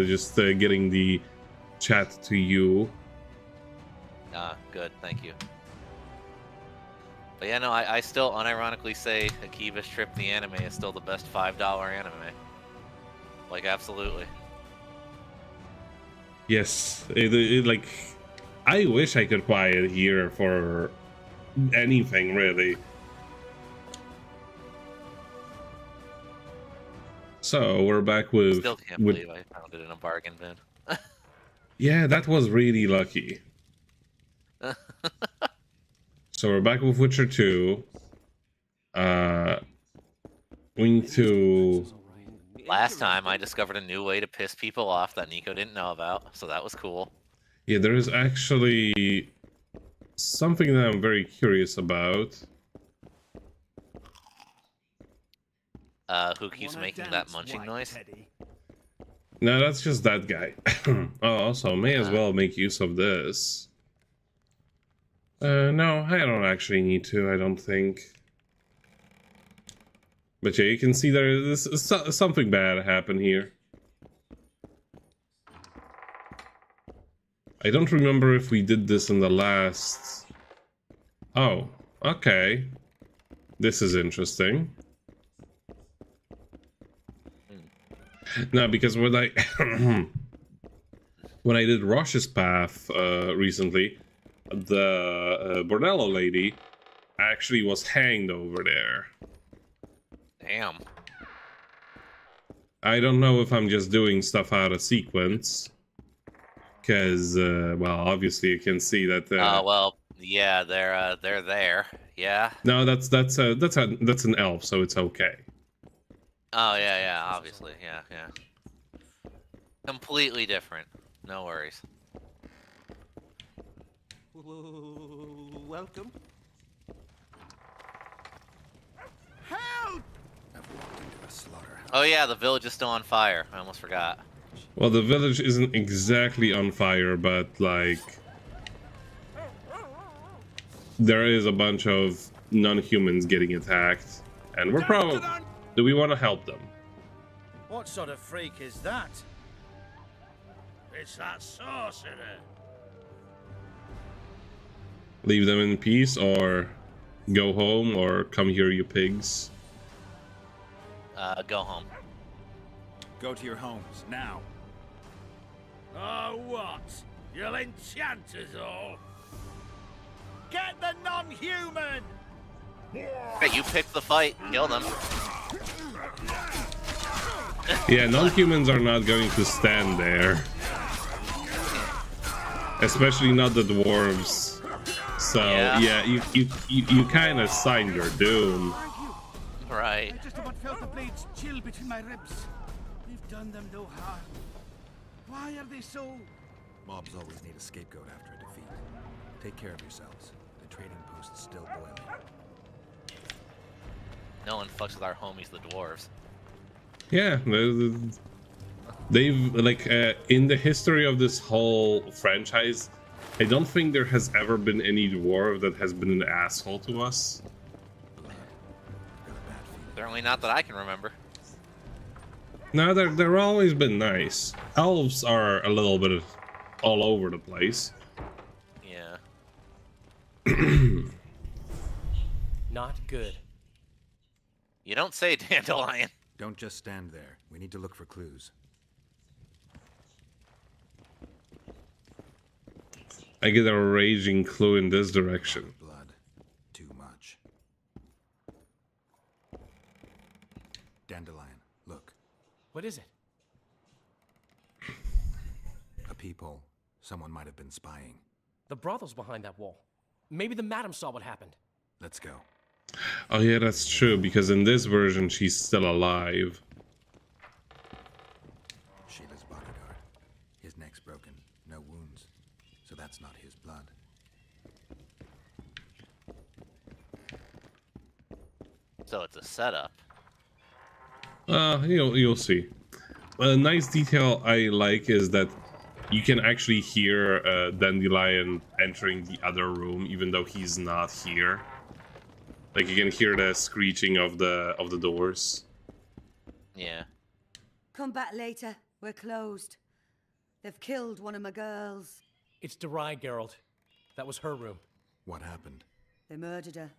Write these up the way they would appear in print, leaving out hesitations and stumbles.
just getting the chat to you. Ah, good, thank you. But yeah, no, I still unironically say Akiva's Trip the Anime is still the best $5 anime. Like, absolutely. Yes, like, I wish I could buy it here for anything, really. So we're back with. Still can't believe I found it in a bargain bin. Yeah, that was really lucky. So we're back with Witcher 2. We need to. Last time I discovered a new way to piss people off that Nico didn't know about, so that was cool. Yeah, there is actually something that I'm very curious about. Who keeps making that munching noise? No, that's just that guy. Oh, also, may as well make use of this. No, I don't actually need to, I don't think. But yeah, you can see there is something bad happen here. I don't remember if we did this in the last... Oh, okay. This is interesting. No, because when I when I did Rosh's Path recently, the Bordello lady actually was hanged over there. Damn. I don't know if I'm just doing stuff out of sequence, because well, obviously you can see that. Well, yeah, they're there. Yeah. No, that's an elf, so it's okay. Oh yeah, obviously, yeah. Completely different. No worries. Welcome. Help! Oh yeah, the village is still on fire. I almost forgot. Well, the village isn't exactly on fire, but like there is a bunch of non-humans getting attacked, and we're probably. Do we want to help them? What sort of freak is that? It's that sorcerer. Leave them in peace, or go home, or come here, you pigs. Go home. Go to your homes, now. Oh, what? You'll enchant us all. Get the non-human! Hey, you picked the fight. Kill them. Yeah, non-humans are not going to stand there. Especially not the dwarves. So yeah, you kind of signed your doom. Right. I just about felt the blades chill between my ribs. We've done them no harm. Why are they so... Mobs always need a scapegoat after a defeat. Take care of yourselves. The trading post's still boiling. No one fucks with our homies, the dwarves. Yeah, they've like in the history of this whole franchise, I don't think there has ever been any dwarf that has been an asshole to us. Certainly not that I can remember. No, they're always been nice. Elves are a little bit all over the place. Yeah. Not good. You don't say, Dandelion. Don't just stand there. We need to look for clues. I get a raging clue in this direction. Blood. Too much. Dandelion, look. What is it? A peephole. Someone might have been spying. The brothel's behind that wall. Maybe the madam saw what happened. Let's go. Oh yeah, that's true, because in this version she's still alive. Sheila's bodyguard. His neck's broken. No wounds. So that's not his blood. So it's a setup. You'll see. A nice detail I like is that you can actually hear Dandelion entering the other room, even though he's not here. Like you can hear the screeching of the doors. Yeah. Come back later. We're closed. They've killed one of my girls. It's Durai, Geralt. That was her room. What happened? They murdered her.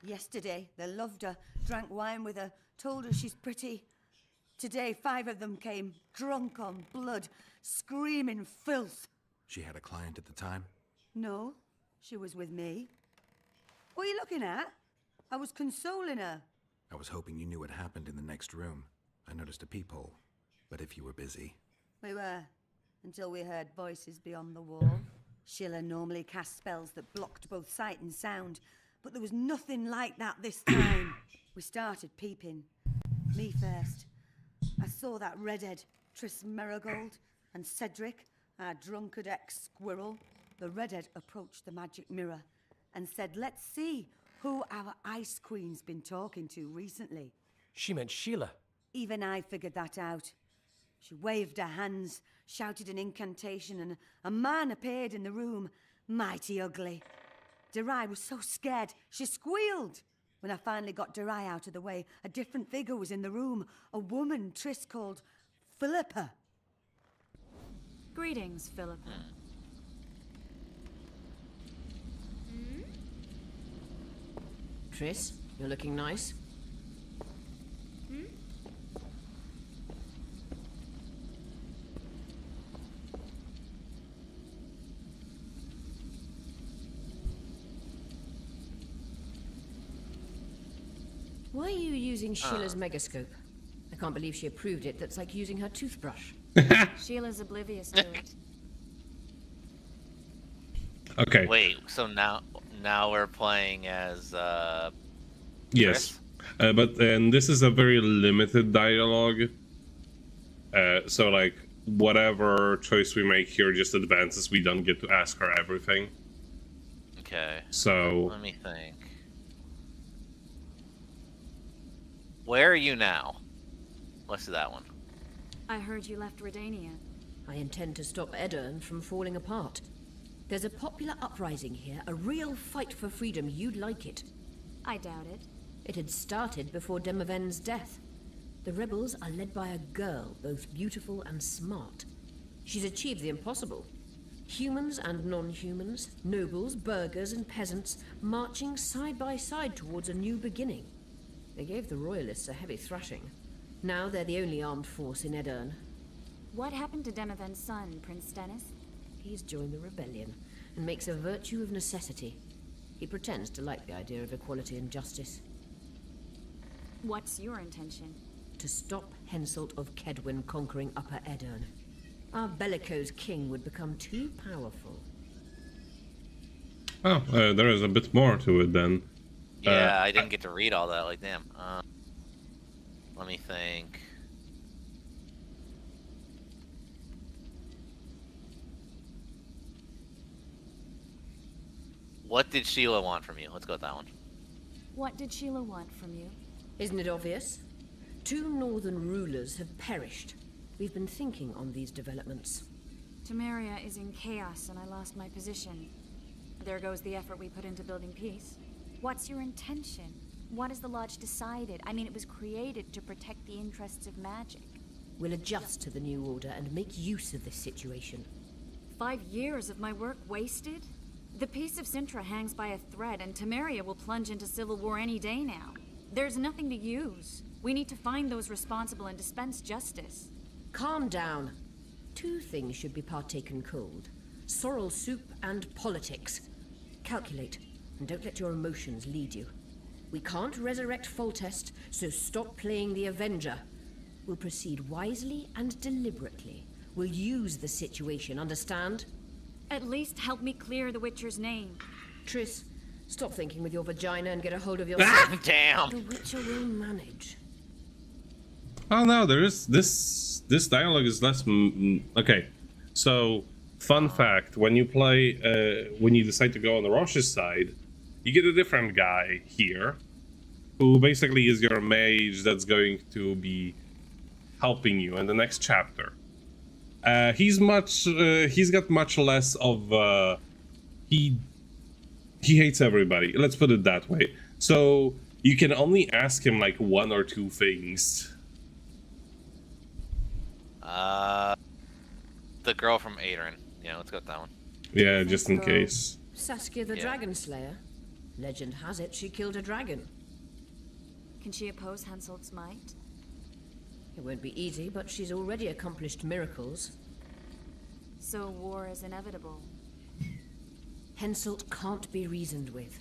Yesterday, they loved her, drank wine with her, told her she's pretty. Today, 5 of them came, drunk on blood, screaming filth. She had a client at the time? No, she was with me. What are you looking at? I was consoling her. I was hoping you knew what happened in the next room. I noticed a peephole. But if you were busy... We were, until we heard voices beyond the wall. Sheila normally cast spells that blocked both sight and sound, but there was nothing like that this time. We started peeping. Me first. I saw that redhead, Triss Merigold, and Cedric, our drunkard ex-squirrel. The redhead approached the magic mirror and said, let's see who our Ice Queen's been talking to recently. She meant Sheila. Even I figured that out. She waved her hands, shouted an incantation, and a man appeared in the room, mighty ugly. Durai was so scared, she squealed. When I finally got Durai out of the way, a different figure was in the room, a woman Triss called Philippa. Greetings, Philippa. Triss, you're looking nice. Why are you using Sheila's megascope? I can't believe she approved it. That's like using her toothbrush. Sheila's oblivious to it. Okay. Wait, so now we're playing as Yes. But this is a very limited dialogue. So like whatever choice we make here just advances. We don't get to ask her everything. Okay. So Let me think. Where are you now? Let's do that one. I heard you left Redania. I intend to stop Edirne from falling apart. There's a popular uprising here, a real fight for freedom. You'd like it. I doubt it. It had started before Demoven's death. The rebels are led by a girl, both beautiful and smart. She's achieved the impossible. Humans and non-humans, nobles, burghers and peasants, marching side by side towards a new beginning. They gave the royalists a heavy thrashing. Now they're the only armed force in Edirne. What happened to Demoven's son, Prince Stennis? He's joined the rebellion and makes a virtue of necessity. He pretends to like the idea of equality and justice. What's your intention? To stop Henselt of Kedwen conquering Upper Edirne. Our bellicose king would become too powerful. oh, there is a bit more to it then. Yeah, I didn't get to read all that. Like, damn. Let me think. What did Sheila want from you? Let's go with that one. What did Sheila want from you? Isn't it obvious? 2 northern rulers have perished. We've been thinking on these developments. Temeria is in chaos and I lost my position. There goes the effort we put into building peace. What's your intention? What has the Lodge decided? I mean, it was created to protect the interests of magic. We'll adjust to the new order and make use of this situation. 5 years of my work wasted? The peace of Sintra hangs by a thread and Temeria will plunge into civil war any day now. There's nothing to use. We need to find those responsible and dispense justice. Calm down. 2 things should be partaken cold. Sorrel soup and politics. Calculate, and don't let your emotions lead you. We can't resurrect Foltest, so stop playing the Avenger. We'll proceed wisely and deliberately. We'll use the situation, understand? At least help me clear the Witcher's name. Triss, stop thinking with your vagina and get a hold of yourself. Damn! The Witcher will manage. Oh no, there is this dialogue is less. Okay, so fun fact: when you play, when you decide to go on the Rosh's side, you get a different guy here, who basically is your mage that's going to be helping you in the next chapter. He's got much less of he hates everybody. Let's put it that way. So you can only ask him like 1 or 2 things. The the girl from Aedirn. Yeah, let's go with that one. Yeah, just in case. Saskia the Yeah. Dragon Slayer. Legend has it she killed a dragon. Can she oppose Henselt's might? It won't be easy, but she's already accomplished miracles. So war is inevitable. Henselt can't be reasoned with.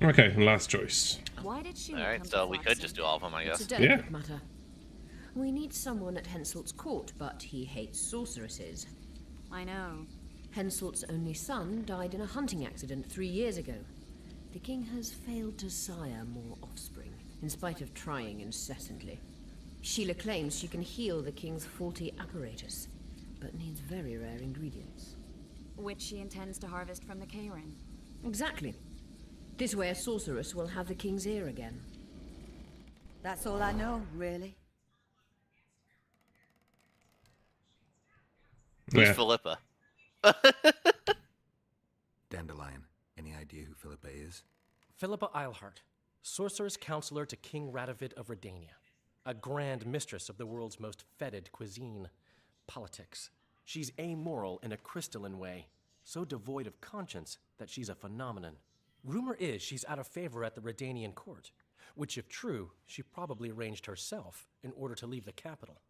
Okay, last choice. Why did she? All right, come so to we could Foxen? just do all of them, I It's a guess. delicate matter. We need someone at Henselt's court, but he hates sorceresses. I know. Henselt's only son died in a hunting accident 3 years ago. The king has failed to sire more offspring, in spite of trying incessantly. Sheila claims she can heal the king's faulty apparatus, but needs very rare ingredients. Which she intends to harvest from the Kayrin. Exactly. This way a sorceress will have the king's ear again. That's all I know, really. Who's Yeah. Philippa? Dandelion, any idea who Philippa is? Philippa Eilhart, sorceress counselor to King Radovid of Redania. A grand mistress of the world's most fetid cuisine, politics. She's amoral in a crystalline way, so devoid of conscience that she's a phenomenon. Rumor is she's out of favor at the Redanian court, which if true, she probably arranged herself in order to leave the capital.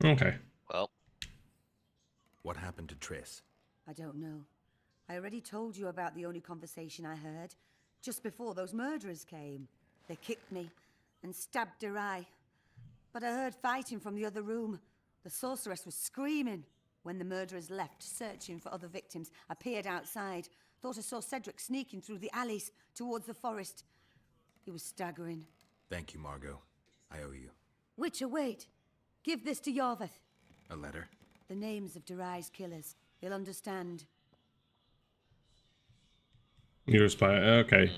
Okay. Well, What happened to Triss? I don't know. I already told you about the only conversation I heard. Just before those murderers came. They kicked me and stabbed Durai. But I heard fighting from the other room. The sorceress was screaming. When the murderers left, searching for other victims, I peered outside. Thought I saw Cedric sneaking through the alleys towards the forest. He was staggering. Thank you, Margot. I owe you. Witcher, wait. Give this to Yorveth. A letter? The names of Durai's killers. He'll understand. You're a spy. Okay.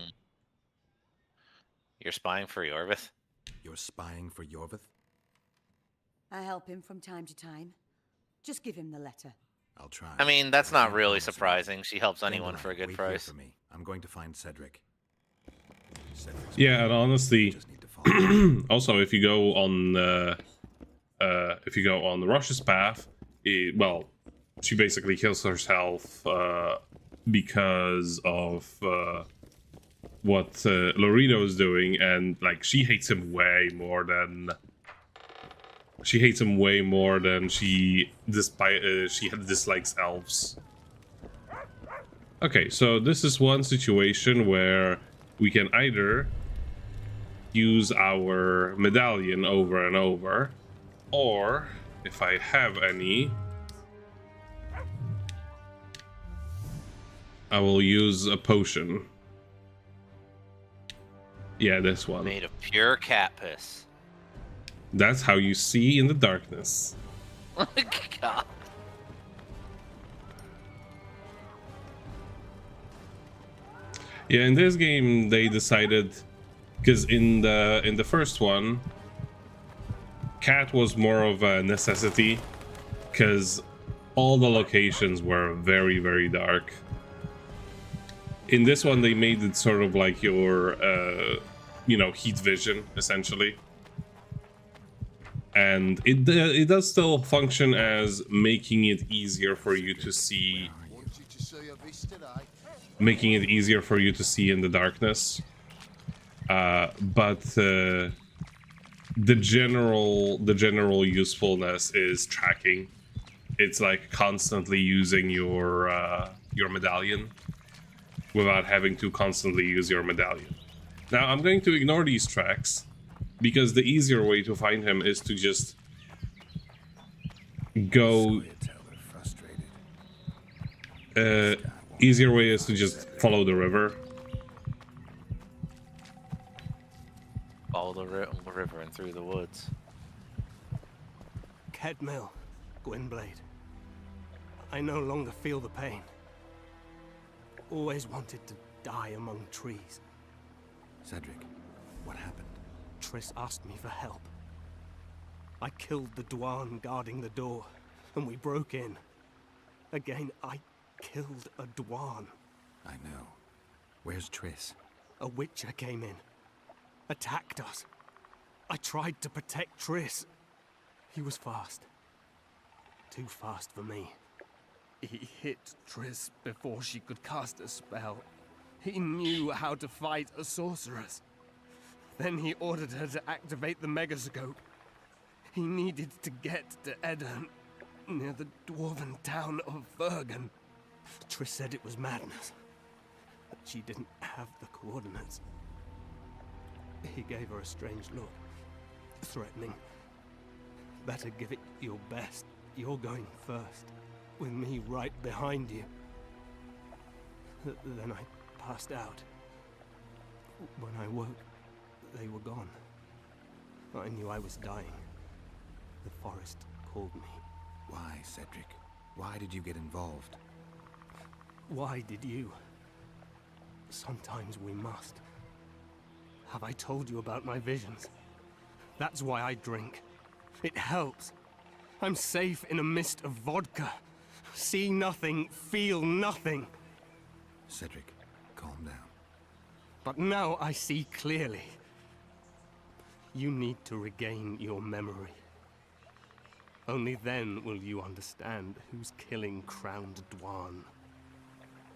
you're spying for Yorvith? You're spying for Yorvith? I help him from time to time. Just give him the letter. I'll try. I mean, that's not can't really promise anything. surprising. She helps anyone Dandelion, for a good wait price. Here for me. I'm going to find Cedric. Cedric's Yeah, and honestly, just need to follow. also if you go on Rush's path, well, she basically kills herself because of what Lorito is doing, and like she hates him way more than she dislikes elves. Okay, so this is one situation where we can either use our medallion over and over, or if I have any, I will use a potion. Yeah, this one. Made of pure cat piss. That's how you see in the darkness. God. Yeah, in this game they decided, because in the first one, cat was more of a necessity, because all the locations were very, very dark. In this one, they made it sort of like your, heat vision, essentially. And it does still function as making it easier for you to see, in the darkness. But the general usefulness is tracking. It's like constantly using your medallion without having to constantly use your medallion. Now I'm going to ignore these tracks because the easier way to find him is to just go. Easier way is to just follow the river. Follow the river and through the woods. Kedmil, Gwynblade. I no longer feel the pain. Always wanted to die among trees. Cedric, what happened? Triss asked me for help. I killed the Dwan guarding the door, and we broke in. Again, I killed a Dwan. I know. Where's Triss? A Witcher came in, attacked us. I tried to protect Triss. He was fast. too fast for me. He hit Triss before she could cast a spell. He knew how to fight a sorceress. Then he ordered her to activate the Megascope. He needed to get to Edirn, near the dwarven town of Vergen. Triss said it was madness, that she didn't have the coordinates. He gave her a strange look, threatening. Better give it your best. You're going first, with me right behind you. Then I passed out. When I woke, they were gone. I knew I was dying. The forest called me. Why, Cedric? Why did you get involved? Why did you? Sometimes we must. Have I told you about my visions? That's why I drink. It helps. I'm safe in a mist of vodka. See nothing, feel nothing. Cedric, calm down. But now I see clearly. You need to regain your memory. Only then will you understand who's killing Crowned Dwan.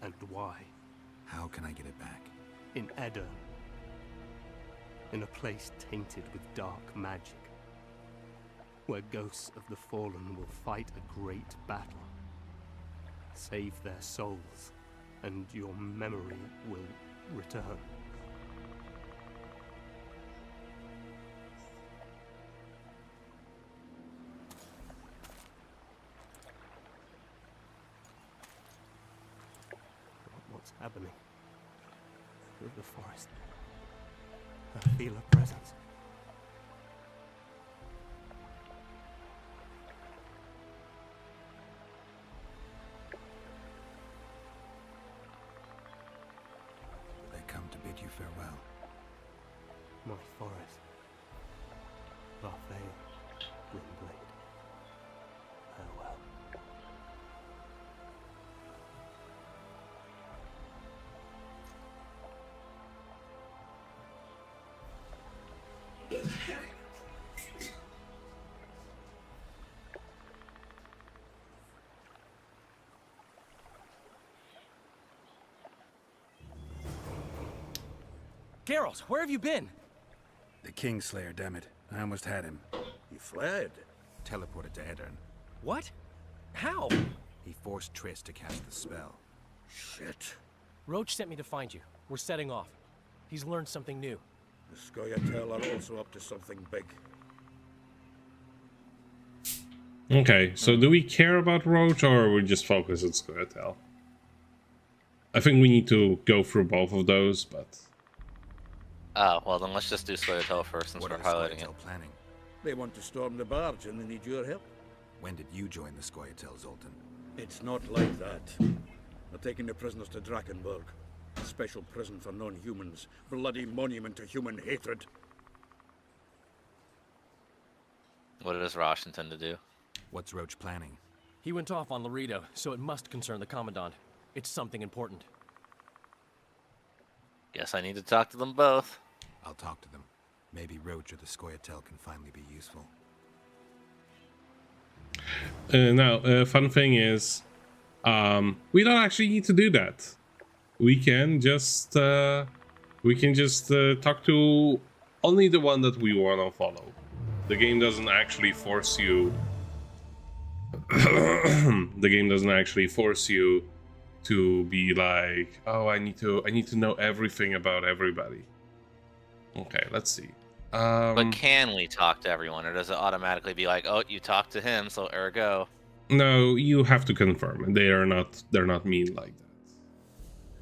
And why. How can I get it back? In Edirn. In a place tainted with dark magic. Where ghosts of the fallen will fight a great battle. Save their souls, and your memory will return. What's happening? Through the forest. I feel a presence. They come to bid you farewell. My forest. Larthael, Grimblade. Farewell. Geralt, where have you been? The Kingslayer, damn it. I almost had him. He fled. Teleported to Edirn. What? How? He forced Triss to cast the spell. Shit. Roach sent me to find you. We're setting off. He's learned something new. The Scoia'tael are also up to something big. Okay, so do we care about Roach or we just focus on Scoia'tael? I think we need to go through both of those, but... Oh, well then let's just do Scoia'tael first since What we're are highlighting it. Scoia'tael planning? They want to storm the barge and they need your help. When did you join the Scoia'tael, Zoltan? It's not like that. They're taking the prisoners to Drakenberg. A special prison for non-humans. Bloody monument to human hatred. What does Rosh intend to do? What's Roach planning? He went off on Laredo, so it must concern the Commandant. It's something important. Guess I need to talk to them both. I'll talk to them. Maybe Roach or the Scoia'tael can finally be useful. Now, fun thing is, we don't actually need to do that. We can just talk to only the one that we want to follow. The game doesn't actually force you. The game doesn't actually force you to be like, oh, I need to know everything about everybody. Okay, let's see. But can we talk to everyone, or does it automatically be like, oh, you talked to him, so ergo? No, you have to confirm. They're not mean like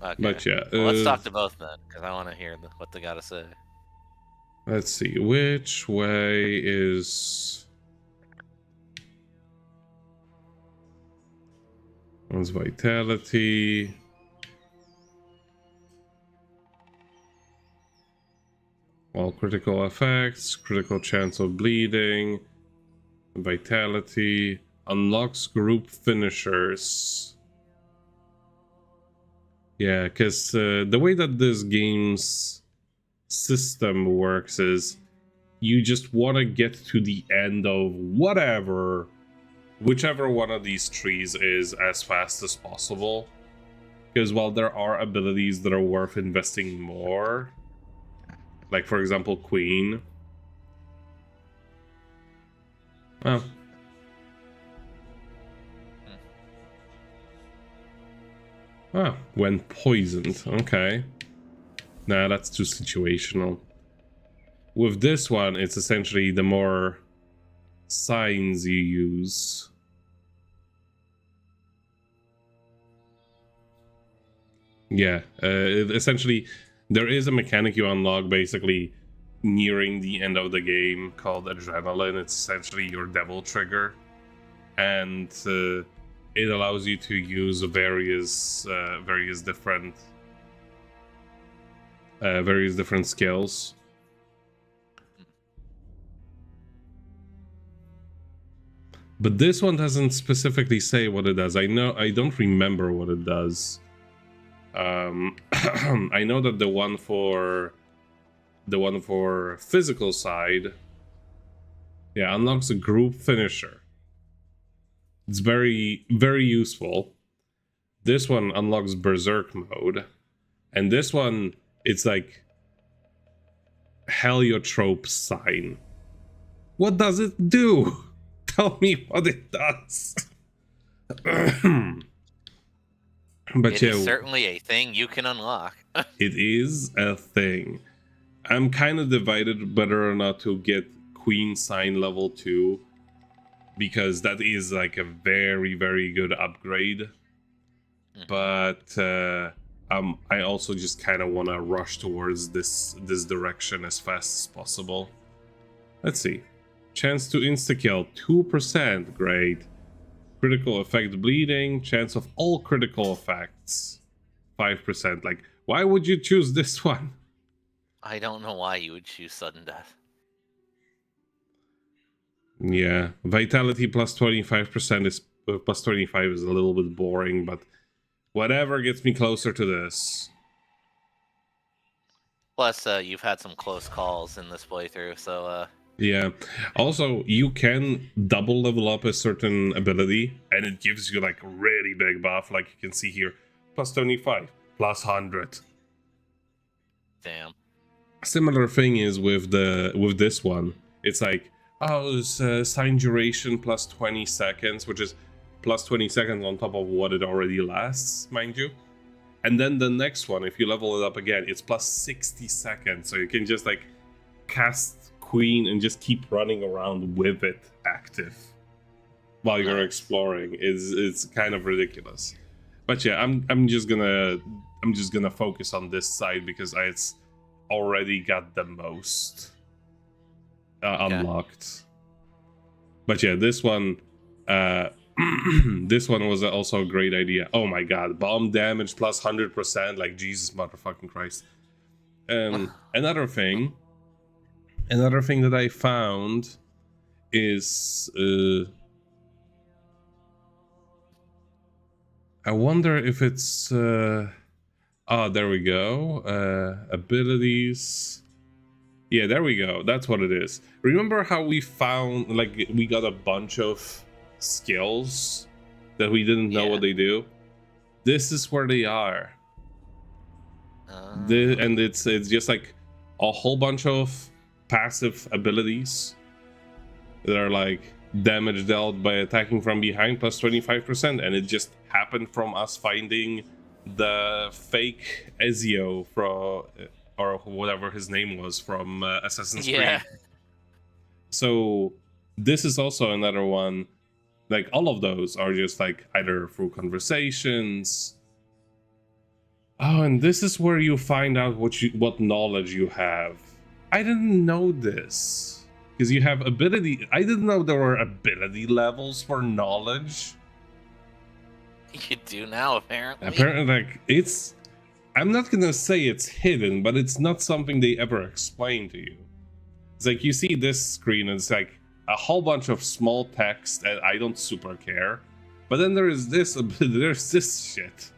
that. Okay. But yeah, well, let's talk to both then, because I want to hear what they got to say. Let's see, which way is... One's vitality. All critical effects, critical chance of bleeding, vitality, unlocks group finishers. Yeah, because the way that this game's system works is you just want to get to the end of whatever whichever one of these trees is as fast as possible. Because while there are abilities that are worth investing more, like for example Queen, well, when poisoned, okay. Nah, that's too situational. With this one, it's essentially the more signs you use. Yeah, essentially, there is a mechanic you unlock basically nearing the end of the game called Adrenaline. It's essentially your devil trigger, and it allows you to use various different skills. But this one doesn't specifically say what it does. I don't remember what it does. I know that the one for physical side, yeah, unlocks a group finisher. It's very, very useful. This one unlocks berserk mode, and this one, it's like heliotrope sign. What does it do? Tell me what it does. But it is certainly a thing you can unlock. It is a thing. I'm kind of divided whether or not to get Queen Sign level 2, because that is like a very, very good upgrade. But I also just kind of want to rush towards this direction as fast as possible. Let's see. Chance to insta-kill, 2%, great. Critical effect bleeding, chance of all critical effects, 5%. Like, why would you choose this one? I don't know why you would choose sudden death. Yeah, vitality plus 25% is plus 25 is a little bit boring, but whatever gets me closer to this. Plus, you've had some close calls in this playthrough, so yeah. Also, you can double level up a certain ability, and it gives you like a really big buff, like you can see here. Plus 25, plus 100. Damn. Similar thing is with this one. It's like, oh, it's sign duration plus 20 seconds, which is plus 20 seconds on top of what it already lasts, mind you. And then the next one, if you level it up again, it's plus 60 seconds. So you can just like cast Queen and just keep running around with it active while you're exploring. It's kind of ridiculous. But yeah, I'm just gonna focus on this side because it's already got the most unlocked. But yeah, this one this one was also a great idea. Oh my god, bomb damage plus 100%, like Jesus motherfucking Christ. Another thing that I found is I wonder if it's there we go. Abilities. Yeah, there we go. That's what it is. Remember how we found, like, we got a bunch of skills that we didn't know what they do? This is where they are. And it's just like a whole bunch of passive abilities that are like damage dealt by attacking from behind plus 25%, and it just happened from us finding the fake Ezio from or whatever his name was from Assassin's Creed. So this is also another one. Like, all of those are just like either through conversations. Oh, and this is where you find out what knowledge you have. I didn't know this. Because you have ability. I didn't know there were ability levels for knowledge. You do now, apparently. Apparently, like, it's... I'm not gonna say it's hidden, but it's not something they ever explain to you. It's like, you see this screen, and it's like a whole bunch of small text, and I don't super care. But then there's this shit.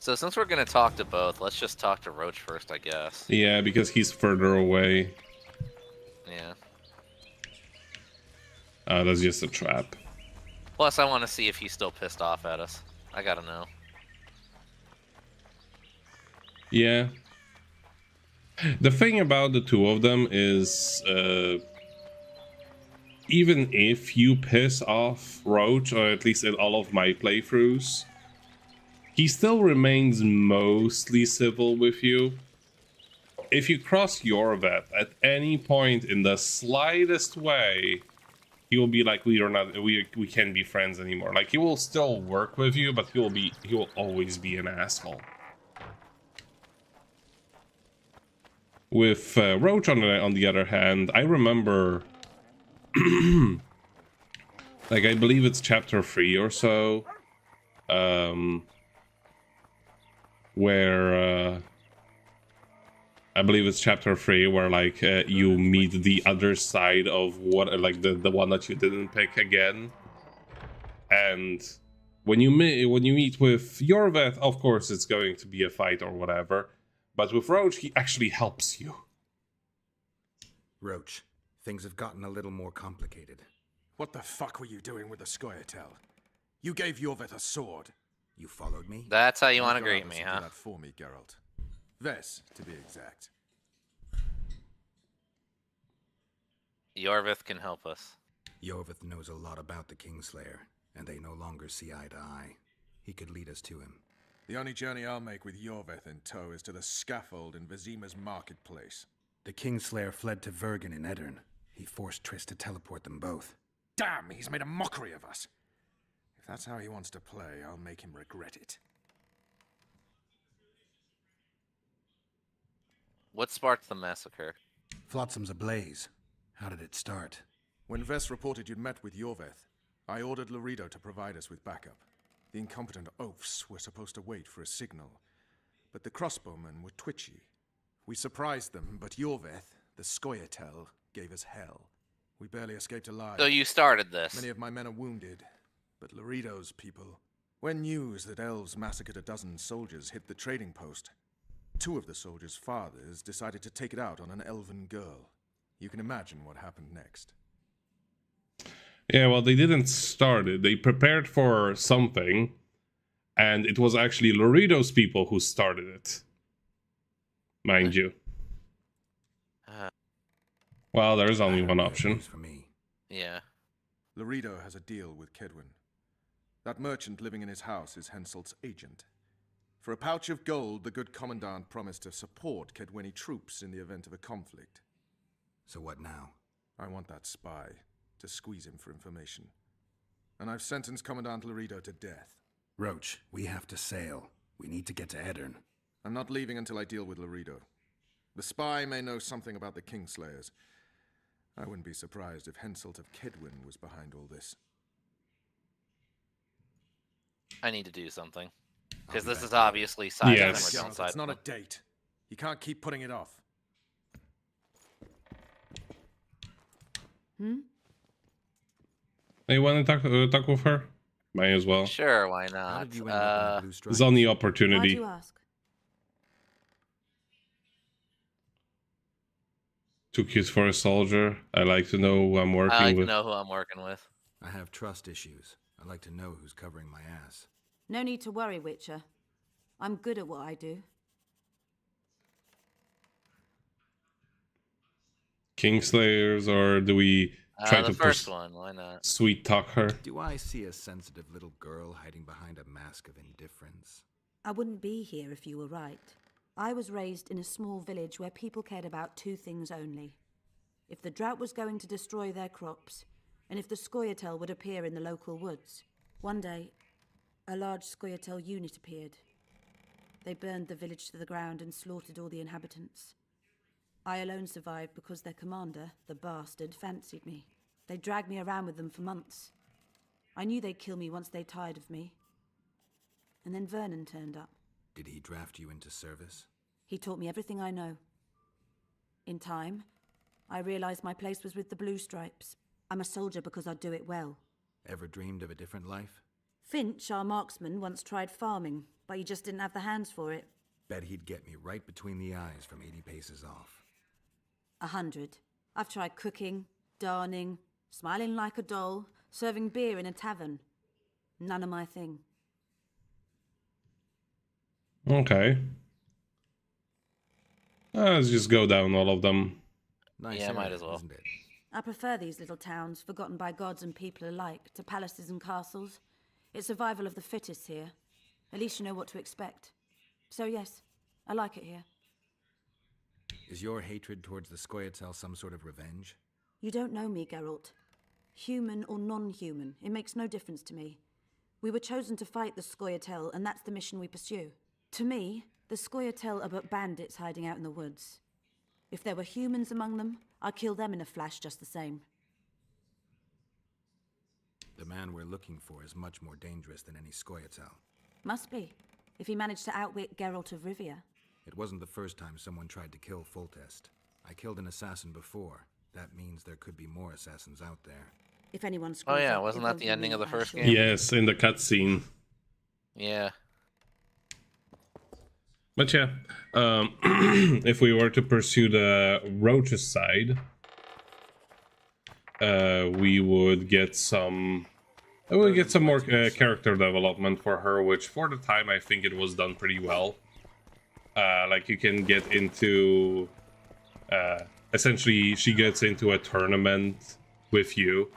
So since we're gonna talk to both, let's just talk to Roach first, I guess. Yeah, because he's further away. Yeah. That's just a trap. Plus, I want to see if he's still pissed off at us. I gotta know. Yeah. The thing about the two of them is, even if you piss off Roach, or at least in all of my playthroughs, he still remains mostly civil with you. If you cross Yorveth at any point in the slightest way, he will be like, we can't be friends anymore. Like, he will still work with you, but he will always be an asshole. With Roach, on the other hand, I remember, like, I believe it's chapter 3 or so, where, I believe it's chapter 3, where, like, you meet the other side of what, like, the one that you didn't pick again. And when you meet with Yorveth, of course, it's going to be a fight or whatever. But with Roach, he actually helps you. Roach, things have gotten a little more complicated. What the fuck were you doing with the Scoia'tael? You gave Yorveth a sword. You followed me? That's how you want to Your greet brothers me, will do huh? that for me, Geralt. Ves, to be exact. Yorveth can help us. Yorveth knows a lot about the Kingslayer, and they no longer see eye to eye. He could lead us to him. The only journey I'll make with Yorveth in tow is to the scaffold in Vizima's marketplace. The Kingslayer fled to Vergen in Edirn. He forced Triss to teleport them both. Damn, he's made a mockery of us. If that's how he wants to play, I'll make him regret it. What sparked the massacre? Flotsam's ablaze. How did it start? When Ves reported you'd met with Yorveth, I ordered Loredo to provide us with backup. The incompetent oafs were supposed to wait for a signal, but the crossbowmen were twitchy. We surprised them, but Yorveth, the Scoia'tael, gave us hell. We barely escaped alive. So you started this. Many of my men are wounded, but Loredo's people... When news that elves massacred a dozen soldiers hit the trading post, 2 of the soldiers' fathers decided to take it out on an elven girl. You can imagine what happened next. Yeah, well, they didn't start it. They prepared for something, and it was actually Loredo's people who started it. Mind you. Well, there's only one option. For me. Yeah. Loredo has a deal with Kedwin. That merchant living in his house is Henselt's agent. For a pouch of gold, the good commandant promised to support Kedweni troops in the event of a conflict. So what now? I want that spy, to squeeze him for information. And I've sentenced Commandant Loredo to death. Roach, we have to sail. We need to get to Edirn. I'm not leaving until I deal with Loredo. The spy may know something about the Kingslayers. I wouldn't be surprised if Henselt of Kedwin was behind all this. I need to do something. Because I'll be this is back later. obviously side Yes. Geralt, Geralt, it's not a date. You can't keep putting it off. Hey, you want to talk with her? Might as well. Sure, why How not? did you end up in the Blue Stripes? It's on the Why'd opportunity. you ask? Too cute for a soldier. I like to know who I'm I working like to with. know who I'm working with. I have trust issues. I like to know who's covering my ass. No need to worry, Witcher. I'm good at what I do. Kingslayers, or do we try The to first one, why not? sweet talk her? Do I see a sensitive little girl hiding behind a mask of indifference? I wouldn't be here if you were right. I was raised in a small village where people cared about 2 things only. If the drought was going to destroy their crops, and if the Scoia'tael would appear in the local woods. One day, a large Scoia'tael unit appeared. They burned the village to the ground and slaughtered all the inhabitants. I alone survived because their commander, the bastard, fancied me. They dragged me around with them for months. I knew they'd kill me once they tired of me. And then Vernon turned up. Did he draft you into service? He taught me everything I know. In time, I realized my place was with the Blue Stripes. I'm a soldier because I do it well. Ever dreamed of a different life? Finch, our marksman, once tried farming, but he just didn't have the hands for it. Bet he'd get me right between the eyes from 80 paces off. 100. I've tried cooking, darning, smiling like a doll, serving beer in a tavern. None of my thing. Okay. Let's just go down all of them. Nice Yeah, might area, as well. isn't it? I prefer these little towns, forgotten by gods and people alike, to palaces and castles. It's survival of the fittest here. At least you know what to expect. So yes, I like it here. Is your hatred towards the Scoia'tael some sort of revenge? You don't know me, Geralt. Human or non-human, it makes no difference to me. We were chosen to fight the Scoia'tael, and that's the mission we pursue. To me, the Scoia'tael are but bandits hiding out in the woods. If there were humans among them, I'd kill them in a flash just the same. The man we're looking for is much more dangerous than any Scoia'tael. Must be, if he managed to outwit Geralt of Rivia. It wasn't the first time someone tried to kill Foltest. I killed an assassin before. That means there could be more assassins out there. If anyone Oh screws yeah, up, wasn't it that won't the be ending me, of the I'm first sure. game? Yes, in the cutscene. Yeah. But yeah, if we were to pursue the Roach's side, we would get some. We'll get some more character development for her, which for the time I think it was done pretty well. Like you can get into, essentially she gets into a tournament with you,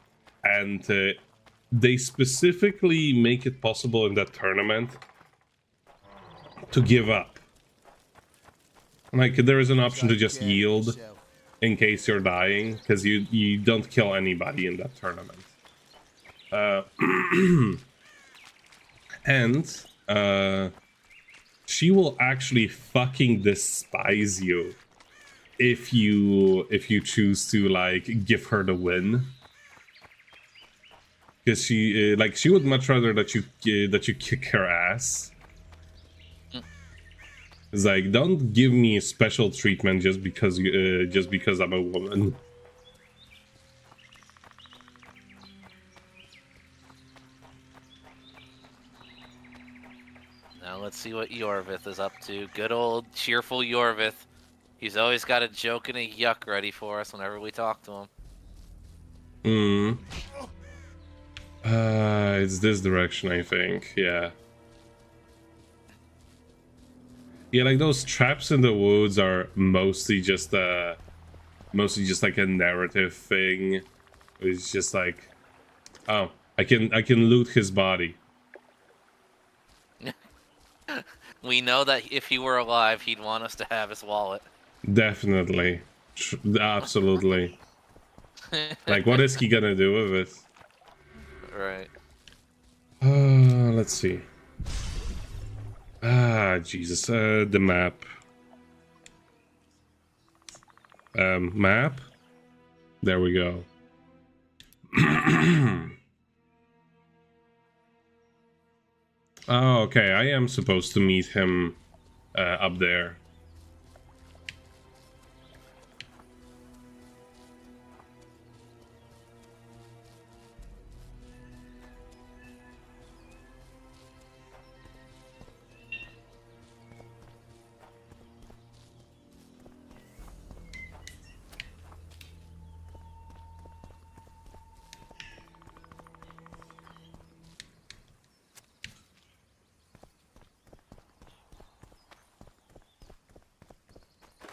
and they specifically make it possible in that tournament to give up. Like there is an option to just yield in case you're dying, because you don't kill anybody in that tournament. And she will actually fucking despise you if you choose to like give her the win, because she would much rather that you kick her ass. It's like, don't give me special treatment just because I'm a woman. Now let's see what Yorvith is up to. Good old cheerful Yorvith. He's always got a joke and a yuck ready for us whenever we talk to him. It's this direction, I think. Yeah. Yeah, like those traps in the woods are mostly just like a narrative thing. It's just like, oh, I can loot his body. We know that if he were alive, he'd want us to have his wallet. Definitely, absolutely. Like, what is he gonna do with it? Right. Let's see. Jesus, the map. Map? There we go. Oh, okay, I am supposed to meet him up there.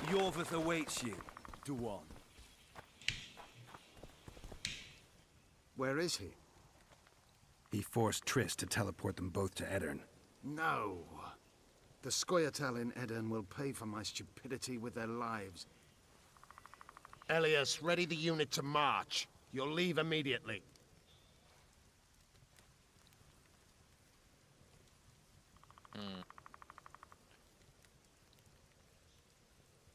Yorvith awaits you, Duan. Where is he? He forced Triss to teleport them both to Edirn. No. The Scoia'tael in Edirn will pay for my stupidity with their lives. Elias, ready the unit to march. You'll leave immediately.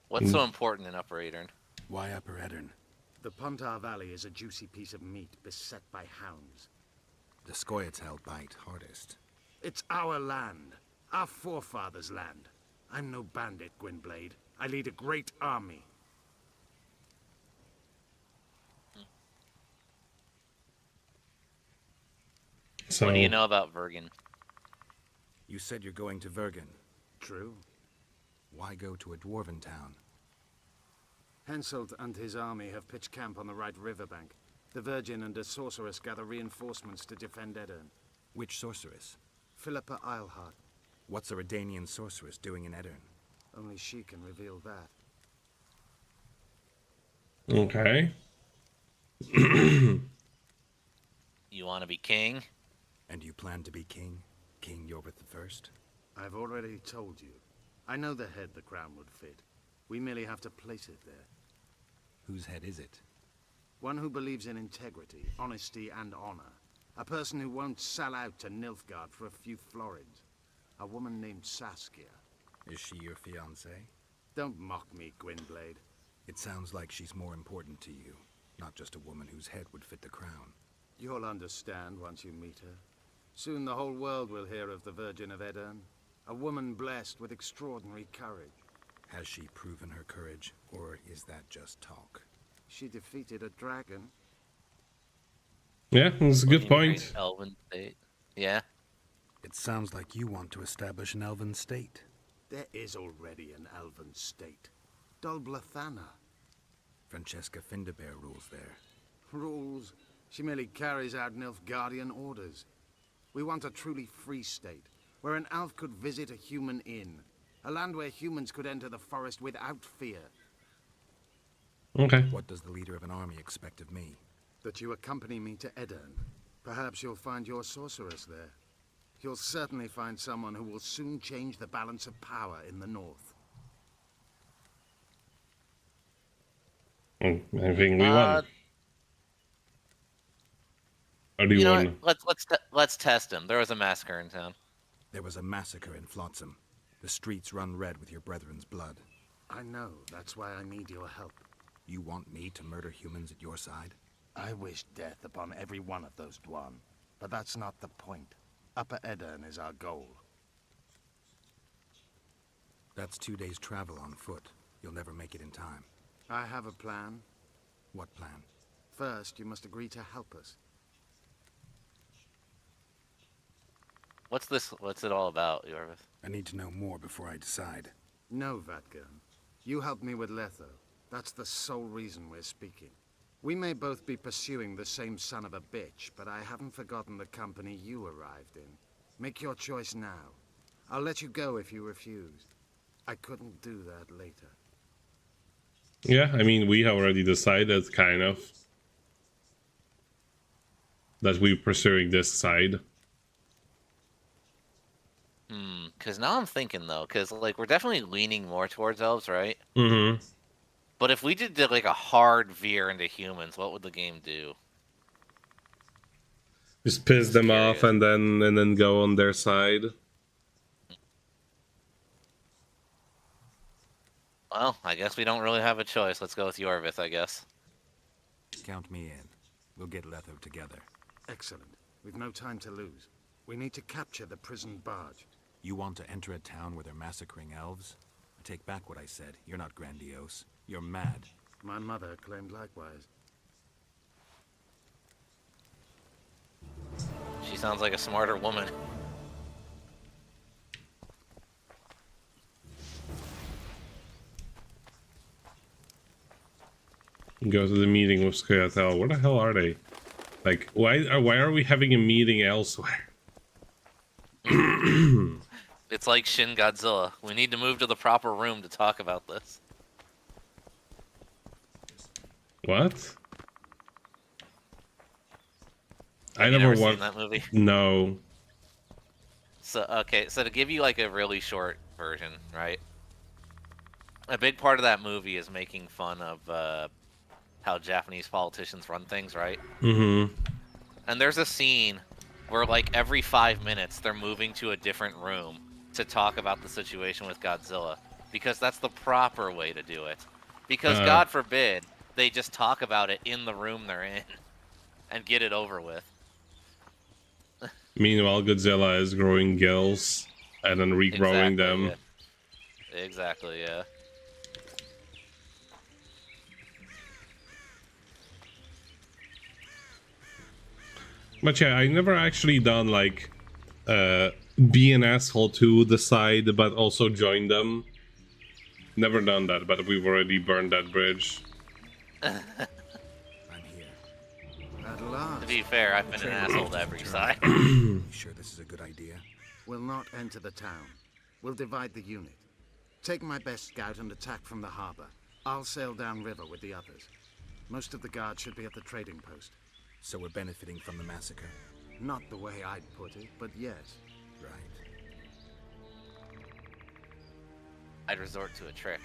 What's so important in Upper Aedirn? Why Upper Edirn? The Pontar Valley is a juicy piece of meat beset by hounds. The Scoia'tael bite hardest. It's our land. Our forefathers' land. I'm no bandit, Gwynblade. I lead a great army. So What do you know about Vergen? You said you're going to Vergen. True. Why go to a dwarven town? Henselt and his army have pitched camp on the right riverbank. The Virgin and a sorceress gather reinforcements to defend Edirn. Which sorceress? Philippa Eilhart. What's a Redanian sorceress doing in Edirn? Only she can reveal that. okay. You want to be king? And you plan to be king? King Yorvith I? I've already told you. I know the head the crown would fit. We merely have to place it there. Whose head is it? One who believes in integrity, honesty, and honor. A person who won't sell out to Nilfgaard for a few florins. A woman named Saskia. Is she your fiancée? Don't mock me, Gwynblade. It sounds like she's more important to you, not just a woman whose head would fit the crown. You'll understand once you meet her. Soon the whole world will hear of the Virgin of Edirn. A woman blessed with extraordinary courage. Has she proven her courage, or is that just talk? She defeated a dragon. Yeah, that's a good point. Elven state. Yeah. It sounds like you want to establish an elven state. There is already an elven state. Dol Blathanna. Francesca Findabair rules there. Rules? She merely carries out Nilfgaardian orders. We want a truly free state, where an elf could visit a human inn. A land where humans could enter the forest without fear. Okay. What does the leader of an army expect of me? That you accompany me to Edirn. Perhaps you'll find your sorceress there. You'll certainly find someone who will soon change the balance of power in the north. Anything we want. How do you know want? what? Let's test him. There was a massacre in town. There was a massacre in Flotsam. The streets run red with your brethren's blood. I know. That's why I need your help. You want me to murder humans at your side? I wish death upon every one of those Dwan. But that's not the point. Upper Edirn is our goal. That's 2 days' travel on foot. You'll never make it in time. I have a plan. What plan? First, you must agree to help us. What's this? What's it all about, Yorvith? I need to know more before I decide. No, Vatgern. You helped me with Letho. That's the sole reason we're speaking. We may both be pursuing the same son of a bitch, but I haven't forgotten the company you arrived in. Make your choice now. I'll let you go if you refuse. I couldn't do that later. Yeah, I mean, we have already decided, kind of, that we're pursuing this side. Because now I'm thinking, though, because, like, we're definitely leaning more towards elves, right? Mm-hmm. But if we did, like, a hard veer into humans, what would the game do? Just piss them off and then go on their side. Well, I guess we don't really have a choice. Let's go with Yorvith, I guess. Count me in. We'll get Letho together. Excellent. We've no time to lose. We need to capture the prison barge. You want to enter a town where they're massacring elves? I take back what I said. You're not grandiose. You're mad. My mother claimed likewise. She sounds like a smarter woman. Go to the meeting with Scoia'tael. Where the hell are they? Like, why are we having a meeting elsewhere? It's like Shin Godzilla. We need to move to the proper room to talk about this. What? I Have you never never watched seen that movie. No. So okay, so to give you like a really short version, right? A big part of that movie is making fun of how Japanese politicians run things, right? Mm-hmm. And there's a scene where like every 5 minutes they're moving to a different room to talk about the situation with Godzilla, because that's the proper way to do it. Because God forbid they just talk about it in the room they're in and get it over with. Meanwhile, Godzilla is growing gills and then regrowing them. Yeah. Exactly, yeah. But yeah, I never actually done like be an asshole to the side, but also join them. Never done that, but we've already burned that bridge. I'm here. At last. To be fair, I've been an asshole to every side. You sure this is a good idea? We'll not enter the town. We'll divide the unit. Take my best scout and attack from the harbor. I'll sail downriver with the others. Most of the guards should be at the trading post. So we're benefiting from the massacre? Not the way I'd put it, but yes. Right. I'd resort to a trick.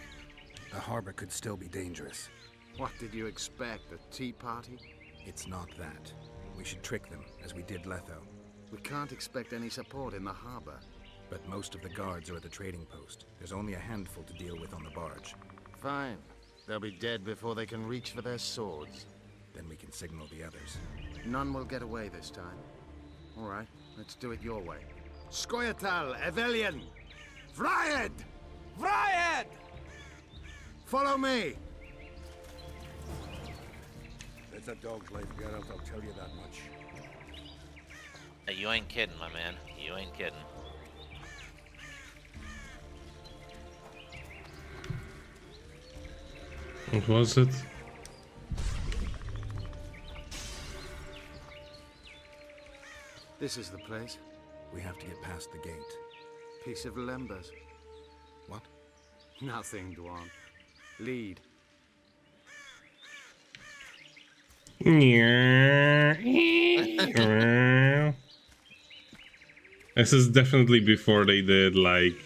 The harbor could still be dangerous. What did you expect, a tea party? It's not that. We should trick them, as we did Letho. We can't expect any support in the harbor. But most of the guards are at the trading post. There's only a handful to deal with on the barge. Fine. They'll be dead before they can reach for their swords. Then we can signal the others. None will get away this time. All right, let's do it your way. Skoyatal, Evelian! Vryed! Vryed! Follow me! Let the dog's life get out, I'll tell you that much. Hey, you ain't kidding, my man. You ain't kidding. What was it? This is the place. We have to get past the gate. Piece of Lembas. What? Nothing, Dwan. Lead. This is definitely before they did like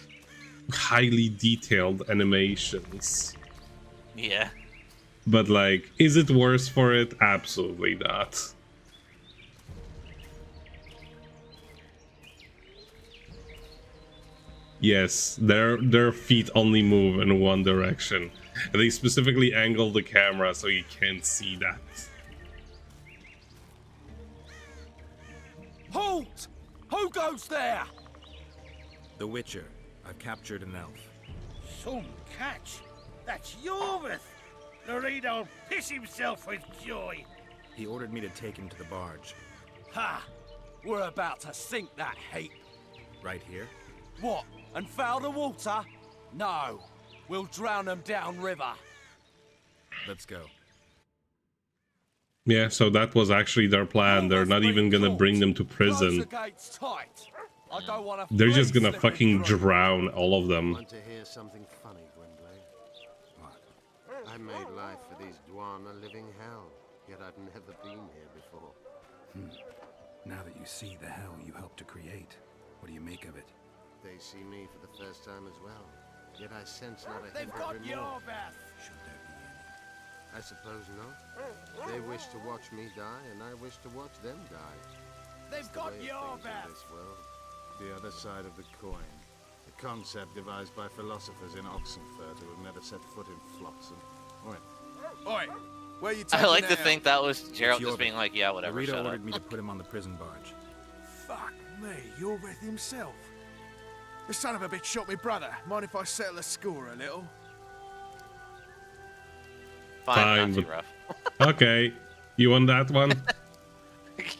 highly detailed animations. Yeah. But like, is it worse for it? Absolutely not. Yes, their feet only move in one direction. And they specifically angle the camera so you can't see that. Halt! Who goes there? The Witcher. I've captured an elf. Some catch. That's Yorvith. Loredo'll piss himself with joy. He ordered me to take him to the barge. Ha! We're about to sink that heap. Right here? What? And foul the water? No. We'll drown them downriver. Let's go. Yeah, so that was actually their plan. They're not even gonna bring them to prison. They're just gonna fucking drown all of them. Want to hear something funny, Gwynbleidd? What? I made life for these Dwan a living hell, yet I've never been here before. Now that you see the hell you helped to create, what do you make of it? They see me for the first time as well, yet I sense not a hint They've got of remorse. Yorvith! Should there be any? I suppose not. They wish to watch me die, and I wish to watch them die. They've got Yorvith! This world. The other side of the coin. A concept devised by philosophers in Oxenfurt who have never set foot in Flotsam. Oi! Where you I like to now? think that was Geralt just Yorvith. being like, yeah, whatever, Rita shut up. ordered me to put him on the prison barge. Fuck me, Yorvith himself. The son of a bitch shot me brother. Mind if I settle the score a little? Fine, not too but- rough. Okay, you want that one?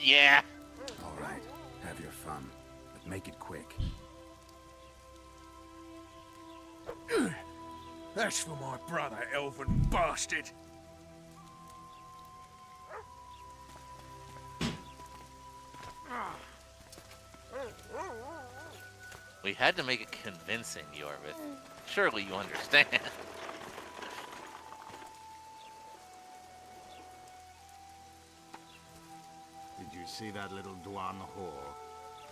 Yeah. All right, have your fun, but make it quick. That's for my brother, elven bastard. We had to make it convincing, Yorvith. Surely you understand. Did you see that little Dwan whore?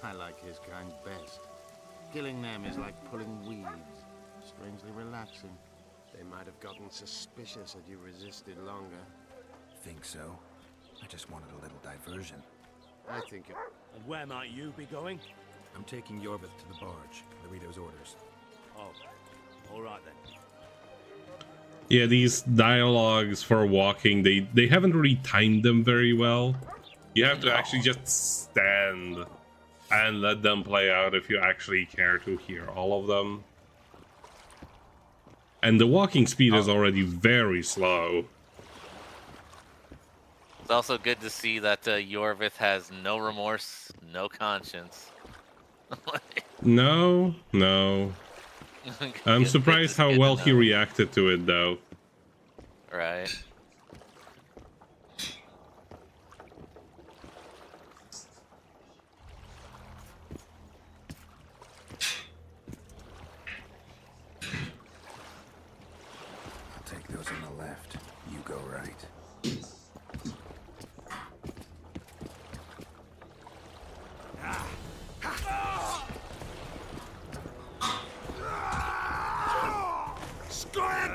I like his kind best. Killing them is like pulling weeds. Strangely relaxing. They might have gotten suspicious had you resisted longer. Think so? I just wanted a little diversion. I think it... And where might you be going? I'm taking Yorvith to the barge. Larito's orders. Oh, all right then. Yeah, these dialogues for walking, they haven't really timed them very well. You have to actually just stand and let them play out if you actually care to hear all of them. And the walking speed is already very slow. It's also good to see that Yorvith has no remorse, no conscience. No. I'm surprised how well he reacted to it, though. Right. I'll take those on the left. You go right.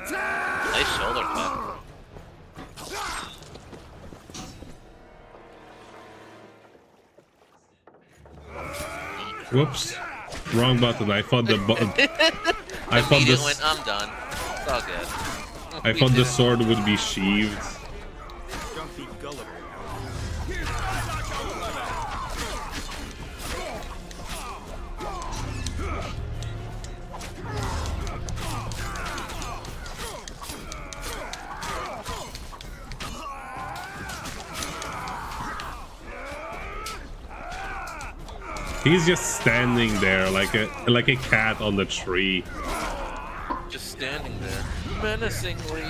Nice shoulder cut. Whoops. Wrong button. I thought the button. I thought Immediately this. went, I'm done. It's all good. I thought the sword would be sheathed. He's just standing there like a cat on the tree. Just standing there, menacingly.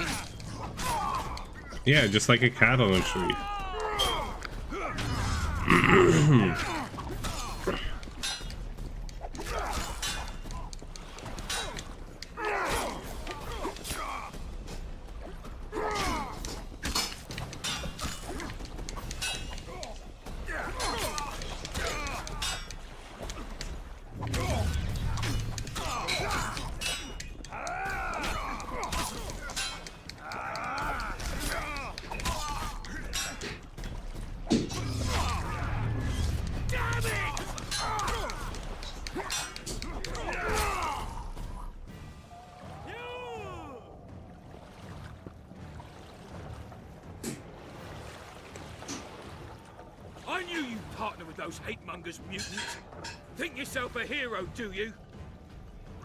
Yeah, just like a cat on a tree. I knew you'd partner with those hate-mongers mutants. Think yourself a hero, do you?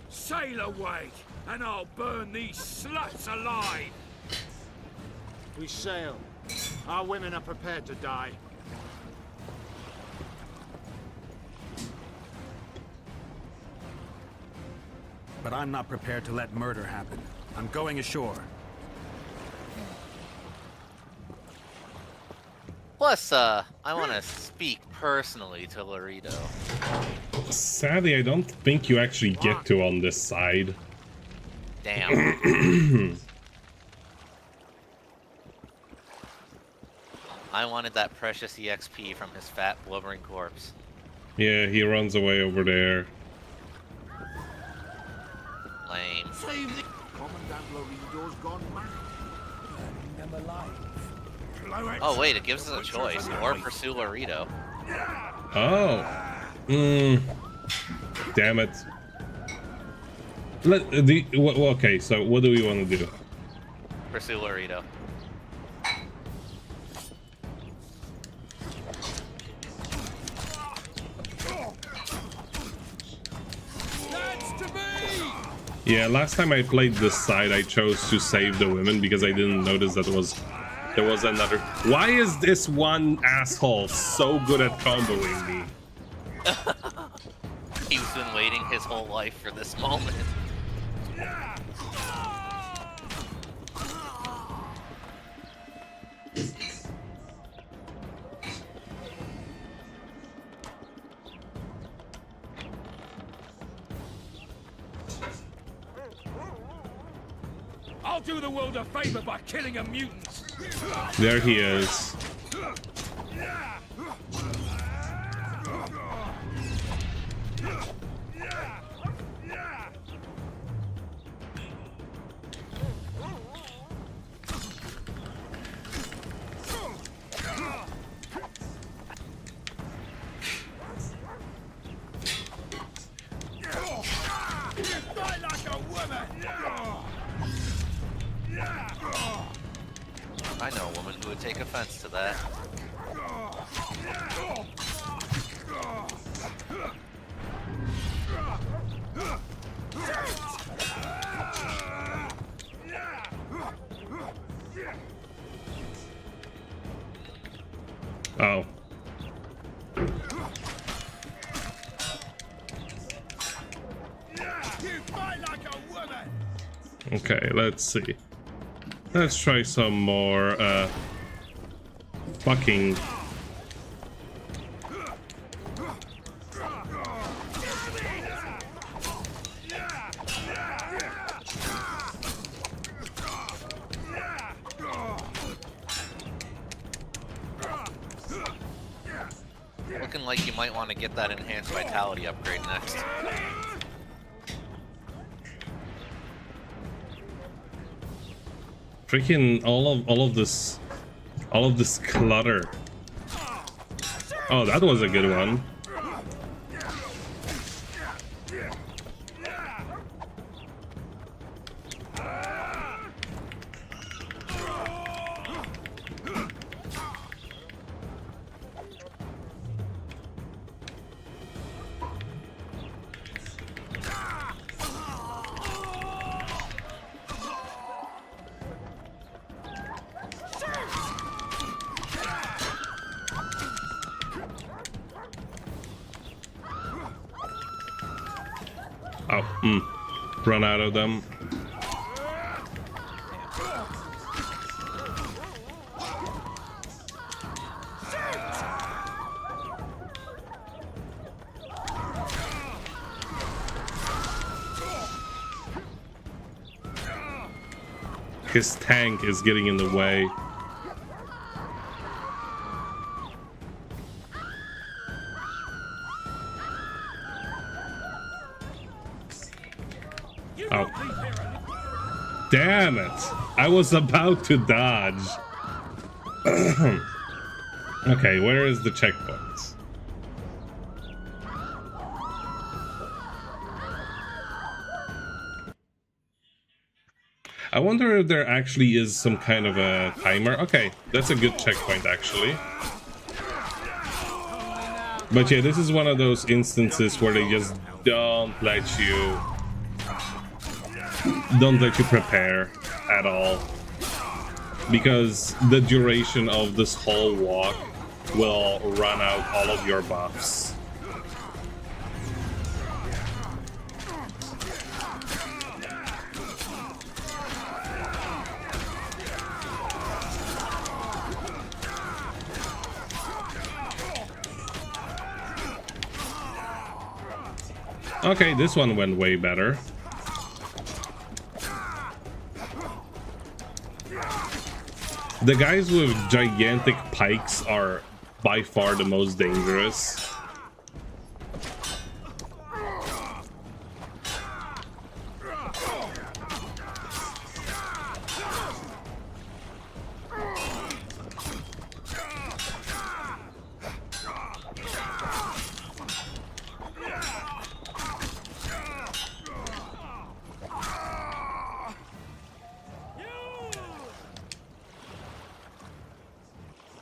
Sail away, and I'll burn these sluts alive! We sail. Our women are prepared to die. But I'm not prepared to let murder happen. I'm going ashore. Plus, I want to speak personally to Laredo. Sadly, I don't think you actually get to on this side. Damn. I wanted that precious EXP from his fat, blubbering corpse. Yeah, he runs away over there. Lame. Commandant Laredo's gone mad. Burning them alive. Oh wait, it gives us a choice. Or pursue Laredo. Oh. Damn it. Okay, so what do we want to do? Pursue Laredo. Yeah, last time I played this side, I chose to save the women because I didn't notice that there was another. Why is this one asshole so good at comboing me? He's been waiting his whole life for this moment. I'll do the world a favor by killing a mutant. There he is. I know a woman who would take offense to that. Oh. Okay, let's see. Let's try some more fucking. Looking like you might want to get that enhanced vitality upgrade next. Freaking all of this clutter. Oh, that was a good one. Run out of them. His tank is getting in the way. Oh. Damn it! I was about to dodge. Okay, where is the checkpoint? I wonder if there actually is some kind of a timer. Okay, that's a good checkpoint actually. But yeah, this is one of those instances where they just don't let you prepare at all, because the duration of this whole walk will run out all of your buffs. Okay, this one went way better. The guys with gigantic pikes are by far the most dangerous.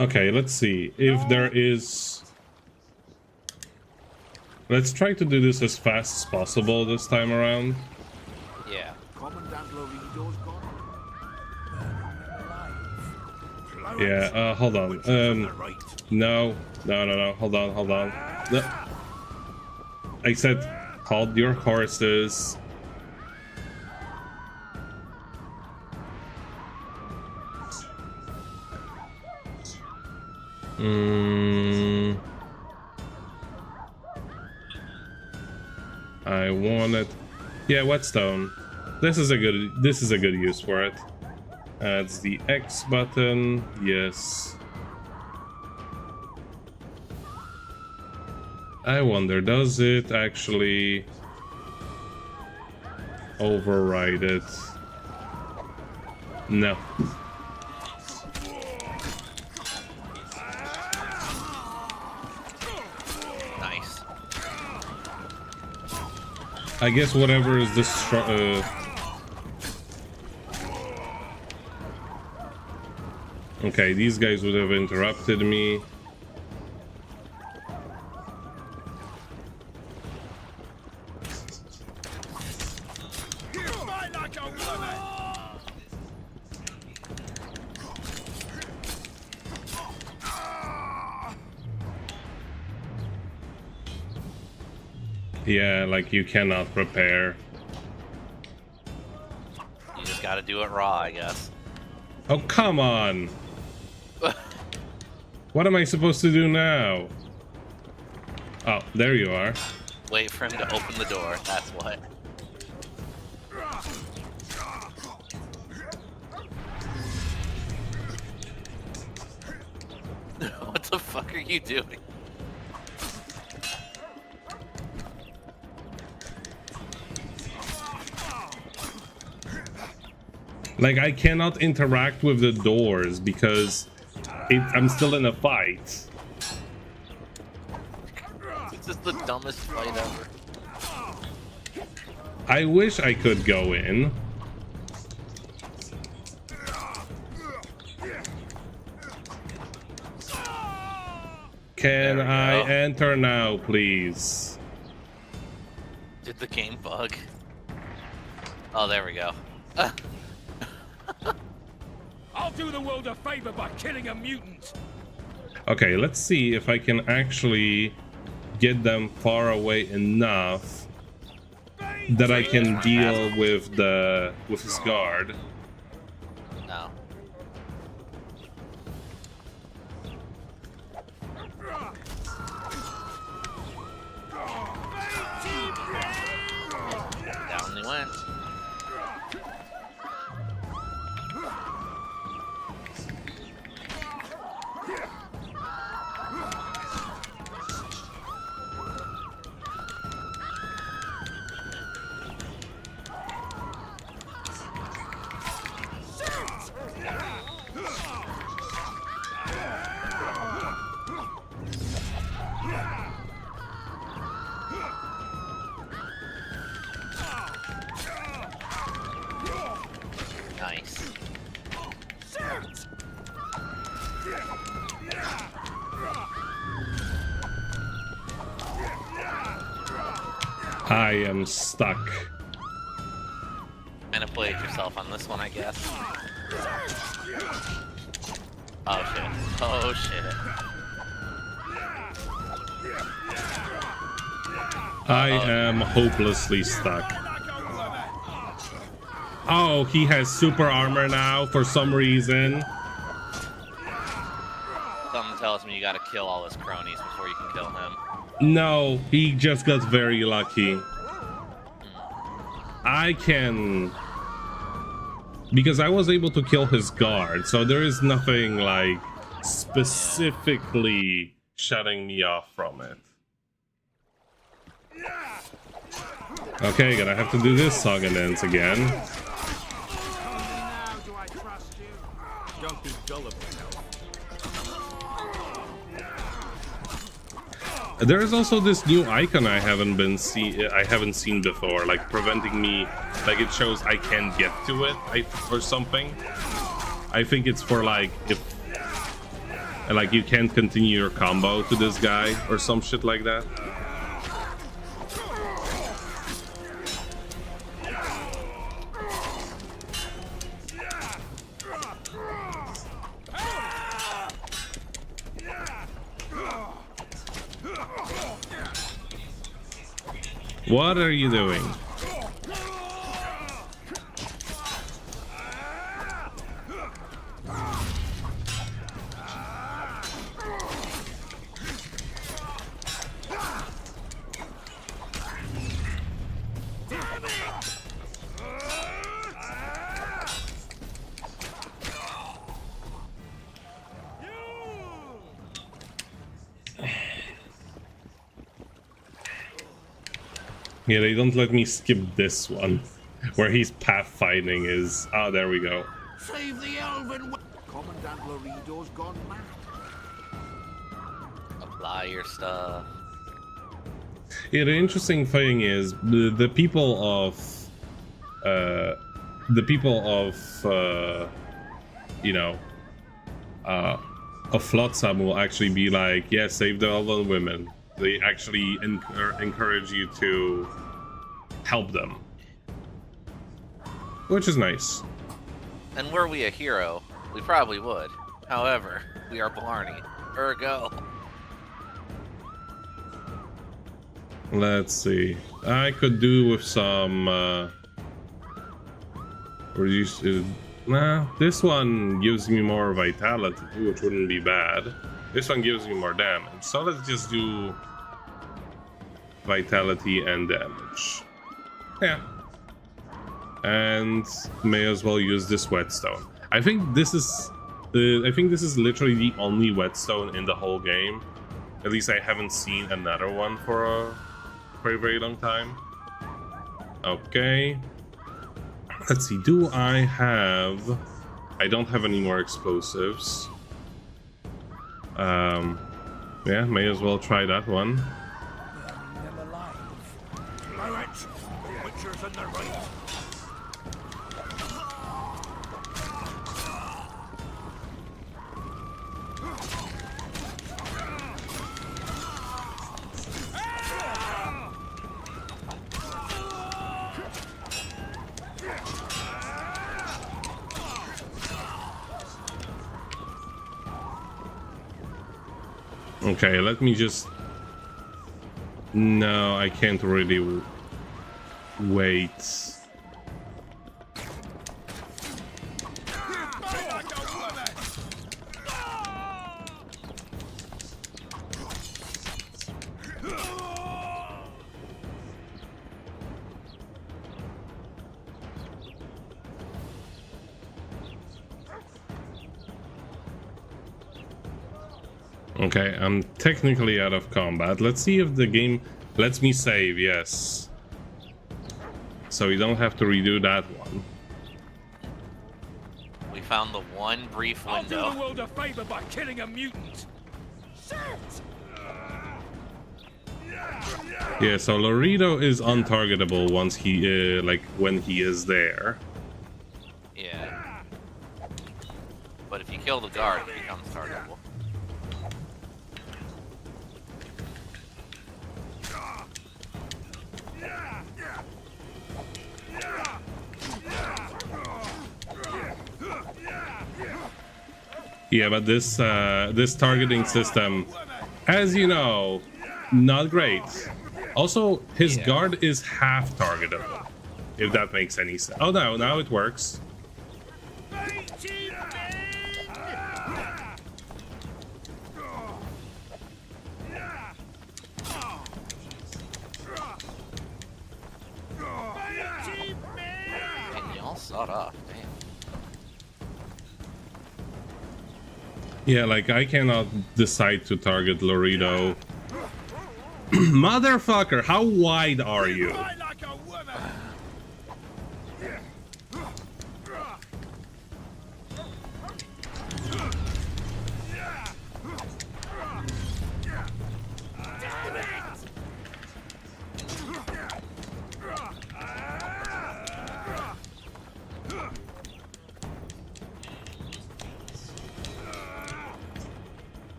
Okay, let's see if there is. Let's try to do this as fast as possible this time around. Yeah. Yeah, hold on. No, hold on. No. I said, hold your horses. I want it. Yeah, whetstone. This is a good use for it. It's the X button. Yes. I wonder, does it actually override it? No. I guess whatever is the okay, these guys would have interrupted me. Yeah, like you cannot prepare. You just gotta do it raw, I guess. Oh, come on! What am I supposed to do now? Oh, there you are. Wait for him to open the door, that's what. What the fuck are you doing? Like, I cannot interact with the doors because I'm still in a fight. This is the dumbest fight ever. I wish I could go in. Can I enter now, please? Did the game bug? Oh, there we go. I'll do the world a favor by killing a mutant. Okay, let's see if I can actually get them far away enough that I can deal with his guard. No. Down they went. Nice. I am stuck. Kind of played yourself on this one, I guess. Oh shit. Oh shit. I am hopelessly stuck. Oh, he has super armor now for some reason. Something tells me you gotta kill all his cronies before you can kill him. No, he just got very lucky. I can... Because I was able to kill his guard, so there is nothing, like, specifically shutting me off from it. Okay, gonna have to do this song and dance again. Don't be gullible. There is also this new icon I haven't seen before, like preventing me, like it shows I can't get to it or something. I think it's for like if like you can't continue your combo to this guy or some shit like that. What are you doing? Yeah, they don't let me skip this one, where he's pathfinding is... Oh, there we go. Save the elven... Commandant Loredo's gone mad. Apply your stuff. Yeah, the interesting thing is the people of you know, of Flotsam will actually be like, yeah, save the elven women. They actually encourage you to help them, which is nice. And were we a hero, we probably would. However, we are Blarney. Ergo. Let's see. I could do with some reduce. Nah, this one gives me more vitality, which wouldn't be bad. This one gives me more damage, so let's just do vitality and damage. Yeah, and may as well use this whetstone. I think this is literally the only whetstone in the whole game. At least I haven't seen another one for a very long time. Okay. Let's see, do I have... I don't have any more explosives. Yeah, may as well try that one. Okay, let me just... No, I can't really wait. Okay, I'm technically out of combat. Let's see if the game lets me save. Yes. So we don't have to redo that one. We found the one brief window. I'll do the world a favor by killing a mutant. Yeah, so Laredo is untargetable once he, like, when he is there. Yeah. But if you kill the guard, it becomes targetable. Yeah, but this this targeting system, as you know, not great. Also, his guard is half targetable, if that makes any sense. Oh no, now it works. And y'all sawed off, damn. Yeah, like I cannot decide to target Laredo. Motherfucker, how wide are you?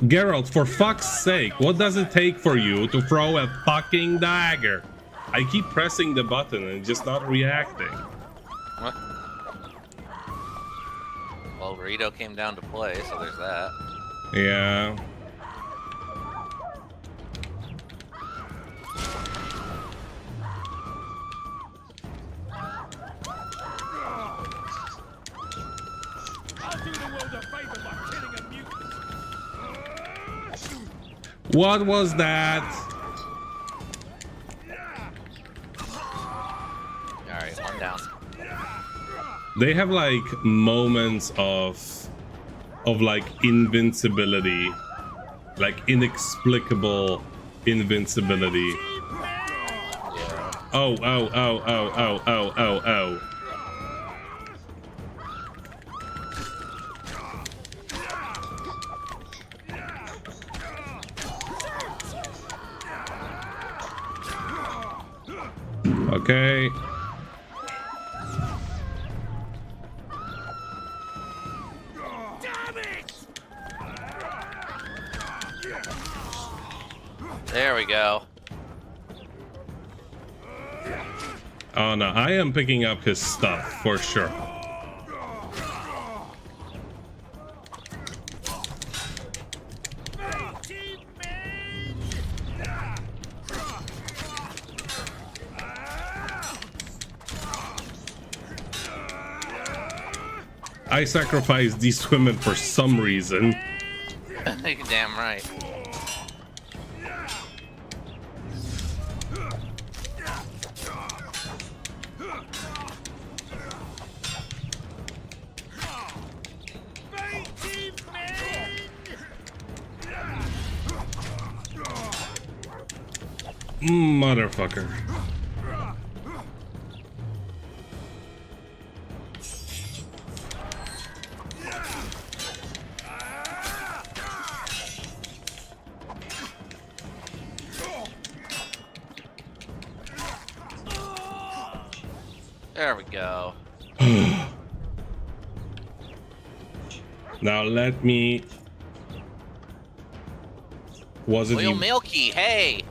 Geralt, for fuck's sake, what does it take for you to throw a fucking dagger? I keep pressing the button and just not reacting. What? Well, Rito came down to play, so there's that. Yeah. I'll do the world a favor by killing a mutant. What was that? Alright, one down. They have like moments of like invincibility, like inexplicable invincibility. Oh, oh, oh, oh, oh, oh, oh, oh. Okay. There we go. Oh no, I am picking up his stuff for sure. I sacrificed these women for some reason. You're damn right. Motherfucker. There we go. Now let me... Was it Royal even... mail key, hey!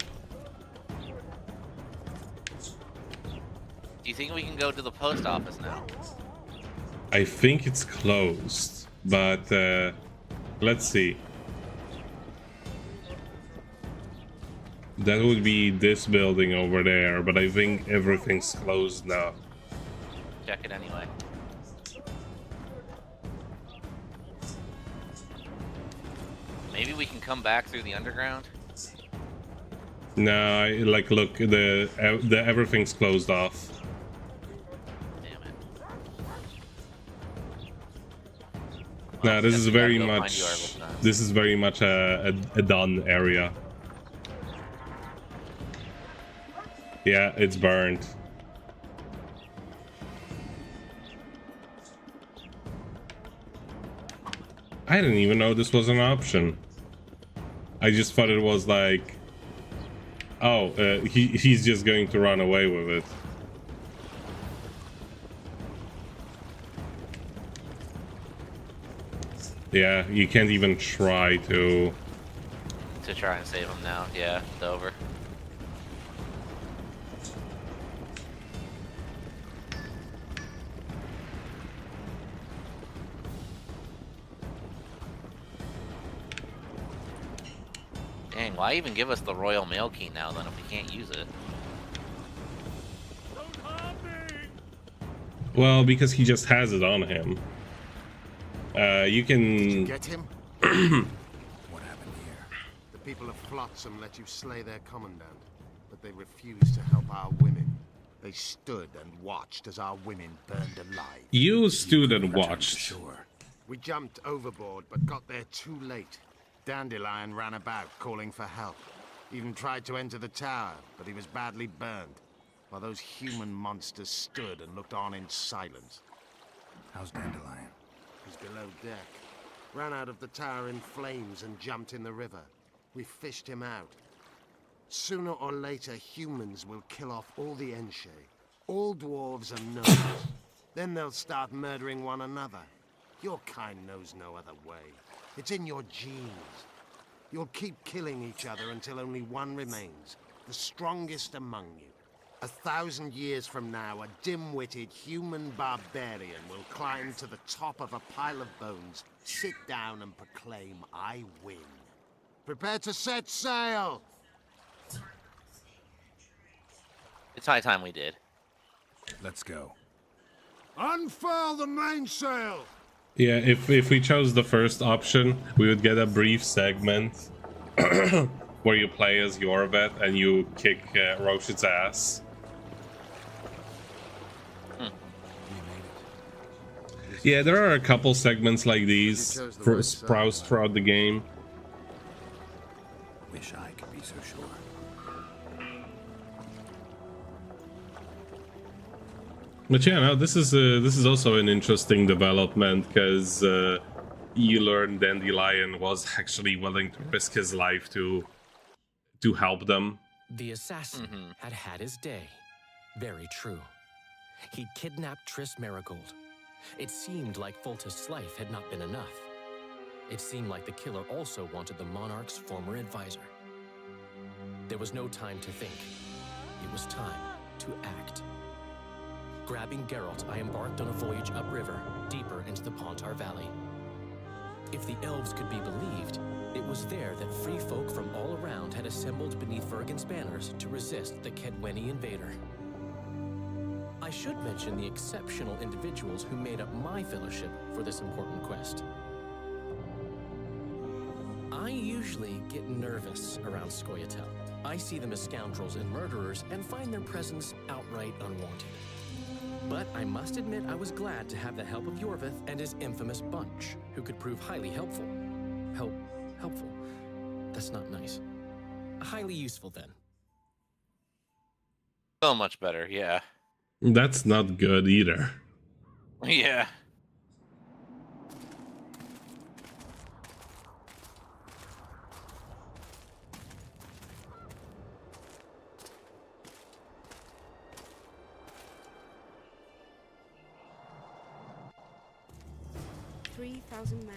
Do you think we can go to the post office now? I think it's closed, but let's see. That would be this building over there, but I think everything's closed now. Check it anyway. Maybe we can come back through the underground? No, like look, the everything's closed off. Damn it. No, this is we gotta very go find much. you our little guns. This is very much a done area. Yeah, it's burned. I didn't even know this was an option. I just thought it was like, oh, he's just going to run away with it. Yeah, you can't even try to try and save him now. Yeah, it's over. Dang, why even give us the Royal Mail Key now then if we can't use it? Well, because he just has it on him. You can get him. What happened here? The people of Flotsam let you slay their commandant, but they refused to help our women. They stood and watched as our women burned alive. You stood and watched. Sure. We jumped overboard, but got there too late. Dandelion ran about, calling for help. Even tried to enter the tower, but he was badly burned, while those human monsters stood and looked on in silence. How's Dandelion? He's below deck. Ran out of the tower in flames and jumped in the river. We fished him out. Sooner or later, humans will kill off all the Enshe, all dwarves and gnomes. Then they'll start murdering one another. Your kind knows no other way. It's in your genes. You'll keep killing each other until only one remains, the strongest among you. 1,000 years from now, a dim-witted human barbarian will climb to the top of a pile of bones, sit down and proclaim, I win. Prepare to set sail! It's high time we did. Let's go. Unfurl the mainsail! Yeah, if we chose the first option, we would get a brief segment where you play as Yorvet and you kick Roshit's ass. Yeah, there are a couple segments like these for Sprouse throughout the game. Wish I could be so sure. But yeah, no, this is also an interesting development because you learn Dandelion was actually willing to risk his life to help them. The assassin had had his day. Very true. He'd kidnapped Triss Marigold. It seemed like Foltest's life had not been enough. It seemed like the killer also wanted the Monarch's former advisor. There was no time to think. It was time to act. Grabbing Geralt, I embarked on a voyage upriver, deeper into the Pontar Valley. If the elves could be believed, it was there that free folk from all around had assembled beneath Vergen's banners to resist the Kedweni invader. I I should mention the exceptional individuals who made up my fellowship for this important quest. I usually get nervous around Scoia'tael. I see them as scoundrels and murderers and find their presence outright unwanted. But I must admit I was glad to have the help of Iorveth and his infamous bunch, who could prove highly helpful. Helpful? That's not nice. Highly useful, then. So much better, yeah. That's not good either. Yeah. "3,000 men,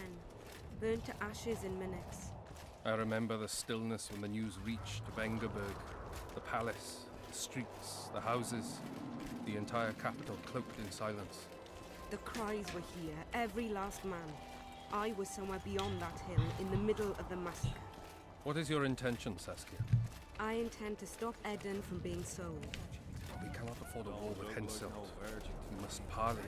burned to ashes in minutes." I remember the stillness when the news reached Vengerberg. The palace, the streets, the houses, the entire capital cloaked in silence. The cries were here, every last man. I was somewhere beyond that hill, in the middle of the massacre. What is your intention, Saskia? I intend to stop Eden from being sold. We cannot afford a war with Henselt. We must parley.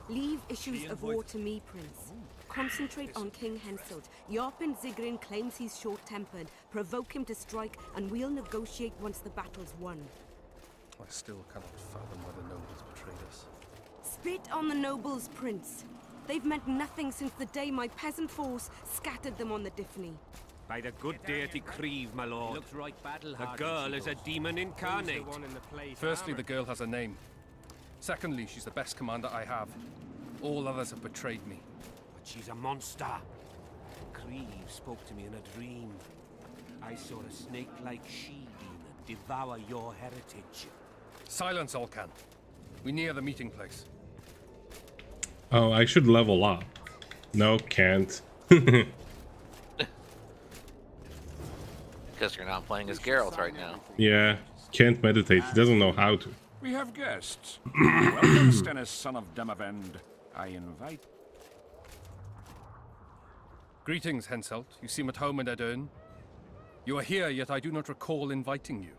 Leave issues of war to me, Prince. Concentrate on King Henselt. Yarpen Zigrin claims he's short-tempered. Provoke him to strike, and we'll negotiate once the battle's won. I still cannot fathom why the nobles betrayed us. Spit on the nobles, Prince. They've meant nothing since the day my peasant force scattered them on the Dyffny. By the good deity Creve, my lord. Looks right battle. The girl is a demon incarnate. Firstly, the girl has a name. Secondly, she's the best commander I have. All others have betrayed me. But she's a monster. Creve spoke to me in a dream. I saw a snake-like she-demon devour your heritage. Silence, Olcan. We near the meeting place. Oh, I should level up. No, can't. Because you're not playing as Geralt right now. Yeah, can't meditate. He doesn't know how to. We have guests. Welcome, Stennis, son of Demavend. I invite... Greetings, Henselt. You seem at home in Aedirn. You are here, yet I do not recall inviting you.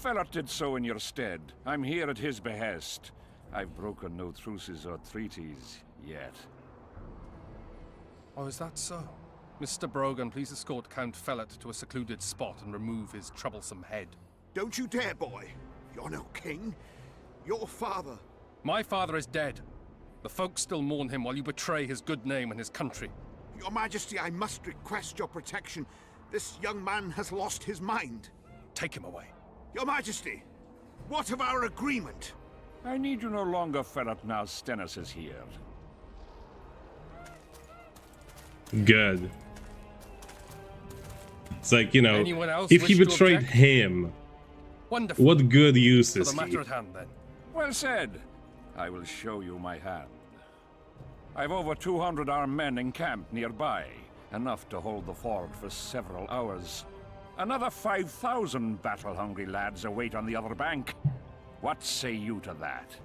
Felot did so in your stead. I'm here at his behest. I've broken no truces or treaties yet. Oh, is that so? Mr. Brogan, please escort Count Felot to a secluded spot and remove his troublesome head. Don't you dare, boy. You're no king. Your father. My father is dead. The folk still mourn him while you betray his good name and his country. Your Majesty, I must request your protection. This young man has lost his mind. Take him away. Your Majesty, what of our agreement? I need you no longer, Felot, now Stennis is here. Good. It's like, you know, if he betrayed him, wonderful. What good use is For the he? matter at hand, then. Well said. I will show you my hand. I've over 200 armed men in camp nearby, enough to hold the fort for several hours. Another 5,000 battle-hungry lads await on the other bank. What say you to that?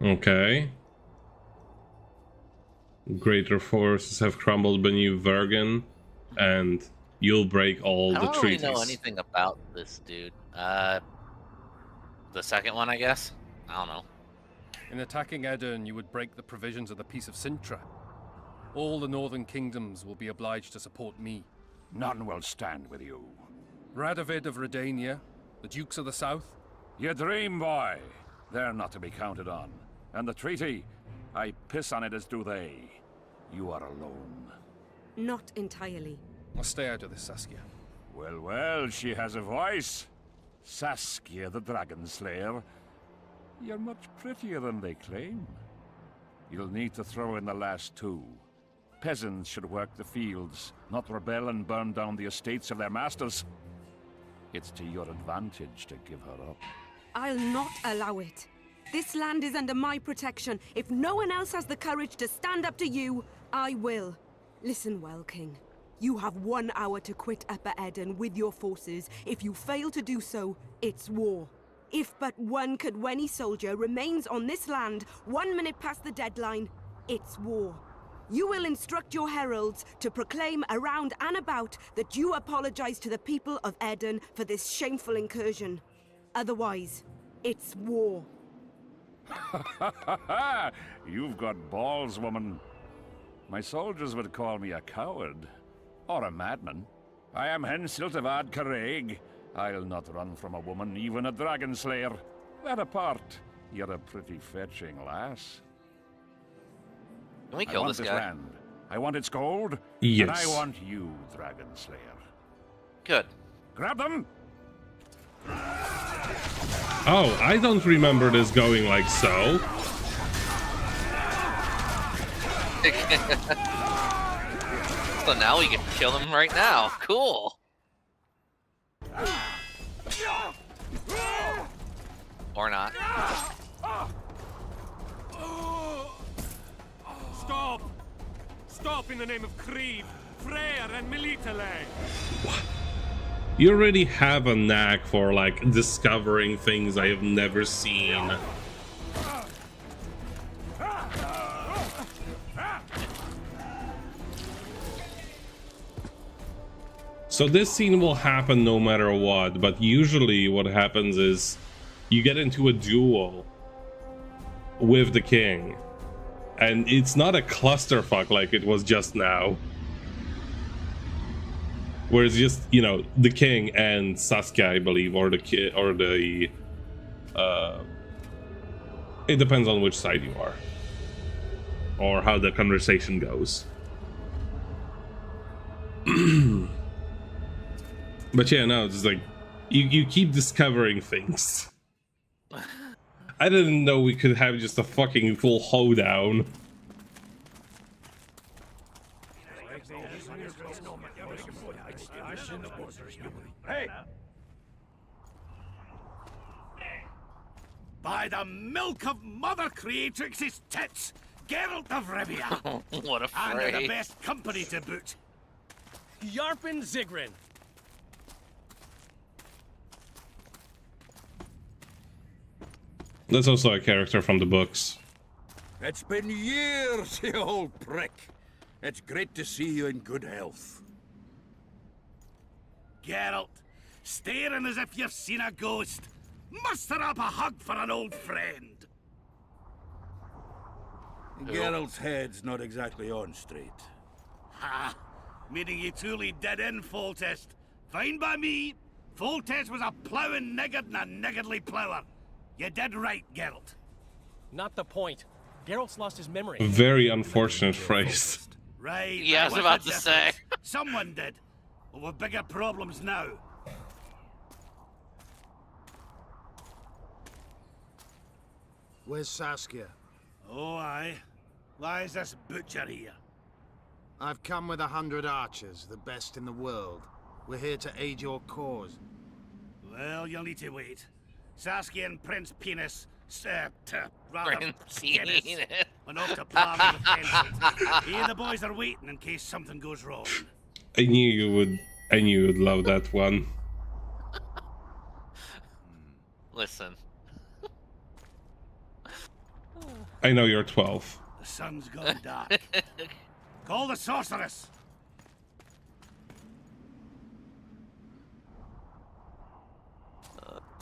Okay. Greater forces have crumbled beneath Vergen, and you'll break all the I don't really treaties. know anything about this dude. The second one, I guess? I don't know. In attacking Aedirn, you would break the provisions of the Peace of Sintra. All the northern kingdoms will be obliged to support me. None will stand with you. Radovid of Redania, the Dukes of the South? You dream, boy. They're not to be counted on. And the treaty, I piss on it as do they. You are alone. Not entirely. I'll stay out of this, Saskia. Well, well, she has a voice. Saskia the Dragon Slayer. You're much prettier than they claim. You'll need to throw in the last two. Peasants should work the fields, not rebel and burn down the estates of their masters. It's to your advantage to give her up. I'll not allow it. This land is under my protection. If no one else has the courage to stand up to you, I will. Listen well, King. You have 1 hour to quit Upper Aedirn with your forces. If you fail to do so, it's war. If but one Cadweni soldier remains on this land 1 minute past the deadline, it's war. You will instruct your heralds to proclaim around and about that you apologize to the people of Aedirn for this shameful incursion. Otherwise, It's war. You've got balls, woman. My soldiers would call me a coward. Or a madman. I am Henselt of Ad Caraig. I'll not run from a woman, even a dragon slayer. That apart, you're a pretty fetching lass. Can we kill this guy? Land. I want its gold. Yes. And I want you, dragon slayer. Good. Grab them! Oh, I don't remember this going like so. So now we can kill him right now. Cool. Or not. Stop! Stop in the name of Kriv, Freyr, and Melitele! You already have a knack for like discovering things I have never seen. So this scene will happen no matter what, but usually what happens is you get into a duel with the king, and it's not a clusterfuck like it was just now, where it's just, you know, the king and Saskia, I believe, or the kid, or the it depends on which side you are or how the conversation goes. But yeah, no, it's like you keep discovering things. I didn't know we could have just a fucking full hoedown. Hey! By the milk of Mother Creatrix's tits, Geralt of Rivia! What a And phrase. the best company to boot. Yarpen Zigrin. That's also a character from the books. It's been years, you old prick. It's great to see you in good health. Geralt, staring as if you've seen a ghost. Muster up a hug for an old friend. Geralt's head's not exactly on straight. Ha! Meaning you truly did in Foltest. Fine by me. Foltest was a ploughing niggard and a niggardly plougher. You did right, Geralt. Not the point. Geralt's lost his memory. Very unfortunate phrase. Right. Yeah, I was about to say. Someone did. But we've bigger problems now. Where's Saskia? Oh, aye. Why is this butcher here? I've come with 100 archers, the best in the world. We're here to aid your cause. Well, you'll need to wait. Saskia and Prince Penis, rather, Prince Skinnis, Penis. went off to plan the offensive. He and the boys are waiting in case something goes wrong. I knew you would love that one. Listen. I know you're 12. The sun's gone dark. Call the sorceress!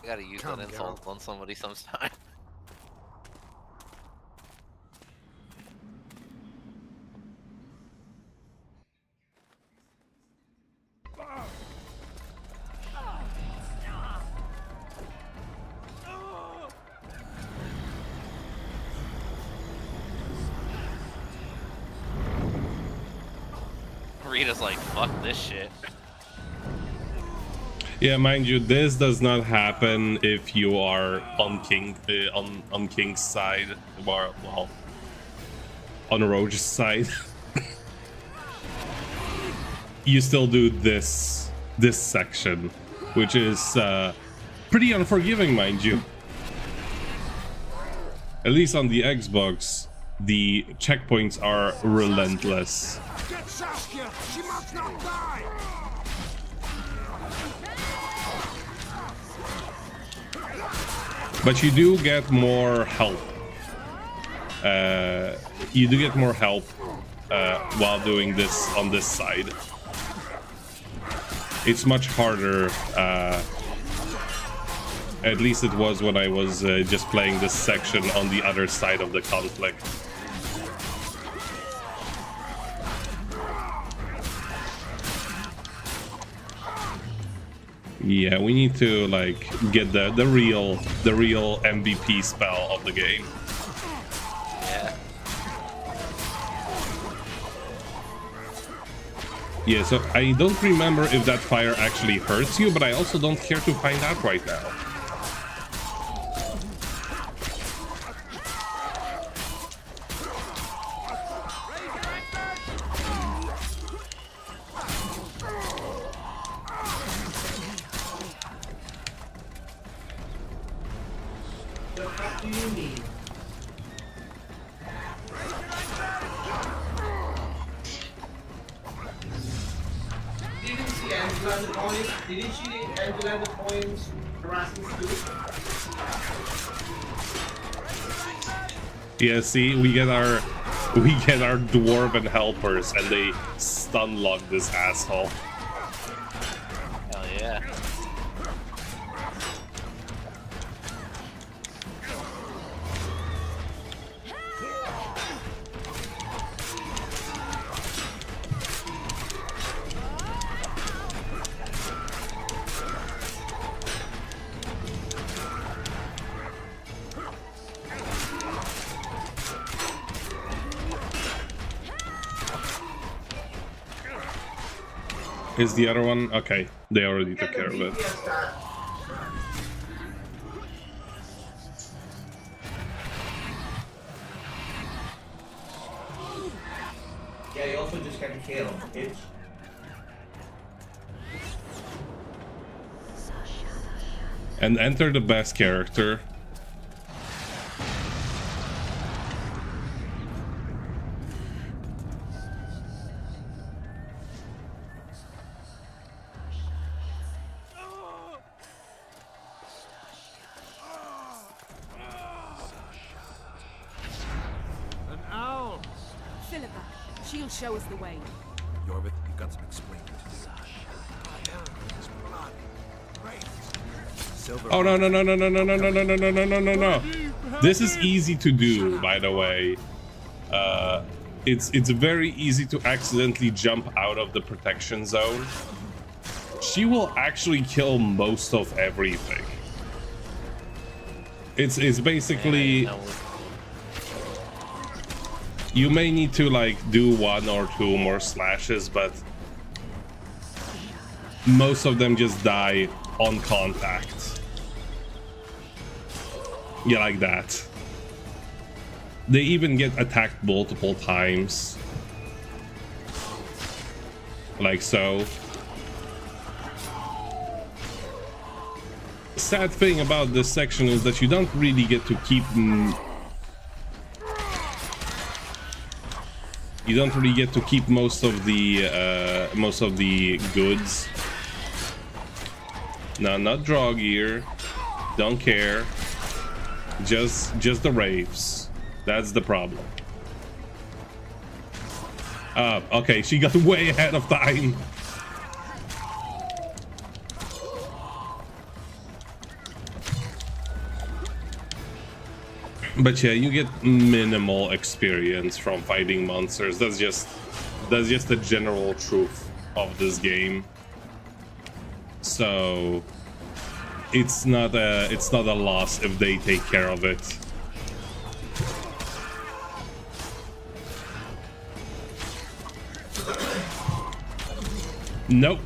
I gotta use that insult on somebody sometime. Rita's like, fuck this shit. Yeah, mind you, this does not happen if you are on on King's side, or well, on Roge's side. You still do this section, which is pretty unforgiving, mind you. At least on the Xbox, the checkpoints are relentless. Get Saskia! She must not die! But you do get more help. You do get more help while doing this on this side. It's much harder At least it was when I was just playing this section on the other side of the conflict. Yeah, we need to like get the real MVP spell of the game. Yeah. Yeah, so I don't remember if that fire actually hurts you, but I also don't care to find out right now. Didn't she Angela the poems harassing Stu? Yeah, see, we get our dwarven helpers and they stun lock this asshole. Hell yeah. Is the other one? Okay, they already took care of it. Yeah, you also just got to kill, bitch. And enter the best character. She'll show us the way. Yorvith, you've got some explaining to do. Oh no no no no no no no no no no no no no no no! This is easy to do, by the way. It's very easy to accidentally jump out of the protection zone. She will actually kill most of everything. It's basically. You may need to like do 1 or 2 more slashes, but most of them just die on contact. Yeah, like that. They even get attacked multiple times. Like so. Sad thing about this section is that you don't really get to keep... You don't really get to keep most of the goods. No, not draw gear. Don't care. Just the wraiths. That's the problem. Okay, she got way ahead of time. But yeah, you get minimal experience from fighting monsters. That's just the general truth of this game. So it's not a loss if they take care of it. Nope.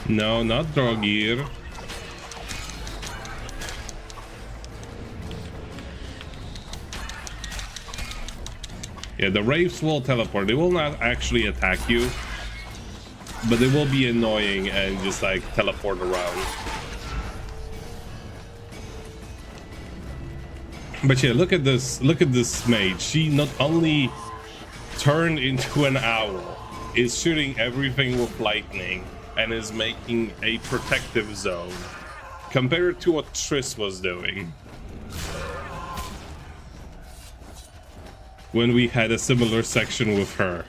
No, not Drogir. Yeah, the Wraiths will teleport. They will not actually attack you, but they will be annoying and just like teleport around. But yeah, look at this mage. She not only turned into an owl, is shooting everything with lightning, and is making a protective zone compared to what Triss was doing when we had a similar section with her.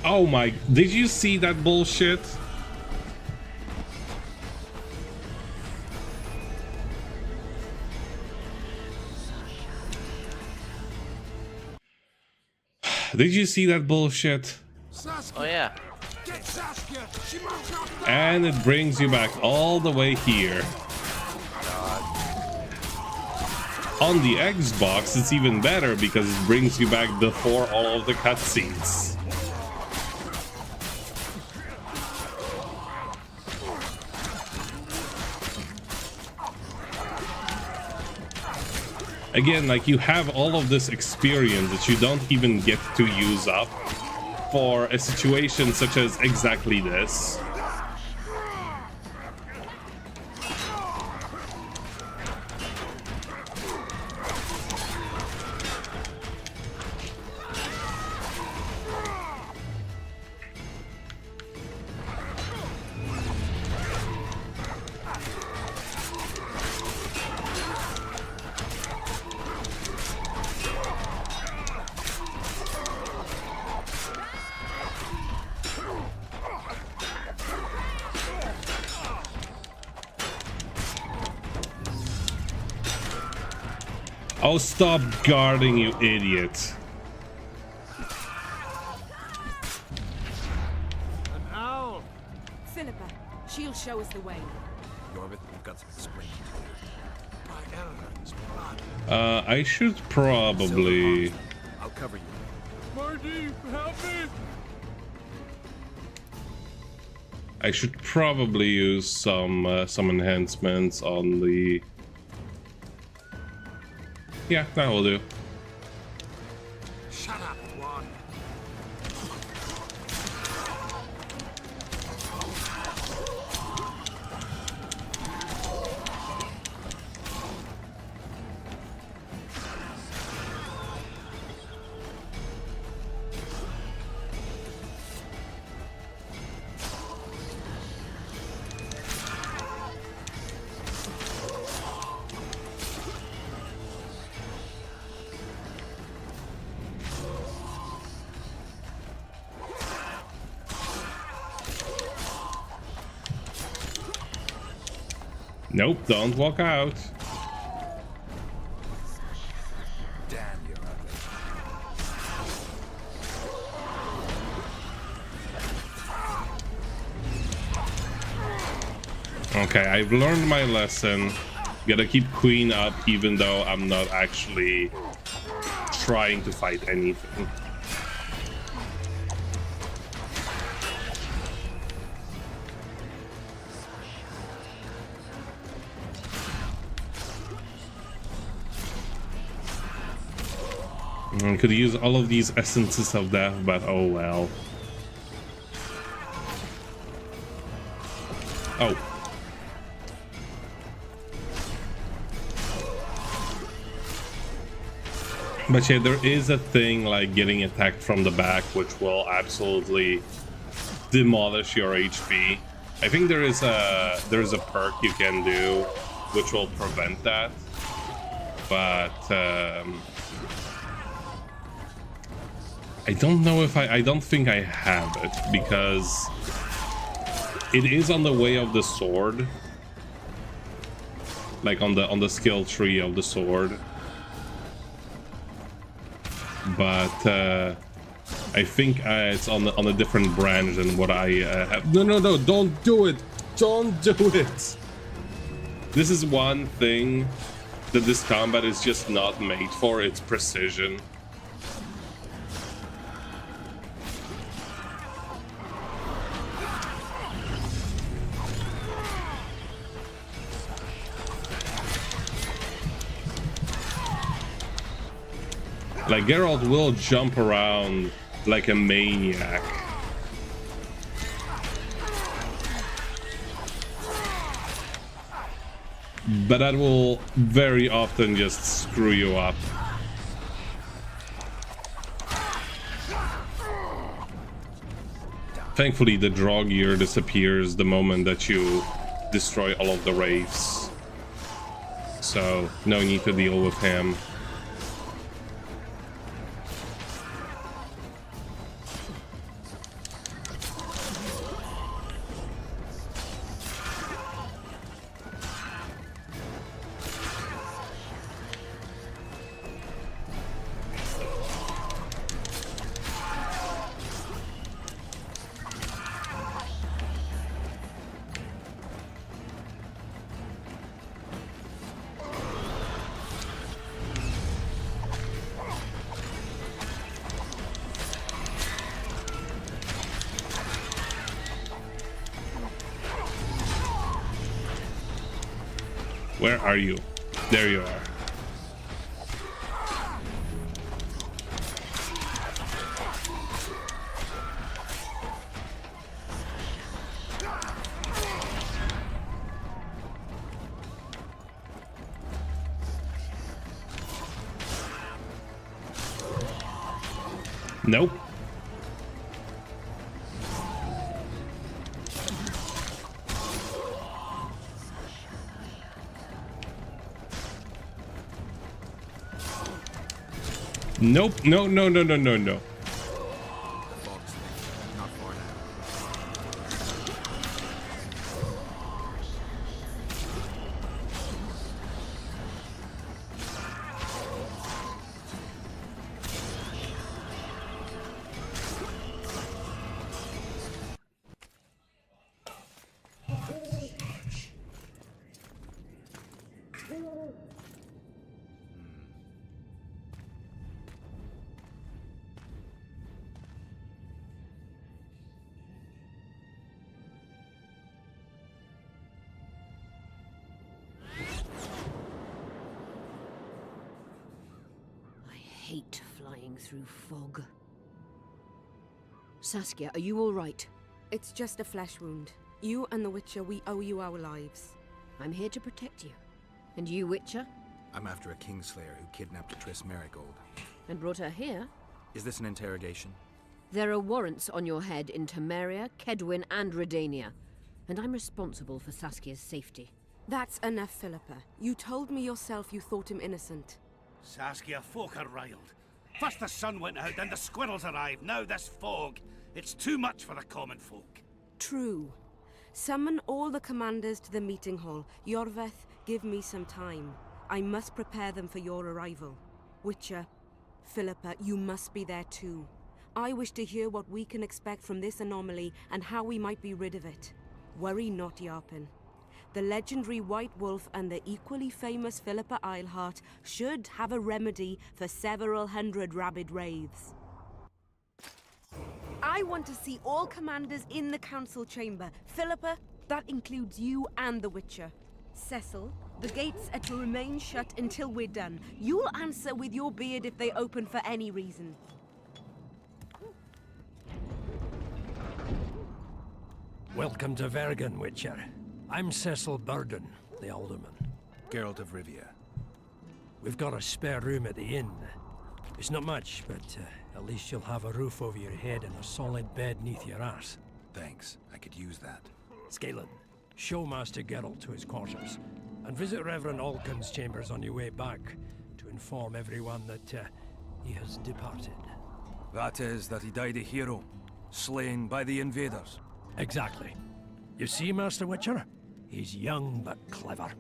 Oh my, did you see that bullshit? Did you see that bullshit? Oh yeah. And it brings you back all the way here. On the Xbox, it's even better because it brings you back before all of the cutscenes. Again, like, you have all of this experience that you don't even get to use up for a situation such as exactly this. Oh, stop guarding, you idiot. An owl! Philippa, she'll show us the way. Yorvith, we've got some explaining to do. My Elrond's blood. I should probably... I'll cover you. Marty, help me! I should probably use some enhancements on the... Yeah, that will do. Shut up, one. Nope, don't walk out. Damn, you're ugly. Okay, I've learned my lesson. Gotta keep Queen up even though I'm not actually trying to fight anything. Could use all of these essences of death, but oh well. Oh. But yeah, there is a thing like getting attacked from the back, which will absolutely demolish your HP. I think there's a perk you can do which will prevent that, but I don't know if I don't think I have it, because It is on the way of the sword, like on the skill tree of the sword, but I think it's on a different branch than what I have. No, don't do it! Don't do it! This is one thing that this combat is just not made for. It's precision. Like, Geralt will jump around like a maniac. But that will very often just screw you up. Thankfully, the draw gear disappears the moment that you destroy all of the wraiths. So, no need to deal with him. Where are you? There you are. Nope. Nope, no. I hate flying through fog. Saskia, are you all right? It's just a flesh wound. You and the Witcher, we owe you our lives. I'm here to protect you. And you, Witcher? I'm after a Kingslayer who kidnapped Triss Merigold. And brought her here? Is this an interrogation? There are warrants on your head in Temeria, Kedwin, and Redania. And I'm responsible for Saskia's safety. That's enough, Philippa. You told me yourself you thought him innocent. Saskia, folk are riled. First the sun went out, then the squirrels arrived, now this fog. It's too much for the common folk. True. Summon all the commanders to the meeting hall. Yorveth, give me some time. I must prepare them for your arrival. Witcher, Philippa, you must be there too. I wish to hear what we can expect from this anomaly and how we might be rid of it. Worry not, Yarpen. The legendary White Wolf and the equally famous Philippa Eilhart should have a remedy for several hundred rabid wraiths. I want to see all commanders in the council chamber. Philippa, that includes you and the Witcher. Cecil, the gates are to remain shut until we're done. You'll answer with your beard if they open for any reason. Welcome to Vergen, Witcher. I'm Cecil Burden, the Alderman. Geralt of Rivia. We've got a spare room at the inn. It's not much, but at least you'll have a roof over your head and a solid bed neath your ass. Thanks, I could use that. Scalen, show Master Geralt to his quarters, and visit Reverend Alkin's chambers on your way back to inform everyone that he has departed. That is, that he died a hero, slain by the invaders. Exactly. You see, Master Witcher? He's young but clever.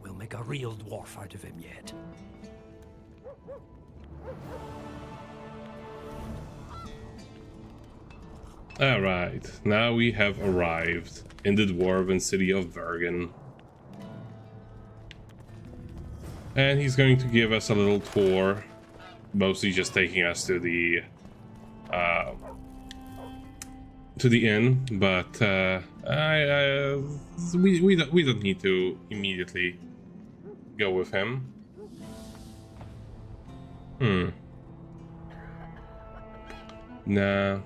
We'll make a real dwarf out of him yet. Alright, now we have arrived in the dwarven city of Vergen. And he's going to give us a little tour, mostly just taking us to the inn, but we don't need to immediately go with him. Nah.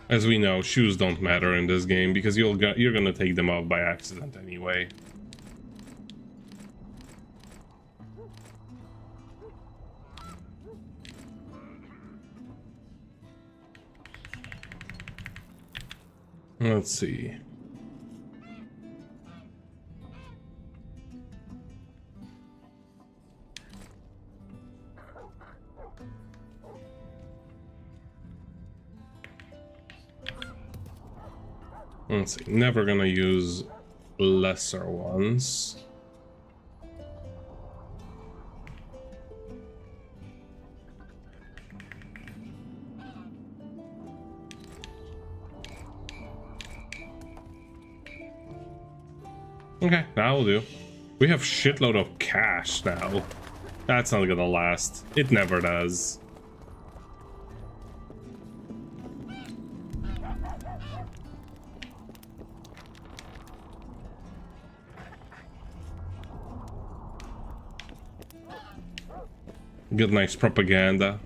As we know, shoes don't matter in this game because you're gonna take them off by accident anyway. Let's see. Let's see, never gonna use lesser ones. Okay, that'll do. We have shitload of cash now. That's not gonna last. It never does. Good, nice propaganda.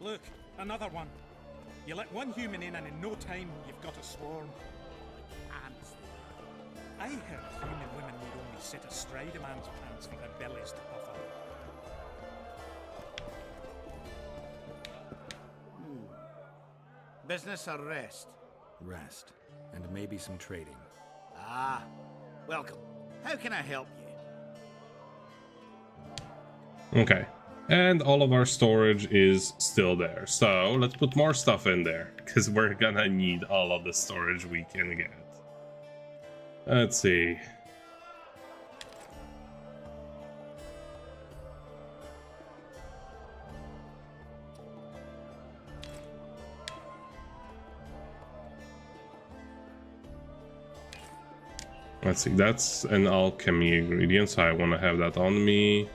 Look, another one. You let one human in and in no time you've got a swarm. Ants. I heard human women would only sit astride a man's pants for their bellies to puff up. Business or rest? Rest. And maybe some trading. Ah, welcome. How can I help you? Okay. And all of our storage is still there. So let's put more stuff in there, because we're gonna need all of the storage we can get. Let's see. Let's see, that's an alchemy ingredient, so I want to have that on me.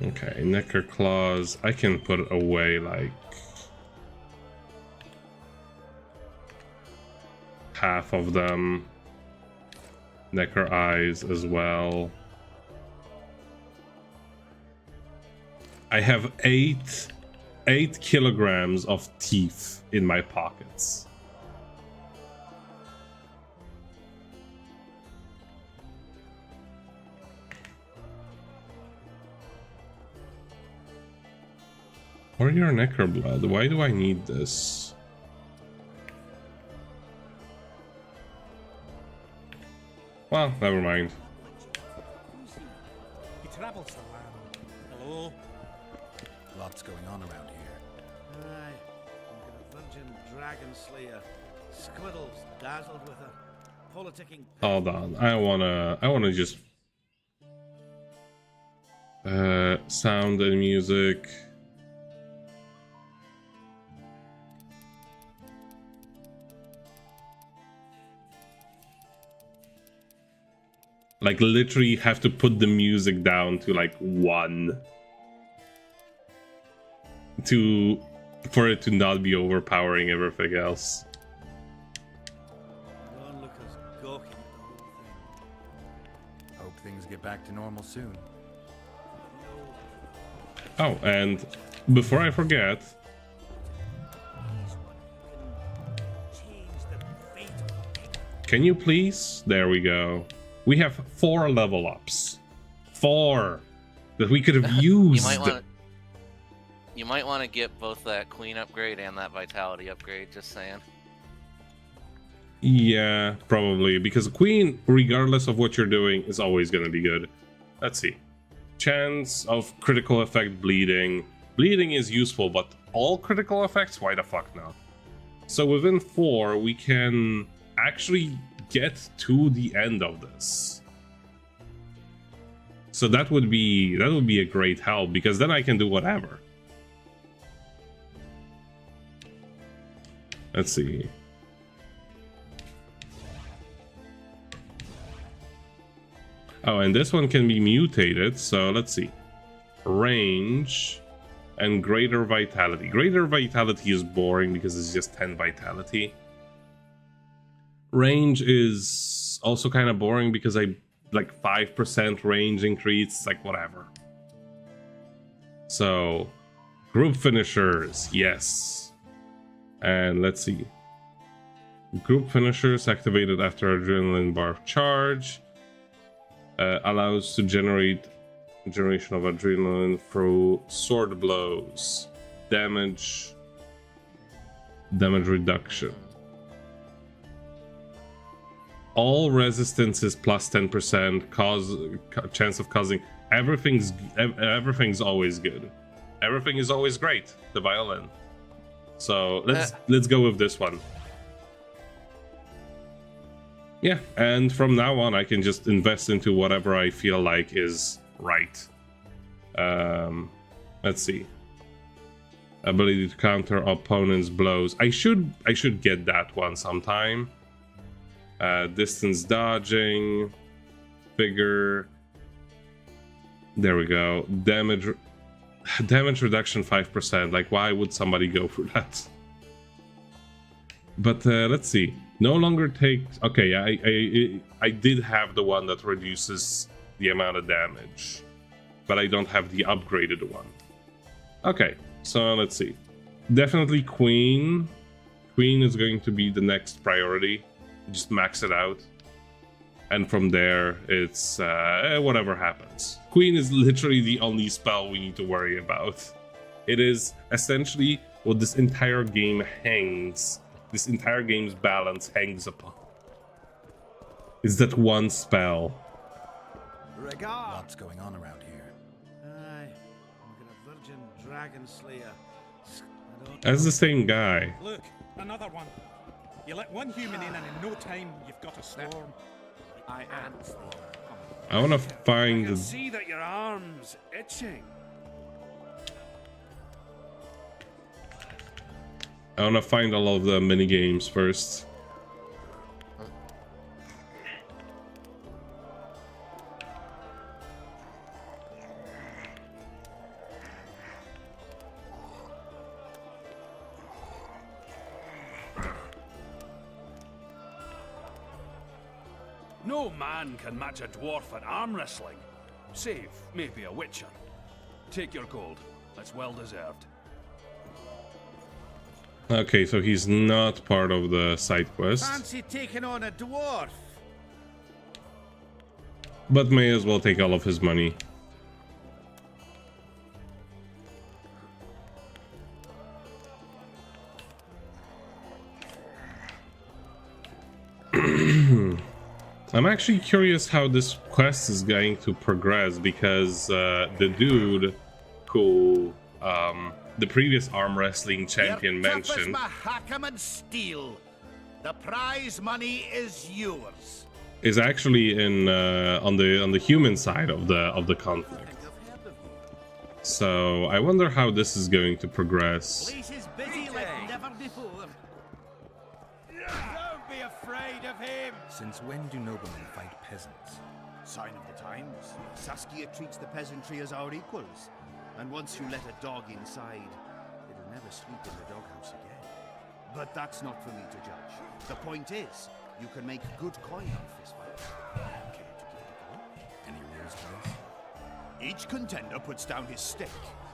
Okay, Necker claws, I can put away like half of them. Necker eyes as well. I have 8 kilograms of teeth in my pockets. Warrior Necker blood. Why do I need this? Well, never mind. He travels the land. Hello? Lots going on around here. Aye, we've got a virgin dragon slayer. Squiddles dazzled with her. Politicking. Hold on, I wanna just sound and music. Like literally have to put the music down to like 1 for it to not be overpowering everything else. Don't look as gawky at the whole thing. Hope things get back to normal soon. Oh, and before I forget, Can you please? There we go. We have 4 level ups. 4 that we could have used. You might want to get both that queen upgrade and that vitality upgrade, just saying. Yeah, probably, because queen, regardless of what you're doing, is always going to be good. Let's see. Chance of critical effect bleeding. Bleeding is useful, but all critical effects? Why the fuck not? So within 4, we can actually get to the end of this. So that would be a great help, because then I can do whatever. Let's see. Oh, and this one can be mutated, so let's see. Range and greater vitality. Greater vitality is boring because it's just 10 vitality. Range is also kind of boring because I like 5% range increase, like whatever. So, group finishers, yes. And let's see. Group finishers activated after adrenaline bar charge. Allows to generation of adrenaline through sword blows. Damage reduction. All resistances plus 10%, chance of causing. Everything's always good. Everything is always great. The violin. So let's go with this one. Yeah, and from now on I can just invest into whatever I feel like is right. Let's see. Ability to counter opponent's blows. I should get that one sometime. Distance dodging. Figure. There we go. Damage reduction 5%. Like, why would somebody go for that? But let's see. No longer takes. Okay, I did have the one that reduces the amount of damage, but I don't have the upgraded one. Okay, so let's see. Definitely Queen. Queen is going to be the next priority. Just max it out, and from there it's whatever happens. Queen is literally the only spell we need to worry about. It is essentially what this entire game hangs. This entire game's balance hangs upon. Is that one spell? What's going on around here? Aye, we've got a virgin dragon slayer. That's the same guy. Look, another one. You let one human in, and in no time you've got a swarm. I want to find. I can see that your arm's itching. I want to find all of the mini games first. No man can match a dwarf at arm wrestling, save maybe a witcher. Take your gold. That's well deserved. Okay, so he's not part of the side quest. Fancy taking on a dwarf? But may as well take all of his money. I'm actually curious how this quest is going to progress, because the dude who the previous arm wrestling champion mentioned. Mahakam steel. The prize money is yours. Is actually in on the human side of the conflict. So I wonder how this is going to progress. Place is busy like never before. Don't be afraid of him. Since when do noblemen fight peasants? Sign of the times. Saskia treats the peasantry as our equals. And once you let a dog inside, it'll never sleep in the doghouse again. But that's not for me to judge. The point is, you can make good coin on fistfights. Care to give it a go? Any rules to this? Each contender puts down his stake,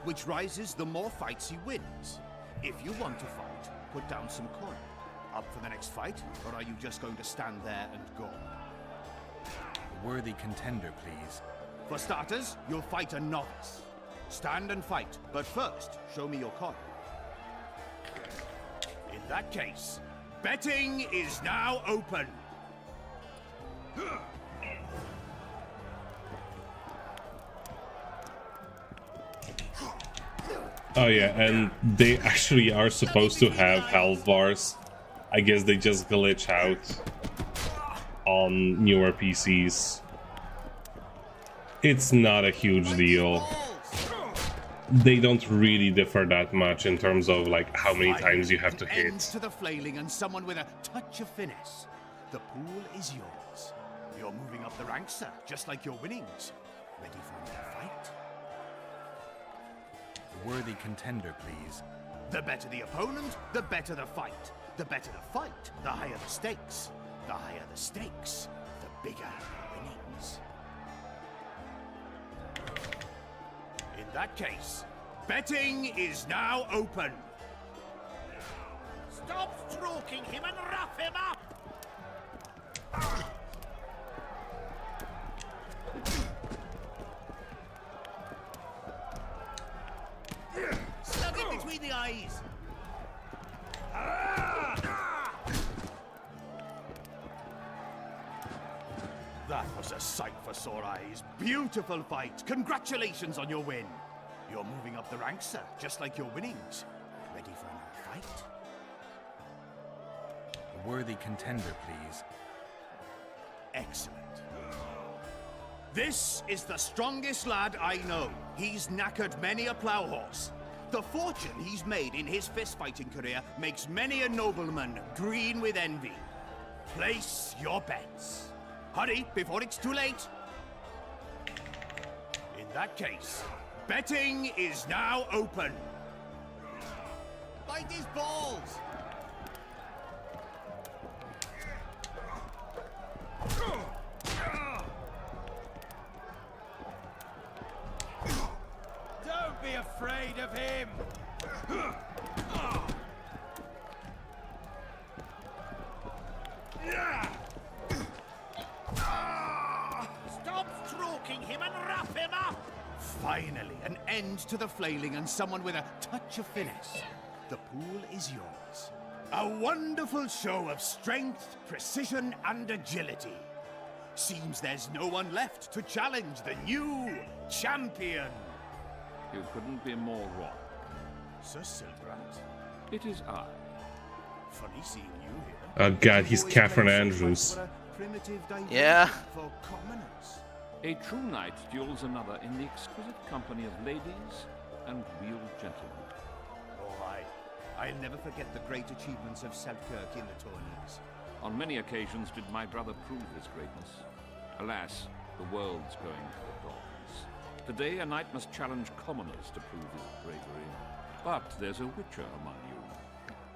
which rises the more fights he wins. If you want to fight, put down some coin. Up for the next fight, or are you just going to stand there and go? A worthy contender, please. For starters, you'll fight a novice. Stand and fight, but first, show me your coin. In that case, betting is now open. Oh yeah, and they actually are supposed to have health bars. I guess they just glitch out on newer PCs. It's not a huge deal. They don't really differ that much in terms of like how many times you have to hit. End to the flailing and someone with a touch of finesse. The pool is yours. You're moving up the ranks, sir, just like your winnings. Ready for another fight? A worthy contender, please. The better the opponent, the better the fight. The better the fight, the higher the stakes. The higher the stakes, the bigger the winnings. In that case, betting is now open. Stop stroking him and rough him up! Slug it between the eyes. That was a sight for sore eyes. Beautiful fight. Congratulations on your win. You're moving up the ranks, sir, just like your winnings. Ready for another fight? A worthy contender, please. Excellent. This is the strongest lad I know. He's knackered many a plough horse. The fortune he's made in his fist-fighting career makes many a nobleman green with envy. Place your bets. Hurry, before it's too late. In that case, betting is now open. Bite his balls! Don't be afraid of him! Stop stroking him and rough him up! Finally, an end to the flailing and someone with a touch of finesse. The pool is yours. A wonderful show of strength, precision, and agility. Seems there's no one left to challenge the new champion. You couldn't be more wrong. Sir Silbrat. It is I. Funny seeing you here. Oh god, he's Catherine Andrews. Yeah. For commoners. A true knight duels another in the exquisite company of ladies and real gentlemen. Oh, I'll never forget the great achievements of Selkirk in the tourneys. On many occasions did my brother prove his greatness. Alas, the world's going to the dogs. Today a knight must challenge commoners to prove his bravery. But there's a witcher among you.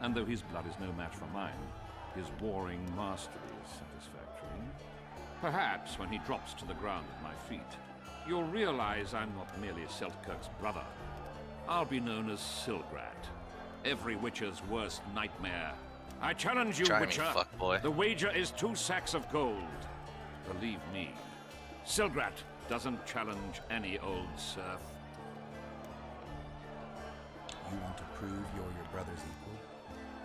And though his blood is no match for mine, his warring mastery is satisfactory. Perhaps when he drops to the ground at my feet, you'll realize I'm not merely Selkirk's brother. I'll be known as Silgrat, every witcher's worst nightmare. I challenge you, Try me, Witcher. fuckboy. The wager is 2 sacks of gold. Believe me, Silgrat doesn't challenge any old serf. You want to prove you're your brother's equal?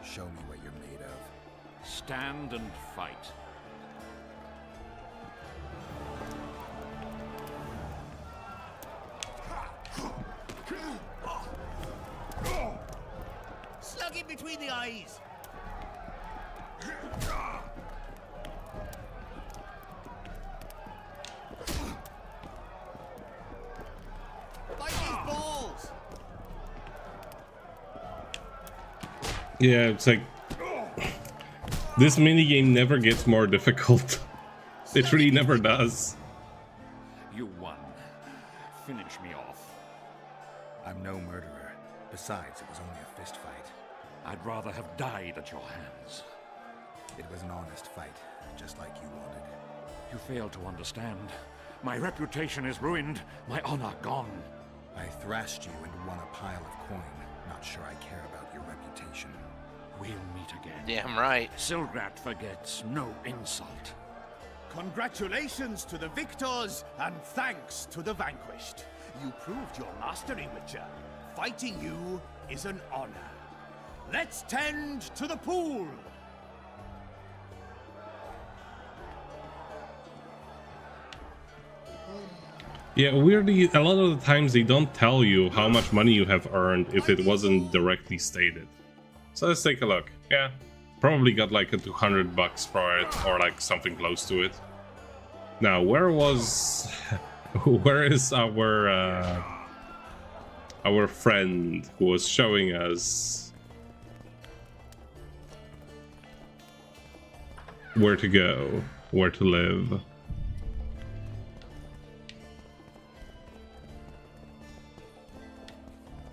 Show me what you're made of. Stand and fight. Slug it between the eyes. Bite his balls. Yeah, it's like this minigame never gets more difficult. It really never does. You won. Finish me off. I'm no murderer. Besides, it was only a fist fight. I'd rather have died at your hands. It was an honest fight, just like you wanted. You fail to understand. My reputation is ruined, my honor gone. I thrashed you and won a pile of coin. Not sure I care about your reputation. We'll meet again. Damn right. Silgrat forgets no insult. Congratulations to the victors, and thanks to the vanquished. You proved your mastery, Witcher. Fighting you is an honor. Let's tend to the pool! Yeah, weirdly, a lot of the times they don't tell you how much money you have earned if it wasn't directly stated. So let's take a look. Yeah, probably got like a $200 for it, or like something close to it. Now, where is our friend who was showing us where to go, where to live?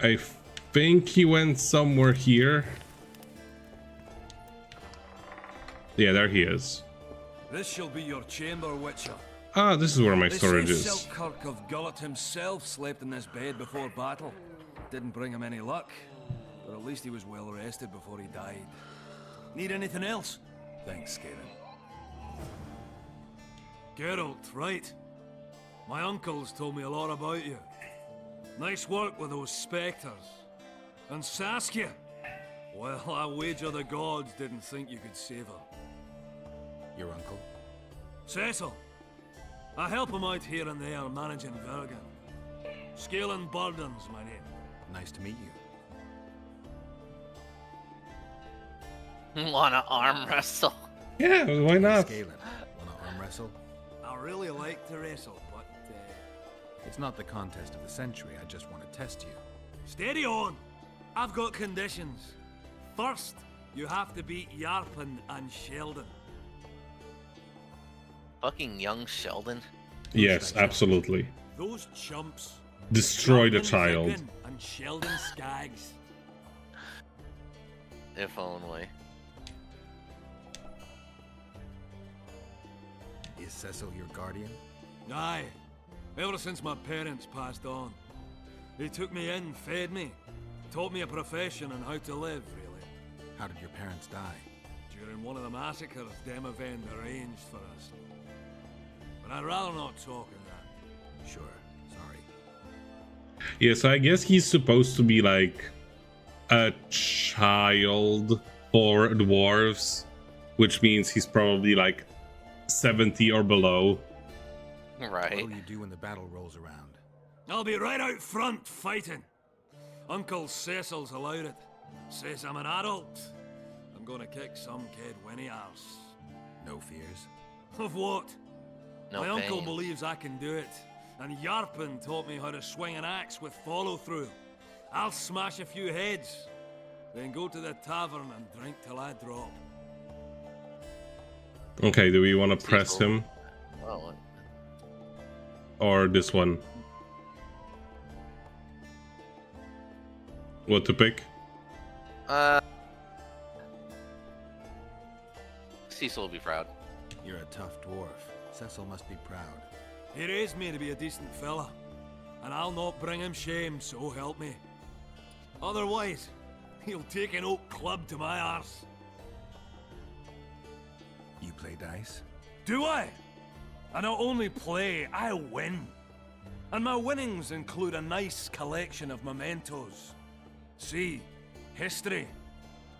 I think he went somewhere here. Yeah, there he is. This shall be your chamber, Witcher. Ah, this is where my They storage say is. Selkirk of Gullet himself slept in this bed before battle. Didn't bring him any luck, but at least he was well rested before he died. Need anything else? Thanks, Geralt. Geralt, right. My uncles told me a lot about you. Nice work with those spectres. And Saskia? Well, I wager the gods didn't think you could save her. Your uncle? Cecil. I help him out here and there managing Vergen. Scaling Burden's my name. Nice to meet you. Wanna arm wrestle? Yeah, why not? Galen, wanna arm wrestle? I really like to wrestle, but It's not the contest of the century, I just want to test you. steady on! I've got conditions. First, you have to beat Yarpen and Sheldon. Fucking young Sheldon. Yes, absolutely. Those chumps. Destroy the Yarpen child. Viggen and Sheldon Skaggs. If only. Is Cecil your guardian? Aye. Ever since my parents passed on. They took me in, fed me, taught me a profession and how to live, really. How did your parents die? During one of the massacres Demavend arranged for us. But I'd rather not talk of that. Sure, sorry. Yeah, so I guess he's supposed to be like a child for dwarves, which means he's probably like 70 or below. Right. What will you do when the battle rolls around? I'll be right out front fighting. Uncle Cecil's allowed it. Says I'm an adult. I'm gonna kick some kid when he asks. No fears? Of what? No My uncle pain. believes I can do it. And Yarpen taught me how to swing an axe with follow-through. I'll smash a few heads. Then go to the tavern and drink till I drop. Okay, do we want to press him? Oh, Or this one? What to pick? Cecil will be proud. You're a tough dwarf. Cecil must be proud. He raised me to be a decent fella. And I'll not bring him shame, so help me. Otherwise, he'll take an oak club to my arse. You play dice? Do I? I not only play, I win. And my winnings include a nice collection of mementos. See, history.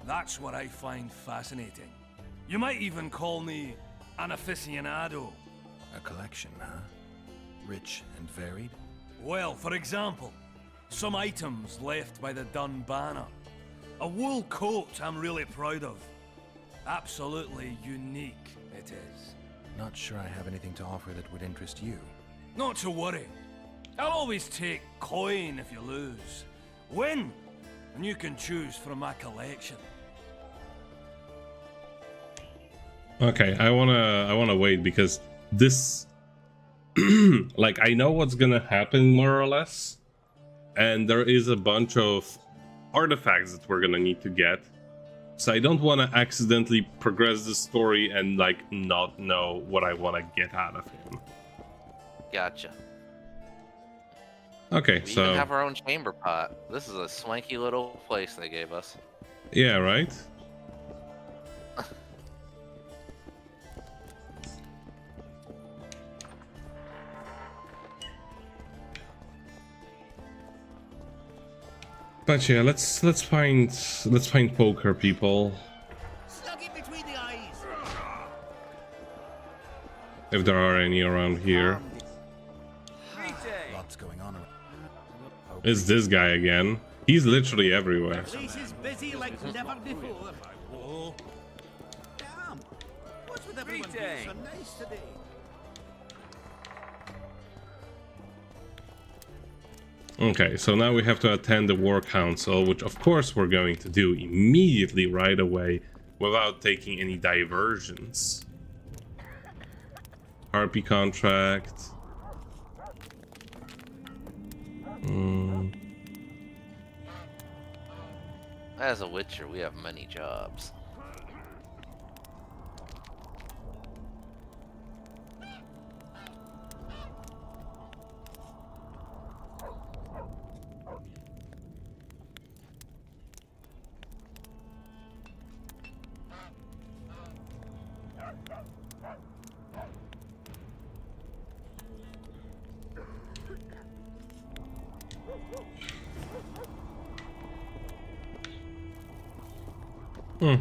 That's what I find fascinating. You might even call me an aficionado. A collection, huh? Rich and varied? Well, for example, some items left by the Dun Banner. A wool coat I'm really proud of. Absolutely unique, it is. Not sure I have anything to offer that would interest you. Not to worry. I'll always take coin if you lose. Win, and you can choose from my collection. Okay, I wanna wait because this, like, I know what's gonna happen more or less, and there is a bunch of artifacts that we're gonna need to get. So I don't want to accidentally progress the story and like not know what I want to get out of him. Gotcha. Okay, We so even have our own chamber pot. This is a swanky little place they gave us. yeah, right. But yeah, let's find poker people. Slug it between the eyes. If there are any around here. Lots going on. It's this guy again. He's literally everywhere. Place is busy like never before. Damn. What's with everyone being so nice today? Okay, so now we have to attend the War Council, which of course we're going to do immediately right away without taking any diversions. Harpy contract. As a Witcher, we have many jobs.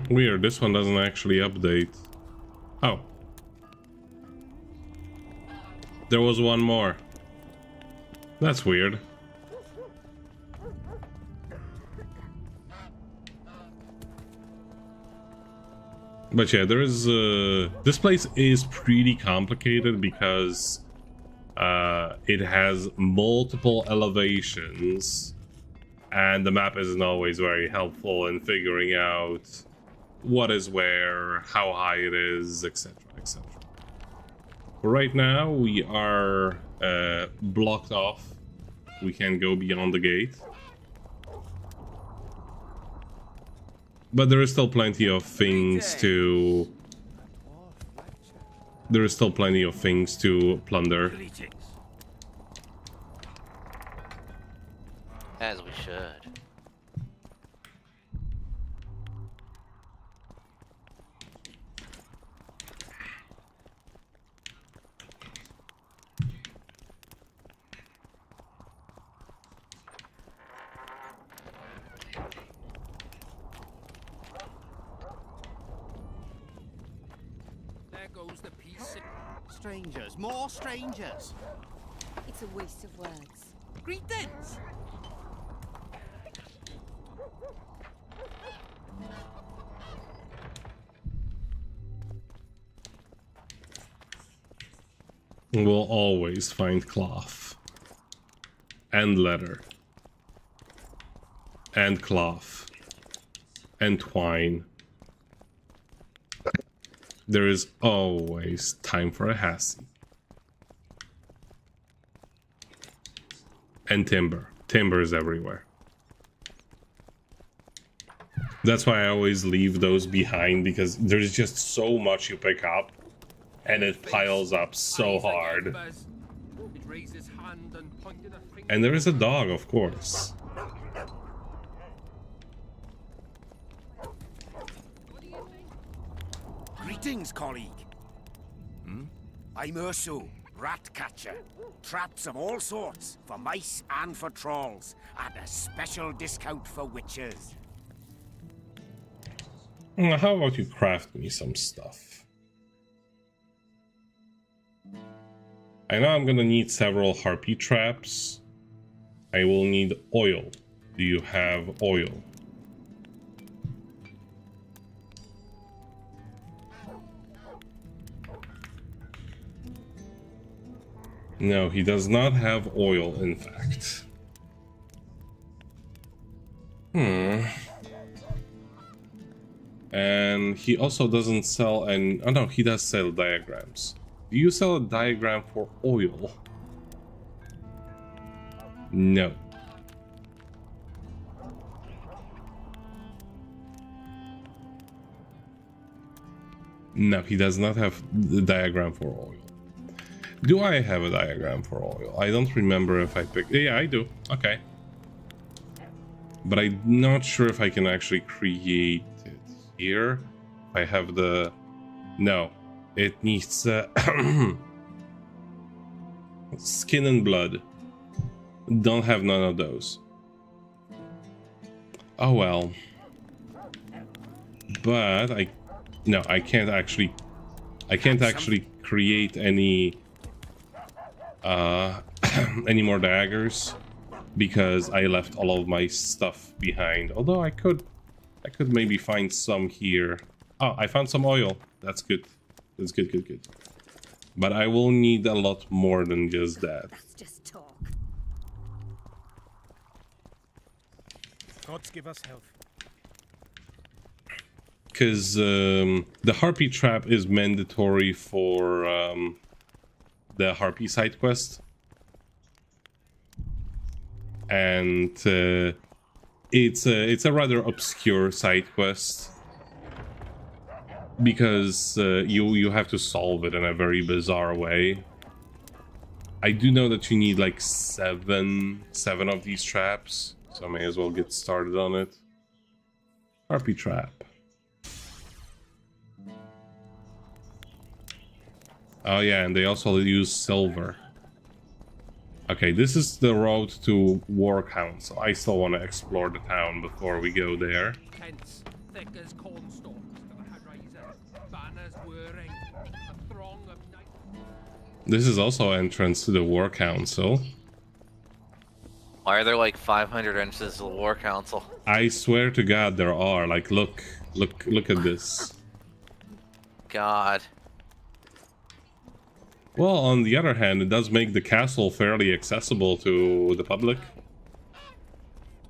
Weird, this one doesn't actually update. Oh. There was one more. That's weird. But yeah, there is this place is pretty complicated because it has multiple elevations and the map isn't always very helpful in figuring out what is where, how high it is, etc, etc. Right now we are blocked off. We can't go beyond the gate. But there is still plenty of things to... There is still plenty of things to plunder. As we should. There goes the peace. Strangers, more strangers. It's a waste of words. Greetings. We'll always find cloth. And leather. And cloth. And twine. There is always time for a Hassie. And timber. Timber is everywhere. That's why I always leave those behind, because there's just so much you pick up. And it piles up so hard. And there is a dog, of course. Greetings, colleague. I'm Urso, rat catcher. Traps of all sorts, for mice and for trolls, at a special discount for witchers. How about you craft me some stuff? I know I'm gonna need several harpy traps. I will need oil. Do you have oil? No, he does not have oil, in fact. And he also doesn't sell any... Oh no, he does sell diagrams. Do you sell a diagram for oil? No. No, he does not have the diagram for oil. Do I have a diagram for oil? I don't remember if I picked... Yeah, I do. Okay. But I'm not sure if I can actually create it here. I have the... No. It needs skin and blood. Don't have none of those. Oh well. But I can't actually create any any more daggers because I left all of my stuff behind. Although I could maybe find some here. Oh, I found some oil. That's good. That's good. But I will need a lot more than just that. That's just talk. Gods give us health. Because the Harpy trap is mandatory for the Harpy side quest. And it's a rather obscure side quest. Because you have to solve it in a very bizarre way. I do know that you need like seven of these traps, so I may as well get started on it. Harpy trap. Oh yeah, and they also use silver. Okay, this is the road to War Council. I still want to explore the town before we go there. Tents, thick as cornstalks, banners whirring, a throng of knights. This is also entrance to the War Council. Why are there like 500 entrances to the War Council? I swear to God there are. Like, look at this. God. Well, on the other hand, it does make the castle fairly accessible to the public.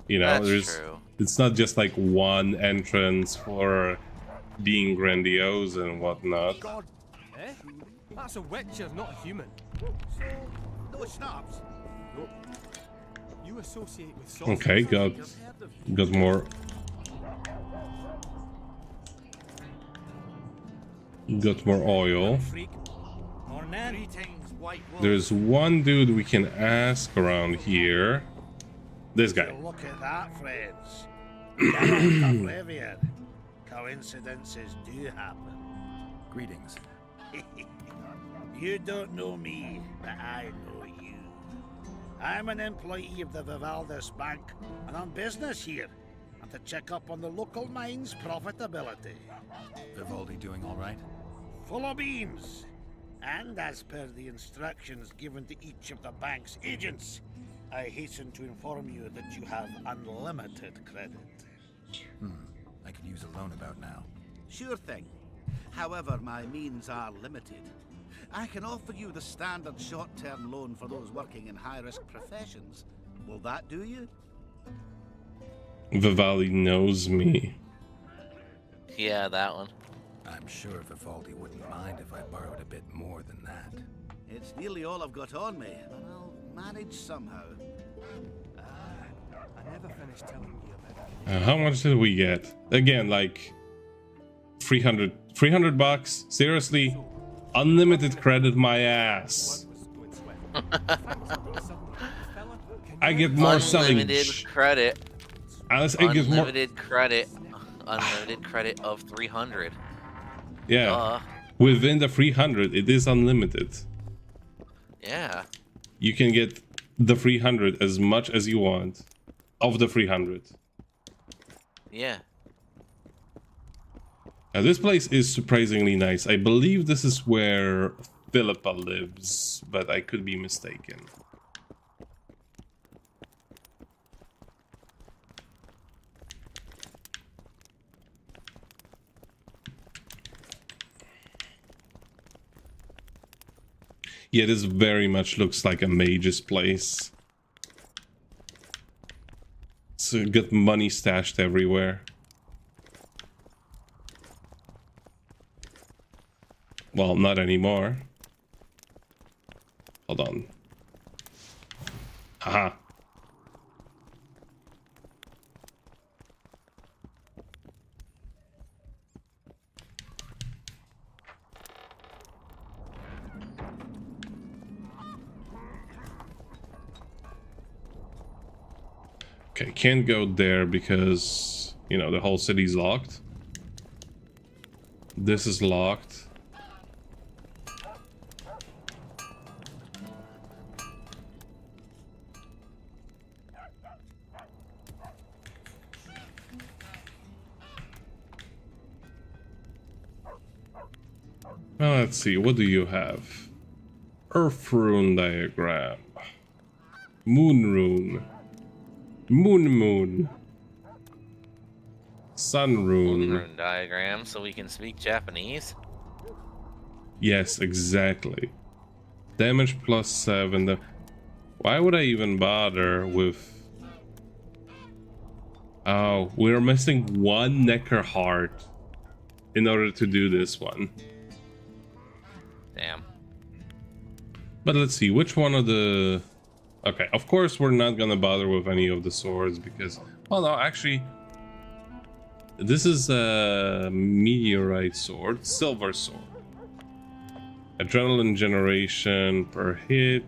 You know, That's true. It's not just like one entrance for being grandiose and whatnot. God, eh? That's a witcher, not a human. So, no snaps. Nope. You associate with sorcerers. Okay, got more. Got more oil. There's one dude we can ask around here. This guy. Look at that, friends. Oblivion. Coincidences do happen. Greetings. You don't know me, but I know you. I'm an employee of the Vivaldis Bank, and on business here, and to check up on the local mine's profitability. Vivaldi doing all right? Full of beans. And as per the instructions given to each of the bank's agents, I hasten to inform you that you have unlimited credit. I could use a loan about now. Sure thing. However, my means are limited. I can offer you the standard short-term loan for those working in high-risk professions. Will that do you? Vivaldi knows me. Yeah, that one. I'm sure Vivaldi wouldn't mind if I borrowed a bit more than that. It's nearly all I've got on me, but I'll manage somehow. I never finished telling you about it. How much did we get? Again, like 300 bucks? Seriously? Unlimited credit my ass. I get more selling. Unlimited credit. Unlimited credit. Unlimited credit of 300. Yeah. Within the 300, it is unlimited. Yeah. You can get the 300 as much as you want of the 300. Yeah. Now, this place is surprisingly nice. I believe this is where Philippa lives, but I could be mistaken. Yeah, this very much looks like a mage's place. It's got money stashed everywhere. Well, not anymore. Hold on. Haha. Okay, can't go there because, you know, the whole city's locked. This is locked. Well, let's see, what do you have? Earth rune diagram. Moon rune. Moon. Sun rune. Rune diagram so we can speak Japanese? Yes, exactly. Damage plus 7. Why would I even bother with... Oh, we're missing one Necker heart in order to do this one. Damn. But let's see, which one of the... Okay, of course we're not gonna bother with any of the swords because... Well, no, actually... This is a meteorite sword, silver sword. Adrenaline generation per hit.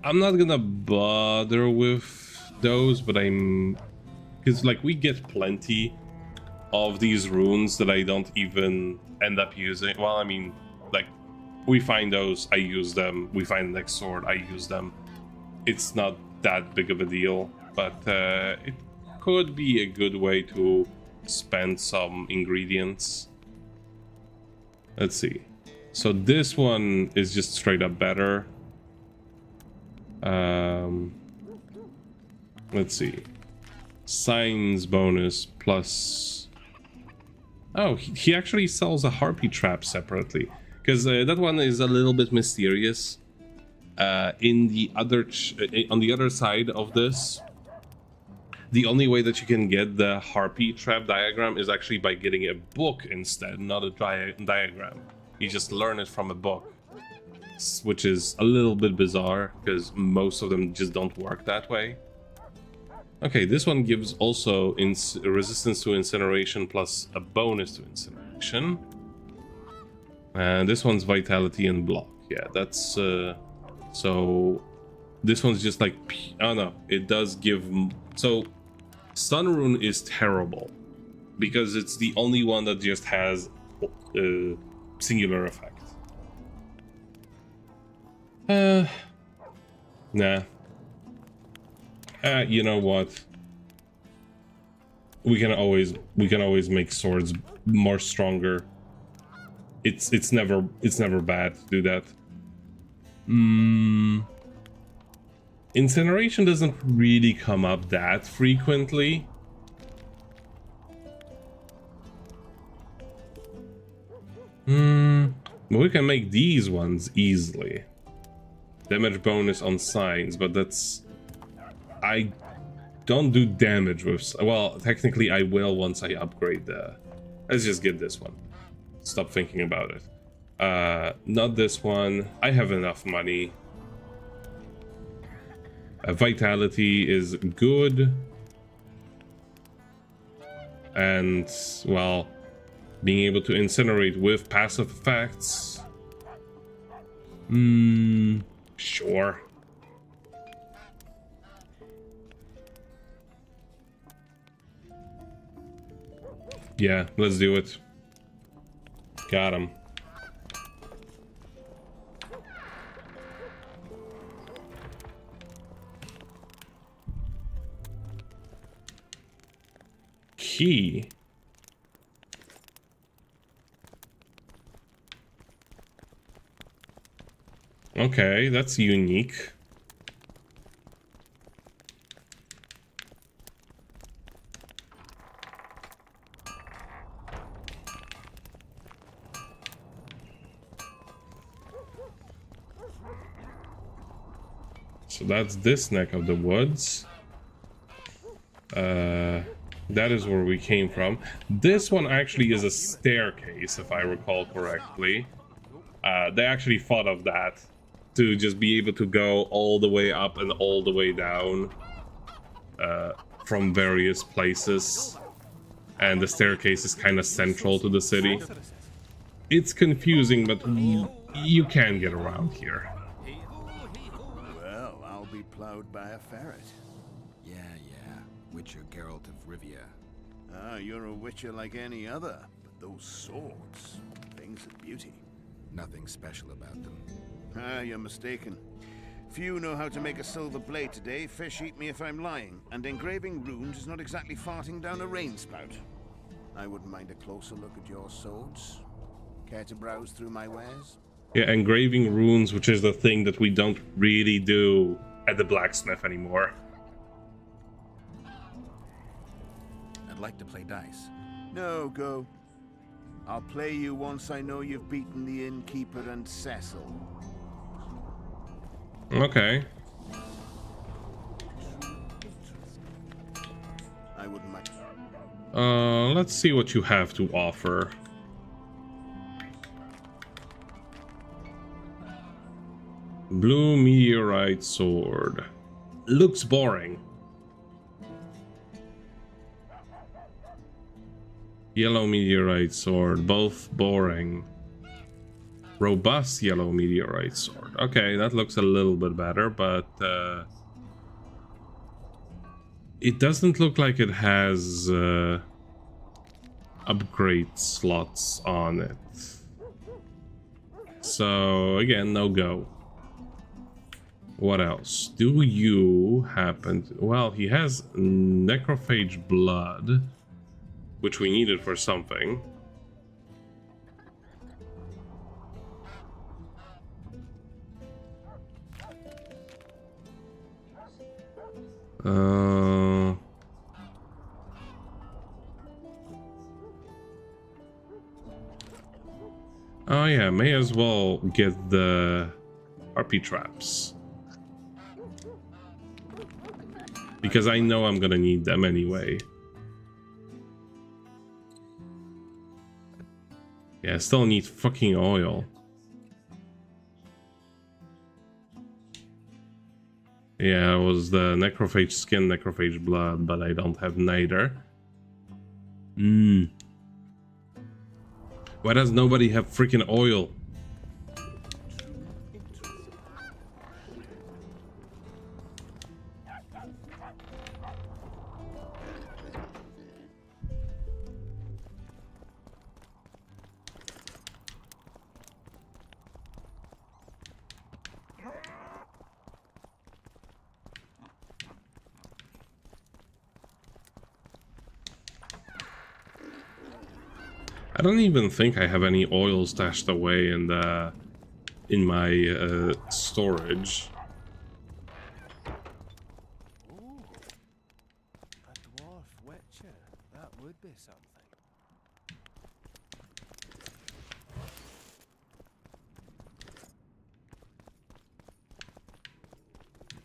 I'm not gonna bother with those, but I'm... Because, like, we get plenty of these runes that I don't even end up using. Well, I mean, like, we find those, I use them. We find the next sword, I use them. It's not that big of a deal, but it could be a good way to spend some ingredients. Let's see. So this one is just straight up better. Let's see. Signs bonus plus... Oh, he actually sells a harpy trap separately. Because that one is a little bit mysterious. In the other on the other side of this, the only way that you can get the harpy trap diagram is actually by getting a book instead, not a diagram. You just learn it from a book, which is a little bit bizarre because most of them just don't work that way. Okay, this one gives also resistance to incineration plus a bonus to incineration. And this one's vitality and block. Yeah, that's so this one's just like, oh no, it does give. So Sun Rune is terrible because it's the only one that just has a singular effect. Nah. You know what? We can always make swords more stronger. It's never bad to do that. Incineration doesn't really come up that frequently. But we can make these ones easily. Damage bonus on signs, but that's... I don't do damage with... Well, technically I will once I upgrade the... Let's just get this one. Stop thinking about it. Not this one. I have enough money. Vitality is good. And, well, being able to incinerate with passive effects. Sure. Yeah, let's do it. Got him. Key. Okay, that's unique. So that's this neck of the woods. That is where we came from. This one actually is a staircase, if I recall correctly. They actually thought of that to just be able to go all the way up and all the way down from various places. And the staircase is kind of central to the city. It's confusing, but you can get around here. Well, I'll be plowed by a ferret. Yeah. Witcher Geralt of Rivia. Ah, you're a witcher like any other, but those swords, things of beauty. Nothing special about them. Ah, you're mistaken. Few know how to make a silver blade today, fish eat me if I'm lying, and engraving runes is not exactly farting down a rain spout. I wouldn't mind a closer look at your swords. Care to browse through my wares? Yeah, engraving runes, which is the thing that we don't really do at the blacksmith anymore. I'd like to play dice. No, go. I'll play you once I know you've beaten the innkeeper and Cecil. Okay. I wouldn't mind. Let's see what you have to offer. Blue meteorite sword. Looks boring. Yellow meteorite sword. Both boring. Robust yellow meteorite sword. Okay, that looks a little bit better, but it doesn't look like it has upgrade slots on it. So again, no go. What else? Do you happen to... Well, he has necrophage blood, which we needed for something. Oh yeah, may as well get the RP traps. Because I know I'm gonna need them anyway. Yeah, I still need fucking oil. Yeah, it was the necrophage skin, necrophage blood, but I don't have neither. Why does nobody have freaking oil? I don't even think I have any oil stashed away in the my storage. A dwarf witcher. That would be something.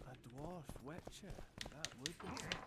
A dwarf witcher. That would be something.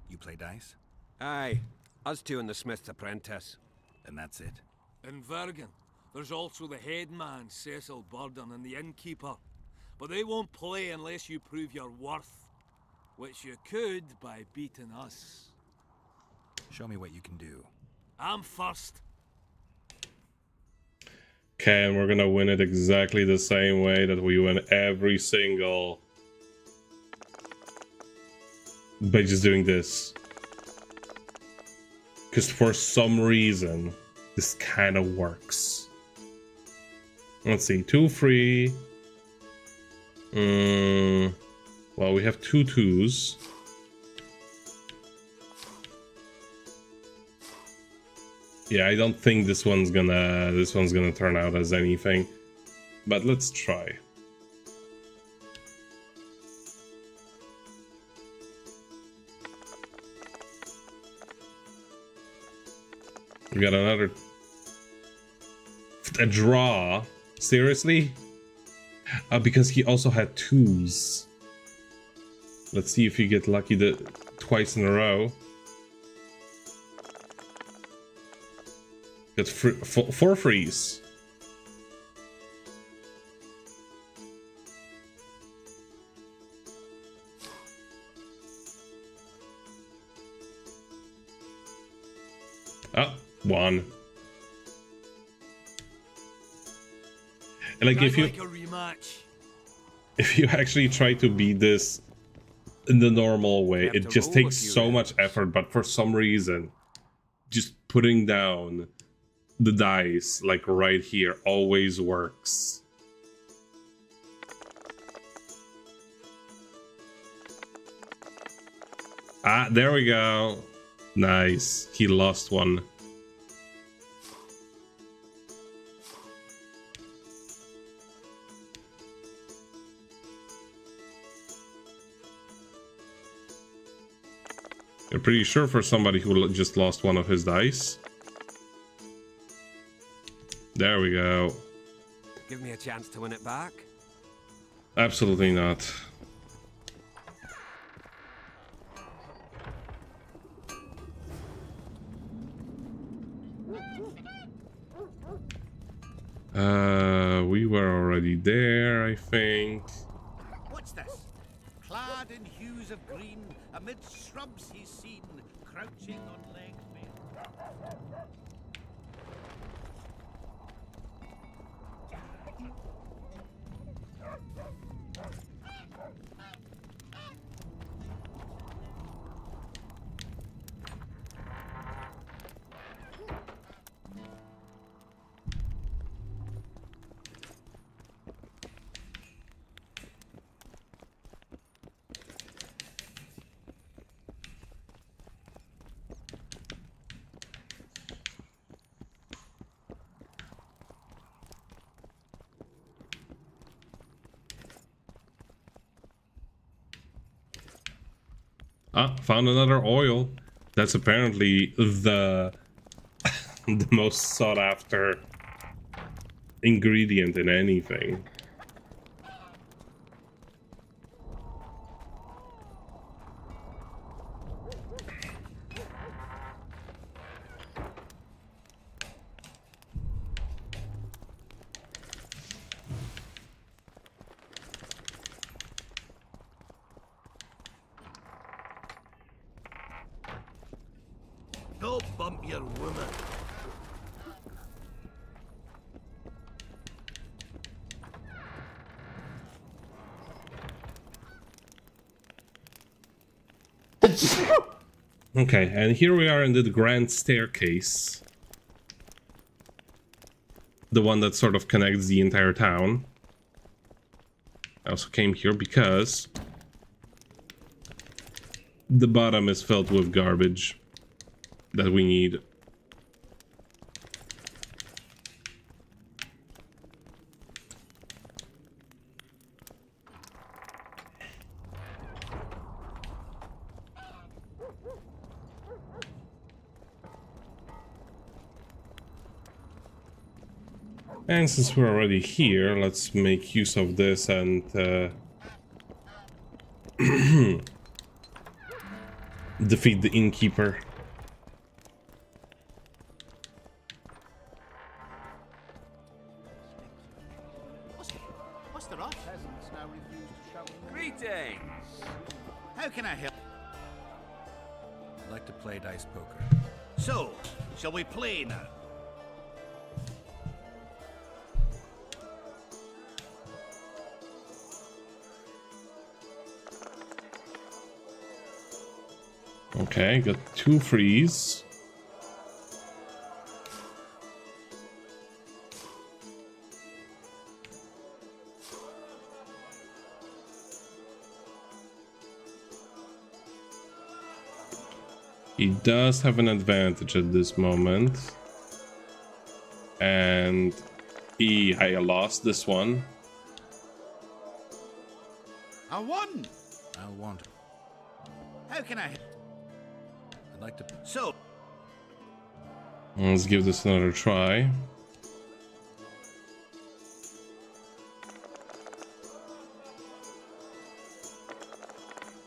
You play dice? Aye. Us two and the Smith's apprentice. And that's it? In Vergen, there's also the headman, Cecil Burden, and the innkeeper. But they won't play unless you prove your worth. Which you could by beating us. Show me what you can do. I'm first. Okay, and we're gonna win it exactly the same way that we win every single... by just doing this. Because for some reason, this kind of works. Let's see, 2 free. Well, we have 2 2s. Yeah, I don't think this one's gonna turn out as anything. But let's try. We got another... a draw. Seriously? Because he also had 2s. Let's see if you get lucky twice in a row. Get 4 frees. Oh, 1. And like I'd if you like a rematch. if you actually try to beat this in the normal way, it just takes so much effort, but for some reason just putting down the dice like right here always works. Ah, there we go. Nice. He lost one. You're pretty sure for somebody who just lost one of his dice. There we go. Give me a chance to win it back. Absolutely not. We were already there, I think. What's this? Clad in hues of green, amid shrubs he's seen, crouching on legs bare. Ah, found another oil. That's apparently the the most sought after ingredient in anything. Don't bump your woman. Okay, and here we are in the grand staircase. The one that sort of connects the entire town. I also came here because the bottom is filled with garbage that we need. And since we're already here, let's make use of this and defeat the innkeeper. What's the rush? Peasants now refuse to shovel. Greetings! How can I help? I'd like to play dice poker. So, shall we play now? Okay, got 2 frees. He does have an advantage at this moment. And I lost this one. I won! I want. How can I? I'd like to. So. Let's give this another try.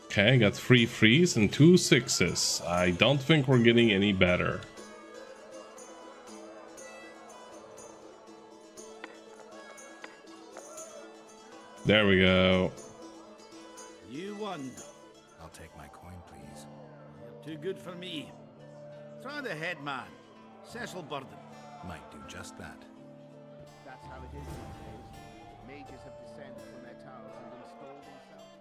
Okay, got 3 frees and 2 sixes. I don't think we're getting any better. There we go. You won. I'll take my coin, please. You're too good for me. Try the head man, Cecil Burden. Might do just that. That's how it is these days. mages have descended from their towers and installed themselves.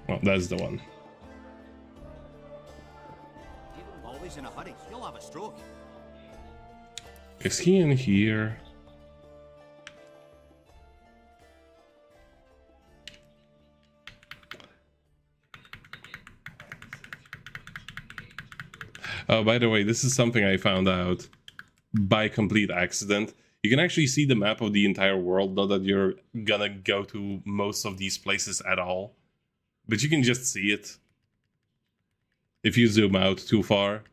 Oh, that's the one. Always in a hurry. You'll have a stroke. Is he in here? Oh, by the way, this is something I found out by complete accident. You can actually see the map of the entire world, not that you're gonna go to most of these places at all. But you can just see it if you zoom out too far.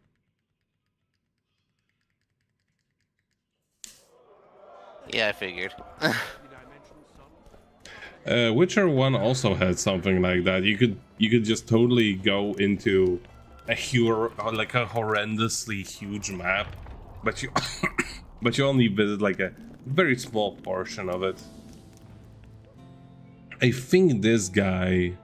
Yeah, I figured. Witcher 1 also had something like that. You could just totally go into a horrendously huge map, but you but you only visit like a very small portion of it. I think this guy,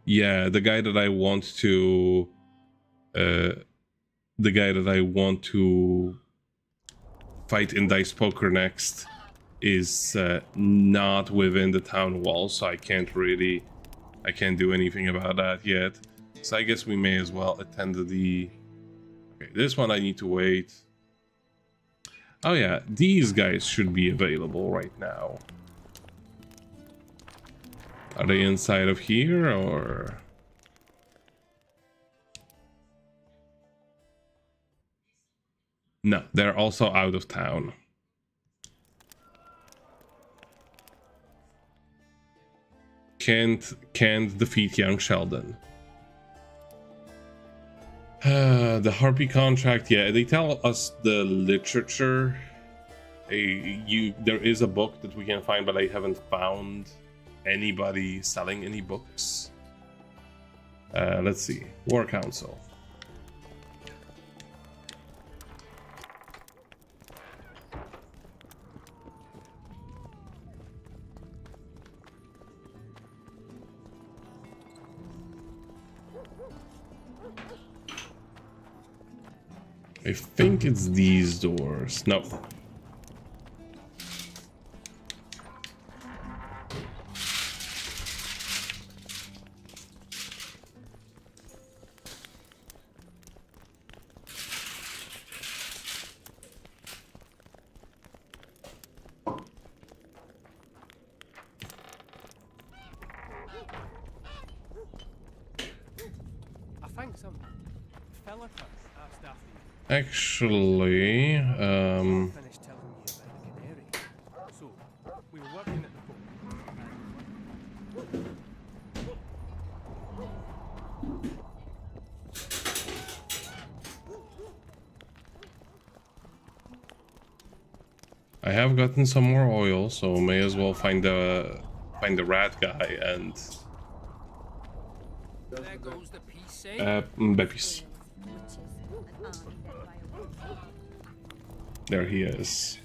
yeah, the guy that I want to fight in Dice Poker next is not within the town wall, so I can't do anything about that yet. So I guess we may as well attend to the... Okay, this one I need to wait. Oh yeah, these guys should be available right now. Are they inside of here, or... No, they're also out of town. Can't defeat young Sheldon. The Harpy contract, yeah, they tell us the literature. There is a book that we can find, but I haven't found anybody selling any books. Let's see. War Council. I think it's these doors. No. I think some fella asked after you. Actually, Finished telling me about the canary. So, we were working at the boat. I have gotten some more oil, so may as well find the rat guy and There goes the peace, Beppis. There he is.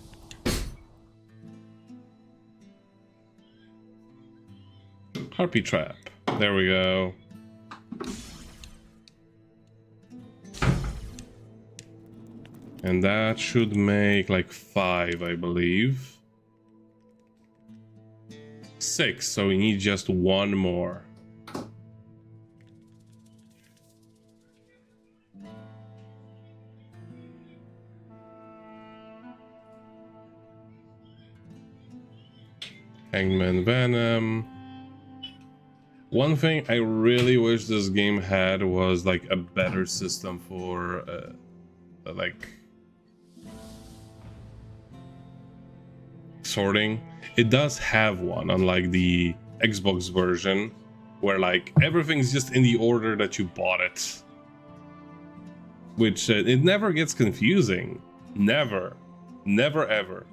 Harpy trap. There we go. And that should make like 5, I believe. 6, so we need just 1 more. Hangman Venom. One thing I really wish this game had was like a better system for like sorting. It does have one, unlike the Xbox version, where like everything's just in the order that you bought it, which it never gets confusing. Never ever.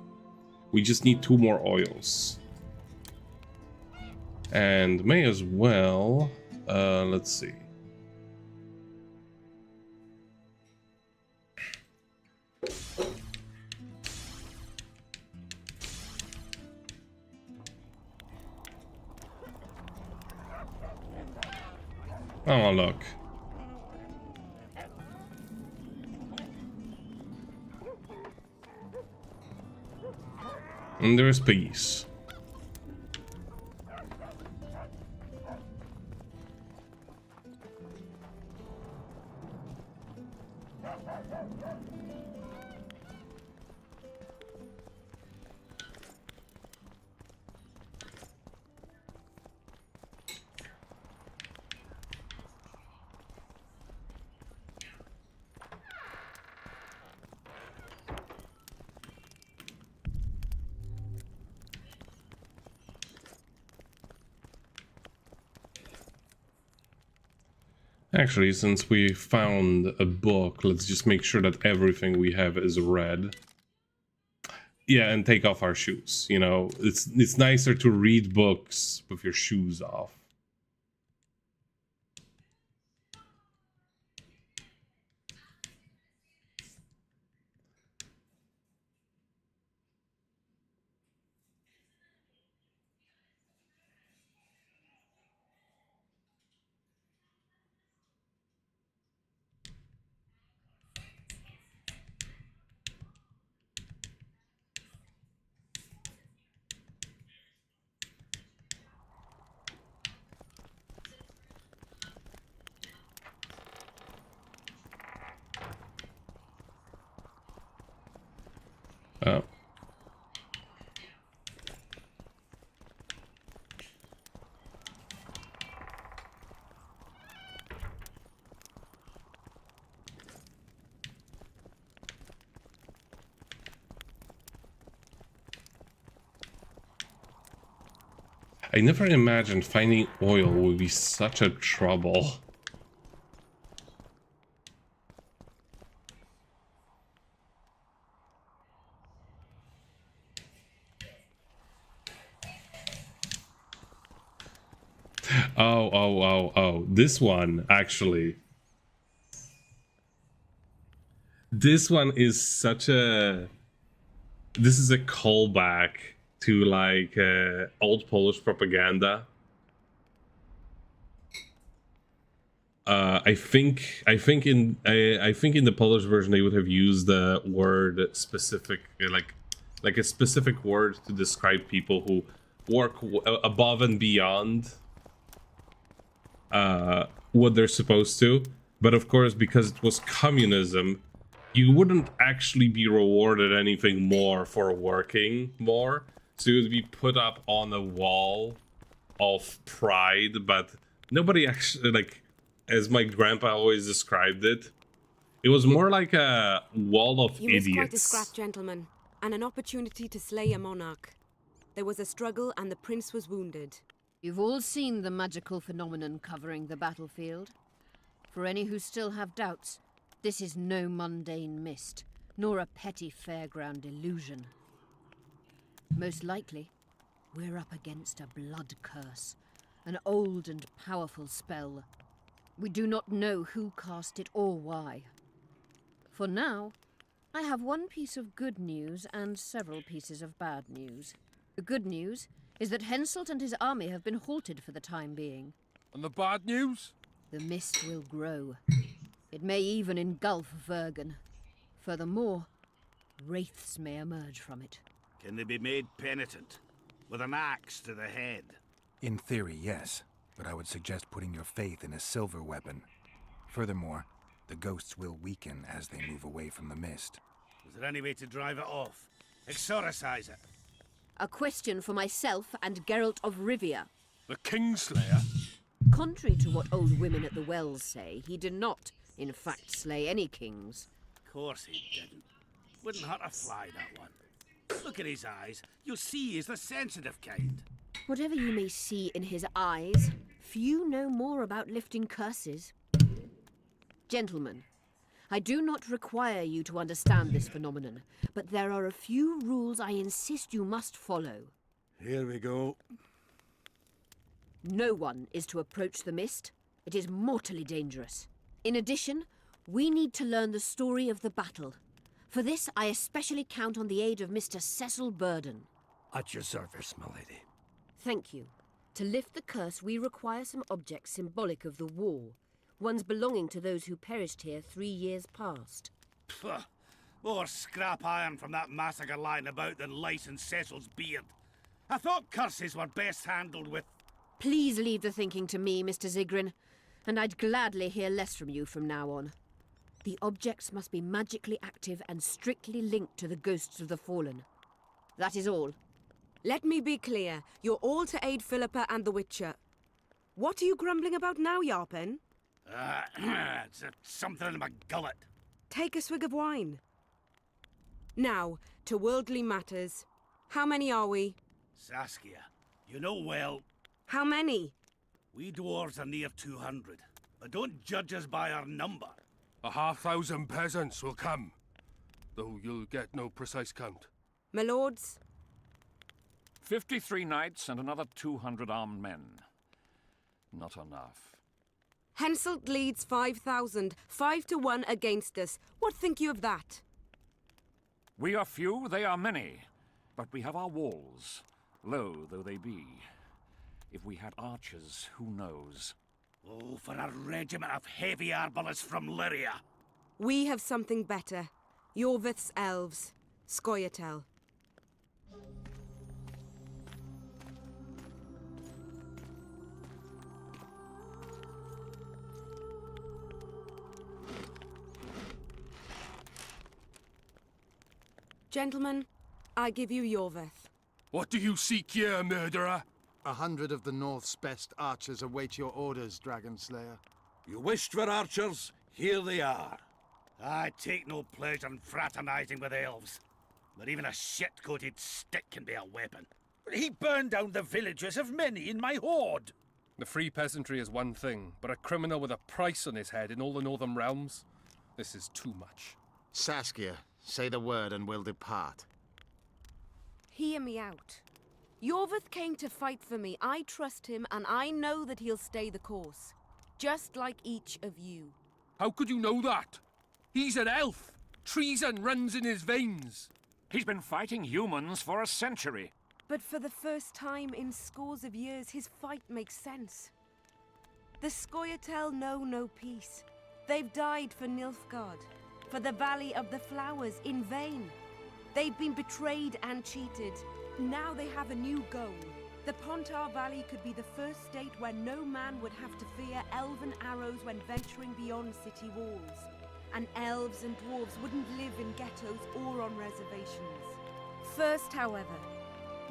We just need 2 more oils. And may as well, let's see. Oh, look. And there's peace. Actually, since we found a book, let's just make sure that everything we have is read. Yeah, and take off our shoes. You know, it's nicer to read books with your shoes off. Oh. I never imagined finding oil would be such a trouble. Oh, this one, actually. This one is such a... This is a callback to, like, old Polish propaganda. I think in the Polish version they would have used the word specific, like a specific word to describe people who work above and beyond what they're supposed to. But of course, because it was communism, you wouldn't actually be rewarded anything more for working more. So you would be put up on a wall of pride, but nobody actually, like, as my grandpa always described it, it was more like a wall of You missed quite a idiots. scrap, gentlemen, and an opportunity to slay a monarch. There was a struggle and the prince was wounded. You've all seen the magical phenomenon covering the battlefield. For any who still have doubts, this is no mundane mist, nor a petty fairground illusion. Most likely, we're up against a blood curse, an old and powerful spell. We do not know who cast it or why. For now, I have one piece of good news and several pieces of bad news. The good news is that Henselt and his army have been halted for the time being. And the bad news? The mist will grow. It may even engulf Vergen. Furthermore, wraiths may emerge from it. Can they be made penitent? With an axe to the head? In theory, yes. But I would suggest putting your faith in a silver weapon. Furthermore, the ghosts will weaken as they move away from the mist. Is there any way to drive it off? Exorcise it? A question for myself and Geralt of Rivia. The Kingslayer? Contrary to what old women at the wells say, he did not, in fact, slay any kings. Of course he didn't. Wouldn't hurt a fly, that one. Look at his eyes. You'll see he's the sensitive kind. Whatever you may see in his eyes, few know more about lifting curses. Gentlemen, I do not require you to understand this phenomenon, but there are a few rules I insist you must follow. Here we go. No one is to approach the mist. It is mortally dangerous. In addition, we need to learn the story of the battle. For this, I especially count on the aid of Mr. Cecil Burden. At your service, my lady. Thank you. To lift the curse, we require some objects symbolic of the war. Ones belonging to those who perished here 3 years past. Pfft. More scrap iron from that massacre lying about than lice in Cecil's beard. I thought curses were best handled with... Please leave the thinking to me, Mr. Zigrin, and I'd gladly hear less from you from now on. The objects must be magically active and strictly linked to the ghosts of the fallen. That is all. Let me be clear. You're all to aid Philippa and the Witcher. What are you grumbling about now, Yarpen? It's something in my gullet. Take a swig of wine. Now, to worldly matters. How many are we? Saskia, you know well... How many? We dwarves are near 200, but don't judge us by our number. 1,000 peasants will come, though you'll get no precise count. My lords? 53 knights and another 200 armed men. Not enough. Henselt leads 5,000, 5 to 1 against us. What think you of that? We are few, they are many, but we have our walls, low though they be. If we had archers, who knows? Oh, for a regiment of heavy arbalists from Lyria. We have something better. Yorvith's elves. Scoia'tael. Gentlemen, I give you Yorvith. What do you seek here, murderer? 100 of the North's best archers await your orders, Dragon Slayer. You wished for archers, here they are. I take no pleasure in fraternizing with elves, but even a shit-coated stick can be a weapon. He burned down the villages of many in my horde. The free peasantry is one thing, but a criminal with a price on his head in all the Northern realms? This is too much. Saskia, say the word and we'll depart. Hear me out. Yorvith came to fight for me. I trust him, and I know that he'll stay the course. Just like each of you. How could you know that? He's an elf. Treason runs in his veins. He's been fighting humans for a century. But for the first time in scores of years, his fight makes sense. The Scoia'tael know no peace. They've died for Nilfgaard, for the Valley of the Flowers, in vain. They've been betrayed and cheated. Now they have a new goal. The Pontar Valley could be the first state where no man would have to fear elven arrows when venturing beyond city walls. And elves and dwarves wouldn't live in ghettos or on reservations. First, however,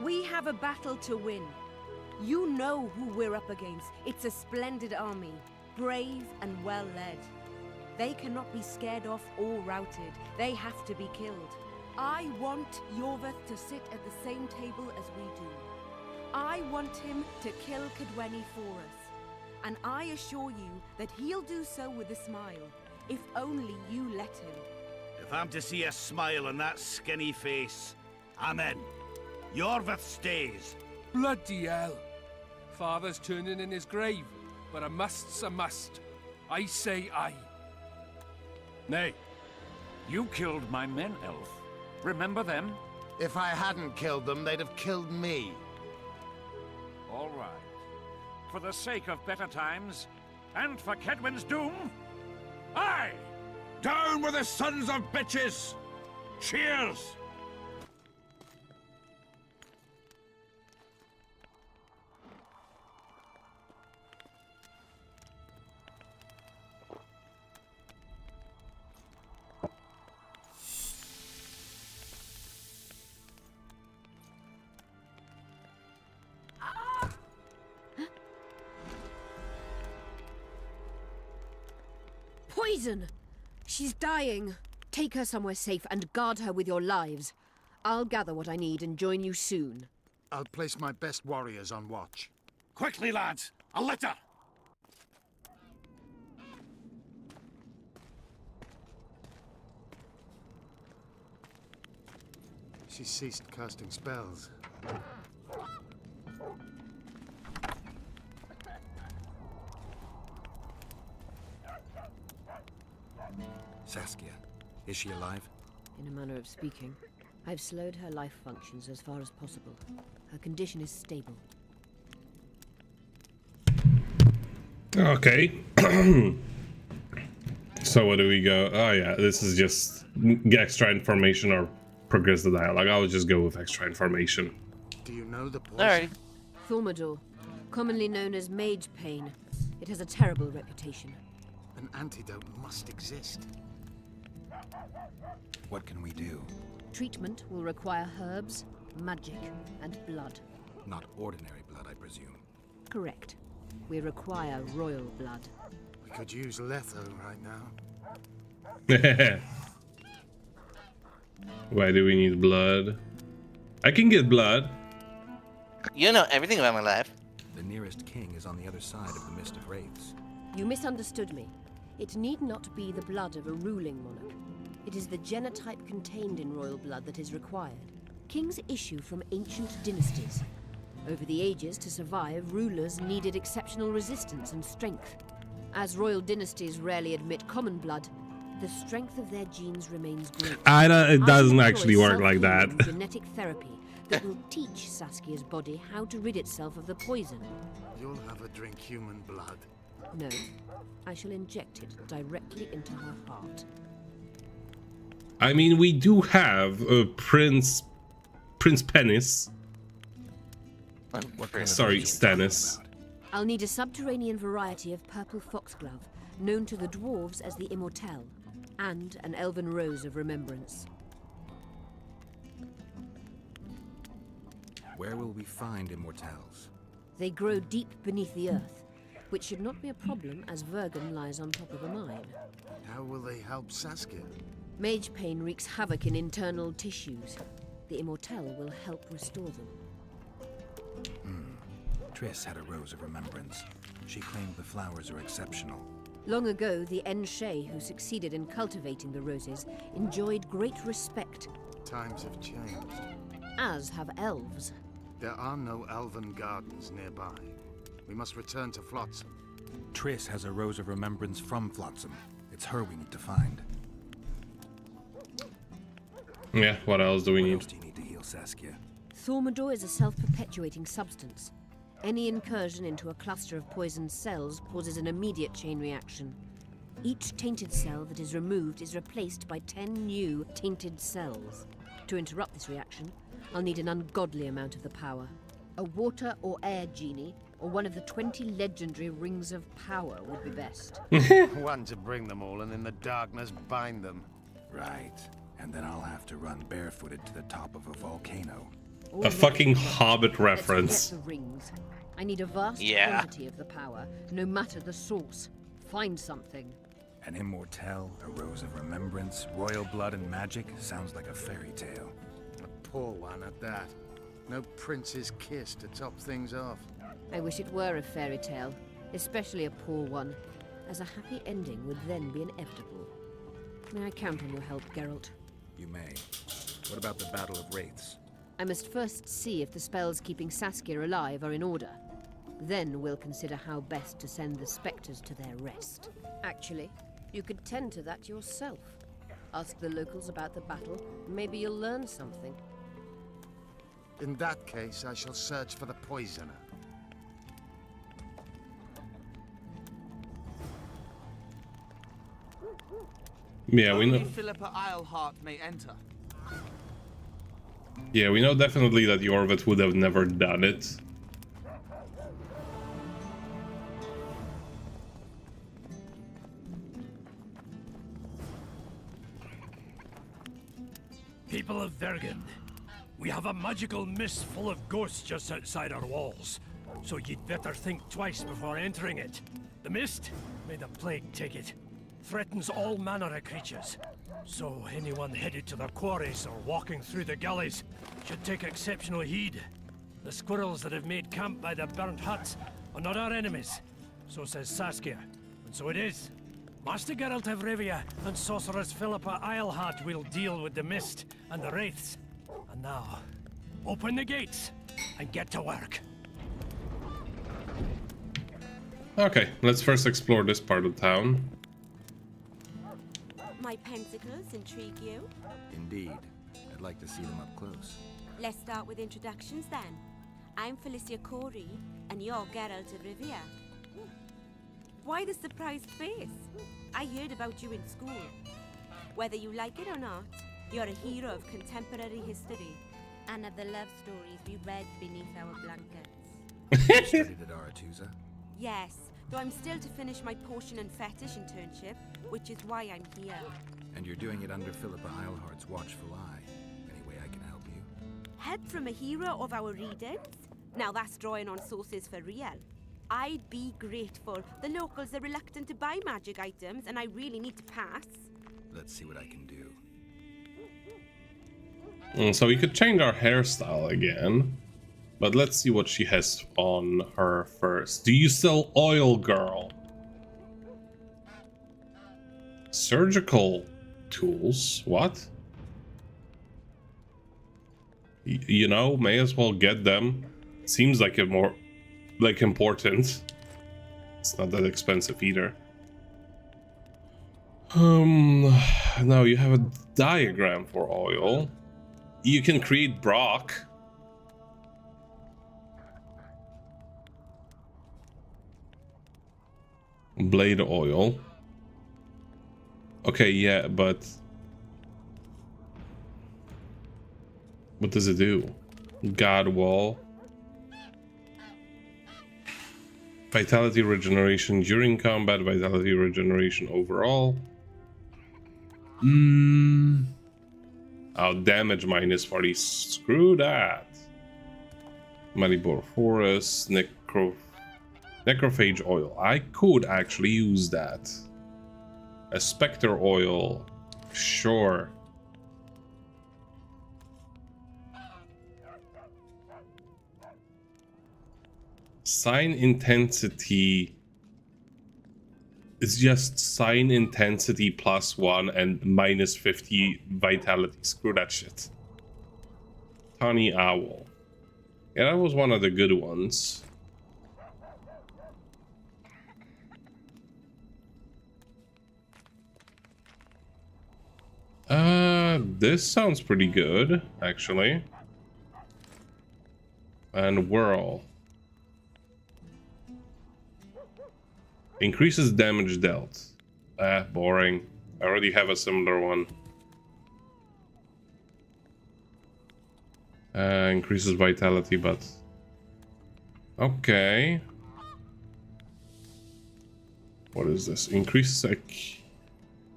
we have a battle to win. You know who we're up against. It's a splendid army, brave and well led. They cannot be scared off or routed. They have to be killed. I want Yorvith to sit at the same table as we do. I want him to kill Cadweni for us. And I assure you that he'll do so with a smile, if only you let him. If I'm to see a smile on that skinny face, I'm in. Yorvith stays. Bloody hell. Father's turning in his grave, but a must's a must. I say aye. Nay. You killed my men, elf. Remember them? If I hadn't killed them, they'd have killed me. All right. For the sake of better times, and for Kedwen's doom, aye! Down with the sons of bitches! Cheers! Poison! She's dying. Take her somewhere safe and guard her with your lives. I'll gather what I need and join you soon. I'll place my best warriors on watch. Quickly, lads! A litter! She ceased casting spells. Saskia, is she alive? In a manner of speaking. I've slowed her life functions as far as possible. Her condition is stable. Okay. So where do we go? Oh yeah, this is just extra information or progress the dialogue. I'll just go with extra information. Do you know the poison? Alright. Thaumadour, commonly known as Mage Pain. It has a terrible reputation. An antidote must exist. What can we do? Treatment will require herbs, magic, and blood. Not ordinary blood, I presume. Correct. We require royal blood. We could use Letho right now. Why do we need blood? I can get blood. You know everything about my life. The nearest king is on the other side of the Mist of Wraiths. You misunderstood me. It need not be the blood of a ruling monarch. It is the genotype contained in royal blood that is required. Kings issue from ancient dynasties. Over the ages, to survive, rulers needed exceptional resistance and strength. As royal dynasties rarely admit common blood, the strength of their genes remains great. It doesn't actually work like that. Genetic therapy that will teach Saskia's body how to rid itself of the poison. You'll have her drink human blood. No, I shall inject it directly into her heart. I mean, we do have Prince Penis. Sorry, Stannis. I'll need a subterranean variety of purple foxglove, known to the dwarves as the Immortelle, and an elven rose of remembrance. Where will we find Immortelles? They grow deep beneath the earth, which should not be a problem as Vergen lies on top of a mine. How will they help Saskia? Mage Pain wreaks havoc in internal tissues. The Immortelle will help restore them. Triss had a rose of remembrance. She claimed the flowers are exceptional. Long ago, the En-Shay, who succeeded in cultivating the roses, enjoyed great respect. Times have changed. As have elves. There are no elven gardens nearby. We must return to Flotsam. Triss has a rose of remembrance from Flotsam. It's her we need to find. Yeah, what else do we need? What else do you need to heal Saskia? Thaumadour is a self-perpetuating substance. Any incursion into a cluster of poisoned cells causes an immediate chain reaction. Each tainted cell that is removed is replaced by 10 new tainted cells. To interrupt this reaction, I'll need an ungodly amount of the power. A water or air genie, or one of the 20 legendary rings of power would be best. One to bring them all and in the darkness bind them. Right. And then I'll have to run barefooted to the top of a volcano. A fucking Hobbit reference. The rings. I need a vast quantity of the power, no matter the source. Find something. An Immortelle, a rose of remembrance, royal blood and magic sounds like a fairy tale. A poor one at that. No prince's kiss to top things off. I wish it were a fairy tale, especially a poor one, as a happy ending would then be inevitable. May I count on your help, Geralt? You may. What about the Battle of Wraiths? I must first see if the spells keeping Saskia alive are in order. Then we'll consider how best to send the spectres to their rest. Actually, you could tend to that yourself. Ask the locals about the battle. Maybe you'll learn something. In that case, I shall search for the poisoner. Yeah, we know. Only Philippa Eilhart may enter. Yeah, we know definitely that Yorvit would have never done it. People of Vergen, we have a magical mist full of ghosts just outside our walls, so you'd better think twice before entering it. The mist, may the plague take it, threatens all manner of creatures. So anyone headed to their quarries or walking through the gullies should take exceptional heed. The squirrels that have made camp by the burnt huts are not our enemies, so says Saskia, and so it is. Master Geralt of Rivia and Sorceress Philippa Eilhart will deal with the mist and the wraiths. And now, open the gates and get to work. Okay, let's first explore this part of town. My pensacles intrigue you? Indeed. I'd like to see them up close. Let's start with introductions then. I'm Felicia Corey, and you're Geralt of Rivia. Why the surprised face? I heard about you in school. Whether you like it or not, you're a hero of contemporary history. And of the love stories we read beneath our blankets. You studied at Aretusa? Yes, though I'm still to finish my potion and fetish internship, which is why I'm here. And you're doing it under Philippa Eilhart's watchful eye. Any way I can help you? Help from a hero of our readings? Now that's drawing on sources for real. I'd be grateful. The locals are reluctant to buy magic items, and I really need to pass. Let's see what I can do. So we could change our hairstyle again. But let's see what she has on her first. Do you sell oil, girl? Surgical tools? What? You know, may as well get them. Seems like a more important. It's not that expensive either. Now you have a diagram for oil. You can create Brock. Blade oil. Okay, yeah, but what does it do? God wall. Vitality regeneration during combat, vitality regeneration overall. Oh, damage minus 40. Screw that. Malibor Forest, Necrophage oil. I could actually use that. A Spectre oil. Sure. Sign intensity. It's just sign intensity +1 and minus 50 vitality. Screw that shit. Tawny Owl. Yeah, that was one of the good ones. This sounds pretty good, actually. And Whirl. Increases damage dealt. Boring. I already have a similar one. Increases vitality, but... Okay. What is this? Increases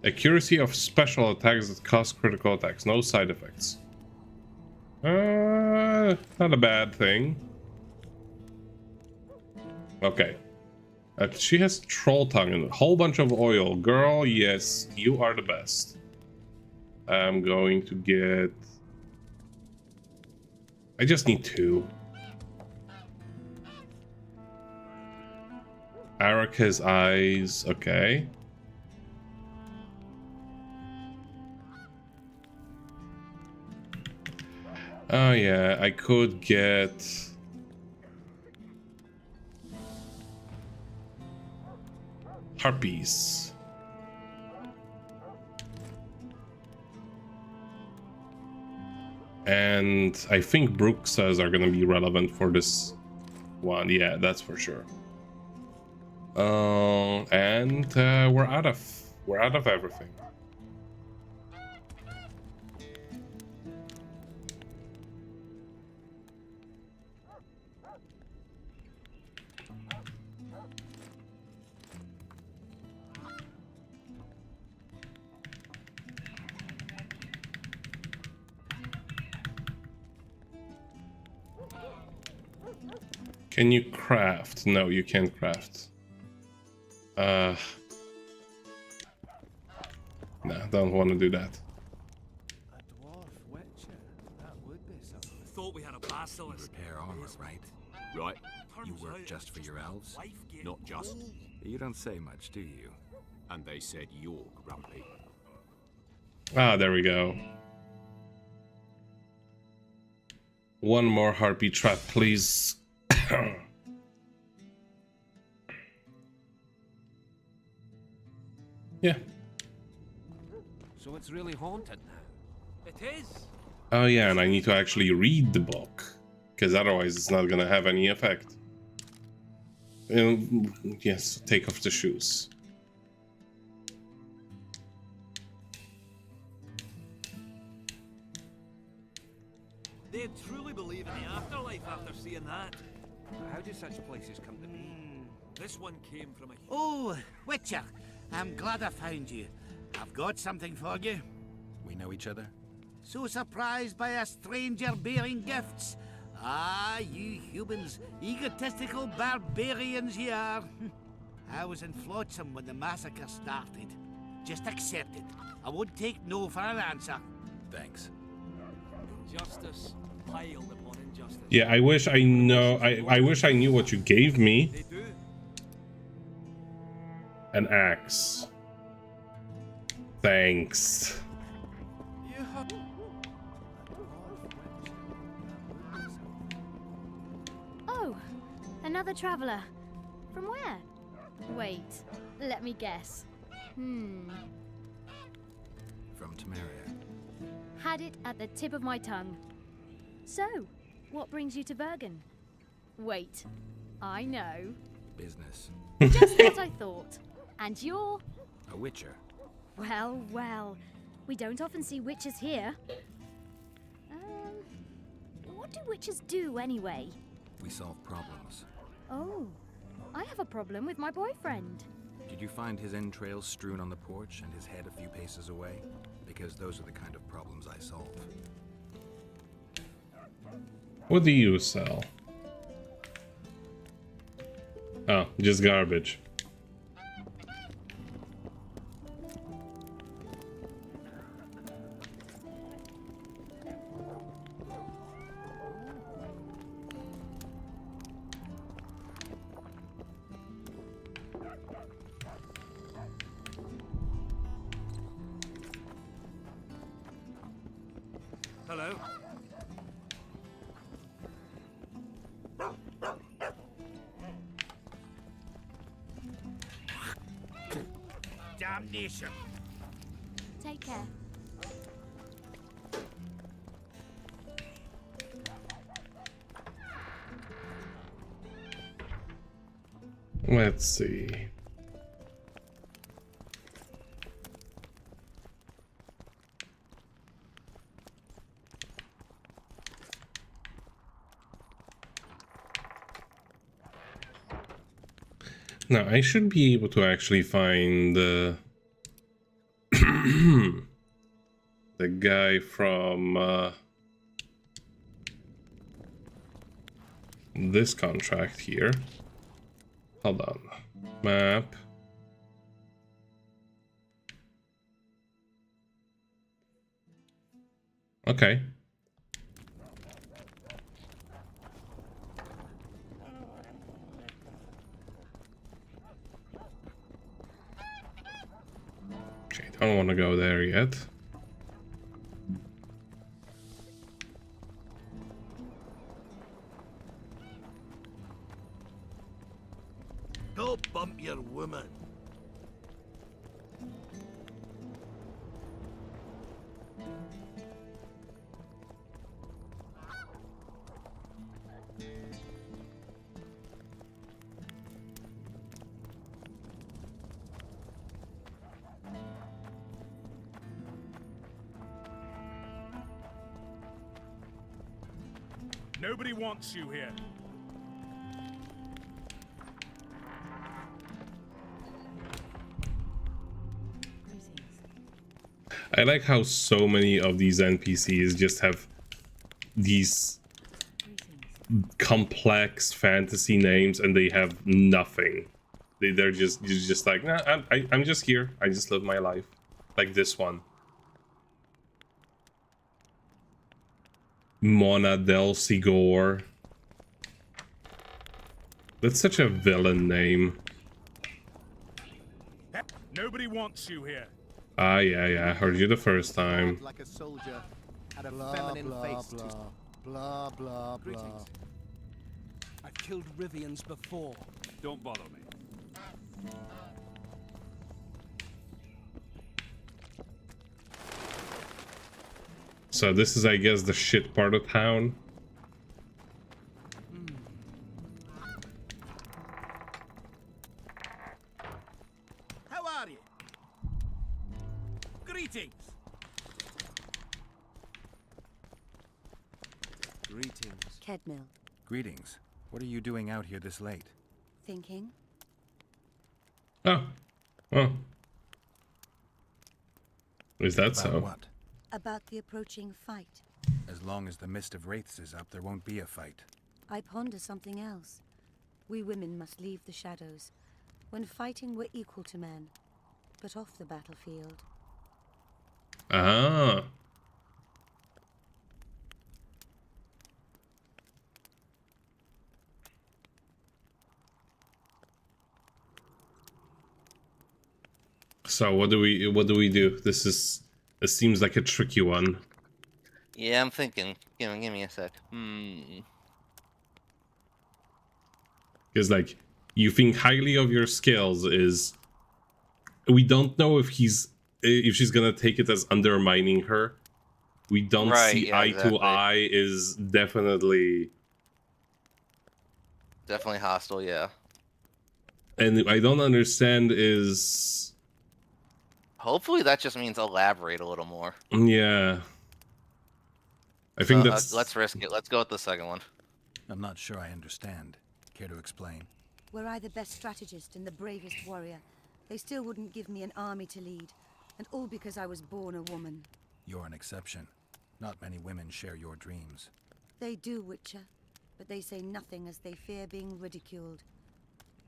accuracy of special attacks that cost critical attacks. No side effects. Not a bad thing. Okay. She has Troll Tongue and a whole bunch of oil. Girl, yes, you are the best. I'm going to get... I just need 2. Araka's eyes, okay. Oh yeah, I could get... Harpies. And I think Bruxas are gonna be relevant for this one. Yeah, that's for sure. And we're out of everything. Can you craft? No, you can't craft. Nah, don't want to do that. A dwarf witcher? That would be something. I thought we had a basilisk. Repair armor, right? Right. You work just for your elves? Not just. You don't say much, do you? And they said you're grumpy. Ah, there we go. One more harpy trap, please. Yeah. So it's really haunted now. It is. Oh yeah, and I need to actually read the book, because otherwise it's not gonna have any effect. Yes, take off the shoes. They truly believe in the afterlife after seeing that. How do such places come to be? This one came from a... Oh, Witcher, I'm glad I found you. I've got something for you. We know each other? So surprised by a stranger bearing gifts? Ah, you humans, egotistical barbarians you are. I was in Flotsam when the massacre started. Just accept it. I won't take no for an answer. Thanks. Injustice piled upon injustice. Yeah, I wish I know. I wish I knew what you gave me. They do. An axe. Thanks. Oh, another traveler. From where? Wait, let me guess. From Temeria. Had it at the tip of my tongue. So, what brings you to Bergen? Wait, I know. Business. Just what I thought. And you're... A witcher. Well, well. We don't often see witches here. What do witches do anyway? We solve problems. Oh, I have a problem with my boyfriend. Did you find his entrails strewn on the porch and his head a few paces away? Because those are the kind of problems I solve. What do you sell? Oh, just garbage. Hello? Damnation. Take care. Let's see. Now, I should be able to actually find the guy from this contract here. Hold on. Map. Okay. I don't want to go there yet. Don't bump your woman. Nobody wants you here. I like how so many of these NPCs just have these complex fantasy names and they have nothing. They're just like, nah, I'm just here. I just live my life. Like this one. Mona del Sigor. That's such a villain name. Nobody wants you here. Ah, yeah, I heard you the first time. Like a soldier, had a Blah, feminine blah, face blah. to... Blah, blah, blah. Greetings. I've killed Rivians before. Don't bother me. So this is, I guess, the shit part of town. Greetings! Greetings. Kedmil, Greetings. What are you doing out here this late? thinking? Oh. Oh. Is that About so? what? About the approaching fight. As long as the mist of wraiths is up, there won't be a fight. I ponder something else. We women must leave the shadows. When fighting, we're equal to men, but off the battlefield. Ah. So what do we do? This seems like a tricky one. Yeah, I'm thinking. Give me a sec. Because like you think highly of your skills is we don't know if she's gonna take it as undermining her. We don't Right, see yeah, eye exactly. to eye is definitely, Definitely hostile, yeah. and I don't understand is Hopefully that just means elaborate a little more. yeah. I think So, that's let's risk it. Let's go with the second one. I'm not sure I understand. Care to explain? Were I the best strategist and the bravest warrior, they still wouldn't give me an army to lead, and all because I was born a woman. You're an exception. Not many women share your dreams. They do, Witcher, but they say nothing as they fear being ridiculed.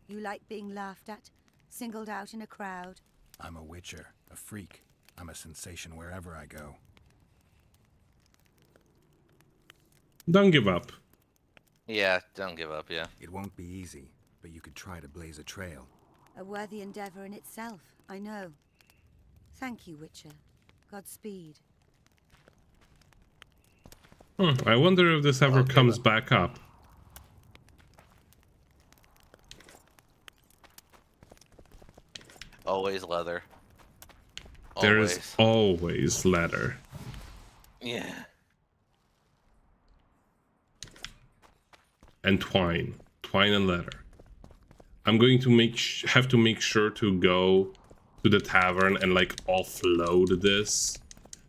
You like being laughed at, singled out in a crowd? I'm a witcher, a freak. I'm a sensation wherever I go. don't give up. Yeah, don't give up, yeah. It won't be easy, but you could try to blaze a trail. A worthy endeavor in itself, I know. Thank you, Witcher. Godspeed. I wonder if this ever comes back up. Always leather. There's always leather. Yeah. And twine and leather. I'm going to have to make sure to go to the tavern and like offload this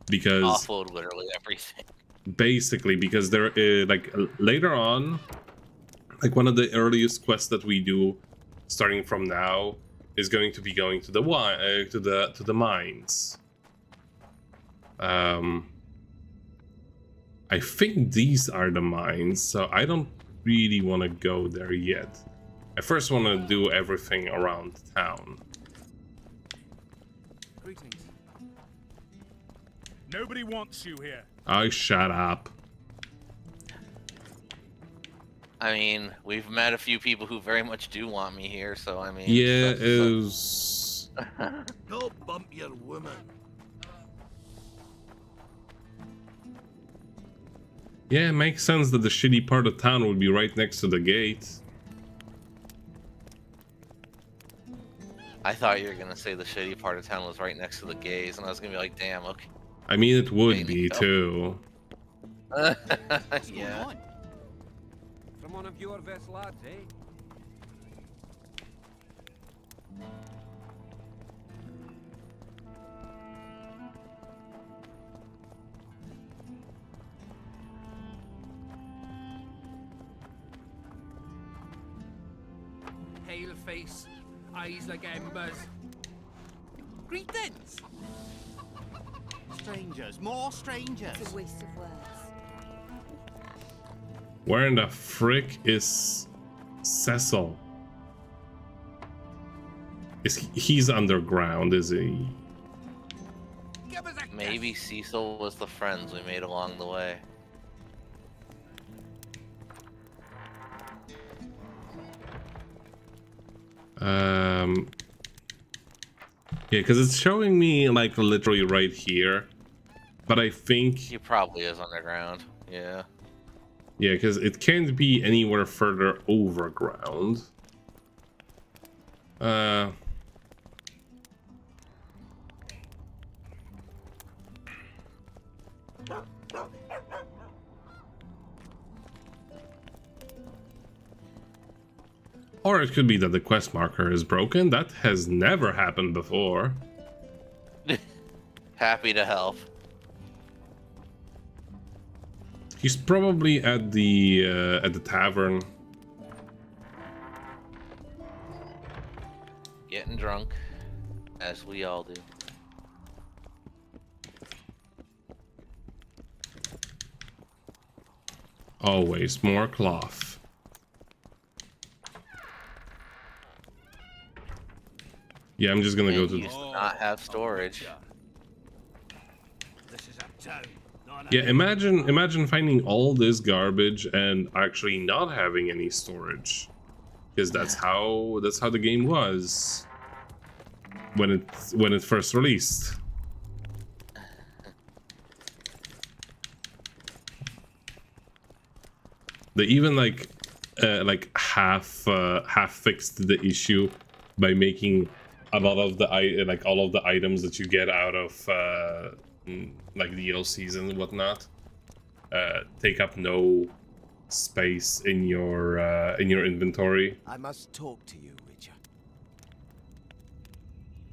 because Offload literally everything. basically because there is like later on, like one of the earliest quests that we do starting from now is going to be going to the to the mines. I think these are the mines, so I don't really want to go there yet. I first want to do everything around town. Greetings. Nobody wants you here. Oh, shut up. I mean, we've met a few people who very much do want me here, so I mean... Yeah, so- it was... Don't bump your woman. Yeah, it makes sense that the shitty part of town would be right next to the gate. I thought you were gonna say the shitty part of town was right next to the gays, and I was gonna be like, damn, okay. I mean, it would Maybe be so. too. Yeah. From one of your best lads, eh? Pale face, eyes like embers. Greetings! Strangers, more strangers. It's a waste of words. Where in the frick is Cecil? He's underground, is he? Maybe Cecil was the friends we made along the way. Yeah, because it's showing me like literally right here, but I think He probably is underground. Yeah. yeah, because it can't be anywhere further overground. Or it could be that the quest marker is broken. That has never happened before. Happy to help. He's probably at the tavern. Getting drunk, as we all do. Always more cloth. Yeah, I'm just gonna go to. Used to not have storage. Yeah, imagine finding all this garbage and actually not having any storage, because that's how the game was when it first released. They even like half fixed the issue by making a lot of the all of the items that you get out of like DLCs and whatnot take up no space in your inventory, I must talk to you, Witcher.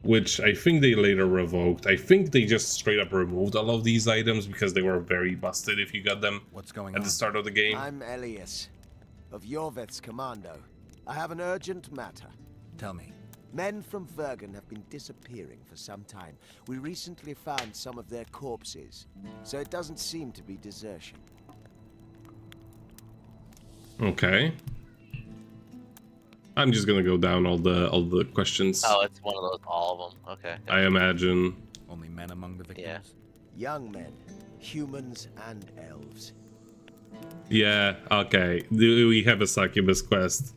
which I think they later revoked. I think they just straight up removed all of these items because they were very busted if you got them at the start of the game. I'm Elias, of Yorveth's commando. I have an urgent matter. Tell me. Men from Vergen have been disappearing for some time. We recently found some of their corpses, so it doesn't seem to be desertion. Okay. I'm just gonna go down all the questions. Oh, it's one of those, all of them. Okay. I imagine. Only men among the victims? Yeah. Young men, humans and elves. Yeah, okay. Do we have a succubus quest?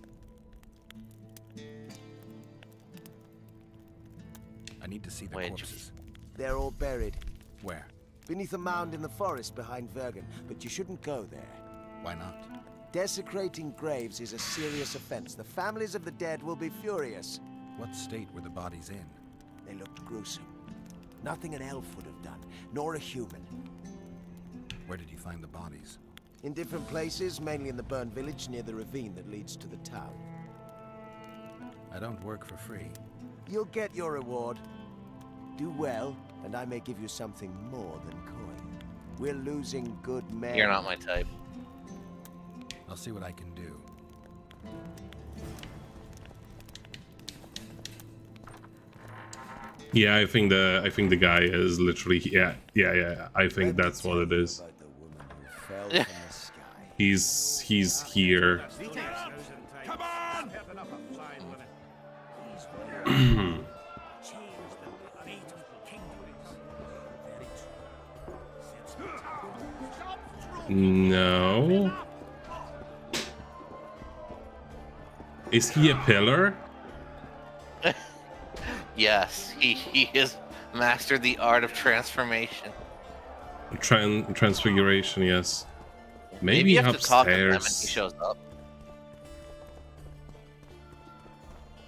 I need to see the corpses. They're all buried. Where? Beneath a mound in the forest behind Vergen, but you shouldn't go there. Why not? Desecrating graves is a serious offense. The families of the dead will be furious. What state were the bodies in? They looked gruesome. Nothing an elf would have done, nor a human. Where did you find the bodies? In different places, mainly in the burned village near the ravine that leads to the town. I don't work for free. You'll get your reward. Do well, and I may give you something more than coin. We're losing good men. You're not my type. I'll see what I can do. Yeah, I think the guy is literally yeah. I think that's what it is. He's here. Come on! No. Is he a pillar? Yes, he has mastered the art of transformation. Transfiguration, yes. Maybe you have to talk to him and he shows up.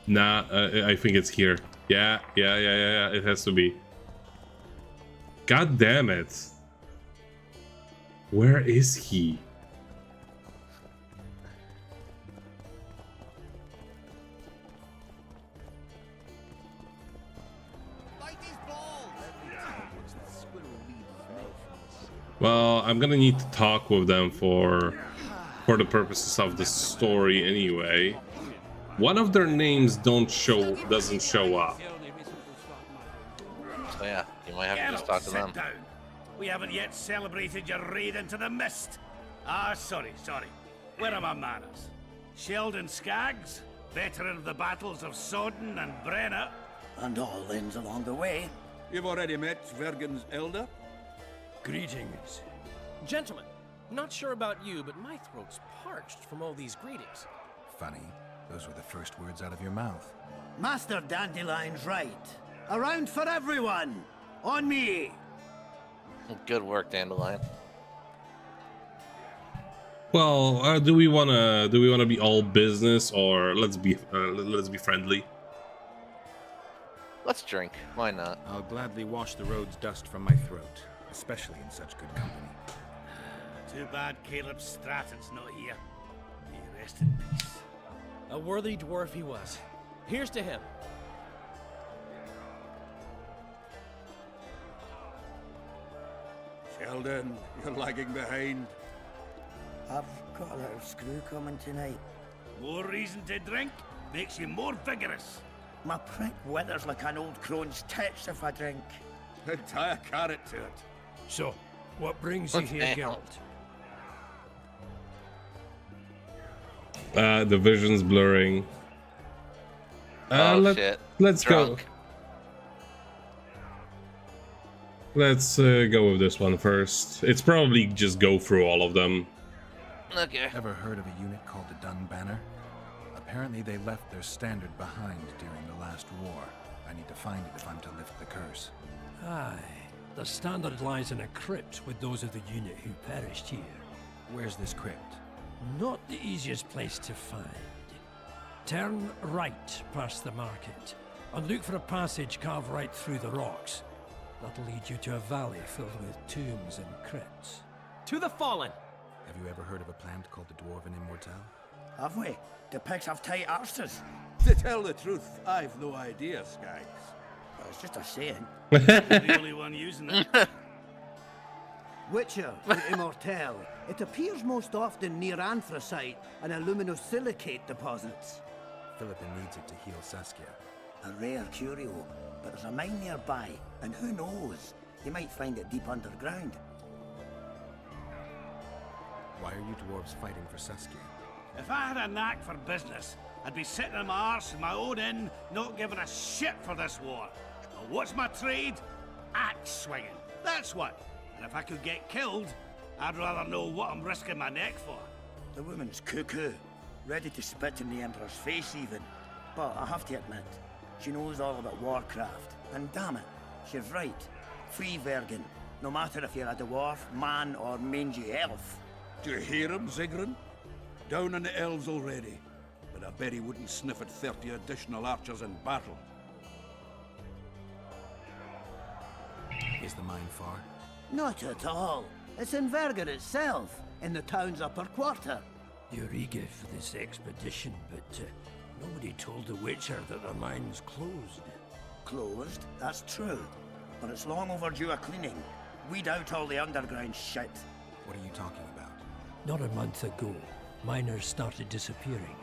Nah, I think it's here. Yeah. It has to be. God damn it. Where is he? Well, I'm gonna need to talk with them for the purposes of the story anyway. One of their names doesn't show up. So yeah, you might have to just talk to them. Down. We haven't yet celebrated your raid into the mist. Ah, sorry. Where are my manners? Sheldon Skaggs, veteran of the battles of Soden and Brenna. And all ends along the way. You've already met Vergen's elder? Greetings. Gentlemen, not sure about you, but my throat's parched from all these greetings. Funny. Those were the first words out of your mouth. Master Dandelion's right. A round for everyone. On me. Good work, Dandelion. Well, do we wanna be all business, or let's be friendly? Let's drink. Why not? I'll gladly wash the road's dust from my throat, especially in such good company. Too bad Caleb Stratton's not here. May he rest in peace. A worthy dwarf he was. Here's to him. Sheldon, you're lagging behind. I've got a little screw coming tonight. More reason to drink makes you more vigorous. My prick withers like an old crone's tits if I drink. Then tie a carrot to it. So, what brings you here, Geralt? The vision's blurring. Shit. Let's Drunk. go. Let's go with this one first. It's probably just go through all of them. Okay. Ever heard of a unit called the Dun Banner? Apparently they left their standard behind during the last war. I need to find it if I'm to lift the curse. Aye. The standard lies in a crypt with those of the unit who perished here. Where's this crypt? Not the easiest place to find. Turn right past the market and look for a passage carved right through the rocks. That'll lead you to a valley filled with tombs and crypts. To the fallen! Have you ever heard of a plant called the Dwarven Immortelle? Have we? The pigs have tight arses. To tell the truth, I've no idea, Skaggs. Well, it's just a saying. You're the only one using it. Witcher, the Immortelle. It appears most often near anthracite and aluminosilicate deposits. Philippa needs it to heal Saskia. A rare curio, but there's a mine nearby, and who knows? You might find it deep underground. Why are you dwarves fighting for Saskia? If I had a knack for business, I'd be sitting on my arse in my own inn, not giving a shit for this war. Well, what's my trade? Axe swinging. That's what. And if I could get killed, I'd rather know what I'm risking my neck for. The woman's cuckoo, ready to spit in the Emperor's face even. But I have to admit, she knows all about warcraft. And damn it, she's right. Free Vergen, no matter if you're a dwarf, man, or mangy elf. Do you hear him, Zigrin? Down on the elves already. But I bet he wouldn't sniff at 30 additional archers in battle. Is the mine far? Not at all. It's in Verger itself, in the town's upper quarter. You're eager for this expedition, but nobody told the Witcher that the mine's closed. Closed? That's true. But it's long overdue a cleaning. Weed out all the underground shit. What are you talking about? Not a month ago, miners started disappearing.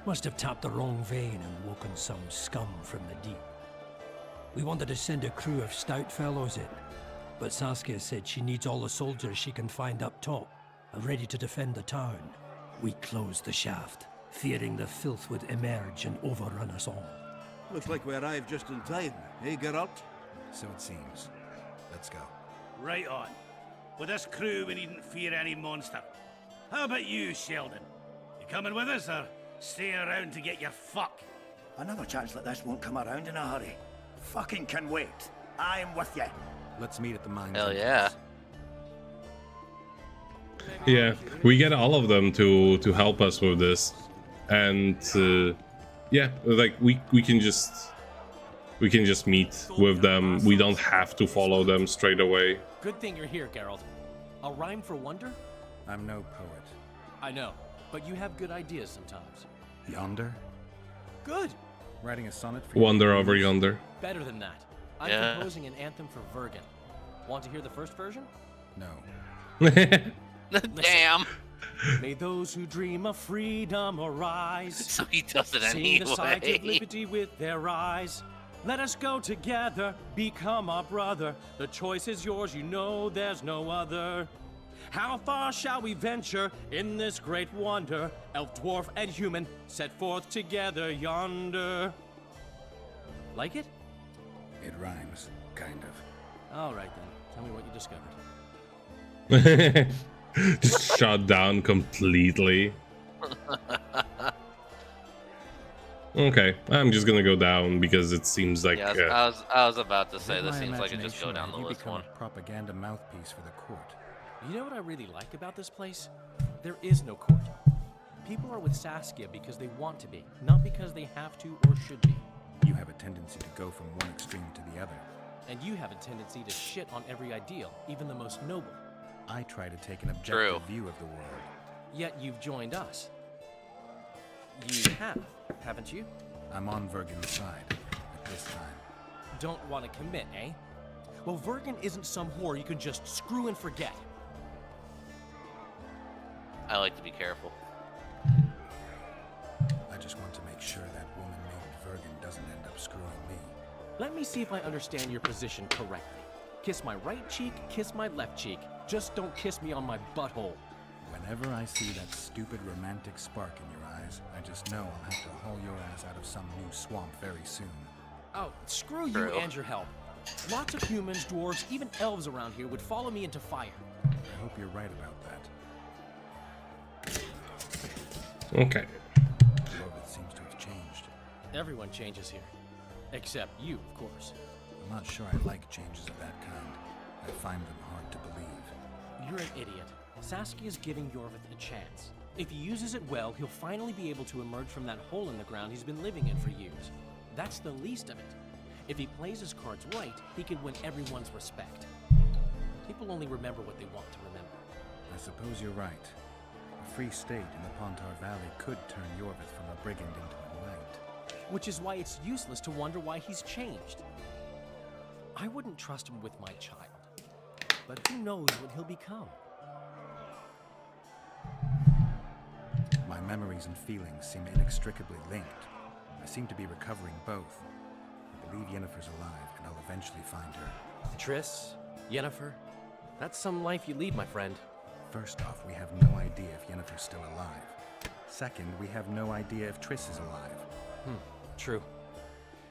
Must have tapped the wrong vein and woken some scum from the deep. We wanted to send a crew of stout fellows in, but Saskia said she needs all the soldiers she can find up top and ready to defend the town. We closed the shaft, fearing the filth would emerge and overrun us all. Looks like we arrived just in time, eh, Geralt? So it seems. Let's go. Right on. With this crew, we needn't fear any monster. How about you, Sheldon? You coming with us, or stay around to get your fuck? Another chance like this won't come around in a hurry. Fucking can wait. I'm with you. Let's meet at the mine. Hell yeah. Yeah, we get all of them to help us with this, and yeah, like we can just meet with them. We don't have to follow them straight away. Good thing you're here, Geralt. A rhyme for wonder? I'm no poet. I know, but you have good ideas sometimes. Yonder? Good. Writing a sonnet for Wander over yonder. Better than that. I'm Yeah. composing an anthem for Vergen. Want to hear the first version? No. Damn. May those who dream of freedom arise. So he does it Sing the sight of anyway. liberty with their eyes. Let us go together, become our brother. The choice is yours, you know there's no other. How far shall we venture in this great wonder? Elf, dwarf, and human set forth together yonder. Like it? It rhymes, kind of. All right then. Tell me what you discovered. Just shut down completely. Okay, I'm just gonna go down because it seems like. Yeah, I was about to say In this my seems like it just go imagination, down the you list become one. a propaganda mouthpiece for the court. You know what I really like about this place? There is no court. People are with Saskia because they want to be, not because they have to or should be. You have a tendency to go from one extreme to the other. And you have a tendency to shit on every ideal, even the most noble. I try to take an objective view of the world. Yet you've joined us. You have, haven't you? I'm on Vergen's side at this time. Don't want to commit, eh? Well, Vergen isn't some whore you can just screw and forget. I like to be careful. I just want to make sure that woman named Vergen doesn't end up screwing me. Let me see if I understand your position correctly. Kiss my right cheek, kiss my left cheek. Just don't kiss me on my butthole. Whenever I see that stupid romantic spark in your eyes, I just know I'll have to haul your ass out of some new swamp very soon. Oh, screw you and your help. Lots of humans, dwarves, even elves around here would follow me into fire. I hope you're right about that. Okay. Yorvith seems to have changed. Everyone changes here. Except you, of course. I'm not sure I like changes of that kind. I find them hard to believe. You're an idiot. Saskia's giving Yorvith a chance. If he uses it well, he'll finally be able to emerge from that hole in the ground he's been living in for years. That's the least of it. If he plays his cards right, he can win everyone's respect. People only remember what they want to remember. I suppose you're right. A free state in the Pontar Valley could turn Yorvith from a brigand into a knight. Which is why it's useless to wonder why he's changed. I wouldn't trust him with my child. But who knows what he'll become? My memories and feelings seem inextricably linked. I seem to be recovering both. I believe Yennefer's alive, and I'll eventually find her. Triss, Yennefer, that's some life you lead, my friend. First off, we have no idea if Yennefer's still alive. Second, we have no idea if Triss is alive. True.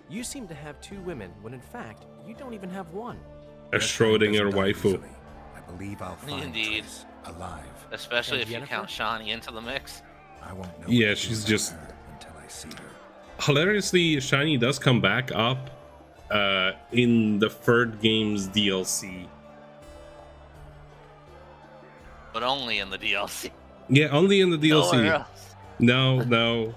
You seem to have two women, when in fact, you don't even have one. A Schrödinger waifu. I believe I'll find Indeed. Triss alive. Especially if you count Shani into the mix. I won't know Yeah, she's just... until I see her. Hilariously, Shiny does come back up in the third game's DLC. But only in the DLC. Yeah, only in the DLC. Nowhere else. No.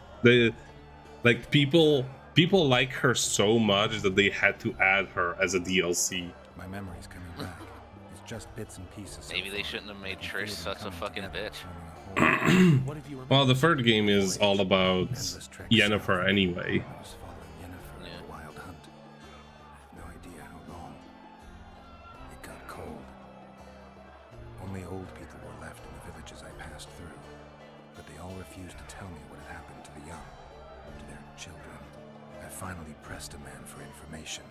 People like her so much that they had to add her as a DLC. My memory's coming back. It's just bits and pieces. Maybe they shouldn't have made Trish such a fucking bitch. Well, the third game is all about Yennefer anyway. Wild hunt. No idea how long. It got cold. Only old people were left in the villages I passed through, but they all refused to tell me what had happened to the young, to their children. I finally pressed a man for information.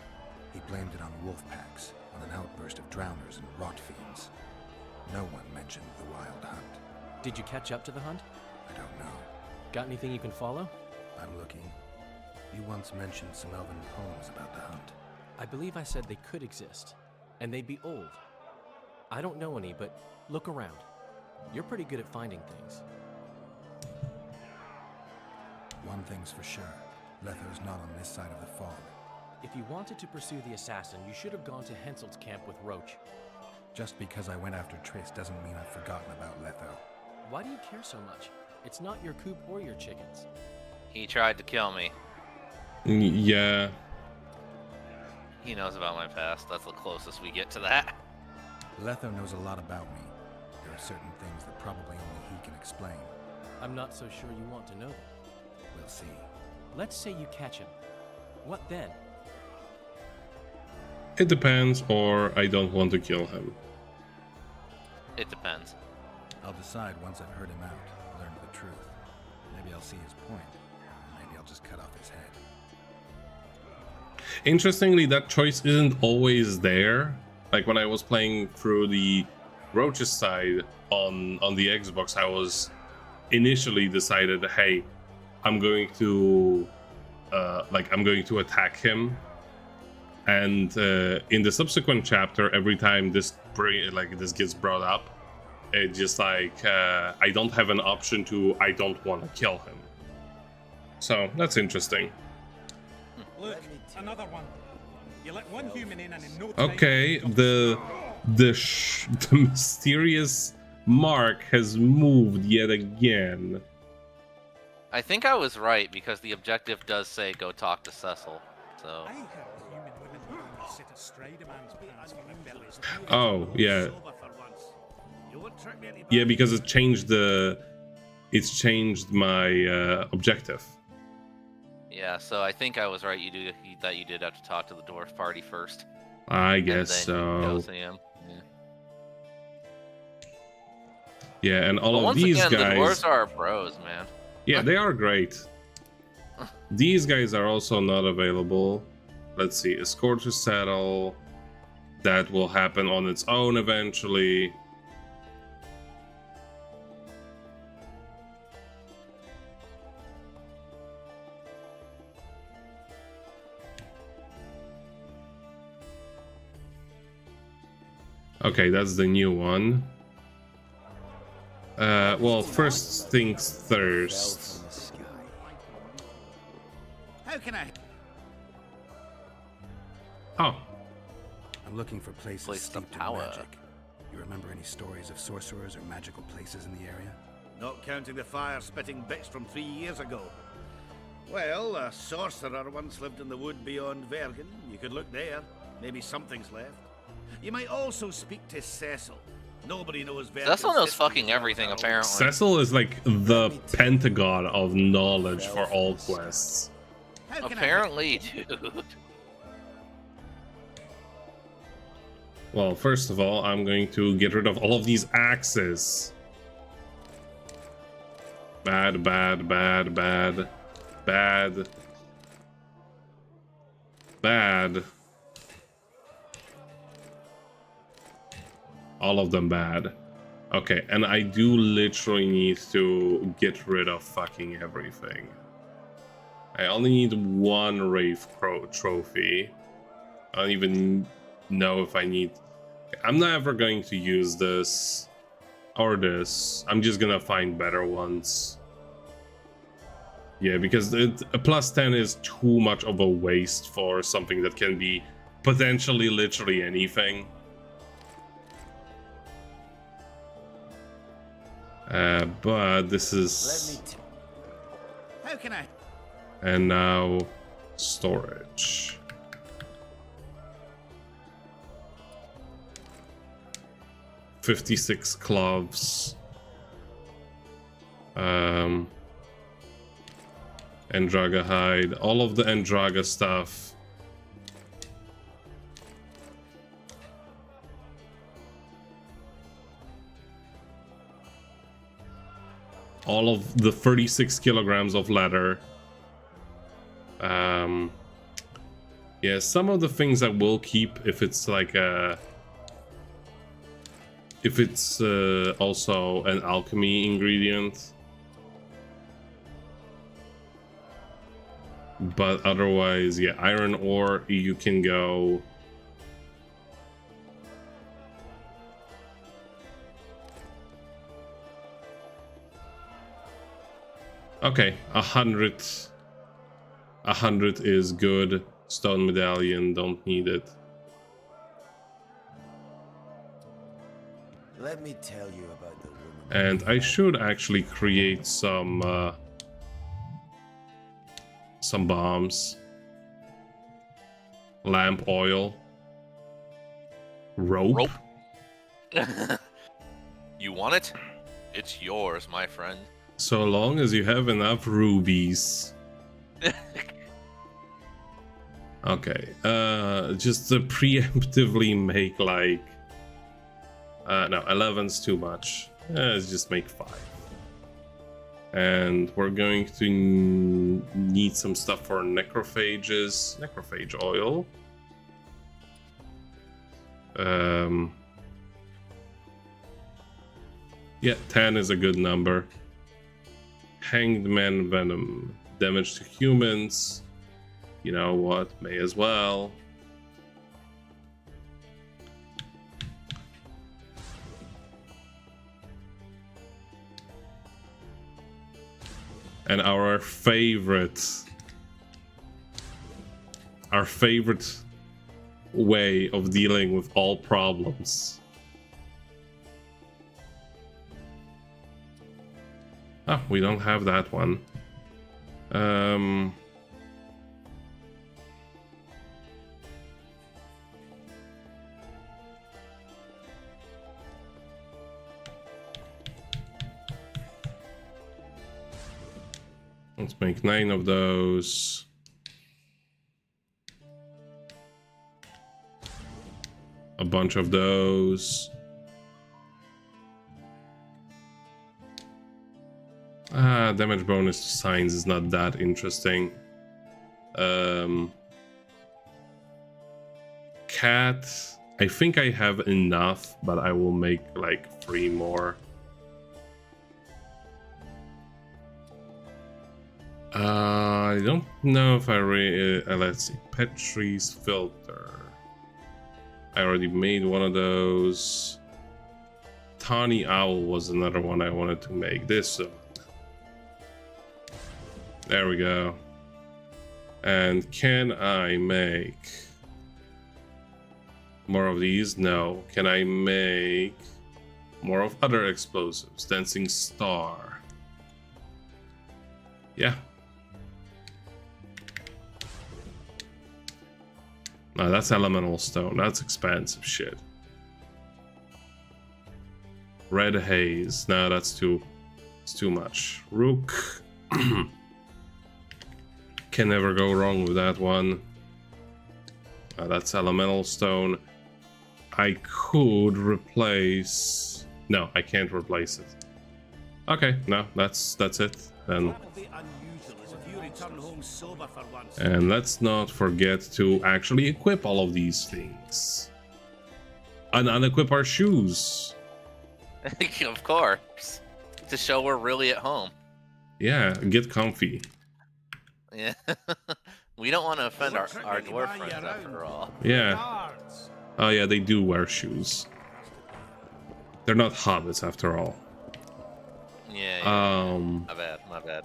He blamed it on wolf packs, on an outburst of drowners and rot fiends. No one mentioned the wild hunt. Did you catch up to the hunt? I don't know. Got anything you can follow? I'm looking. You once mentioned some elven poems about the hunt. I believe I said they could exist, and they'd be old. I don't know any, but look around. You're pretty good at finding things. One thing's for sure. Letho's not on this side of the fog. If you wanted to pursue the assassin, you should have gone to Henselt's camp with Roach. Just because I went after Triss doesn't mean I've forgotten about Letho. Why do you care so much? It's not your coop or your chickens. He tried to kill me. Yeah. He knows about my past. That's the closest we get to that. Letho knows a lot about me. There are certain things that probably only he can explain. I'm not so sure you want to know them. We'll see. Let's say you catch him. What then? It depends, or I don't want to kill him. It depends. I'll decide once I've heard him out, learned the truth. Maybe I'll see his point. Maybe I'll just cut off his head. Interestingly, that choice isn't always there. Like when I was playing through the Roach's side on the Xbox, I was initially decided, hey, I'm going to attack him. And in the subsequent chapter, every time this gets brought up, it's just like I don't have an option to I don't want to kill him. So that's interesting. Look, another one. You let one human in and in no time. Okay, the mysterious mark has moved yet again. I think I was right because the objective does say go talk to Cecil. So. Oh yeah. Yeah, because it changed my objective. Yeah, so I think I was right. You did have to talk to the dwarf party first. I guess and then you go so. see him. Yeah, and all But of once these again, guys. the dwarves are our bros, man. Yeah, they are great. These guys are also not available. Let's see, escort to settle. That will happen on its own eventually. Okay, that's the new one. Well, first things first. How can I? Oh. I'm looking for places Place of steeped in power. magic. You remember any stories of sorcerers or magical places in the area? Not counting the fire-spitting bits from 3 years ago. Well, a sorcerer once lived in the wood beyond Vergen. You could look there. Maybe something's left. You might also speak to Cecil. Nobody knows Vergen. Cecil knows fucking everything, apparently. Cecil is like the pentagon of knowledge for all quests. Apparently, dude. Well, first of all, I'm going to get rid of all of these axes. Bad, bad, bad, bad, bad, bad. All of them bad. Okay, and I do literally need to get rid of fucking everything. I only need one Wraith trophy. I don't even know if I need... I'm never going to use this or this. I'm just gonna find better ones. Yeah, because a plus 10 is too much of a waste for something that can be potentially literally anything. But this is... How can I? And now storage. $56 gloves. Endraga hide. All of the Endraga stuff. All of the 36 kilograms of leather. Yeah, some of the things I will keep if it's like a... If it's also an alchemy ingredient. But otherwise, yeah, iron ore, you can go... Okay, 100. 100 is good. Stone medallion, don't need it. Let me tell you about the woman. And I should actually create some bombs. Lamp oil. Rope. You want it? It's yours, my friend. So long as you have enough rubies. Okay, just to preemptively make like... no, 11's too much. Let's just make 5. And we're going to need some stuff for necrophages. Necrophage oil. Yeah, 10 is a good number. Hanged Man Venom. Damage to humans. You know what? May as well. And our favorite way of dealing with all problems. Ah, we don't have that one. Let's make 9 of those. a bunch of those. Damage bonus to signs is not that interesting. Cat, I think I have enough, but I will make like 3 more. I don't know if I really... let's see. Petrie's filter. I already made one of those. Tawny Owl was another one I wanted to make. This one. There we go. And can I make more of these? No. Can I make more of other explosives? Dancing Star. Yeah. No, that's elemental stone. That's expensive shit. Red haze. No, that's too... it's too much. Rook. Can never go wrong with that one. That's elemental stone. I could replace... no, I can't replace it. Okay, no, that's it. Then... and let's not forget to actually equip all of these things. And unequip our shoes. Of course. To show we're really at home. Yeah, get comfy. Yeah. We don't want to offend our dwarf friends after all. Yeah. Oh yeah, they do wear shoes. They're not hobbits after all. Yeah. My bad.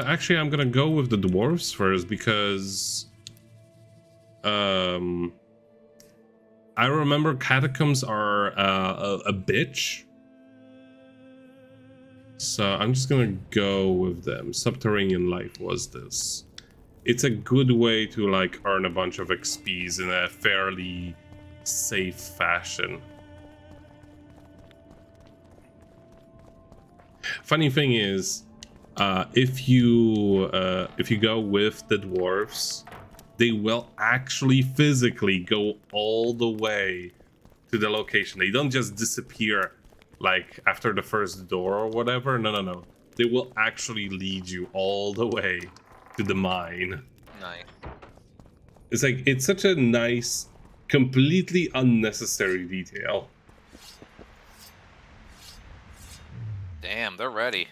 Actually, I'm gonna go with the dwarves first because I remember catacombs are a bitch, so I'm just gonna go with them. Subterranean life was this. It's a good way to like earn a bunch of XPs in a fairly safe fashion. Funny thing is, if you go with the dwarves, they will actually physically go all the way to the location. They don't just disappear like after the first door or whatever. No. They will actually lead you all the way to the mine. Nice. It's like, it's such a nice, completely unnecessary detail. Damn, they're ready.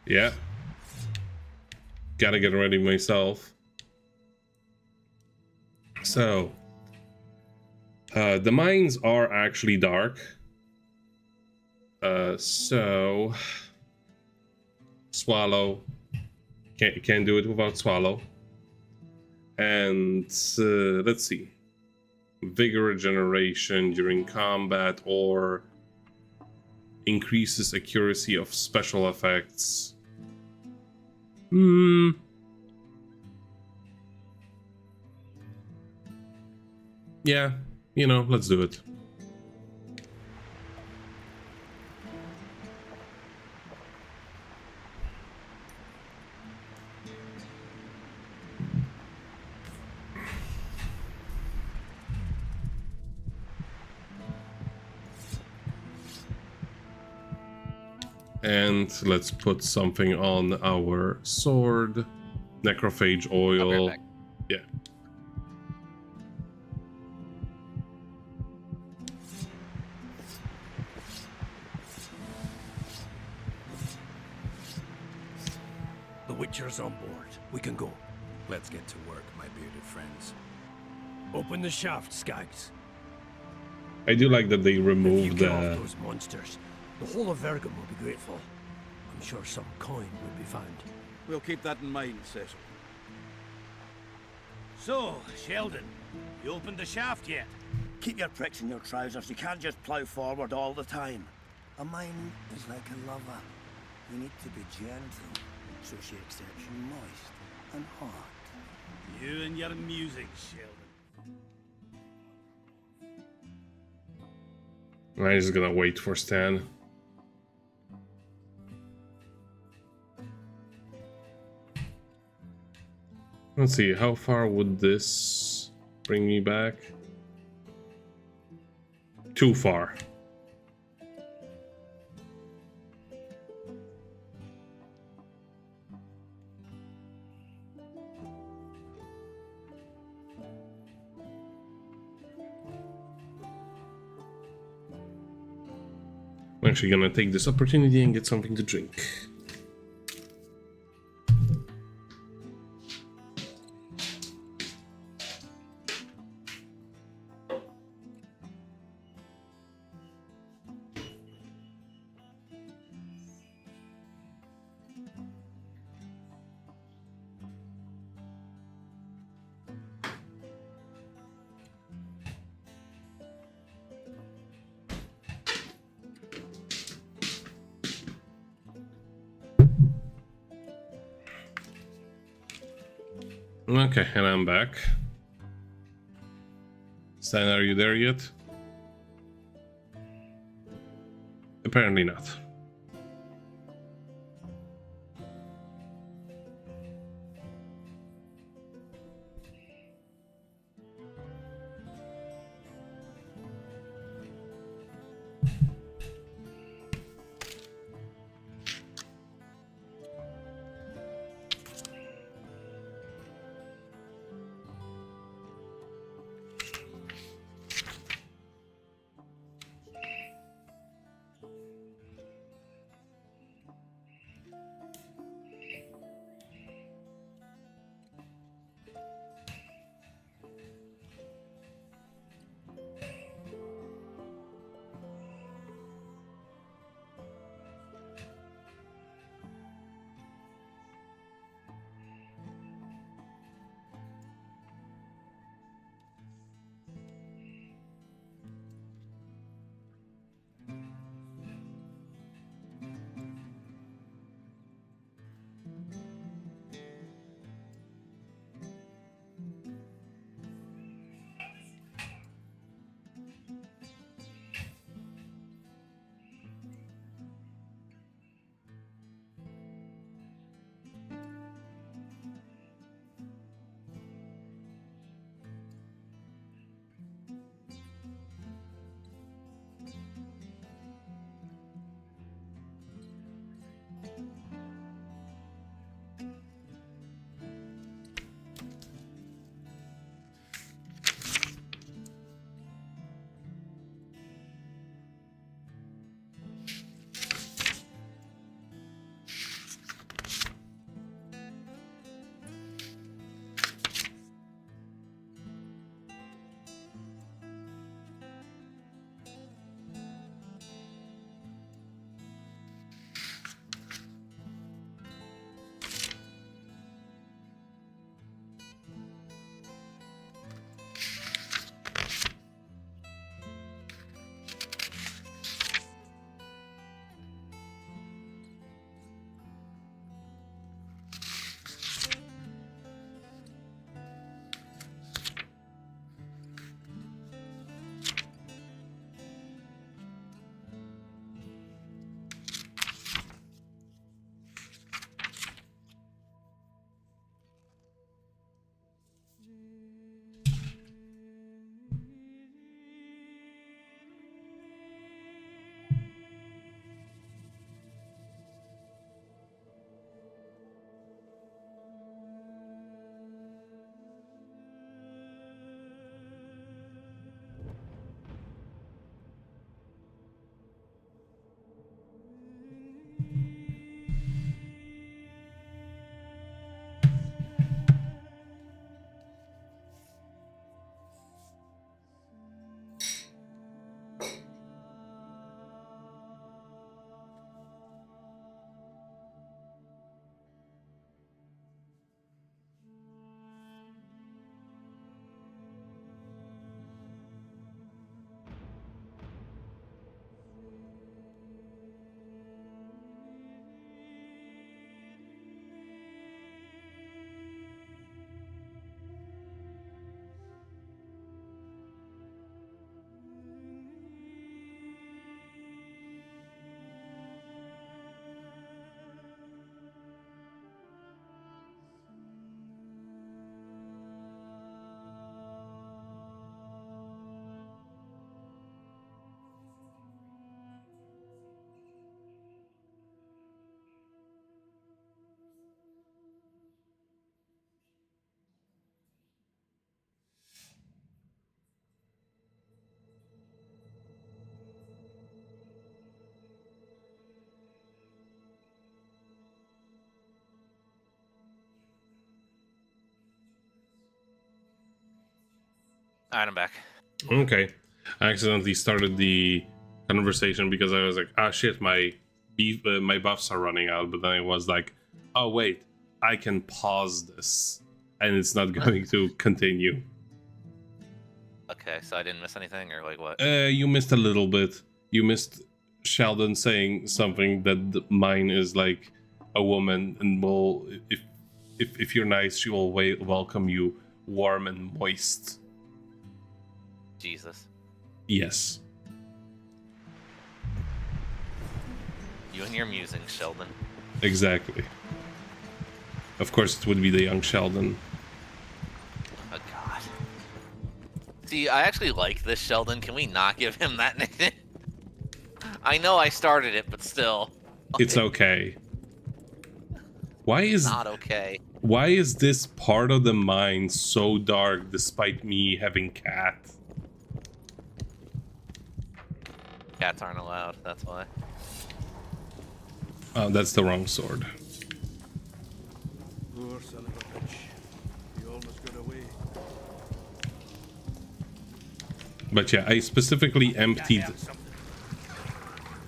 Yeah. Gotta get ready myself. So, the mines are actually dark. So, Swallow. Can't do it without Swallow. And let's see. Vigor regeneration during combat or increases accuracy of special effects. Yeah, you know, let's do it. And let's put something on our sword. Necrophage oil. Yeah. The Witcher's on board. We can go. Let's get to work, my bearded friends. Open the shaft, Skags. I do like that they removed Get off those monsters. The whole of Vergum will be grateful. I'm sure some coin will be found. We'll keep that in mind, Cecil. So, Sheldon, you opened the shaft yet? Keep your pricks in your trousers. You can't just plough forward all the time. A mine is like a lover. You need to be gentle, so she accepts you moist and hot. You and your music, Sheldon. I'm just gonna wait for Stan. Let's see, how far would this bring me back? Too far. I'm actually gonna take this opportunity and get something to drink. Okay, and I'm back. Stan, are you there yet? Apparently not. Alright, I'm back. Okay. I accidentally started the conversation because I was like, ah, shit, my buffs are running out. But then I was like, oh, wait, I can pause this. And it's not going to continue. Okay, so I didn't miss anything, or like what? You missed a little bit. You missed Sheldon saying something that mine is like a woman and will, if you're nice, she will welcome you warm and moist. Jesus. Yes. You and your musings, Sheldon. Exactly. Of course, it would be the young Sheldon. Oh God. See, I actually like this Sheldon. Can we not give him that nickname? I know I started it, but still. It's okay. Why is not okay? Why is this part of the mine so dark despite me having cat? Cats aren't allowed, that's why. Oh, that's the wrong sword. Poor son of a bitch. He almost got away. But yeah, I specifically emptied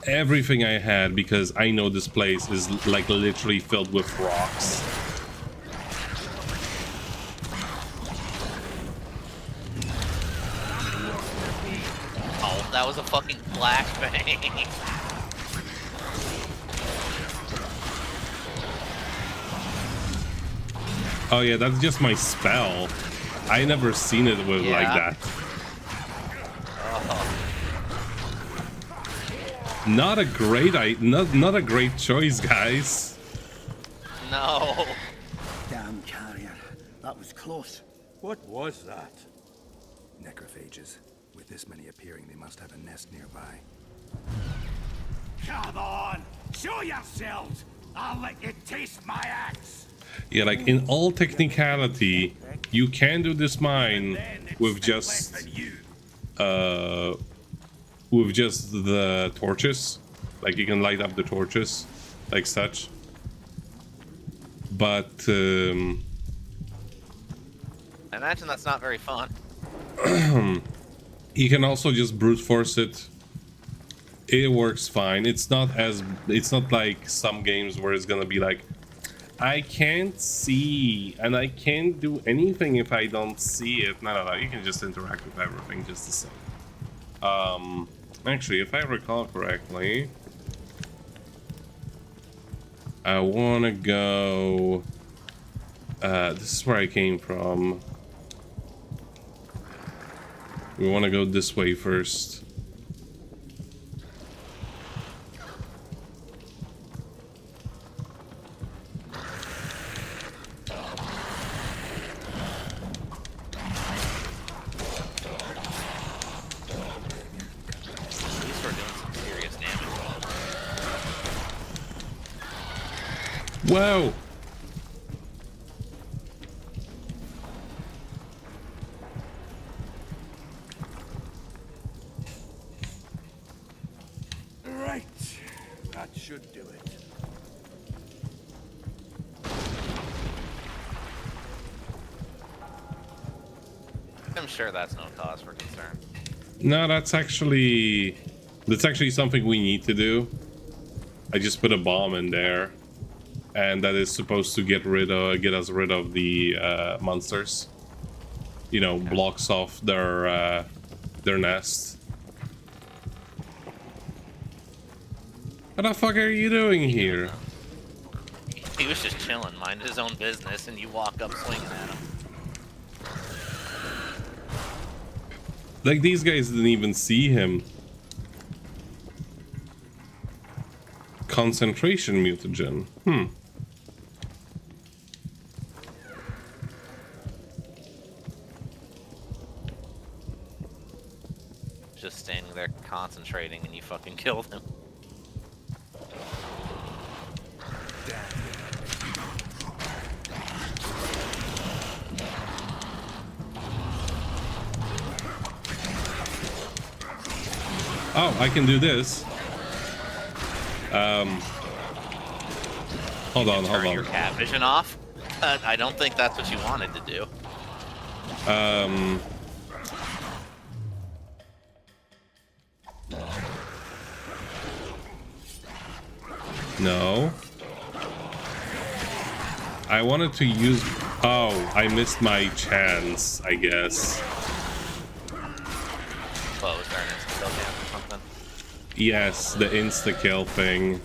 everything I had because I know this place is like literally filled with rocks. Oh, that was a fucking flashbang. Oh yeah, that's just my spell. I never seen it with like that. Not a great not a great choice, guys. No. Damn carrier. That was close. What was that? Necrophages. With this many appearing, they must have a nest nearby. Come on! Show yourselves! I'll let you taste my axe! Yeah, like in all technicality, you can do this mine with just the torches. Like you can light up the torches like such. But I imagine that's not very fun. you can also just brute force it. It works fine. It's not like some games where it's gonna be like, I can't see and I can't do anything if I don't see it. No, you can just interact with everything just the same. Actually, if I recall correctly, I want to go, this is where I came from. We want to go this way first. Whoa! Right. That should do it. I'm sure that's no cause for concern. No, that's actually something we need to do. I just put a bomb in there. And that is supposed to get us rid of the monsters. You know, blocks off their nest. What the fuck are you doing here? He was just chilling, minding his own business, and you walk up swinging at him. Like, these guys didn't even see him. Concentration mutagen. Just standing there concentrating and you fucking killed him. Oh, I can do this. Hold on. Turn your cat vision off? I don't think that's what you wanted to do. No. I wanted to use... Oh, I missed my chance, I guess. Well, was there an insta-kill chance or something? Yes, the insta-kill thing.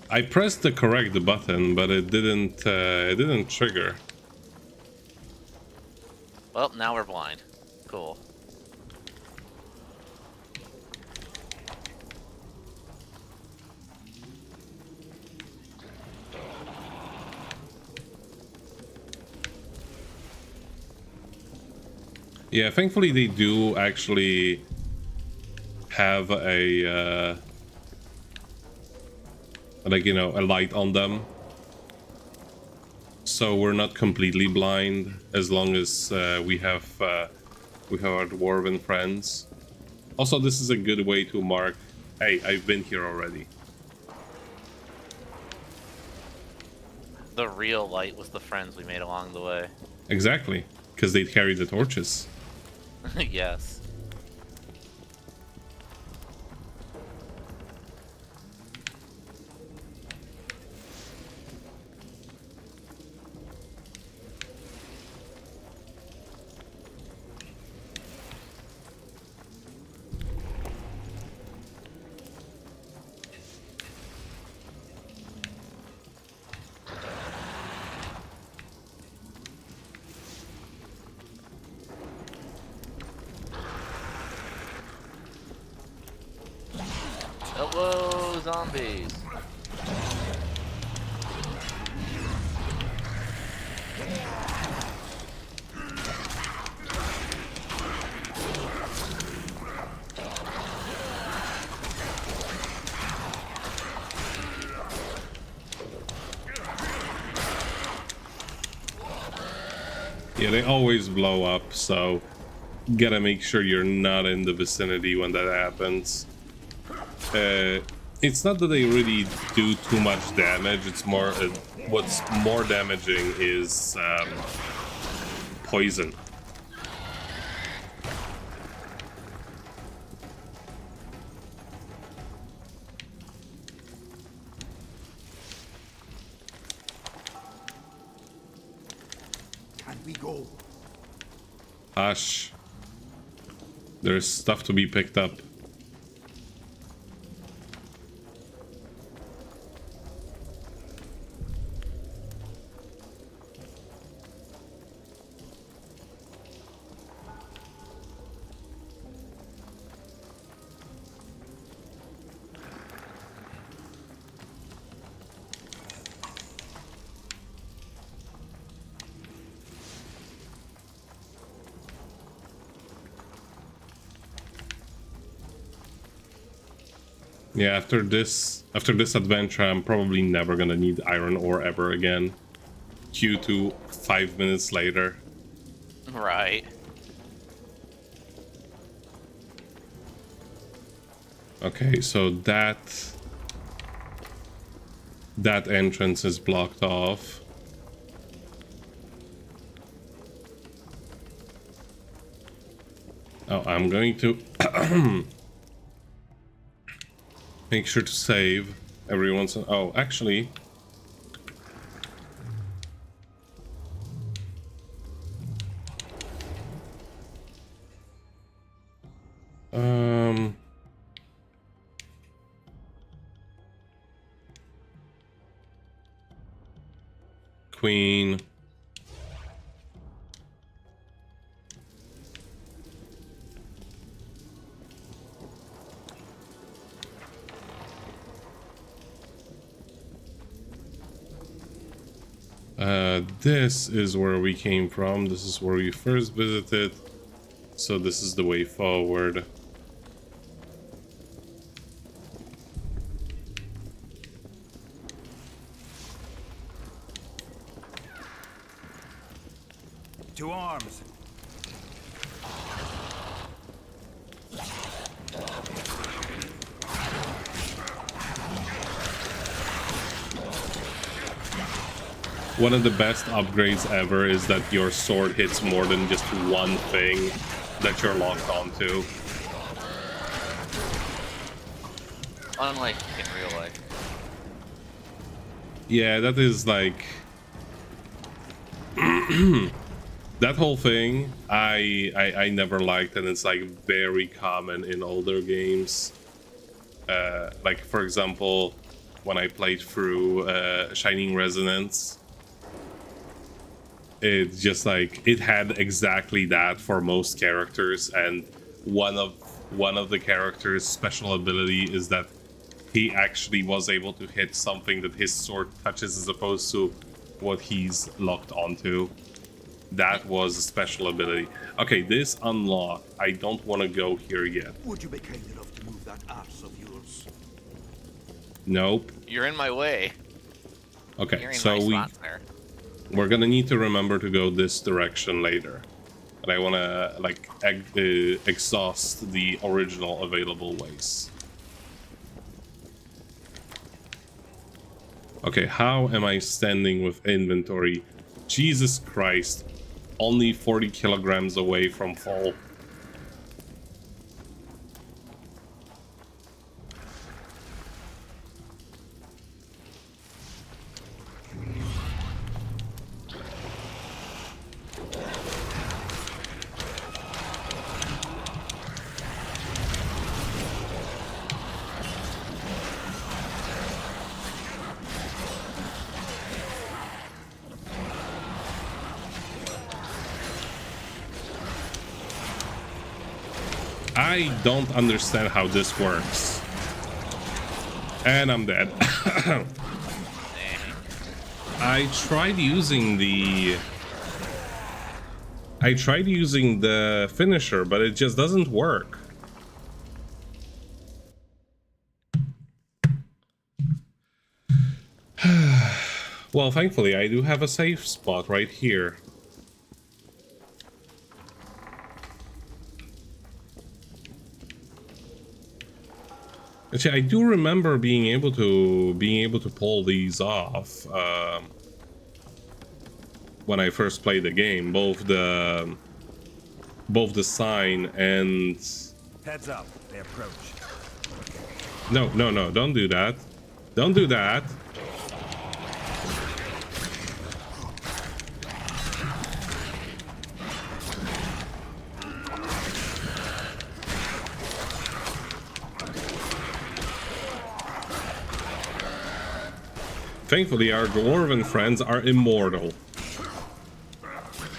I pressed the correct button, but it didn't trigger. Well, now we're blind. Cool. Yeah, thankfully they do actually have a like, you know, a light on them, so we're not completely blind as long as we have our dwarven friends. Also, this is a good way to mark, hey, I've been here already. The real light was the friends we made along the way. Exactly, because they carry the torches. Yes. Hello, zombies. Yeah, they always blow up, so gotta make sure you're not in the vicinity when that happens. It's not that they really do too much damage, it's more what's more damaging is poison. Can we go? Hush. There's stuff to be picked up. Yeah, after this adventure, I'm probably never gonna need iron ore ever again. Q to 5 minutes later. Right. Okay, so that entrance is blocked off. Oh, I'm going to make sure to save every once in... Oh, actually... Queen... this is where we came from. This is where we first visited. So this is the way forward. To arms. One of the best upgrades ever is that your sword hits more than just one thing that you're locked onto. Unlike in real life. Yeah, that is like that whole thing I never liked, and it's like very common in older games. Like for example, when I played through Shining Resonance, it just like it had exactly that for most characters, and one of the characters' special ability is that he actually was able to hit something that his sword touches as opposed to what he's locked onto. That was a special ability. Okay, this unlocked. I don't want to go here yet. Would you be kind enough to move that arse of yours? Nope. You're in my way. Okay, You're in so my spots there. we're gonna need to remember to go this direction later. But I want to like exhaust the original available ways. Okay, how am I standing with inventory? Jesus Christ, only 40 kilograms away from full. I don't understand how this works. And I'm dead. I tried using the finisher, but it just doesn't work. Well, thankfully I do have a safe spot right here. Actually, I do remember being able to pull these off when I first played the game. Both the sign and Heads up, they approach. no, don't do that. Don't do that. Thankfully, our dwarven friends are immortal,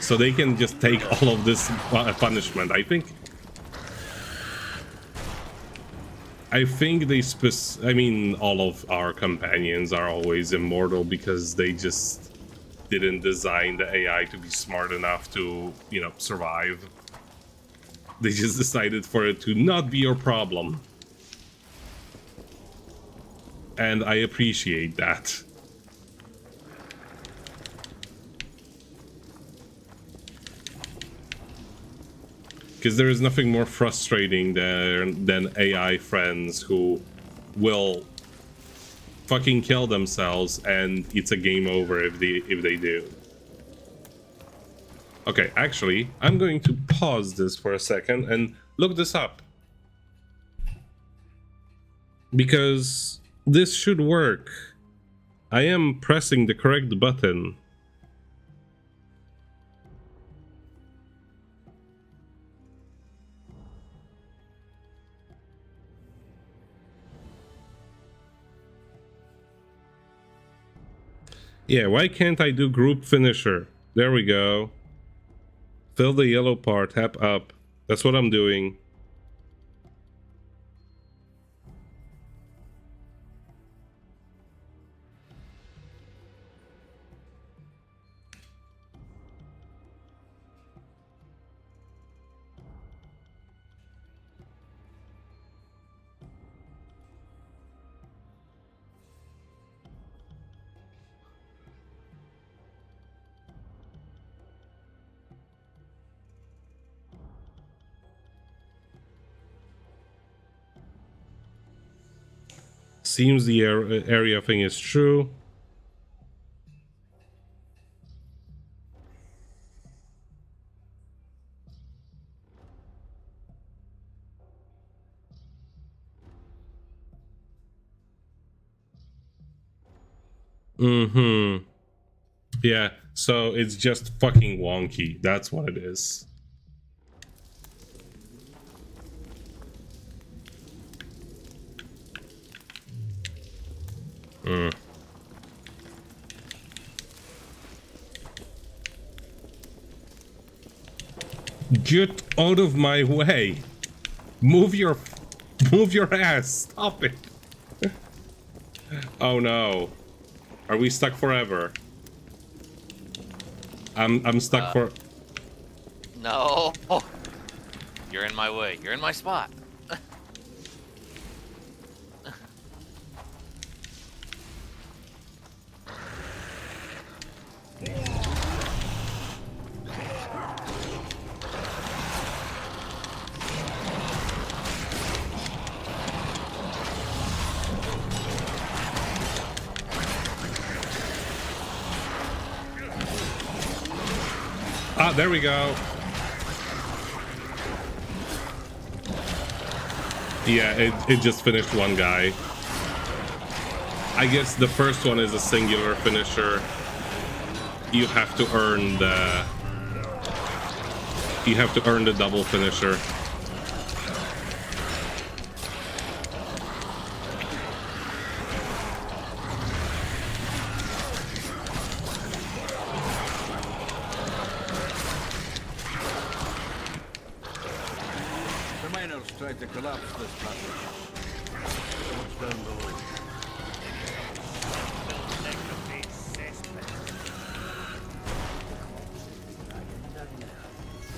so they can just take all of this punishment. I think I mean, all of our companions are always immortal because they just didn't design the AI to be smart enough to, you know, survive. They just decided for it to not be your problem. And I appreciate that. Because there is nothing more frustrating than AI friends who will fucking kill themselves and it's a game over if they do. Okay, actually, I'm going to pause this for a second and look this up. Because this should work. I am pressing the correct button. Yeah, why can't I do group finisher? There we go. Fill the yellow part, tap up. That's what I'm doing. Seems the area thing is true. Mm-hmm. Yeah, so it's just fucking wonky. That's what it is. Get out of my way. Move your ass. Stop it. Oh no. Are we stuck forever? I'm stuck for... No. You're in my way. You're in my spot. Ah, there we go. Yeah, it just finished one guy. I guess the first one is a singular finisher. You have to earn the... You have to earn the double finisher. Tried to collapse this passage. What's down below?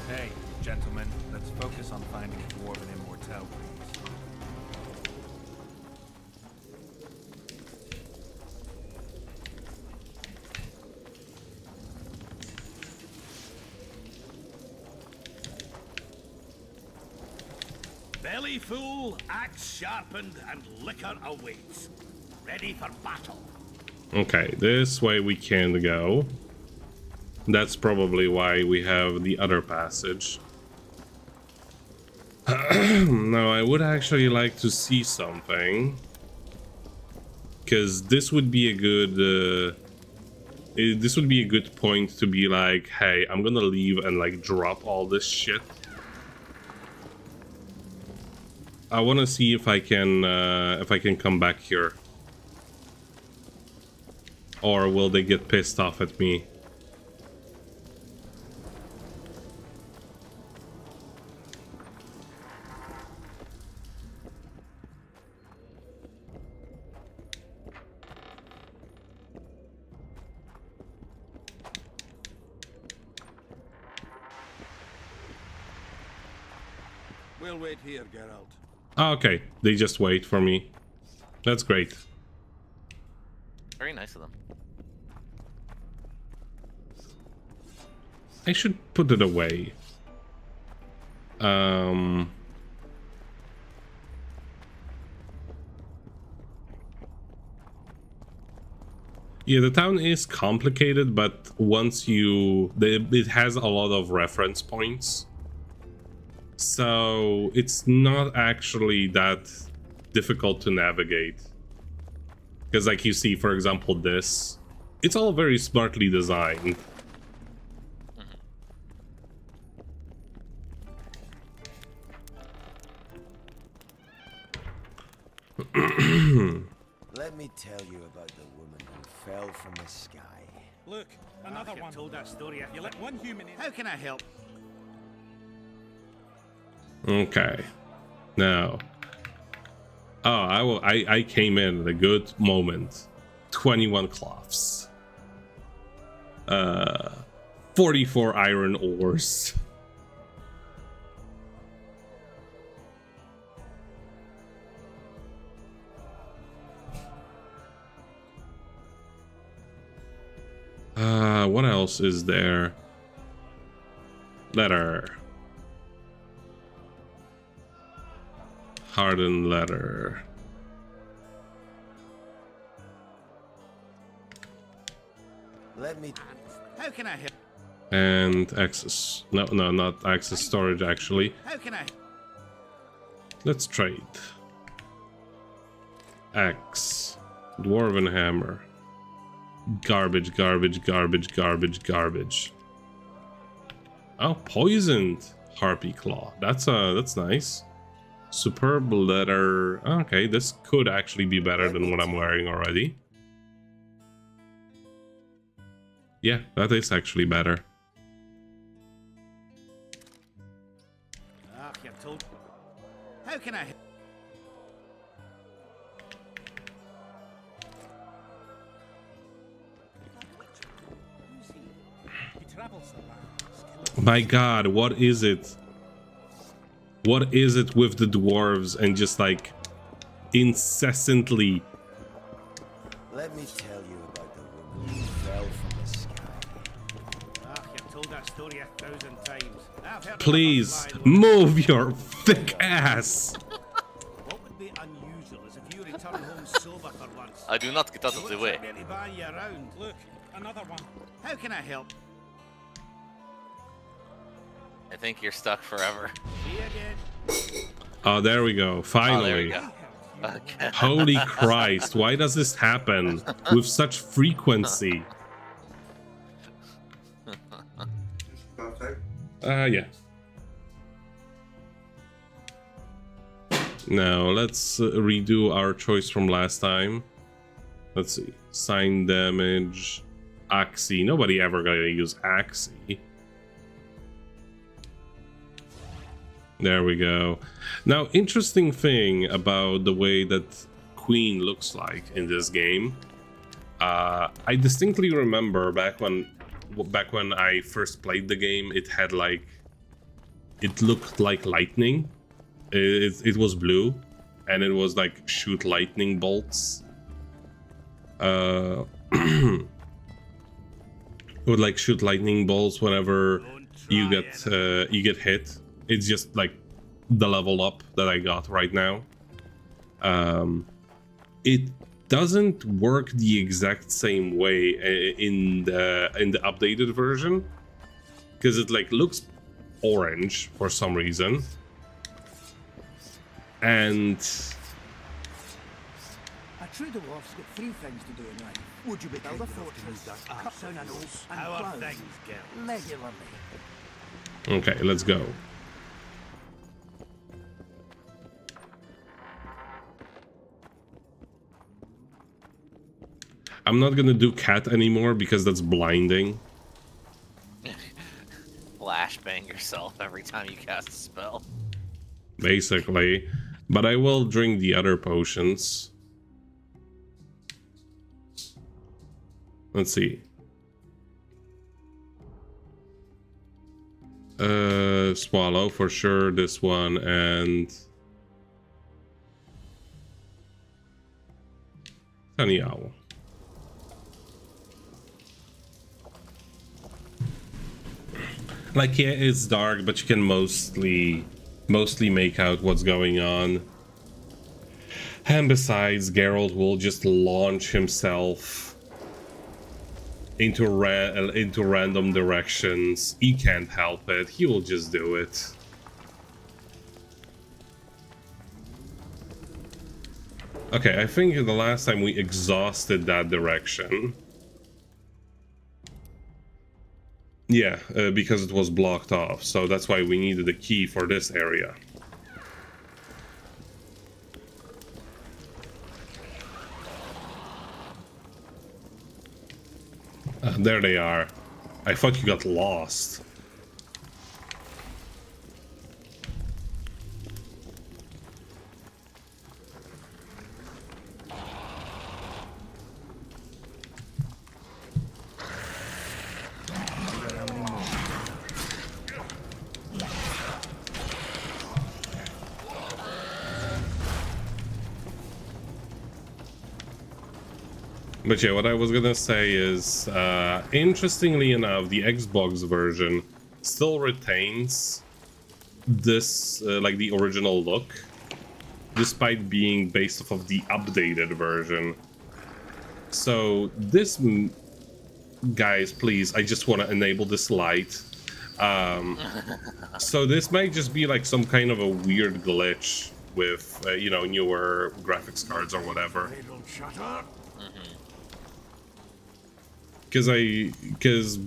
Hey, gentlemen, let's focus on finding dwarven immortality. Belly full, axe sharpened, and liquor awaits. Ready for battle. Okay, this way we can go. That's probably why we have the other passage. Now, I would actually like to see something. Because this would be a good... this would be a good point to be like, hey, I'm gonna leave and like drop all this shit. I want to see if I can come back here, or will they get pissed off at me? We'll wait here, Geralt. Okay, they just wait for me. That's great. Very nice of them. I should put it away. Yeah, the town is complicated, but once it has a lot of reference points. So it's not actually that difficult to navigate. Because like you see, for example, this, it's all very smartly designed. Let me tell you about the woman who fell from the sky. Look, another one. Told that story. You let one human in. How can I help? Okay, now, I came in at a good moment. 21 cloths, 44 iron ores. What else is there? Letter. Hardened letter. Let me. How can I help? And access. No, not access storage, actually. How can I? Let's trade. Axe. Dwarven hammer. Garbage, garbage, garbage, garbage, garbage. Oh, poisoned harpy claw. That's nice. Superb leather. Okay, this could actually be better than what I'm wearing already. Yeah, that is actually better. Ah, you're told. How can I? My god, what is it? What is it with the dwarves and just like incessantly? Let me tell you about the woman who fell from the sky. Ah, you've told that story 1,000 times. I've heard Please move your thick ass. What would be unusual is if you return home sober for once. I do not get out of the way. Really buy you around. Look, another one. How can I help? I think you're stuck forever. See you again. Oh, there we go. Finally. Oh, there we go. Okay. Holy Christ, why does this happen with such frequency? Yeah. Now, let's redo our choice from last time. Let's see. Sign damage. Axii. Nobody ever gonna use Axii. There we go. Now, interesting thing about the way that Queen looks like in this game. I distinctly remember back when I first played the game, it had like, it looked like lightning. It was blue, and it was like shoot lightning bolts. It would like shoot lightning bolts whenever you get hit. It's just like the level up that I got right now. It doesn't work the exact same way in the updated version, because it like looks orange for some reason. And A true dwarf's got 3 things to do in life. Would you build a fortress, cut down an oak, and Our plough things, girl. regularly? okay, let's go. I'm not gonna do cat anymore because that's blinding. Flashbang yourself every time you cast a spell. Basically. But I will drink the other potions. Let's see. Swallow for sure, this one, and Sunny Owl. Like, yeah, it's dark, but you can mostly make out what's going on. And besides, Geralt will just launch himself into random directions. He can't help it. He will just do it. Okay, I think the last time we exhausted that direction. Yeah, because it was blocked off, so that's why we needed a key for this area. There they are. I thought you got lost. But yeah, what I was gonna say is, interestingly enough, the Xbox version still retains this, like the original look, despite being based off of the updated version. So this, guys, please, I just want to enable this light. So this might just be like some kind of a weird glitch with, you know, newer graphics cards or whatever. because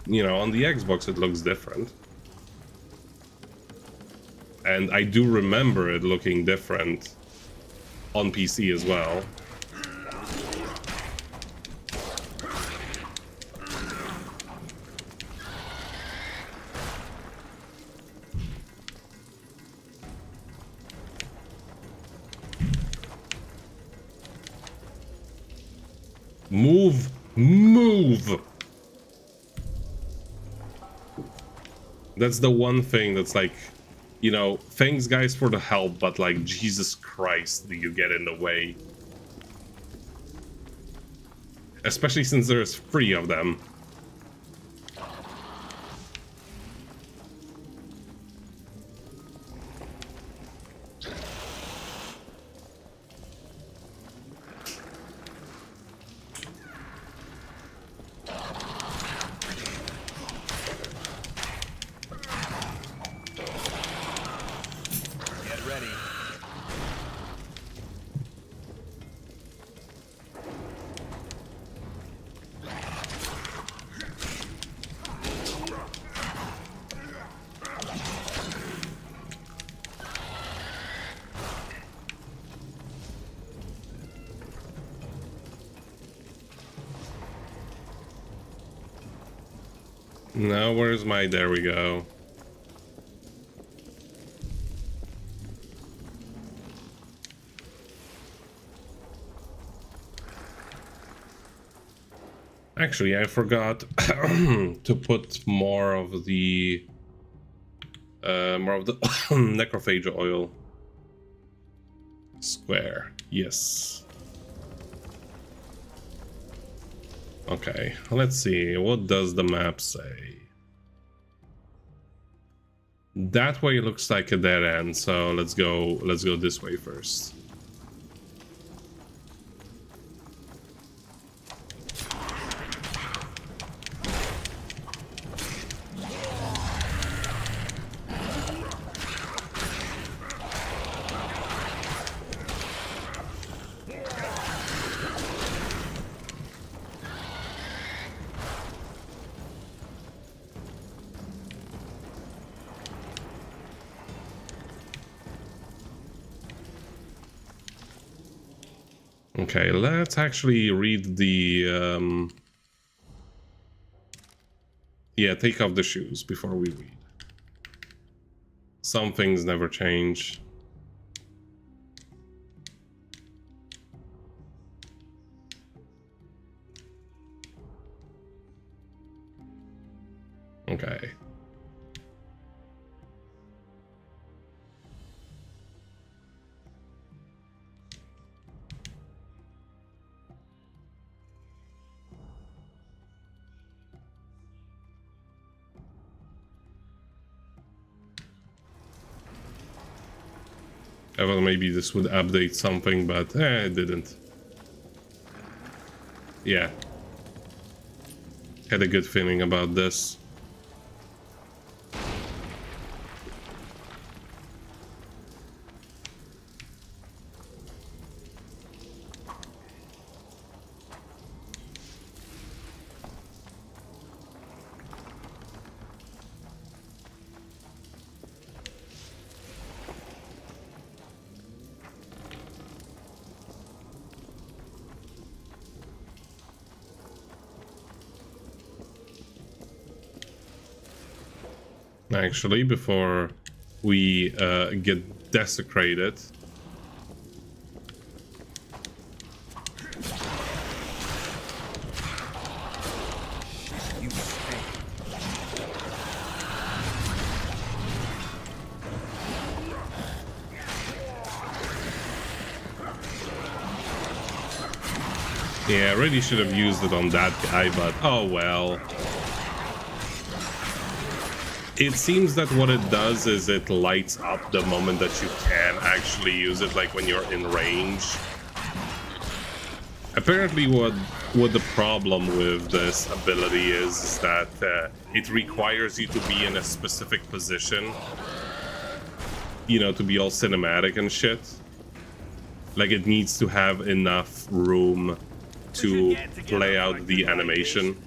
you know, on the Xbox it looks different. And I do remember it looking different on PC as well. Move! Move! That's the one thing that's like, you know, thanks guys for the help, but like, Jesus Christ, do you get in the way? Especially since there's 3 of them. Now, where's my... There we go. Actually, I forgot to put more of the necrophage oil. Square, yes. Okay, let's see. What does the map say? That way looks like a dead end, so let's go this way first. Okay, let's actually read the... Yeah, take off the shoes before we read. Some things never change. Okay. I thought maybe this would update something, but it didn't. Yeah. Had a good feeling about this. Actually, before we get desecrated. Yeah, I really should have used it on that guy, but oh well. It seems that what it does is it lights up the moment that you can actually use it, like when you're in range. Apparently what the problem with this ability is that it requires you to be in a specific position, you know, to be all cinematic and shit. Like it needs to have enough room to play out the animation.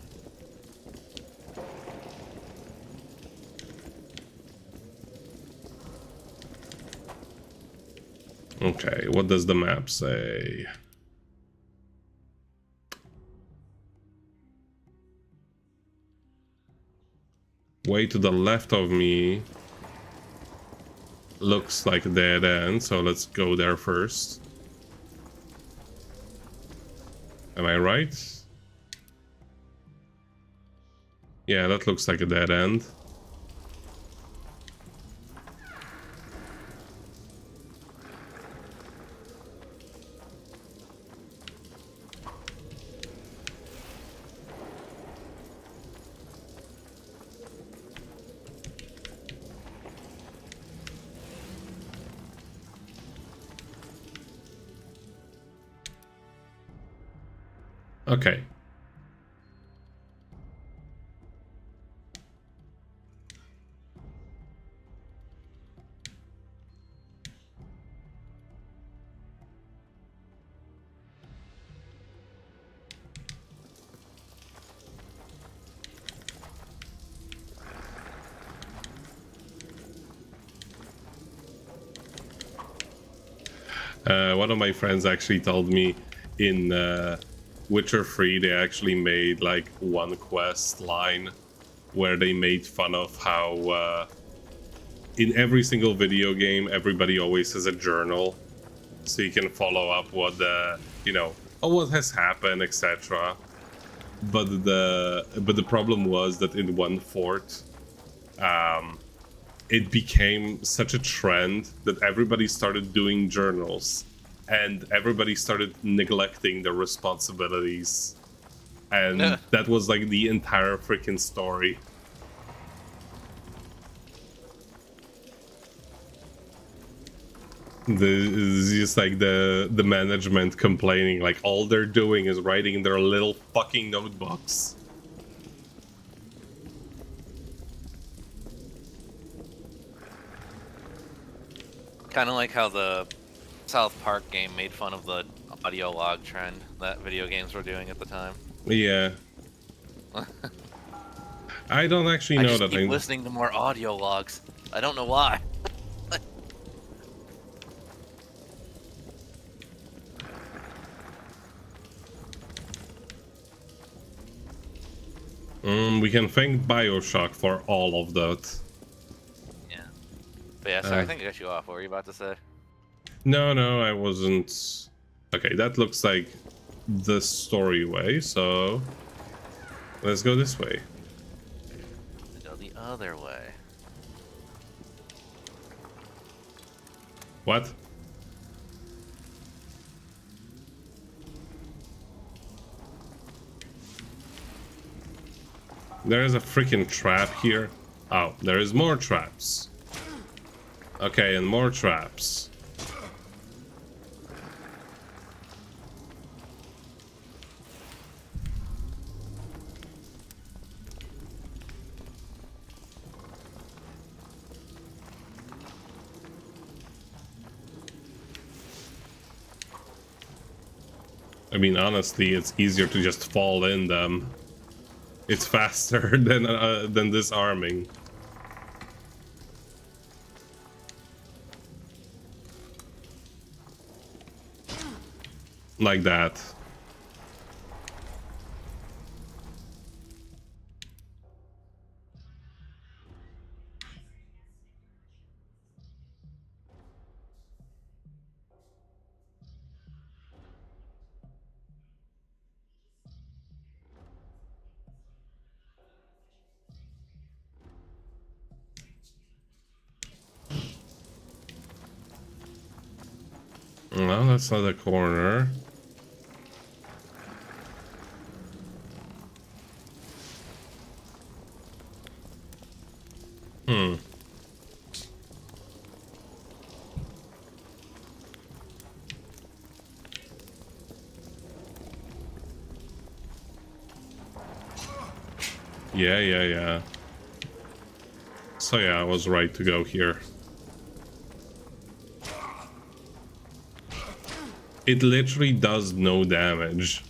Okay, what does the map say? Way to the left of me looks like a dead end, so let's go there first. Am I right? Yeah, that looks like a dead end. Okay. One of my friends actually told me in Witcher 3 they actually made like one quest line where they made fun of how in every single video game everybody always has a journal, so you can follow up what the, you know, what has happened, etc. But the problem was that in 1.4 it became such a trend that everybody started doing journals and everybody started neglecting their responsibilities, and that was like the entire freaking story. It's just like the management complaining, like all they're doing is writing in their little fucking notebooks. Kind of like how the South Park game made fun of the audio log trend that video games were doing at the time. Yeah. I don't actually know I just that. keep listening to more audio logs. I don't know why. We can thank BioShock for all of that. Yeah. But yeah, sorry, I think I got you off. What were you about to say? No, I wasn't. Okay, that looks like the story way, so let's go this way. Go the other way. What? There is a freaking trap here. Oh, there is more traps. Okay, and more traps. I mean, honestly, it's easier to just fall in them. It's faster than disarming. Like that. No, that's not a corner. Yeah. So yeah, I was right to go here. It literally does no damage.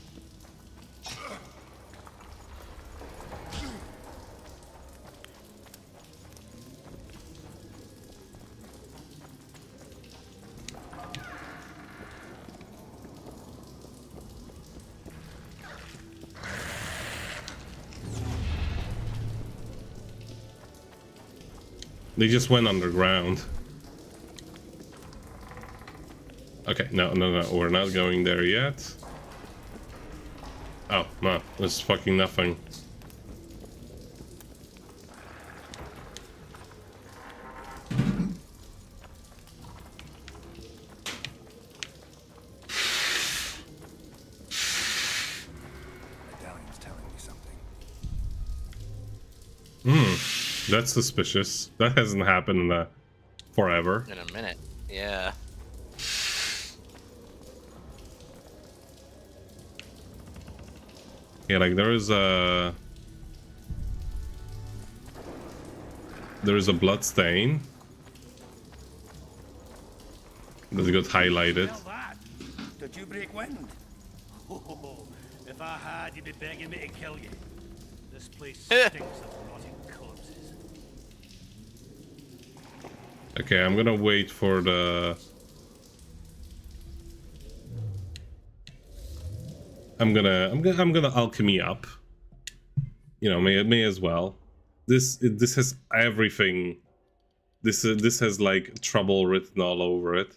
They just went underground. Okay, no, we're not going there yet. Oh, no, there's fucking nothing. Medallion's telling me something. That's suspicious. That hasn't happened in forever. In a minute, yeah. Yeah, like there is a blood stain that got highlighted. Did you break wind? Oh, if I had, you'd be begging me to kill you. This place stinks of rotting corpses. Okay, I'm gonna wait for the. I'm gonna alchemy up. You know, may as well. This has everything. This has like trouble written all over it.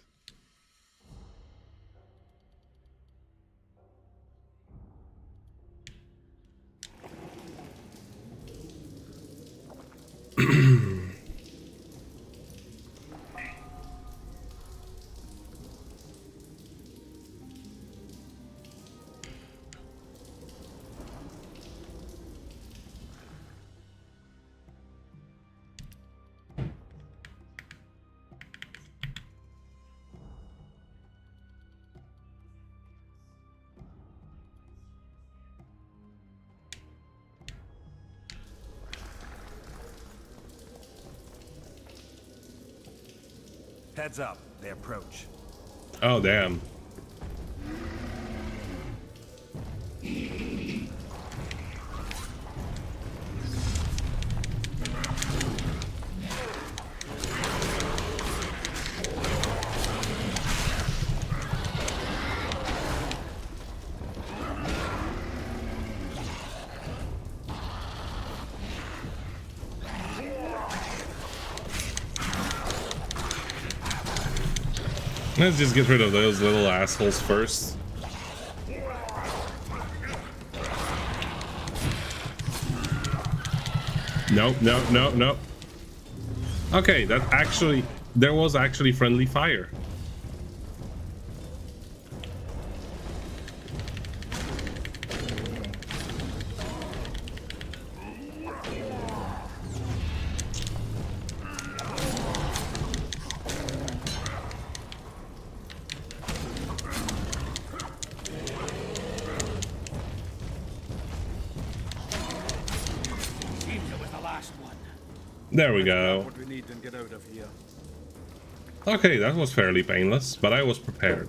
Heads up, they approach. Oh damn. Let's just get rid of those little assholes first. No. Okay, there was actually friendly fire. There we go. What we need and get out of here. Okay, that was fairly painless, but I was prepared.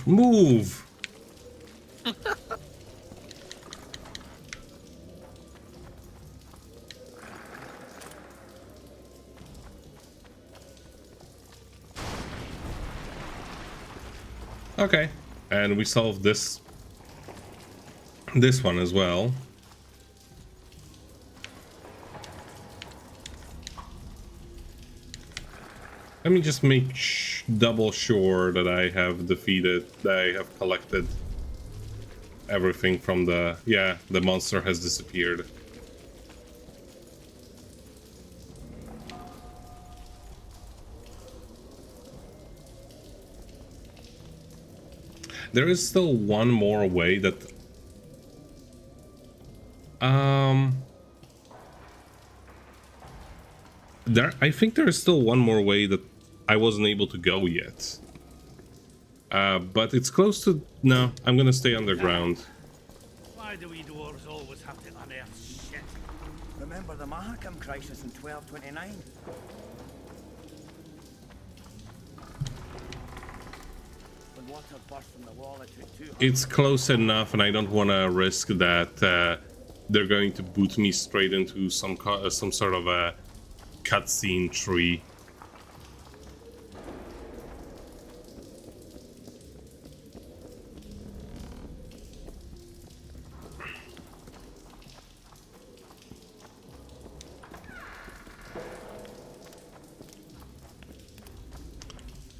Move! Okay, and we solved this one as well. Let me just make double sure that I have collected everything from the... Yeah, the monster has disappeared. There is still one more way that... I think there is still one more way that I wasn't able to go yet. But it's close to... No, I'm gonna stay underground. Why do we dwarves always have to unearth shit? Remember the Mahakam crisis in 1229? water burst from the wall. It took 200. It's close enough, and I don't want to risk that they're going to boot me straight into some sort of a cutscene tree.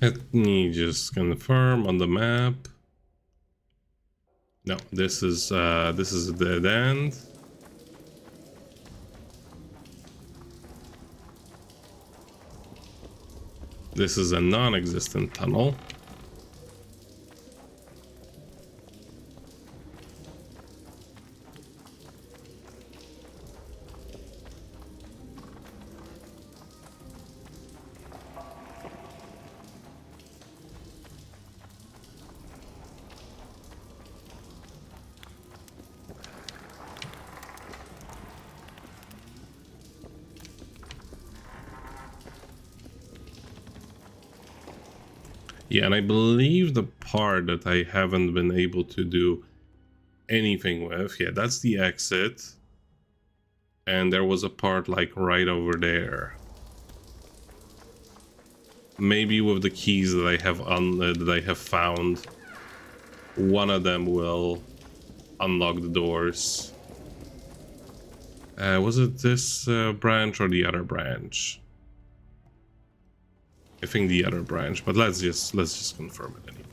Let me just confirm on the map. No, this is a dead end. This is a non-existent tunnel. Yeah, and I believe the part that I haven't been able to do anything with, yeah, that's the exit. And there was a part like right over there. Maybe with the keys that I have found, one of them will unlock the doors. Was it this branch or the other branch? I think the other branch, but let's just confirm it anyway.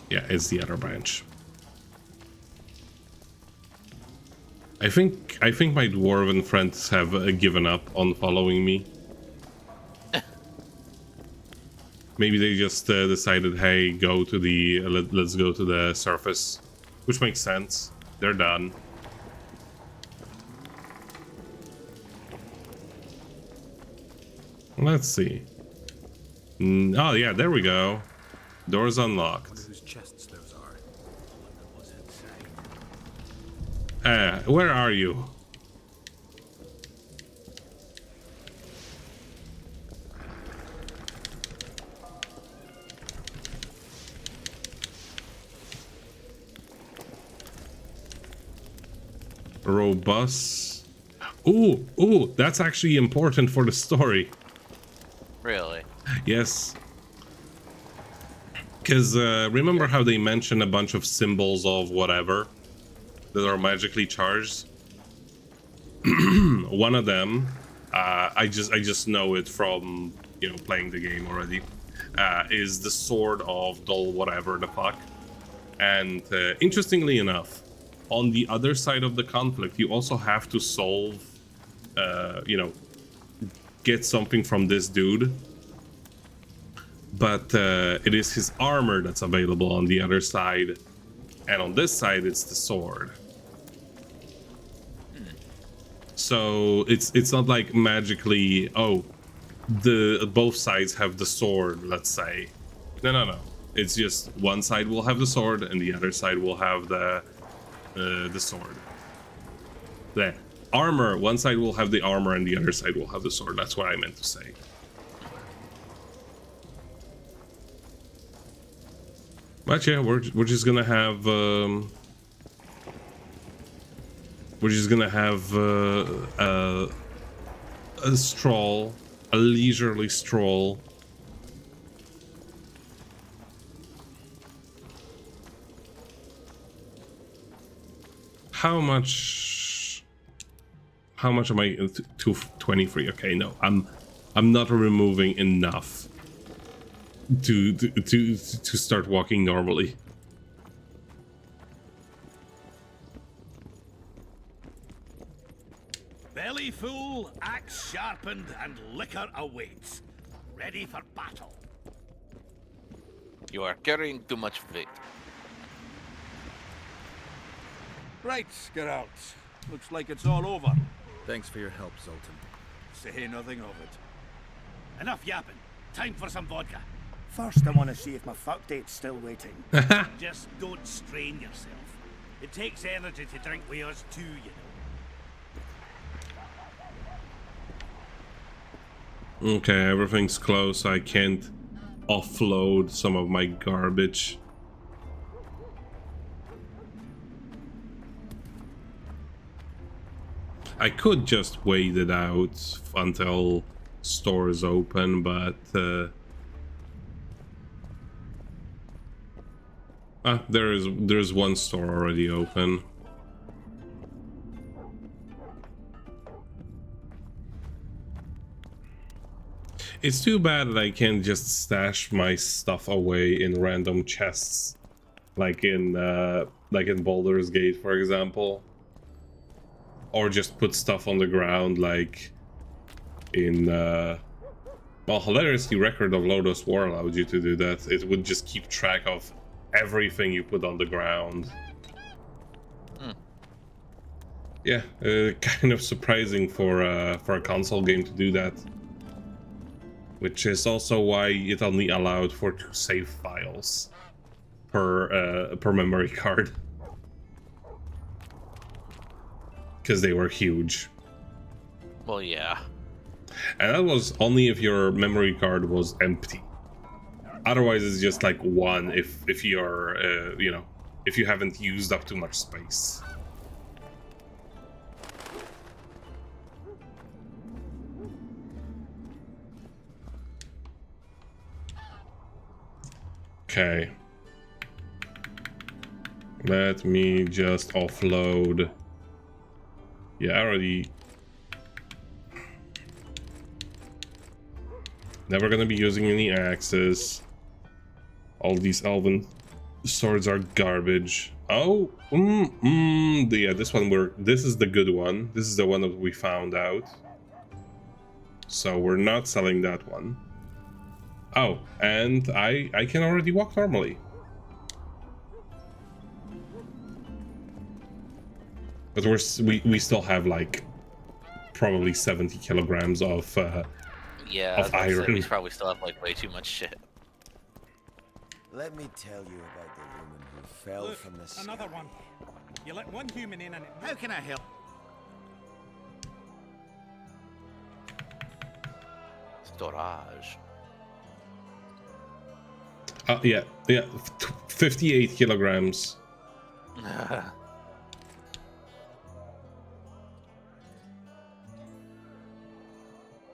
Yeah, it's the other branch. I think my dwarven friends have given up on following me. Maybe they just decided, hey, go to the let's go to the surface, which makes sense. They're done. Let's see. Oh yeah, there we go. Doors unlocked. Whose chests those are? Where are you? Robust. Ooh, that's actually important for the story. Really? Yes. Because remember how they mentioned a bunch of symbols of whatever that are magically charged? One of them, I just know it from, you know, playing the game already, is the sword of Dol whatever the fuck. And interestingly enough, on the other side of the conflict, you also have to solve, you know, get something from this dude, but it is his armor that's available on the other side, and on this side it's the sword. So it's not like magically, oh, both sides have the sword, let's say. No, it's just one side will have the sword and the other side will have the sword. There. Armor, one side will have the armor and the other side will have the sword. That's what I meant to say. But yeah, we're just gonna have a stroll, a leisurely stroll. How much am I? 223. Okay, no, I'm not removing enough to start walking normally. Belly full, axe sharpened, and liquor awaits. Ready for battle. You are carrying too much weight. Right, Geralt. Looks like it's all over. Thanks for your help, Zoltan. Say nothing of it. Enough yapping. Time for some vodka. First, I want to see if my fuck date's still waiting. Just don't strain yourself. It takes energy to drink with us too, you Okay, everything's closed, so I can't offload some of my garbage. I could just wait it out until stores open, but there's one store already open. It's too bad that I can't just stash my stuff away in random chests, like in Baldur's Gate, for example, or just put stuff on the ground, like in well, hilariously, Record of Lodoss War allowed you to do that. It would just keep track of everything you put on the ground. Yeah, kind of surprising for a console game to do that. Which is also why it only allowed for 2 save files per memory card, because they were huge. Well, yeah. And that was only if your memory card was empty. Otherwise, it's just like 1 if you're you know, if you haven't used up too much space. Okay. Let me just offload. Yeah, I already... Never gonna be using any axes. All these elven swords are garbage. Oh, yeah, this is the good one. This is the one that we found out. So we're not selling that one. Oh, and I can already walk normally. But we still have like probably 70 kilograms of yeah, of iron. We probably still have like way too much shit. Let me tell you about the woman who fell from the sky. Another one. You let one human in and it... How can I help? Storage. Yeah, 58 kilograms.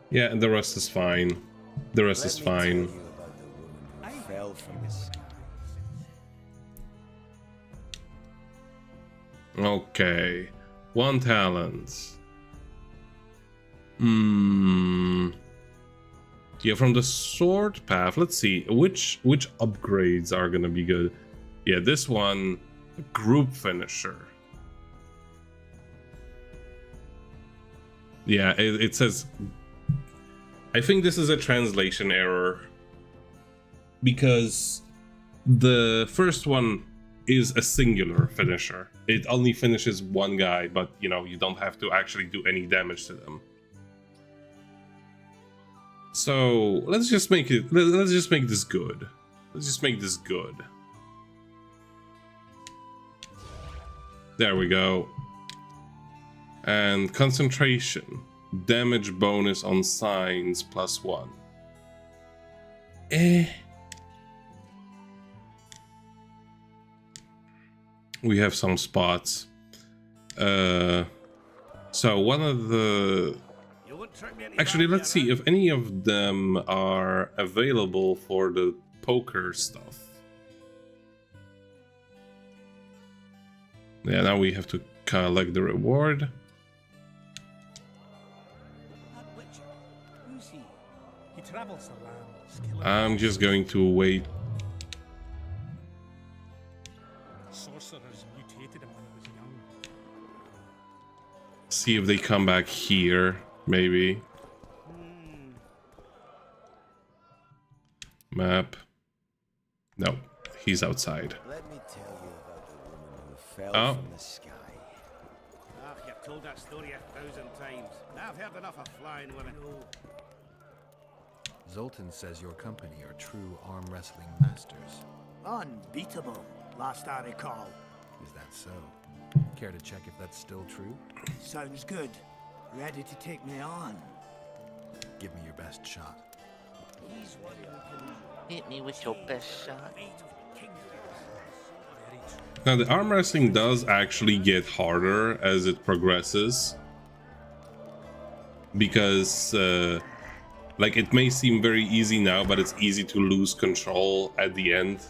Yeah, and the rest is fine. The rest is fine. Fell from the sky. Okay, 1 talent. Yeah, from the sword path, let's see which upgrades are gonna be good. Yeah, this one, group finisher. Yeah, it says, I think this is a translation error, because the first one is a singular finisher. It only finishes 1 guy, but you know, you don't have to actually do any damage to them. So let's just make it. Let's just make this good. Let's just make this good. There we go. And concentration, damage bonus on signs +1. We have some spots. So one of the... Actually, let's see if any of them are available for the poker stuff. Yeah, now we have to collect the reward. Who's he? He travels the land. I'm just going to wait. Sorcerers mutated him when he was young. See if they come back here, maybe. Map. No, he's outside. Let me tell you about the woman who fell from the sky. Ah, you've told that story 1,000 times. I've heard enough of flying women. Zoltan says your company are true arm wrestling masters. Unbeatable, last I recall. Is that so? Care to check if that's still true? Sounds good. Ready to take me on? Give me your best shot. Hit me with your best shot. Now the arm wrestling does actually get harder as it progresses, because like it may seem very easy now, but it's easy to lose control at the end,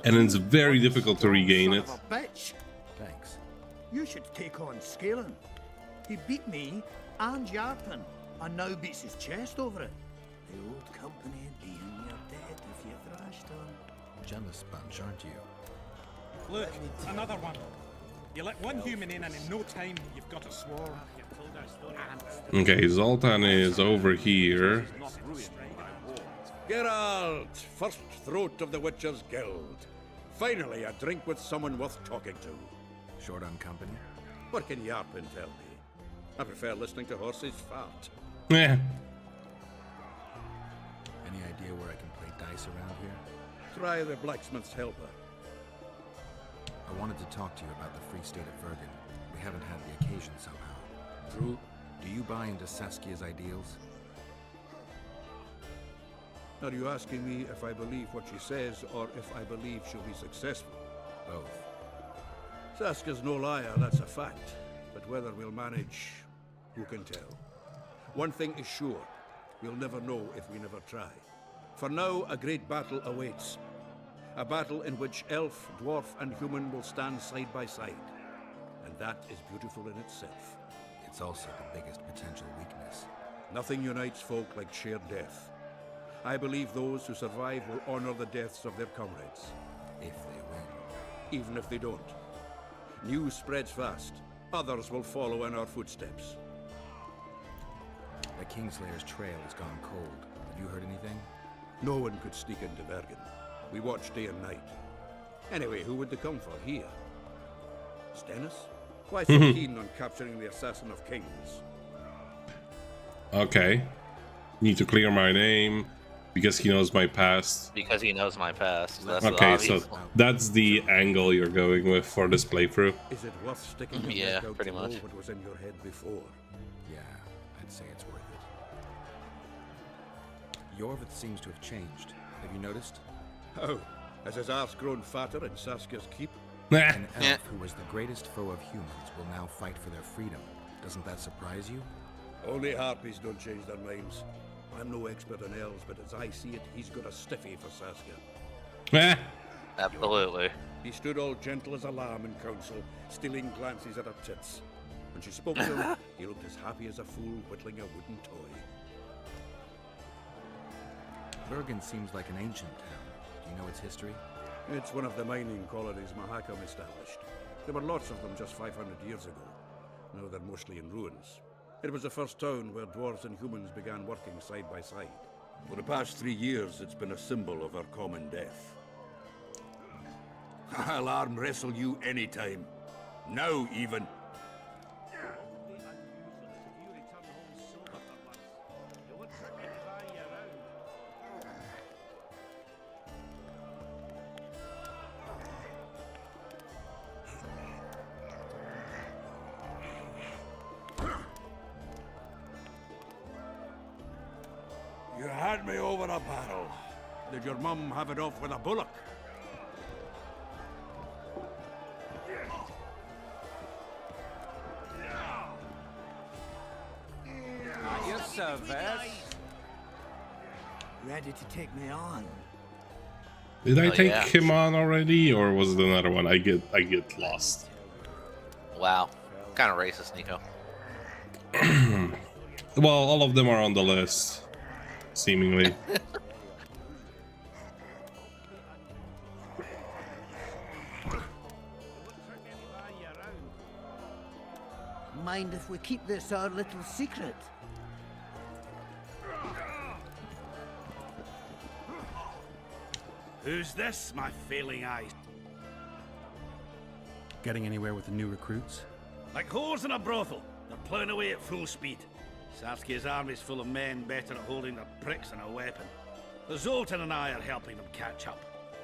and it's very difficult to regain it. Bitch. Thanks. You should take on Scalen. He beat me and Yarpen, and now beats his chest over it. The old company would be in your debt if you thrashed on. Jealous bunch, aren't you? Look, another one. You let one human in and in no time you've got a swarm. Okay, Zoltan is over here. Geralt, first throat of the Witcher's Guild. Finally, a drink with someone worth talking to. Short on company? What can Yarpen tell me? I prefer listening to horses fart. Yeah. Any idea where I can play dice around here? Try the blacksmith's helper. I wanted to talk to you about the Free State of Vergen. We haven't had the occasion somehow. True. Do you buy into Saskia's ideals? Are you asking me if I believe what she says, or if I believe she'll be successful? Both. Saska's no liar, that's a fact. But whether we'll manage, who can tell? One thing is sure, we'll never know if we never try. For now, a great battle awaits. A battle in which elf, dwarf, and human will stand side by side. And that is beautiful in itself. It's also the biggest potential weakness. Nothing unites folk like shared death. I believe those who survive will honor the deaths of their comrades. If they win. Even if they don't. News spreads fast. Others will follow in our footsteps. The Kingslayer's trail has gone cold. Have you heard anything? No one could sneak into Vergen. We watch day and night. Anyway, who would they come for here? Stennis? Why so keen on capturing the assassin of kings? Okay. Need to clear my name because he knows my past. Because he knows my past. That's Okay, the so obvious. that's the angle you're going with for this playthrough. Is it worth sticking your Yeah, neck out pretty to know much. what was in your head before? Yeah, I'd say it's worth it. Yorvith seems to have changed. Have you noticed? Oh, has his arse grown fatter in Saskia's keep? An elf who was the greatest foe of humans will now fight for their freedom. Doesn't that surprise you? Only harpies don't change their minds. I'm no expert on elves, but as I see it, he's got a stiffy for Saskia. Absolutely. He stood all gentle as a lamb in council, stealing glances at her tits. When she spoke to him, he looked as happy as a fool whittling a wooden toy. Vergen seems like an ancient town. Do you know its history? It's one of the mining colonies Mahakam established. There were lots of them just 500 years ago. Now they're mostly in ruins. It was the first town where dwarves and humans began working side by side. For the past 3 years, it's been a symbol of our common death. I'll arm wrestle you anytime. Now, even. You had me over a barrel. Did your mum have it off with a bullock? At your service. Ready to take me on? Did I Oh, take yeah. him on already, or was it another one? I get lost. Wow. Kind of racist, Nico. Well, all of them are on the list, seemingly. Mind if we keep this our little secret? Who's this, my failing eyes? Getting anywhere with the new recruits? Like whores in a brothel. They're plowing away at full speed. Saskia's army's full of men better at holding their pricks than a weapon. The Zoltan and I are helping them catch up.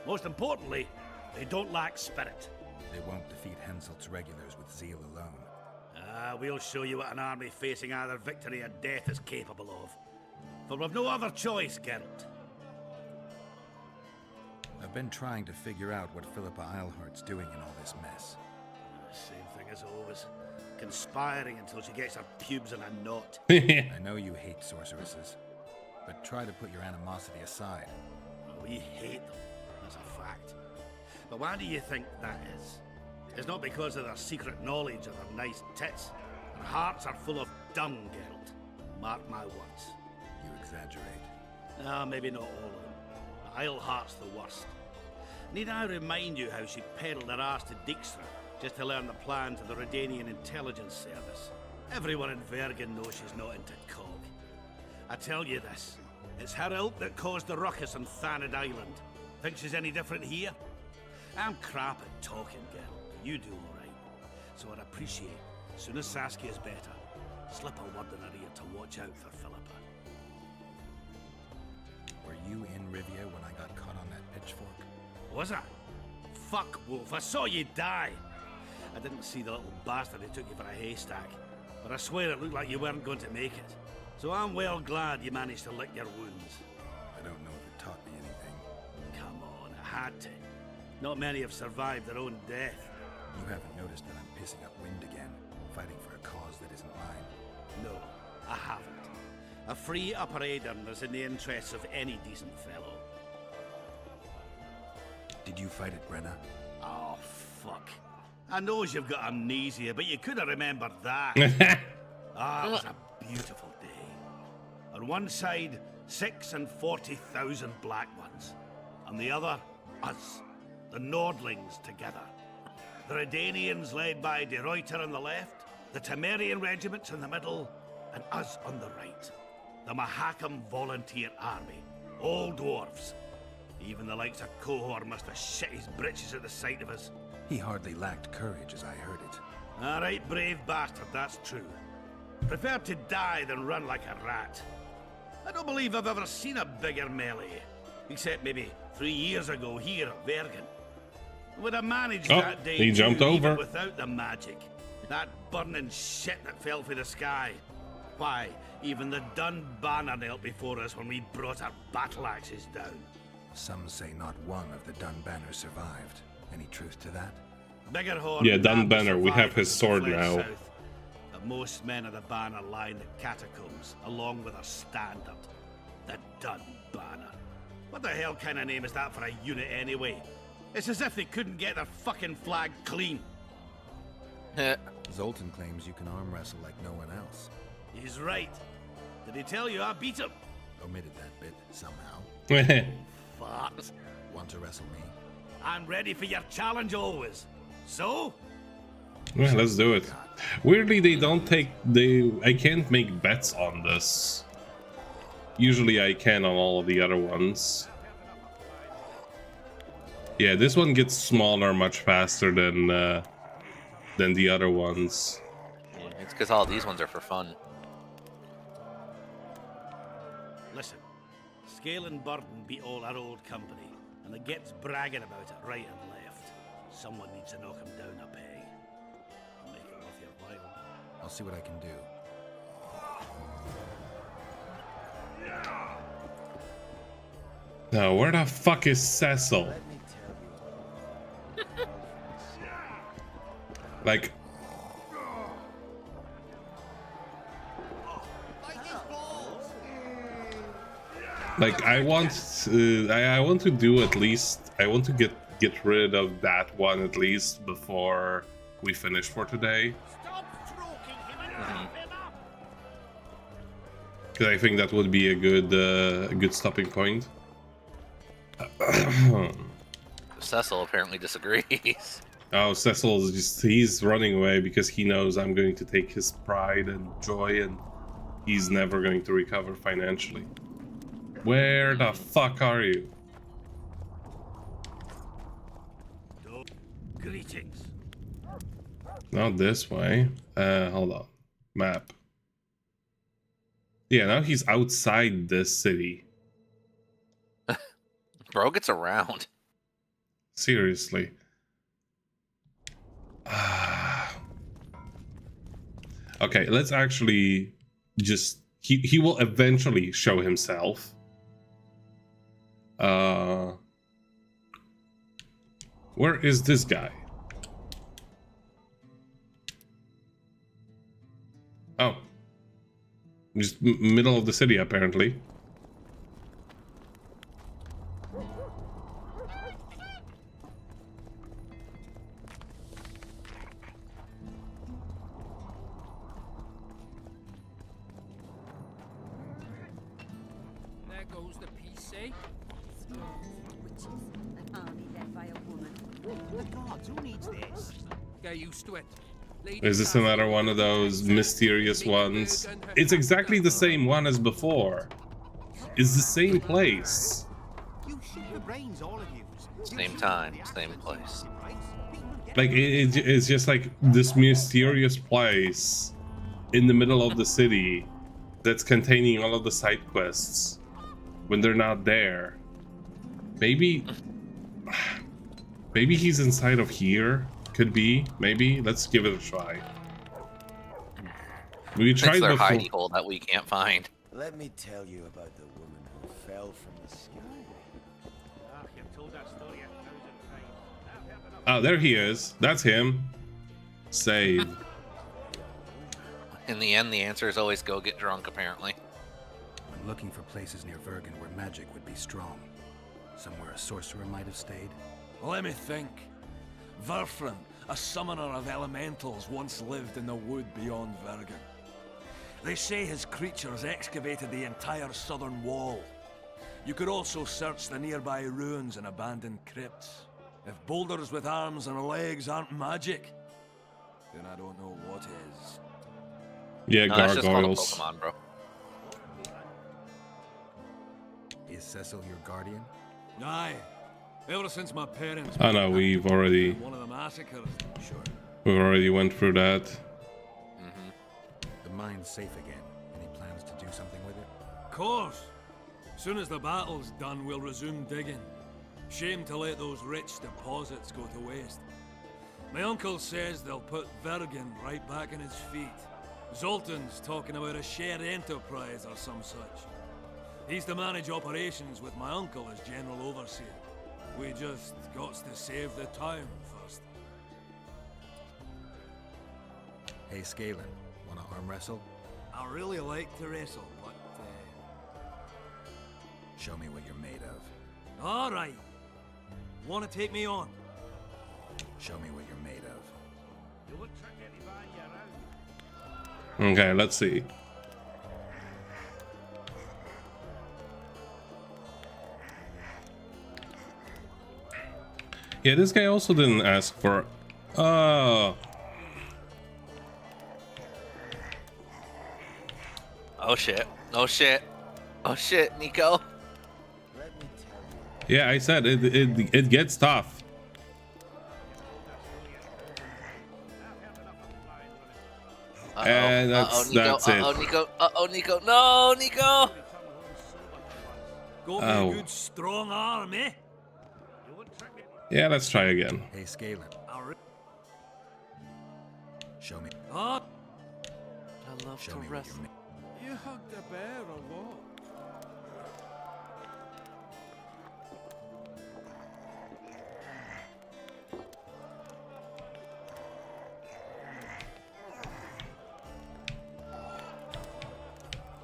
Most importantly, they don't lack spirit. They won't defeat Henselt's regulars with zeal alone. We'll show you what an army facing either victory or death is capable of. For we've no other choice, Geralt. I've been trying to figure out what Philippa Eilhart's doing in all this mess. Same thing as always. Conspiring until she gets her pubes in a knot. I know you hate sorceresses, but try to put your animosity aside. We hate them, that's a fact. But why do you think that is? It's not because of their secret knowledge or their nice tits. Their hearts are full of dung, Geralt. Mark my words. You exaggerate. Maybe not all of them. But Eilhart's the worst. Need I remind you how she peddled her ass to Dijkstra just to learn the plan to the Redanian intelligence service? Everyone in Vergen knows she's not into cog. I tell you this, it's her ilk that caused the ruckus on Thanad Island. Think she's any different here? I'm crap at talking, girl, but you do all right. So I'd appreciate, as soon as Saskia's better, slip a word in her ear to watch out for Philippa. Were you in Rivia when I got caught on that pitchfork? Was I? Fuck, Wolf, I saw you die. I didn't see the little bastard who took you for a haystack, but I swear it looked like you weren't going to make it. So I'm well glad you managed to lick your wounds. I don't know if it taught me anything. Come on, it had to. Not many have survived their own death. You haven't noticed that I'm pissing up wind again, fighting for a cause that isn't mine? No, I haven't. A free Upper Aedirn is in the interests of any decent fellow. Did you fight at Brenna? Oh, fuck. I knows you've got amnesia, but you could have remembered that. It was a beautiful day. On one side, 6,000 and 40,000 Black Ones. On the other, us, the Nordlings together. The Redanians led by De Ruyter on the left, the Temerian regiments in the middle, and us on the right. The Mahakam Volunteer Army. All dwarves. Even the likes of Cohor must have shit his britches at the sight of us. He hardly lacked courage as I heard it. All right, brave bastard, that's true. Prefer to die than run like a rat. I don't believe I've ever seen a bigger melee. Except maybe 3 years ago here at Vergen. Would have managed that day he jumped over. even without the magic. That burning shit that fell from the sky. Why, even the Dun Banner knelt before us when we brought our battle axes down. Some say not one of the Dun Banner survived. Any truth to that? Biggerhorn Yeah, Dun Banner, we have his sword now. South, but most men of the Banner lie in the catacombs, along with a standard. The Dun Banner. What the hell kind of name is that for a unit anyway? It's as if they couldn't get their fucking flag clean. Zoltan claims you can arm wrestle like no one else. He's right. Did he tell you I beat him? Omitted that bit somehow. Fuck. Want to wrestle me? I'm ready for your challenge always. So? Well, let's do it. Weirdly, they don't take... I can't make bets on this. Usually I can on all of the other ones. Yeah, this one gets smaller much faster than the other ones. Yeah, it's because all these ones are for fun. Listen, Scale and Burden beat all our old company, and the Git's bragging about it right and left. Someone needs to knock him down a peg. Make it worth your while. I'll see what I can do. Now, where the fuck is Cecil? Like... Like, I want to do at least... I want to get rid of that one at least before we finish for today. Because I think that would be a good stopping point. Cecil apparently disagrees. Oh, Cecil's he's running away because he knows I'm going to take his pride and joy, and he's never going to recover financially. Where the fuck are you? Greetings. Not this way. Hold on. Map. Yeah, now he's outside this city. Bro gets around. Seriously. Okay, let's actually just... He will eventually show himself. Where is this guy? Oh. Just middle of the city, apparently. There goes the PC. Witches, an army led by a woman. The gods, who needs this? Get used to it. Is this another one of those mysterious ones? It's exactly the same one as before. It's the same place. You shoot your brains, all of you. Same time, same place. Like, it's just like this mysterious place in the middle of the city that's containing all of the side quests when they're not there. Maybe he's inside of here. Could be. Maybe. Let's give it a try. We tried their before. hidey hole that we can't find. Let me tell you about the woman who fell from the sky. You've told that story 1,000 times. Oh, there he is. That's him. Save. In the end, the answer is always go get drunk, apparently. I'm looking for places near Vergen where magic would be strong. Somewhere a sorcerer might have stayed. Let me think. Verfrin, a summoner of elementals, once lived in the wood beyond Vergen. They say his creatures excavated the entire southern wall. You could also search the nearby ruins and abandoned crypts. If boulders with arms and legs aren't magic, then I don't know what is. Yeah, No, that's just called a gargoyles. Pokemon, bro. Is Cecil your guardian? Aye. Ever since my parents... Oh no, we've already One of the massacres. Sure. went through that. The mine's safe again. Any plans to do something with it? Of course. Soon as the battle's done, we'll resume digging. Shame to let those rich deposits go to waste. My uncle says they'll put Vergen right back on his feet. Zoltan's talking about a shared enterprise or some such. He's to manage operations with my uncle as general overseer. We just got to save the town first. Hey, Scalen, wanna arm wrestle? I really like to wrestle, but... Show me what you're made of. Alright. Wanna take me on? Show me what you're made of. You wouldn't trick anybody around. Okay, let's see. Yeah, this guy also didn't ask for... Oh. Oh shit. Oh shit. Oh shit, Nico. Yeah, I said it gets tough. And that's Nico. it. Nico. Nico. No, Nico. Got me Oh. a good strong arm, eh? Yeah, let's try again. Hey, Scalen. Show me. Ah. I love Show to me what wrestle. you're made. You hugged a bear or what?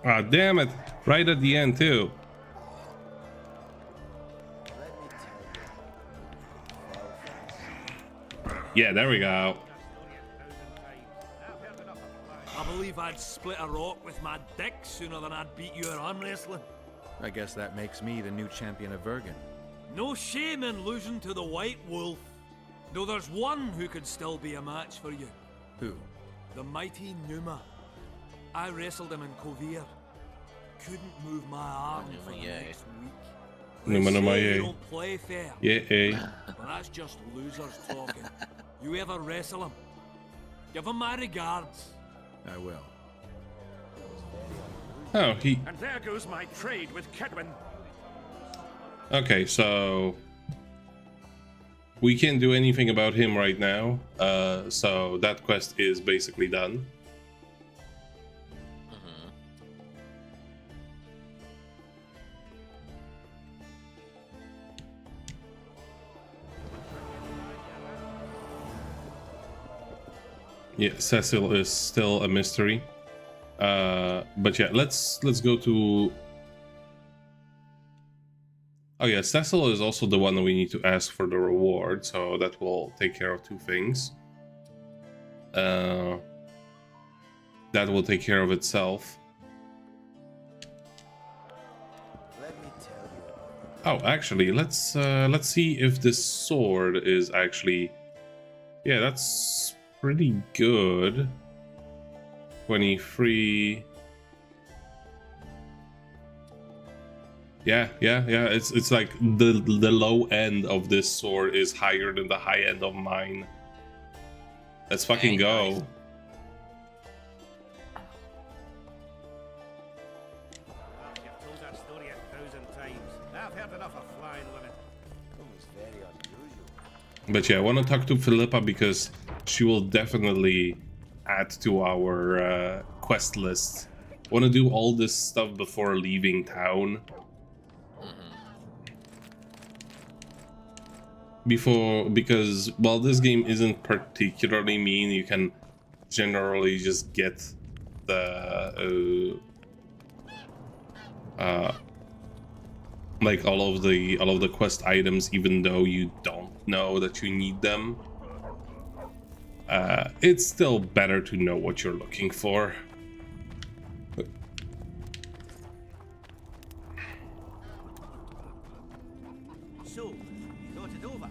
Ah, damn it! Right at the end too. Yeah, there we go. I believe I'd split a rock with my dick sooner than I'd beat you at arm wrestling. I guess that makes me the new champion of Vergen. No shame in losing to the White Wolf. Though there's one who could still be a match for you. Who? The mighty Numa. I wrestled him in Kovir. Couldn't move my arm for the next week. Numa, They Numa, say you yay. don't play fair. Yeah, But that's just losers talking. You ever wrestle him? Give him my regards. I will. Oh, he... And there goes my trade with Kedwin. Okay, so... we can't do anything about him right now. So that quest is basically done. Yeah, Cecil is still a mystery. But yeah, let's go to. Oh yeah, Cecil is also the one that we need to ask for the reward, so that will take care of two things. That will take care of itself. Oh, actually, let's see if this sword is actually. Yeah, that's pretty good. 23. Yeah. It's like the low end of this sword is higher than the high end of mine. Let's fucking go. Nice. You've told that story 1,000 times. I've heard enough of flying women. It's very unusual. But yeah, I want to talk to Philippa because she will definitely add to our quest list. I want to do all this stuff before leaving town. Because while this game isn't particularly mean, you can generally just get the like all of the quest items even though you don't know that you need them. It's still better to know what you're looking for. So, you got it over.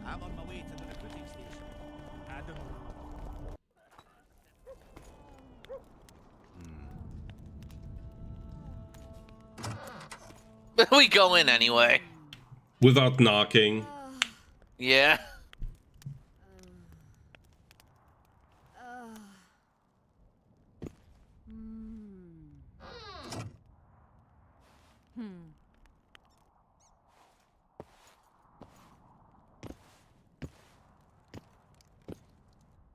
I'm on my way to the recruiting station. Adam. We go in anyway. Without knocking. Yeah.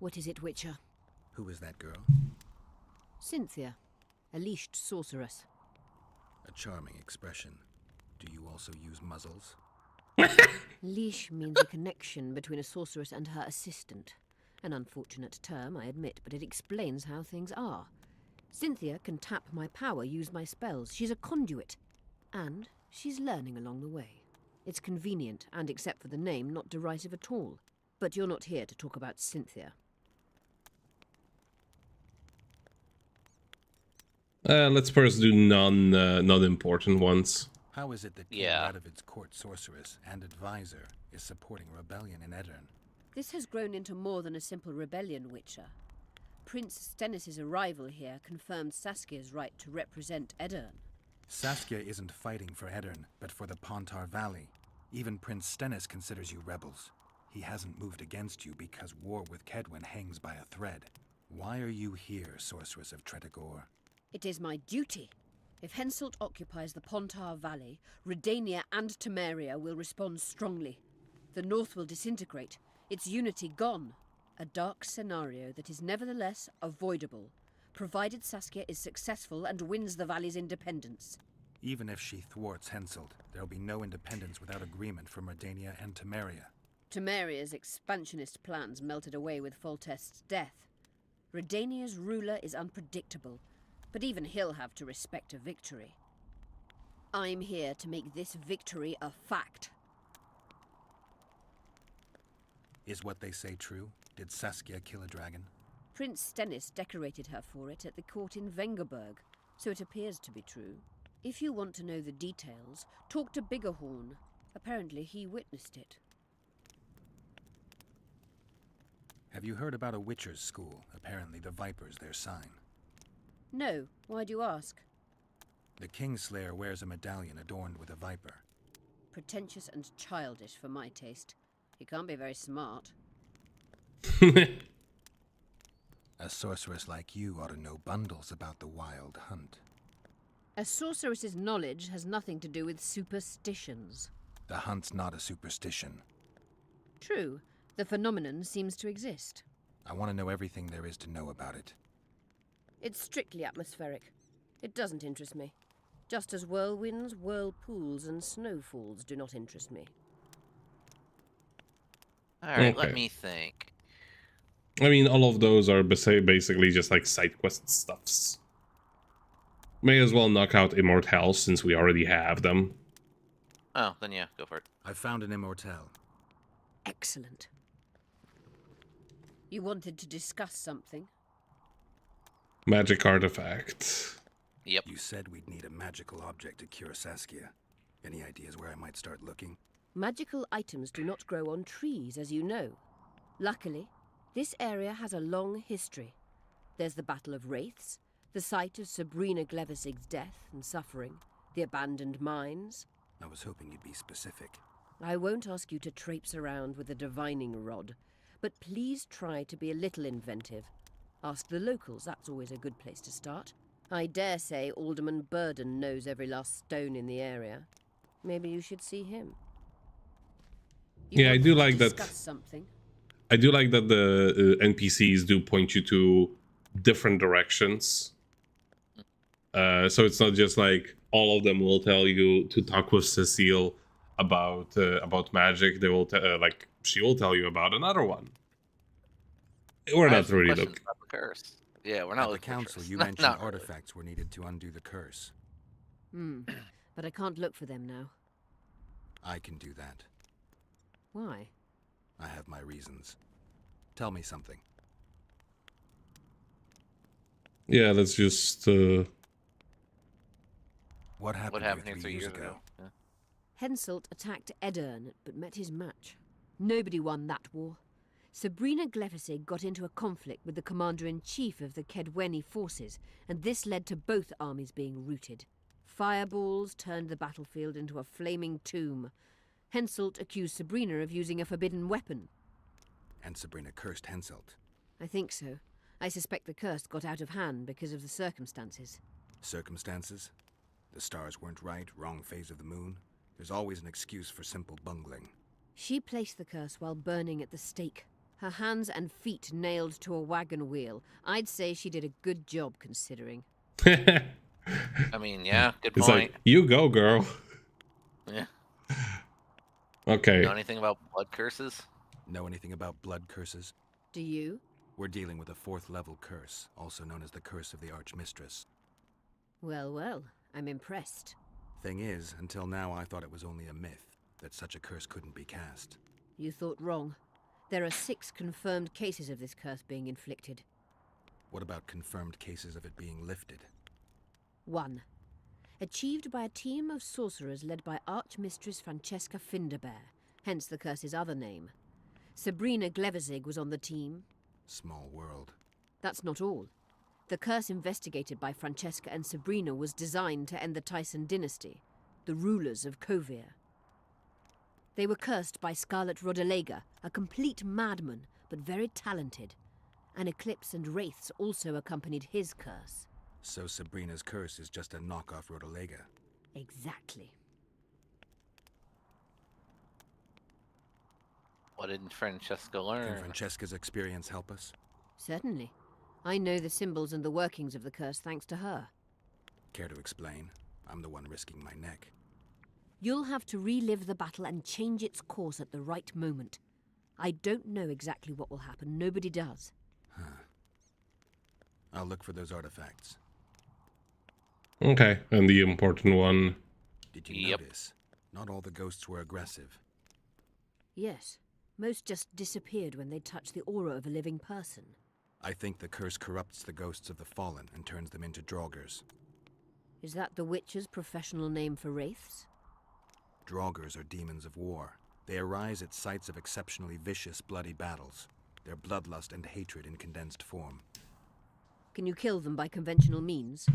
What is it, Witcher? Who is that girl? Cynthia, a leashed sorceress. A charming expression. Do you also use muzzles? Leash means a connection between a sorceress and her assistant. An unfortunate term, I admit, but it explains how things are. Cynthia can tap my power, use my spells. She's a conduit. And she's learning along the way. It's convenient, and except for the name, not derisive at all. But you're not here to talk about Cynthia. Let's first do non-important ones. How is it that King Radovid's court sorceress and advisor is supporting a rebellion in Edirn? This has grown into more than a simple rebellion, Witcher. Prince Stennis' arrival here confirmed Saskia's right to represent Edirn. Saskia isn't fighting for Edirn, but for the Pontar Valley. Even Prince Stennis considers you rebels. He hasn't moved against you because war with Kedwen hangs by a thread. Why are you here, Sorceress of Tretogor? It is my duty. If Henselt occupies the Pontar Valley, Redania and Temeria will respond strongly. The North will disintegrate, its unity gone. A dark scenario that is nevertheless avoidable, provided Saskia is successful and wins the Valley's independence. Even if she thwarts Henselt, there'll be no independence without agreement from Redania and Temeria. Temeria's expansionist plans melted away with Foltest's death. Redania's ruler is unpredictable, but even he'll have to respect a victory. I'm here to make this victory a fact. Is what they say true? Did Saskia kill a dragon? Prince Stennis decorated her for it at the court in Vengerberg, so it appears to be true. If you want to know the details, talk to Biggerhorn. Apparently he witnessed it. Have you heard about a Witcher's school? Apparently the Viper's their sign. No. Why do you ask? The Kingslayer wears a medallion adorned with a viper. Pretentious and childish for my taste. He can't be very smart. A sorceress like you ought to know bundles about the Wild Hunt. A sorceress's knowledge has nothing to do with superstitions. The hunt's not a superstition. True. The phenomenon seems to exist. I want to know everything there is to know about it. It's strictly atmospheric. It doesn't interest me. Just as whirlwinds, whirlpools, and snowfalls do not interest me. Alright, let me think. I mean, all of those are basically just like side quest stuffs. May as well knock out Immortals since we already have them. Oh, then yeah, go for it. I found an Immortal. Excellent. You wanted to discuss something? Magic artifact. Yep. You said we'd need a magical object to cure Saskia. Any ideas where I might start looking? Magical items do not grow on trees, as you know. Luckily, this area has a long history. There's the Battle of Wraiths, the site of Sabrina Glevisig's death and suffering, the abandoned mines. I was hoping you'd be specific. I won't ask you to traipse around with a divining rod, but please try to be a little inventive. Ask the locals, that's always a good place to start. I dare say Alderman Burden knows every last stone in the area. Maybe you should see him. Yeah, I do like that. Something. I do like that the NPCs do point you to different directions. So it's not just like all of them will tell you to talk with Cecile about magic. They will like she will tell you about another one. We're not really looking. About the curse. Yeah, we're not At the looking for council. curse. You Not mentioned really. artifacts were needed to undo the curse. But I can't look for them now. I can do that. Why? I have my reasons. Tell me something. Yeah, that's just. What happened, here 3 years ago? Yeah. Henselt attacked Edirne, but met his match. Nobody won that war. Sabrina Glevisig got into a conflict with the commander-in-chief of the Kedweni forces, and this led to both armies being routed. Fireballs turned the battlefield into a flaming tomb. Henselt accused Sabrina of using a forbidden weapon. And Sabrina cursed Henselt. I think so. I suspect the curse got out of hand because of the circumstances. Circumstances? The stars weren't right, wrong phase of the moon. There's always an excuse for simple bungling. She placed the curse while burning at the stake. Her hands and feet nailed to a wagon wheel. I'd say she did a good job, considering. I mean, yeah, good It's point. like, you go, girl. Yeah. Okay. Know anything about blood curses? Know anything about blood curses? Do you? We're dealing with a 4th level curse, also known as the Curse of the Archmistress. Well, well, I'm impressed. Thing is, until now I thought it was only a myth, that such a curse couldn't be cast. You thought wrong. There are 6 confirmed cases of this curse being inflicted. What about confirmed cases of it being lifted? 1. Achieved by a team of sorcerers led by Archmistress Francesca Finderbear, hence the curse's other name. Sabrina Glevisig was on the team. Small world. That's not all. The curse investigated by Francesca and Sabrina was designed to end the Tyson dynasty, the rulers of Kovir. They were cursed by Scarlet Rodalega, a complete madman, but very talented. An eclipse and wraiths also accompanied his curse. So Sabrina's curse is just a knockoff Rodalega. Exactly. What did Francesca learn? Can Francesca's experience help us? Certainly. I know the symbols and the workings of the curse thanks to her. Care to explain? I'm the one risking my neck. You'll have to relive the battle and change its course at the right moment. I don't know exactly what will happen. Nobody does. I'll look for those artifacts. Okay, and the important one. Did you notice? Not all the ghosts were aggressive. Yes. Most just disappeared when they touch the aura of a living person. I think the curse corrupts the ghosts of the fallen and turns them into Draugrs. Is that the Witcher's professional name for wraiths? Draugrs are demons of war. They arise at sites of exceptionally vicious, bloody battles. Their bloodlust and hatred in condensed form. Can you kill them by conventional means?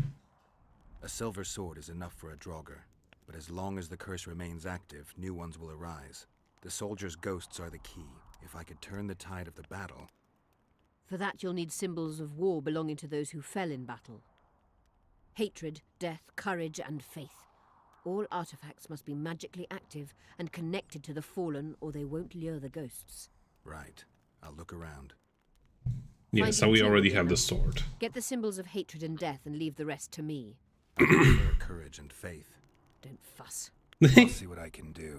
A silver sword is enough for a Draugr, but as long as the curse remains active, new ones will arise. The soldiers' ghosts are the key. If I could turn the tide of the battle... For that you'll need symbols of war belonging to those who fell in battle. Hatred, death, courage, and faith. All artifacts must be magically active and connected to the fallen, or they won't lure the ghosts. Right. I'll look around. Yeah, so we already have the sword. Get the symbols of hatred and death and leave the rest to me. I prefer courage and faith. Don't fuss. I'll see what I can do.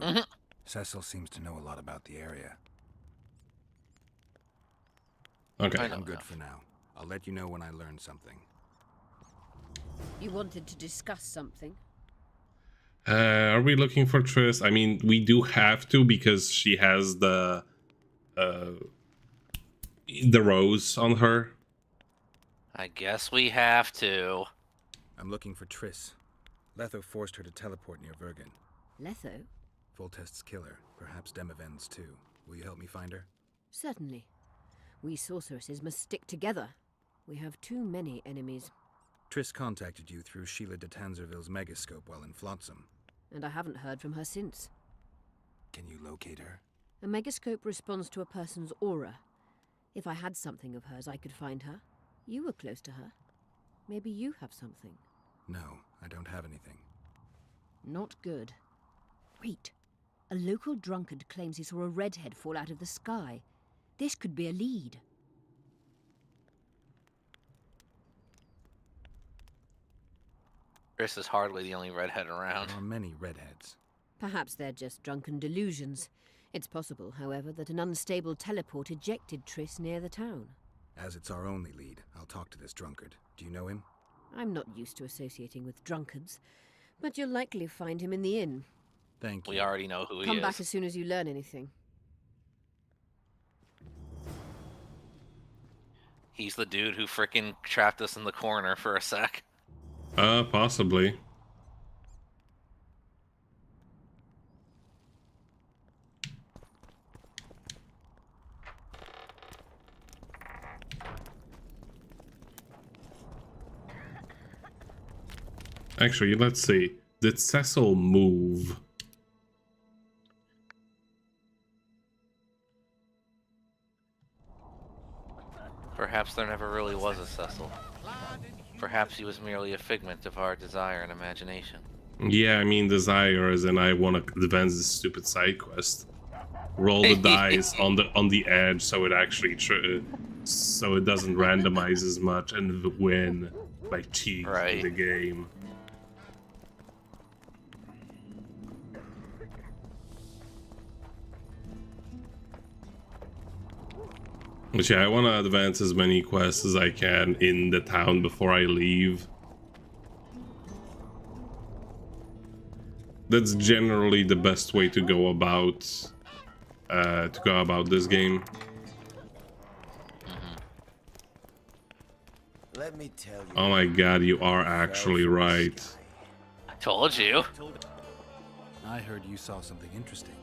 Cecil seems to know a lot about the area. Okay. I'm good for now. I'll let you know when I learn something. You wanted to discuss something? Are we looking for Triss? I mean, we do have to because she has the rose on her. I guess we have to. I'm looking for Triss. Letho forced her to teleport near Vergen. Letho? Foltest's killer, perhaps Demavend's too. Will you help me find her? Certainly. We sorceresses must stick together. We have too many enemies. Triss contacted you through Sheila de Tanzerville's megascope while in Flotsam. And I haven't heard from her since. Can you locate her? A megascope responds to a person's aura. If I had something of hers, I could find her. You were close to her. Maybe you have something. No, I don't have anything. Not good. Wait. A local drunkard claims he saw a redhead fall out of the sky. This could be a lead. Triss is hardly the only redhead around. There are many redheads. Perhaps they're just drunken delusions. It's possible, however, that an unstable teleport ejected Triss near the town. As it's our only lead, I'll talk to this drunkard. Do you know him? I'm not used to associating with drunkards, but you'll likely find him in the inn. Thank you. We already know who he is. Come back as soon as you learn anything. He's the dude who frickin' trapped us in the corner for a sec. Possibly. Actually, let's see. Did Cecil move? Perhaps there never really was a Cecil. Perhaps he was merely a figment of our desire and imagination. Yeah, I mean, desire as in I want to advance this stupid side quest. Roll the dice on the edge so it actually so it doesn't randomize as much and win by cheat in the game. But yeah, I want to advance as many quests as I can in the town before I leave. That's generally the best way to go about this game. Let me tell you. Oh my god, you are actually right. I told you. I heard you saw something interesting.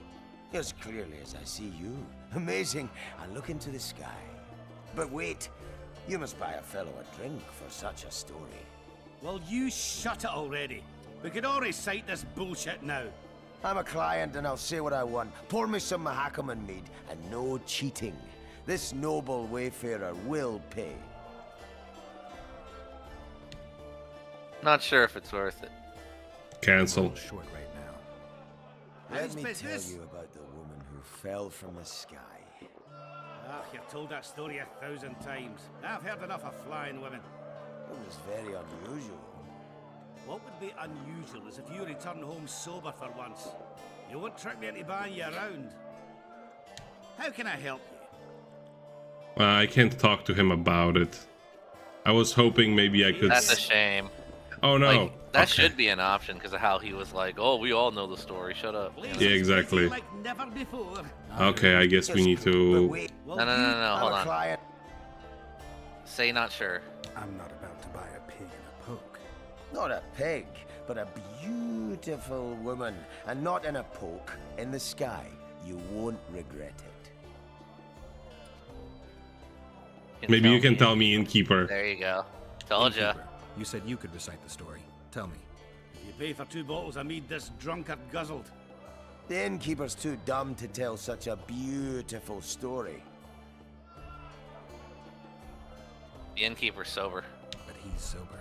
As clearly as I see you. Amazing. I look into the sky. But wait, you must buy a fellow a drink for such a story. Well, you shut it already. We could all recite this bullshit now. I'm a client and I'll say what I want. Pour me some Mahakaman mead and no cheating. This noble wayfarer will pay. Not sure if it's worth it. Cancel. Short right now. Let me tell you about the woman who fell from the sky. Ah, you've told that story 1,000 times. I've heard enough of flying women. It was very unusual. What would be unusual is if you return home sober for once. You won't trick me into buying you around. How can I help you? I can't talk to him about it. I was hoping maybe I could... That's a shame. Oh no. Like, that should be an option because of how he was like, oh, we all know the story, shut up. You know? Yeah, exactly. Like never before. Okay, I guess we need to... No, hold on. Say not sure. I'm not about to buy a pig in a poke. Not a pig, but a beautiful woman. And not in a poke, in the sky. You won't regret it. Maybe you can tell me, Innkeeper. There you go. Told ya. You said you could recite the story. Tell me. If you pay for 2 bottles of mead, this drunkard guzzled. The innkeeper's too dumb to tell such a beautiful story. The innkeeper's sober. But he's sober.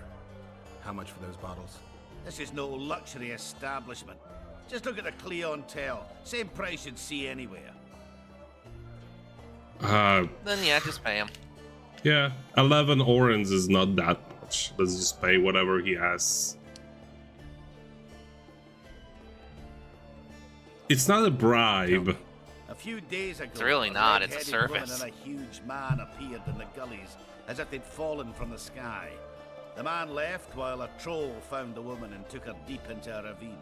How much for those bottles? This is no luxury establishment. Just look at the clientele. Same price you'd see anywhere. Then yeah, just pay him. Yeah, 11 orens is not that much. Let's just pay whatever he has. It's not a bribe. A few days ago, It's really a not, it's a red-headed woman surface. and a huge man appeared in the gullies, as if they'd fallen from the sky. The man left while a troll found the woman and took her deep into a ravine.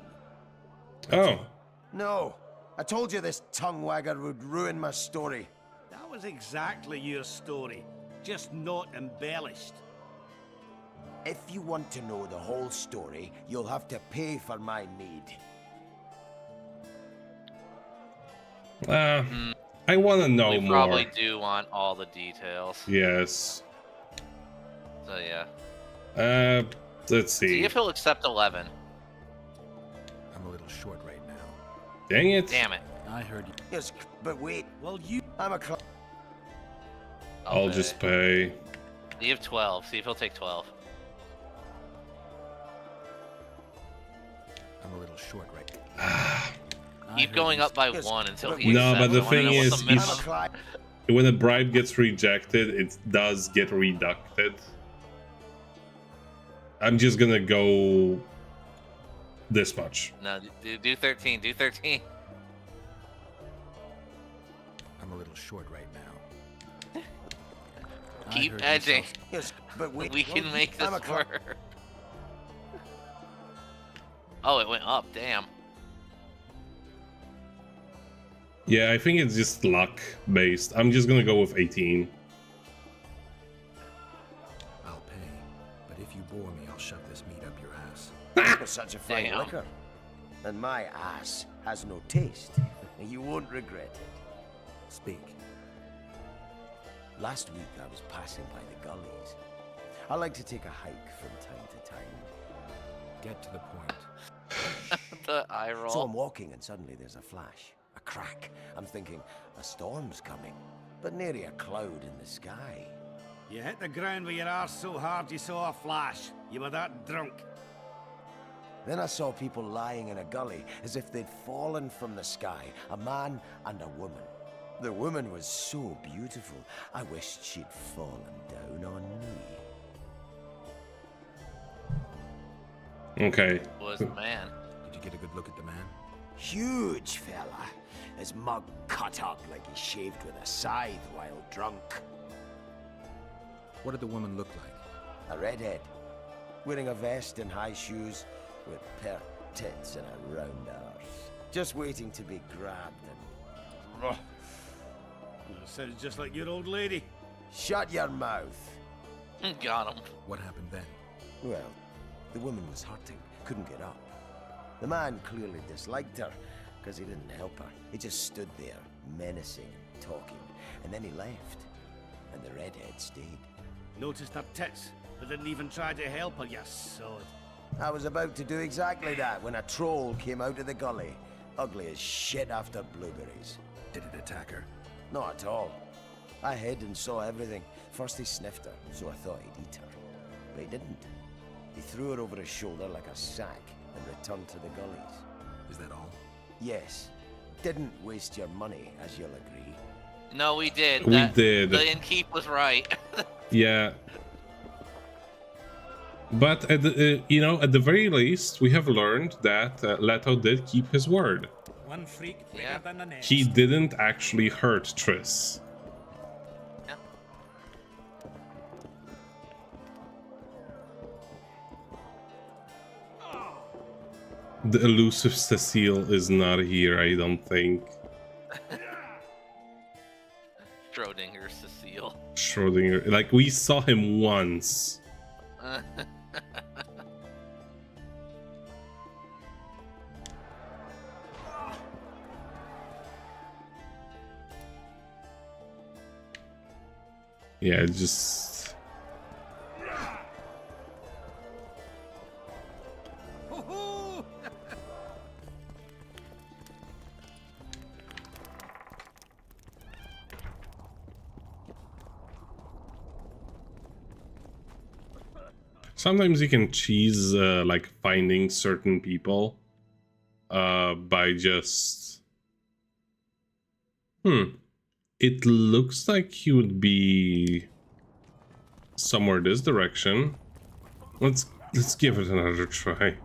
Oh. No, I told you this tongue wagger would ruin my story. That was exactly your story, just not embellished. If you want to know the whole story, you'll have to pay for my mead. I want to know We more. probably do want all the details. Yes. So yeah. Let's See see. if he'll accept 11. I'm a little short right now. Dang it. Damn it. I heard you. Yes, but wait. Well, you... I'm a I'll just pay. You have 12. See if he'll take 12. I'm a little short right Keep going up by 1 until he No, but the accepts. I wanna thing know is, what's the minimum. when a bribe gets rejected, it does get reducted. I'm just gonna go this much. No, do 13. Do 13. I'm a little short right now. Keep heard edging. Yes, but wait. We can make this I'm a work. Oh, it went up. Damn. Yeah, I think it's just luck based. I'm just gonna go with 18. I'll pay, but if you bore me, I'll shove this meat up your ass. You're such a fine Damn. liquor. And my ass has no taste. You won't regret it. Speak. Last week I was passing by the gullies. I like to take a hike from time to time. Get to the point. The eye roll. So I'm walking and suddenly there's a flash. A crack. I'm thinking, a storm's coming. But nary a cloud in the sky. You hit the ground with your arse so hard you saw a flash. You were that drunk. Then I saw people lying in a gully as if they'd fallen from the sky. A man and a woman. The woman was so beautiful, I wished she'd fallen down on me. Okay. Was the man. Did you get a good look at the man? Huge fella. His mug cut up like he shaved with a scythe while drunk. What did the woman look like? A redhead. Wearing a vest and high shoes with pert tits and a round arse. Just waiting to be grabbed and... Sounds just like your old lady. Shut your mouth. Got him. What happened then? Well, the woman was hurting, couldn't get up. The man clearly disliked her, because he didn't help her. He just stood there, menacing and talking, and then he left. And the redhead stayed. Noticed her tits, but didn't even try to help her, you sod. I was about to do exactly that when a troll came out of the gully. Ugly as shit after blueberries. Did it attack her? Not at all. I hid and saw everything. First he sniffed her, so I thought he'd eat her. But he didn't. He threw her over his shoulder like a sack and returned to the gullies. Is that all? Yes. Didn't waste your money, as you'll agree. No, we did. We did. The innkeep was right. Yeah. But at the, you know, at the very least, we have learned that Leto did keep his word. One freak bigger than the next. He didn't actually hurt Triss. The elusive Cecile is not here, I don't think. Schrodinger Cecile. Schrodinger, like we saw him once. Yeah, it just... Sometimes you can cheese like finding certain people by just... It looks like he would be somewhere this direction. Let's give it another try.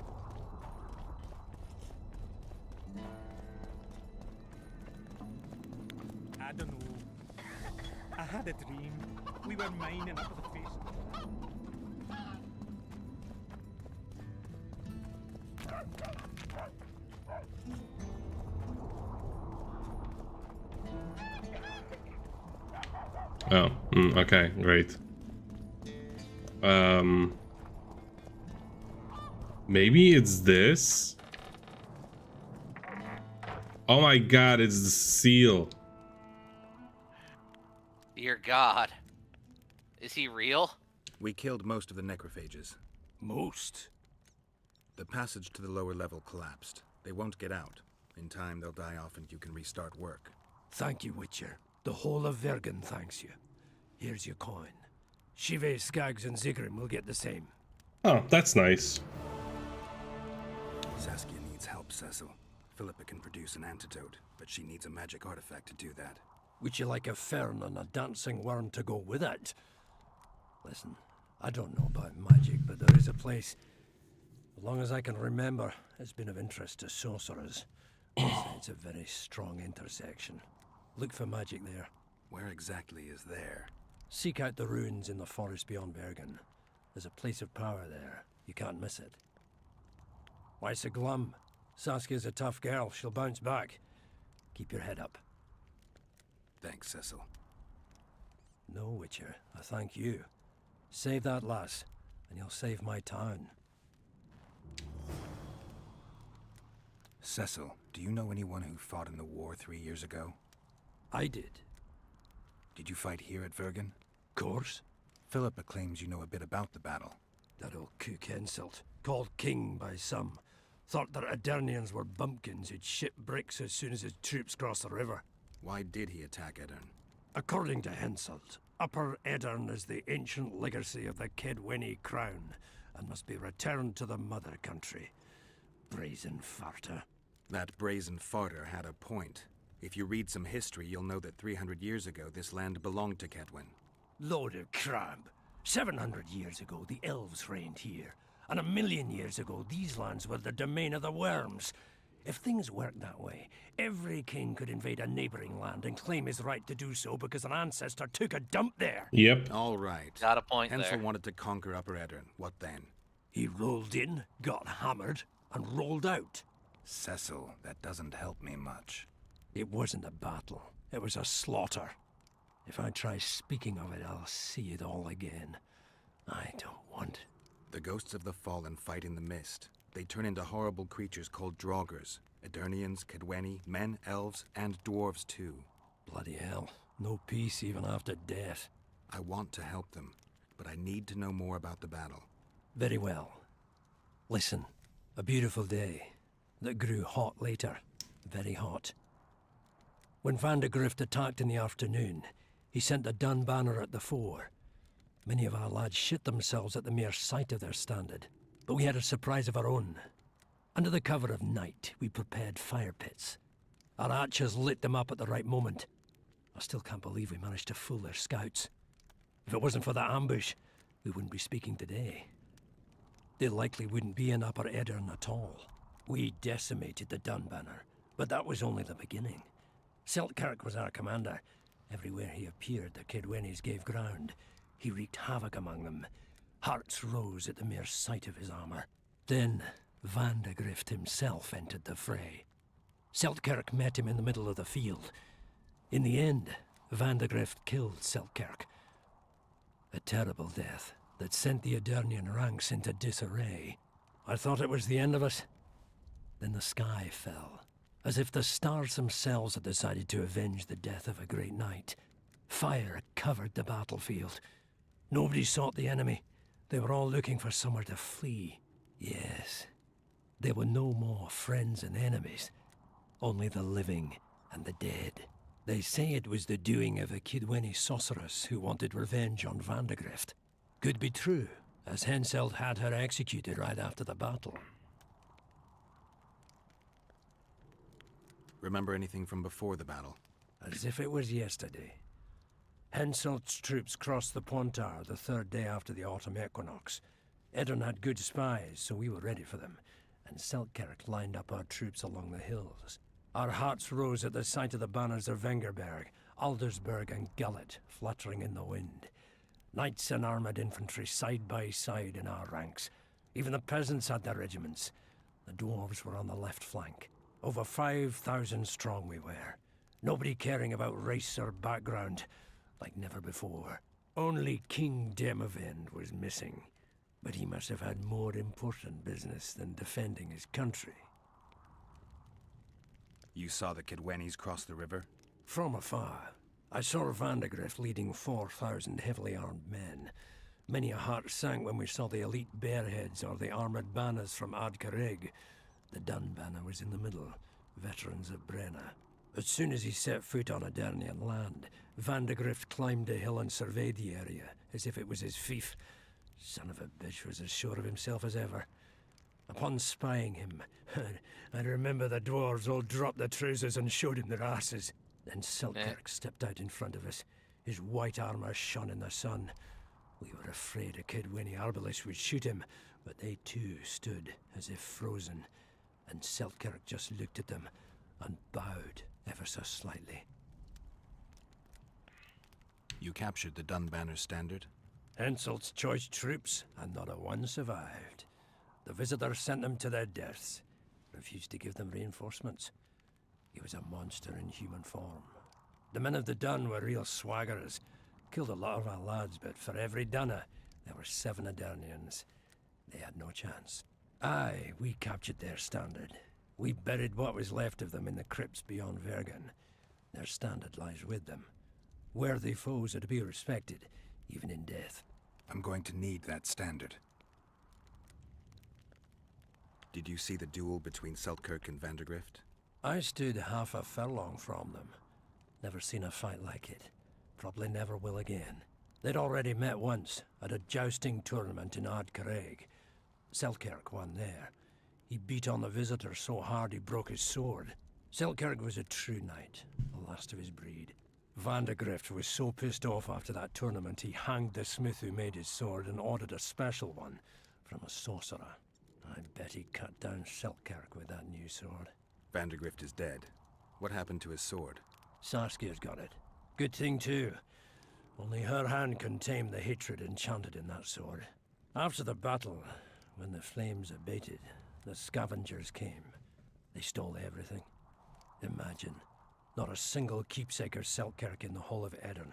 Oh, okay, great. Maybe it's this? Oh my god, it's the seal. Dear God. Is he real? We killed most of the necrophages. Most? The passage to the lower level collapsed. They won't get out. In time, they'll die off and you can restart work. Thank you, Witcher. The whole of Vergen thanks you. Here's your coin. Shive, Skags, and Zigrim will get the same. Oh, that's nice. Saskia needs help, Cecil. Philippa can produce an antidote, but she needs a magic artifact to do that. Would you like a fern and a dancing worm to go with it? Listen, I don't know about magic, but there is a place, as long as I can remember, it's been of interest to sorcerers. It's a very strong intersection. Look for magic there. Where exactly is there? Seek out the ruins in the forest beyond Vergen. There's a place of power there. You can't miss it. Why so glum? Saskia's a tough girl. She'll bounce back. Keep your head up. Thanks, Cecil. No, Witcher. I thank you. Save that lass, and you'll save my town. Cecil, do you know anyone who fought in the war 3 years ago? I did. Did you fight here at Vergen? Course. Philippa claims you know a bit about the battle. That old cook insult, called king by some, thought that Aedirnians were bumpkins who'd ship bricks as soon as his troops crossed the river. Why did he attack Aedirn? According to Henselt, Upper Aedirn is the ancient legacy of the Kedweni crown and must be returned to the mother country. Brazen farter. That brazen farter had a point. If you read some history, you'll know that 300 years ago this land belonged to Kedwen. Load of crab. 700 years ago, the elves reigned here. And 1,000,000 years ago, these lands were the domain of the worms. If things worked that way, every king could invade a neighboring land and claim his right to do so because an ancestor took a dump there. Yep. All right. Got a point Hensel there. wanted to conquer Upper Aedirn. What then? He rolled in, got hammered, and rolled out. Cecil, that doesn't help me much. It wasn't a battle. It was a slaughter. If I try speaking of it, I'll see it all again. I don't want... The ghosts of the fallen fight in the mist. They turn into horrible creatures called Draugrs. Aedirnians, Kedweni, men, elves, and dwarves too. Bloody hell. No peace even after death. I want to help them, but I need to know more about the battle. Very well. Listen. A beautiful day that grew hot later. Very hot. When Vandegrift attacked in the afternoon, he sent a dun banner at the fore. Many of our lads shit themselves at the mere sight of their standard, but we had a surprise of our own. Under the cover of night, we prepared fire pits. Our archers lit them up at the right moment. I still can't believe we managed to fool their scouts. If it wasn't for that ambush, we wouldn't be speaking today. They likely wouldn't be in Upper Aedirn at all. We decimated the dun banner, but that was only the beginning. Seltkirk was our commander. Everywhere he appeared, the Kedwenis gave ground. He wreaked havoc among them. Hearts rose at the mere sight of his armor. Then, Vandegrift himself entered the fray. Seltkirk met him in the middle of the field. In the end, Vandegrift killed Seltkirk. A terrible death that sent the Aedirnian ranks into disarray. I thought it was the end of us. Then the sky fell, as if the stars themselves had decided to avenge the death of a great knight. Fire covered the battlefield. Nobody sought the enemy. They were all looking for somewhere to flee. Yes, there were no more friends and enemies, only the living and the dead. They say it was the doing of a Kedweni sorceress who wanted revenge on Vandegrift. Could be true, as Henselt had her executed right after the battle. Remember anything from before the battle? As if it was yesterday. Henselt's troops crossed the Pontar the third day after the autumn equinox. Aedirn had good spies, so we were ready for them, and Seltkirk lined up our troops along the hills. Our hearts rose at the sight of the banners of Vengerberg, Aldersberg and Gullet fluttering in the wind. Knights and armoured infantry side by side in our ranks. Even the peasants had their regiments. The dwarves were on the left flank. Over 5,000 strong we were. Nobody caring about race or background. like never before. Only King Demavend was missing, but he must have had more important business than defending his country. You saw the Kidwennies cross the river? From afar, I saw Vandegrift leading 4,000 heavily armed men. Many a heart sank when we saw the elite Bearheads or the armored banners from Ardcarrig. The Dun banner was in the middle, veterans of Brenna. As soon as he set foot on Adernian land, Vandegrift climbed the hill and surveyed the area, as if it was his fief. Son of a bitch was as sure of himself as ever. Upon spying him, I remember the dwarves all dropped their trousers and showed him their asses. Then Selkirk stepped out in front of us. His white armor shone in the sun. We were afraid a Kidwenny arbalist would shoot him, but they too stood as if frozen, and Selkirk just looked at them and bowed ever so slightly. You captured the Dunbanner standard? Henselt's choice troops, and not a one survived. The visitors sent them to their deaths, refused to give them reinforcements. He was a monster in human form. The men of the Dun were real swaggerers. Killed a lot of our lads, but for every Dunner, there were 7 Adernians. They had no chance. Aye, we captured their standard. We buried what was left of them in the crypts beyond Vergen. Their standard lies with them. Worthy foes are to be respected, even in death. I'm going to need that standard. Did you see the duel between Selkirk and Vandegrift? I stood half a furlong from them. Never seen a fight like it. Probably never will again. They'd already met once, at a jousting tournament in Ardcarrig. Selkirk won there. He beat on the visitor so hard he broke his sword. Selkirk was a true knight, the last of his breed. Vandegrift was so pissed off after that tournament he hanged the smith who made his sword and ordered a special one from a sorcerer. I bet he cut down Selkirk with that new sword. Vandegrift is dead. What happened to his sword? Saskia's got it. Good thing too. Only her hand can tame the hatred enchanted in that sword. After the battle, when the flames abated, the scavengers came. They stole everything. Imagine, not a single keepsake or Selkirk in the whole of Edirn.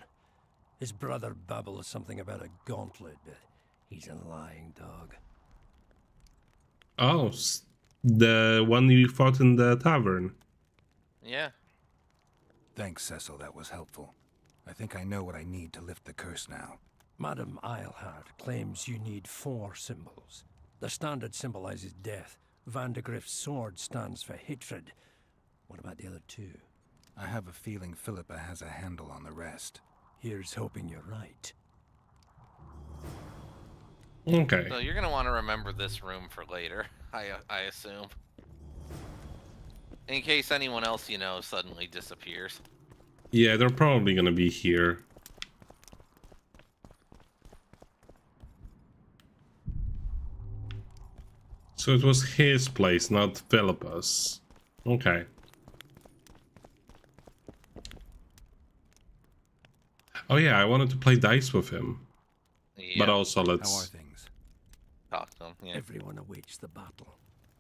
His brother babbles something about a gauntlet, but he's a lying dog. Oh, the one you fought in the tavern. Yeah. Thanks, Cecil, that was helpful. I think I know what I need to lift the curse now. Madame Eilhard claims you need 4 symbols. The standard symbolizes death. Vandegrift's sword stands for hatred. What about the other 2? I have a feeling Philippa has a handle on the rest. Here's hoping you're right. Okay. So you're gonna want to remember this room for later, I assume. In case anyone else you know suddenly disappears. Yeah, they're probably gonna be here. So it was his place, not Philippa's. Okay. Oh yeah, I wanted to play dice with him. Yeah. But also let's... How are things? Talk to him, yeah. Everyone awaits the battle.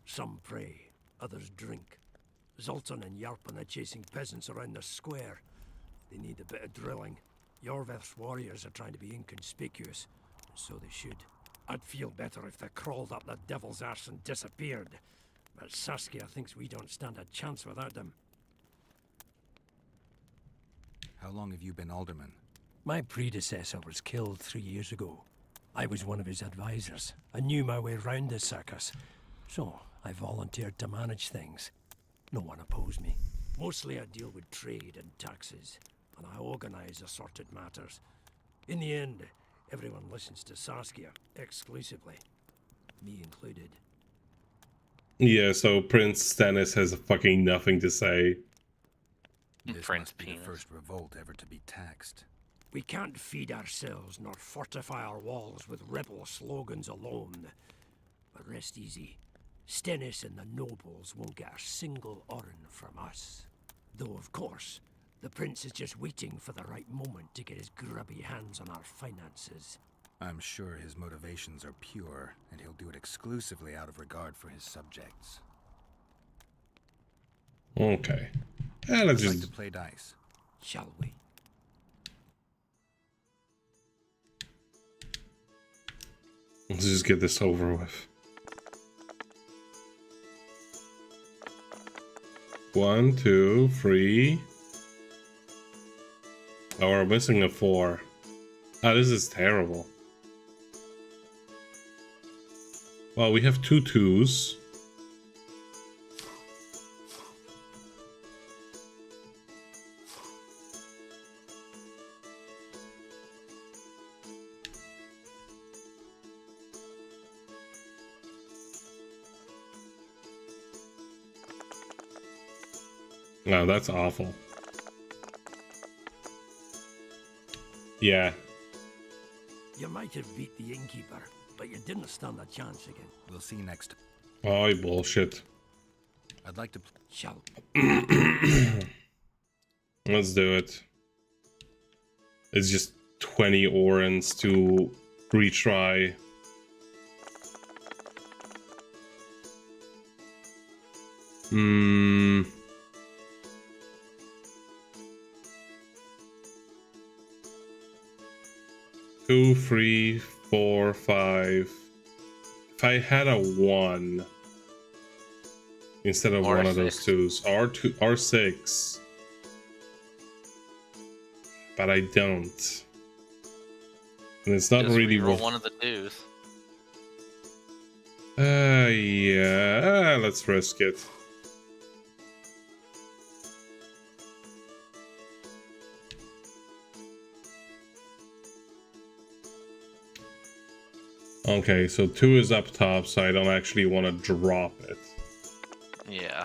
Some pray, others drink. Zoltan and Yarpan are chasing peasants around the square. They need a bit of drilling. Yorveth's warriors are trying to be inconspicuous, and so they should. I'd feel better if they crawled up the devil's arse and disappeared. But Saskia thinks we don't stand a chance without them. How long have you been alderman? My predecessor was killed 3 years ago. I was one of his advisors. I knew my way round the circus. So I volunteered to manage things. No one opposed me. Mostly I deal with trade and taxes, and I organize assorted matters. In the end, everyone listens to Saskia exclusively, me included. Yeah, so Prince Stannis has fucking nothing to say. This must be the first revolt ever to be taxed. We can't feed ourselves nor fortify our walls with rebel slogans alone. But rest easy. Stennis and the nobles won't get a single oren from us. Though, of course, the prince is just waiting for the right moment to get his grubby hands on our finances. I'm sure his motivations are pure, and he'll do it exclusively out of regard for his subjects. Okay. Let's I'd like just... to play dice. Shall we? Let's just get this over with. 1, 2, 3. Oh, we're missing a 4. Ah, this is terrible. Well, we have 2 2s. No, that's awful. Yeah. You might have beat the innkeeper, but you didn't stand a chance again. We'll see next. Oh, bullshit. I'd like to. Shall. Let's do it. It's just 20 orans to retry. Hmm. 2, 3, 4, 5. If I had a 1 instead of Or one a of those 2s, or 6, but I don't, and it's not Just really reroll what. one of the 2s. Yeah, let's risk it. Okay, so 2 is up top, so I don't actually want to drop it. Yeah.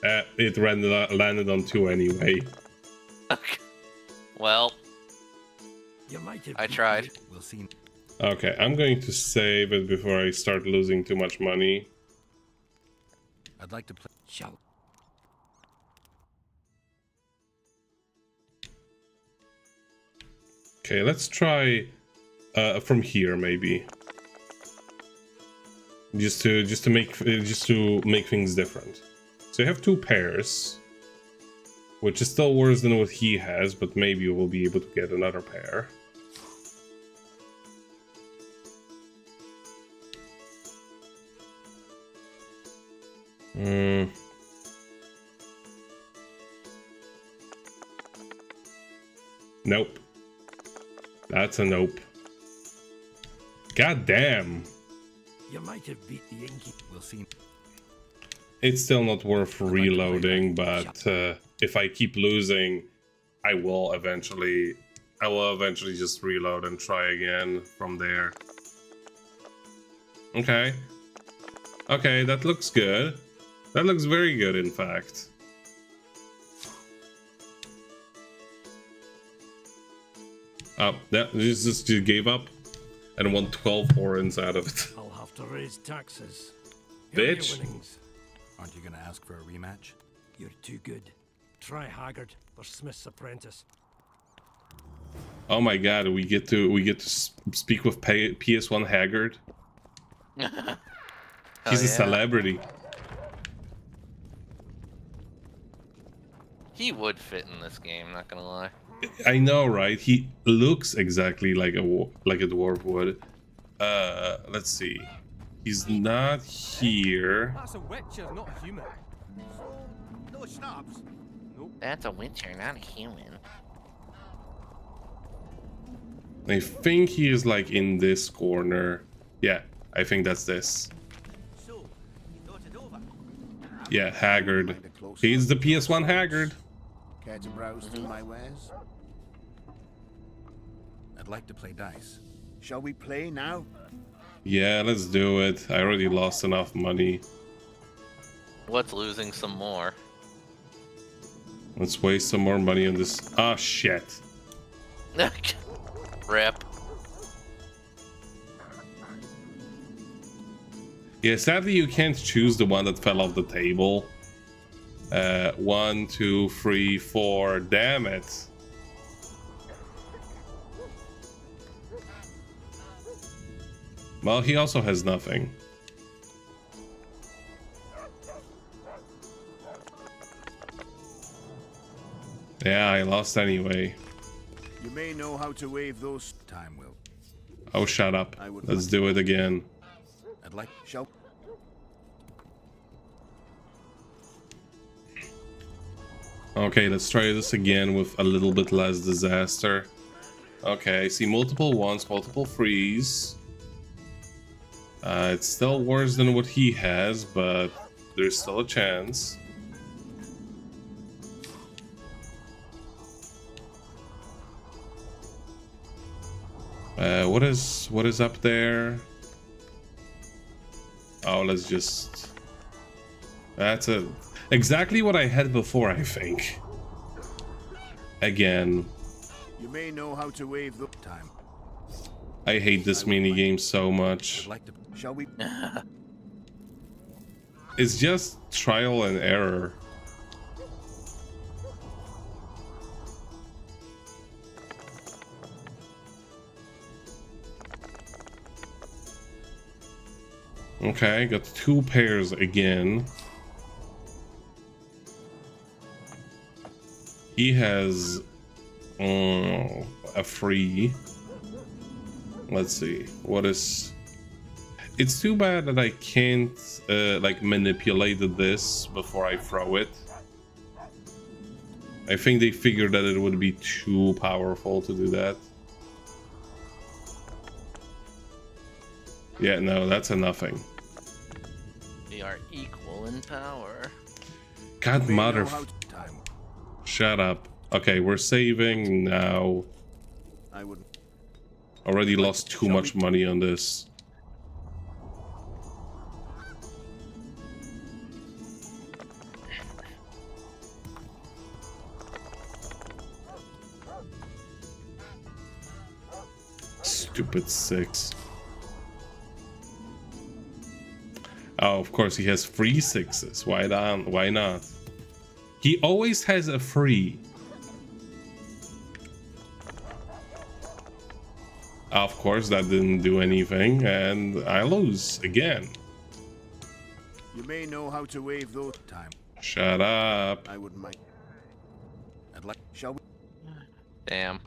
It landed on 2 anyway. Well, You might have I tried. We'll see. Okay, I'm going to save it before I start losing too much money. I'd like to play. Shall. Okay, let's try from here maybe. Just to make things different. So you have 2 pairs, which is still worse than what he has, but maybe we'll be able to get another pair. Nope. That's a nope. God damn. You might have beat the innkeeper. We'll see. It's still not worth reloading, but if I keep losing, I will eventually just reload and try again from there. Okay. Okay, that looks good. That looks very good, in fact. Oh, yeah, just gave up and won 12 orans out of it. I'll have to raise taxes. Here are your Bitch. winnings. Aren't you going to ask for a rematch? You're too good. Try Haggard or Smith's apprentice. Oh my god, we get to speak with PS1 Haggard. He's a celebrity. He would fit in this game, not gonna lie. I know, right? He looks exactly like a dwarf would. Let's see. He's not here. That's a witcher, not a human. No schnapps? Nope. That's a witcher, not a human. I think he is like in this corner. Yeah, I think that's this. Yeah, Haggard. He's the PS1 Haggard. Care to browse through my wares? I'd like to play dice. Shall we play now? Yeah, let's do it. I already lost enough money. What's losing some more? Let's waste some more money on this. Ah, shit. Rip. Yeah, sadly you can't choose the one that fell off the table. 1, 2, 3, 4. Damn it. Well, he also has nothing. Yeah, I lost anyway. You may know how to wave those. Time will. Oh, shut up. Let's do it again. I'd like show. Okay, let's try this again with a little bit less disaster. Okay, I see multiple ones, multiple threes. It's still worse than what he has, but there's still a chance. What is up there? Oh, let's just... That's exactly what I had before, I think. Again. You may know how to wave the time. I hate this minigame so much. Shall we? It's just trial and error. Okay, got 2 pairs again. He has a free. Let's see, what is... It's too bad that I can't like manipulate this before I throw it. I think they figured that it would be too powerful to do that. Yeah, no, that's a nothing. We are equal in power. God, mother... Shut up. Okay, we're saving now. I would already lost too much money on this. Stupid 6. Oh, of course he has free 6s. Why not? He always has a free. Of course, that didn't do anything, and I lose again. You may know how to wave those time. Shut up. I wouldn't mind. I'd like. Shall we? Damn.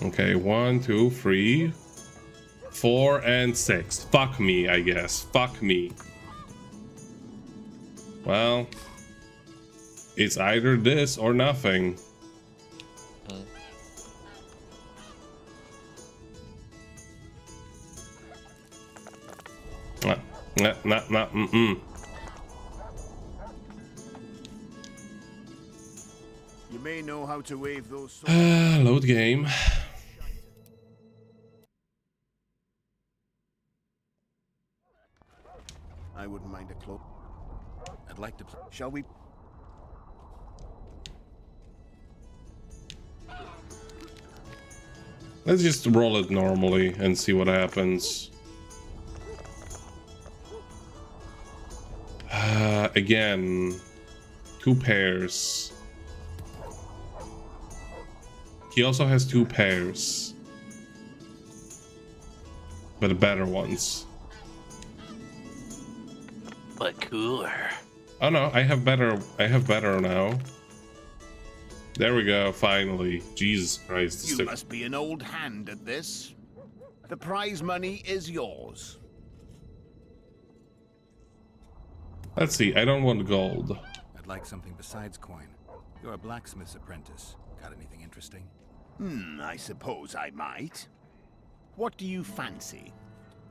Okay, 1, 2, 3, 4, and 6. Fuck me, I guess. Fuck me. Well, it's either this or nothing. You may know how to wave those. Load game. I wouldn't mind a cloak. I'd like to play. Shall we? Let's just roll it normally and see what happens. Again, 2 pairs. He also has 2 pairs, but better ones. But cooler. Oh no, I have better now. There we go, finally. Jesus Christ. You must be an old hand at this. The prize money is yours. Let's see, I don't want gold. I'd like something besides coin. You're a blacksmith's apprentice. Got anything interesting? I suppose I might. What do you fancy?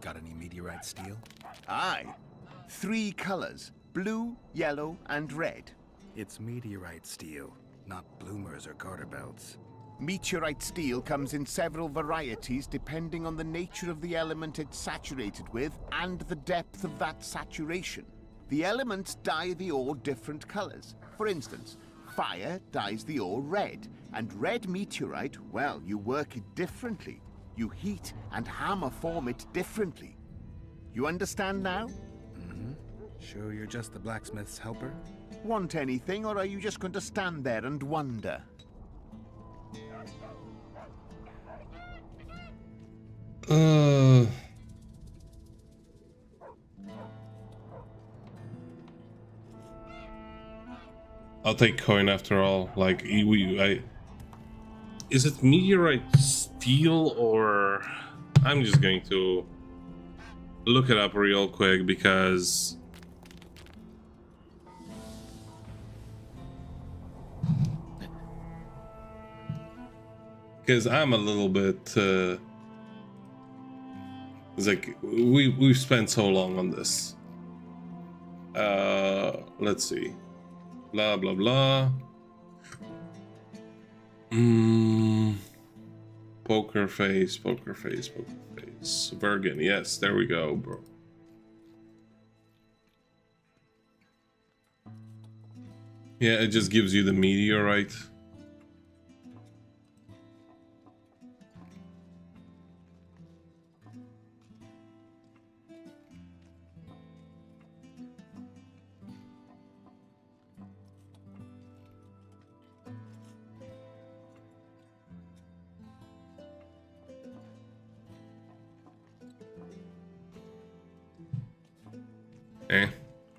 Got any meteorite steel? Aye. 3 colors, blue, yellow, and red. It's meteorite steel, not bloomers or garter belts. Meteorite steel comes in several varieties depending on the nature of the element it's saturated with and the depth of that saturation. The elements dye the ore different colors. For instance, fire dyes the ore red, and red meteorite, well, you work it differently. You heat and hammer form it differently. You understand now? Sure you're just the blacksmith's helper? Want anything, or are you just going to stand there and wonder? I'll take coin after all. Like, is it meteorite steel or... I'm just going to look it up real quick because... Because I'm a little bit... it's like, we've spent so long on this. Let's see. Blah, blah, blah. Poker face, poker face, poker face. Vergen, yes, there we go, bro. Yeah, it just gives you the meteorite.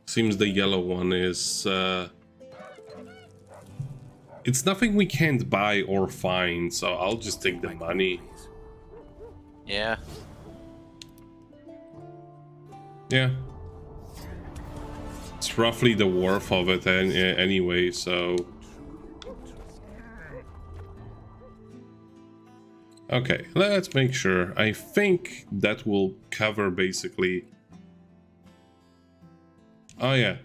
Seems the yellow one is it's nothing we can't buy or find, so I'll just take the money. Yeah. Yeah. It's roughly the worth of it anyway, so... Okay, let's make sure. I think that will cover basically... Oh yeah.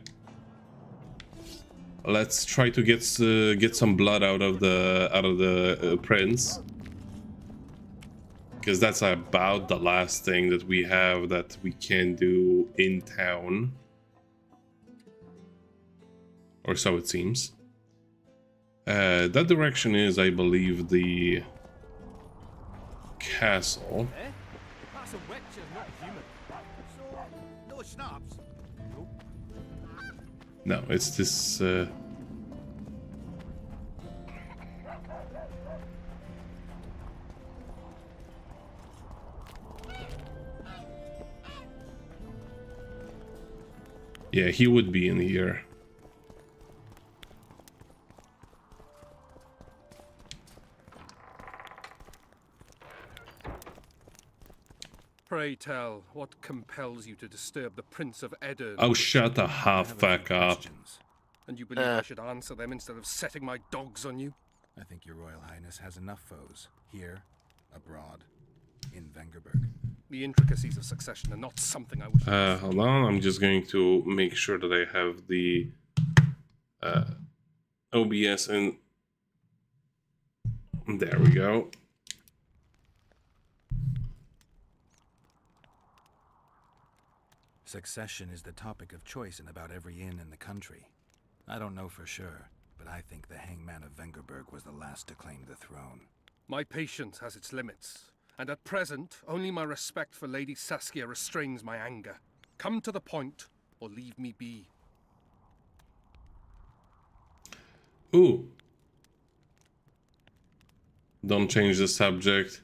Let's try to get some blood out of the prince, because that's about the last thing that we have that we can do in town, or so it seems. That direction is, I believe, the castle. That's a witch, not human. So, no schnapps. No, it's this... Yeah, he would be in here. Pray tell, what compels you to disturb the Prince of Edirn? Oh, shut the fuck up. And you believe I should answer them instead of setting my dogs on you? I think your Royal Highness has enough foes, here, abroad, in Vengerberg. The intricacies of succession are not something I wish to Hold on, I'm just going to make sure that I have the OBS and... There we go. Succession is the topic of choice in about every inn in the country. I don't know for sure, but I think the Hangman of Vengerberg was the last to claim the throne. My patience has its limits, and at present, only my respect for Lady Saskia restrains my anger. Come to the point, or leave me be. Ooh. Don't change the subject.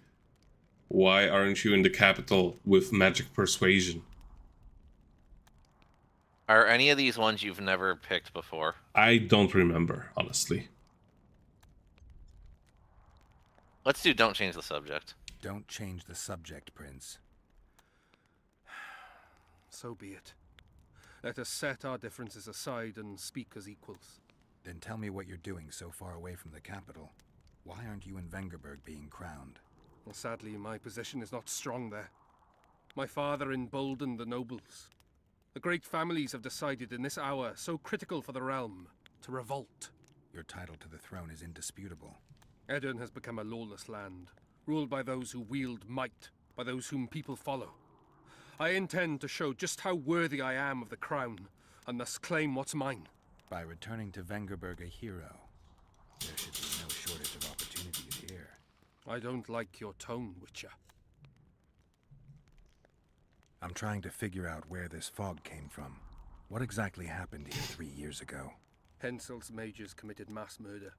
Why aren't you in the capital with magic persuasion? Are any of these ones you've never picked before? I don't remember, honestly. Let's do don't change the subject. Don't change the subject, Prince. So be it. Let us set our differences aside and speak as equals. Then tell me what you're doing so far away from the capital. Why aren't you in Vengerberg being crowned? Well, sadly, my position is not strong there. My father emboldened the nobles. The great families have decided in this hour, so critical for the realm, to revolt. Your title to the throne is indisputable. Edirn has become a lawless land, ruled by those who wield might, by those whom people follow. I intend to show just how worthy I am of the crown, and thus claim what's mine. By returning to Vengerberg a hero, there should be no shortage of opportunities here. I don't like your tone, Witcher. I'm trying to figure out where this fog came from. What exactly happened here 3 years ago? Hensel's mages committed mass murder.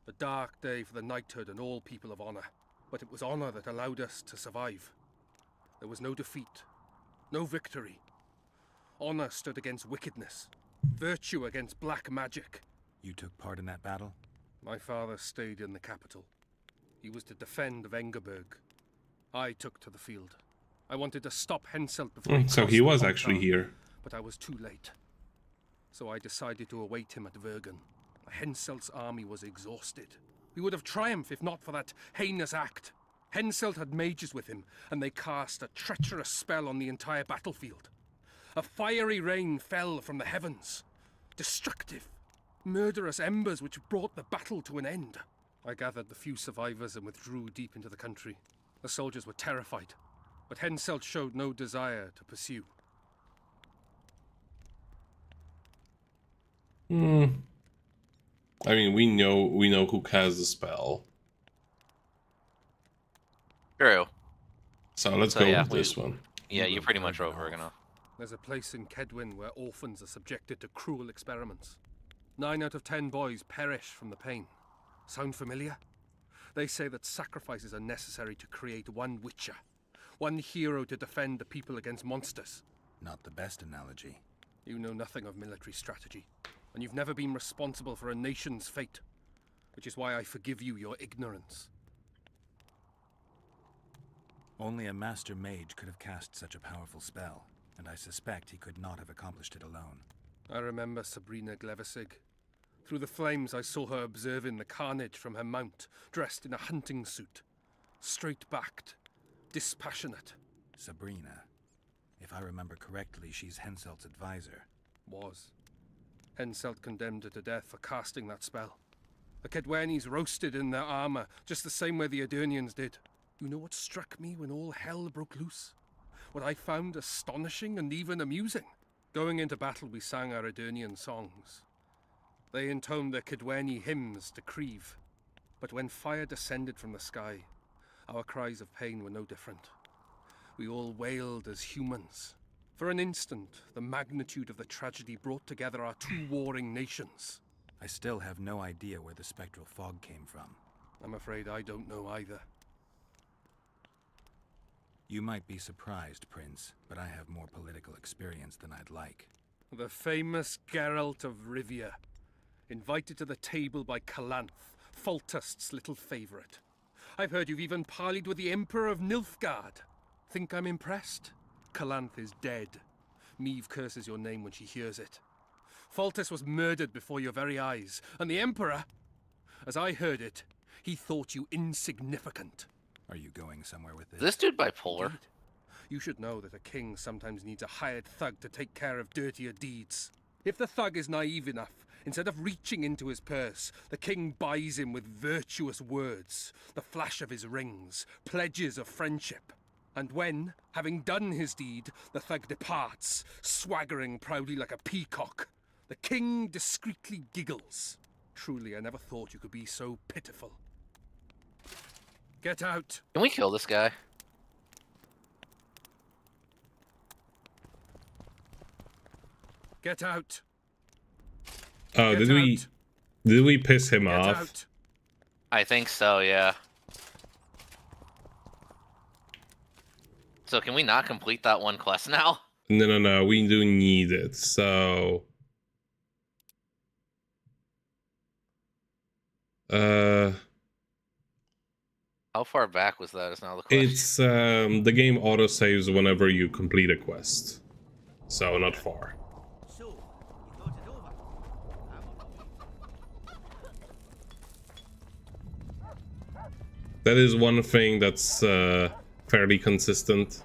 A dark day for the knighthood and all people of honor. But it was honor that allowed us to survive. There was no defeat, no victory. Honor stood against wickedness, virtue against black magic. You took part in that battle? My father stayed in the capital. He was to defend Vengerberg. I took to the field. I wanted to stop Henselt before So he was actually here. But I was too late. So I decided to await him at Vergen. Henselt's army was exhausted. We would have triumphed if not for that heinous act. Henselt had mages with him, and they cast a treacherous spell on the entire battlefield. A fiery rain fell from the heavens. Destructive, murderous embers which brought the battle to an end. I gathered the few survivors and withdrew deep into the country. The soldiers were terrified, but Henselt showed no desire to pursue. I mean, we know who casts the spell. True. So let's go with this one. Yeah, you pretty much wrote Vergen off. There's a place in Kedwin where orphans are subjected to cruel experiments. 9 out of 10 boys perish from the pain. Sound familiar? They say that sacrifices are necessary to create one Witcher. One hero to defend the people against monsters. Not the best analogy. You know nothing of military strategy, and you've never been responsible for a nation's fate, which is why I forgive you your ignorance. Only a master mage could have cast such a powerful spell, and I suspect he could not have accomplished it alone. I remember Sabrina Glevissig. Through the flames I saw her observing the carnage from her mount, dressed in a hunting suit. Straight-backed, dispassionate. Sabrina. If I remember correctly, she's Henselt's advisor. Was. Henselt condemned her to death for casting that spell. The Kedwenis roasted in their armor, just the same way the Aedirnians did. You know what struck me when all hell broke loose? What I found astonishing and even amusing? Going into battle, we sang our Aedirnian songs. They intoned their Kedweni hymns to Kriv. But when fire descended from the sky, our cries of pain were no different. We all wailed as humans. For an instant, the magnitude of the tragedy brought together our two warring nations. I still have no idea where the spectral fog came from. I'm afraid I don't know either. You might be surprised, Prince, but I have more political experience than I'd like. The famous Geralt of Rivia, invited to the table by Calanth, Foltest's little favorite. I've heard you've even parleyed with the Emperor of Nilfgaard. Think I'm impressed? Calanth is dead. Meve curses your name when she hears it. Foltest was murdered before your very eyes, and the Emperor, as I heard it, he thought you insignificant. Are you going somewhere with this? Is this dude bipolar? Indeed. You should know that a king sometimes needs a hired thug to take care of dirtier deeds. If the thug is naive enough, instead of reaching into his purse, the king buys him with virtuous words, the flash of his rings, pledges of friendship. And when, having done his deed, the thug departs, swaggering proudly like a peacock, the king discreetly giggles. Truly, I never thought you could be so pitiful. Get out! Can we kill this guy? Get out! Oh, Get did we piss him Get off? out! I think so, yeah. So can we not complete that one quest now? No, we do need it, so... How far back was that is now the question. It's, the game autosaves whenever you complete a quest. So, not far. That is one thing that's fairly consistent,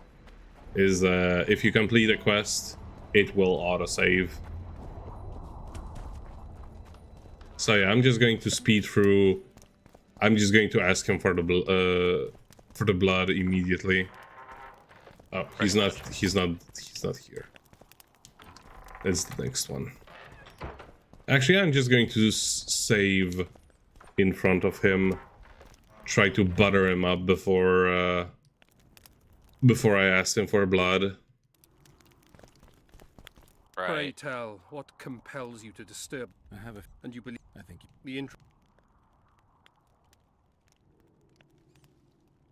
is if you complete a quest, it will autosave. So yeah, I'm just going to speed through. I'm just going to ask him for the blood immediately. Oh, he's not here. That's the next one. Actually, I'm just going to save in front of him. Try to butter him up before I ask him for blood. Right. Pray tell, what compels you to disturb? I have a... And you believe... I think... The intro...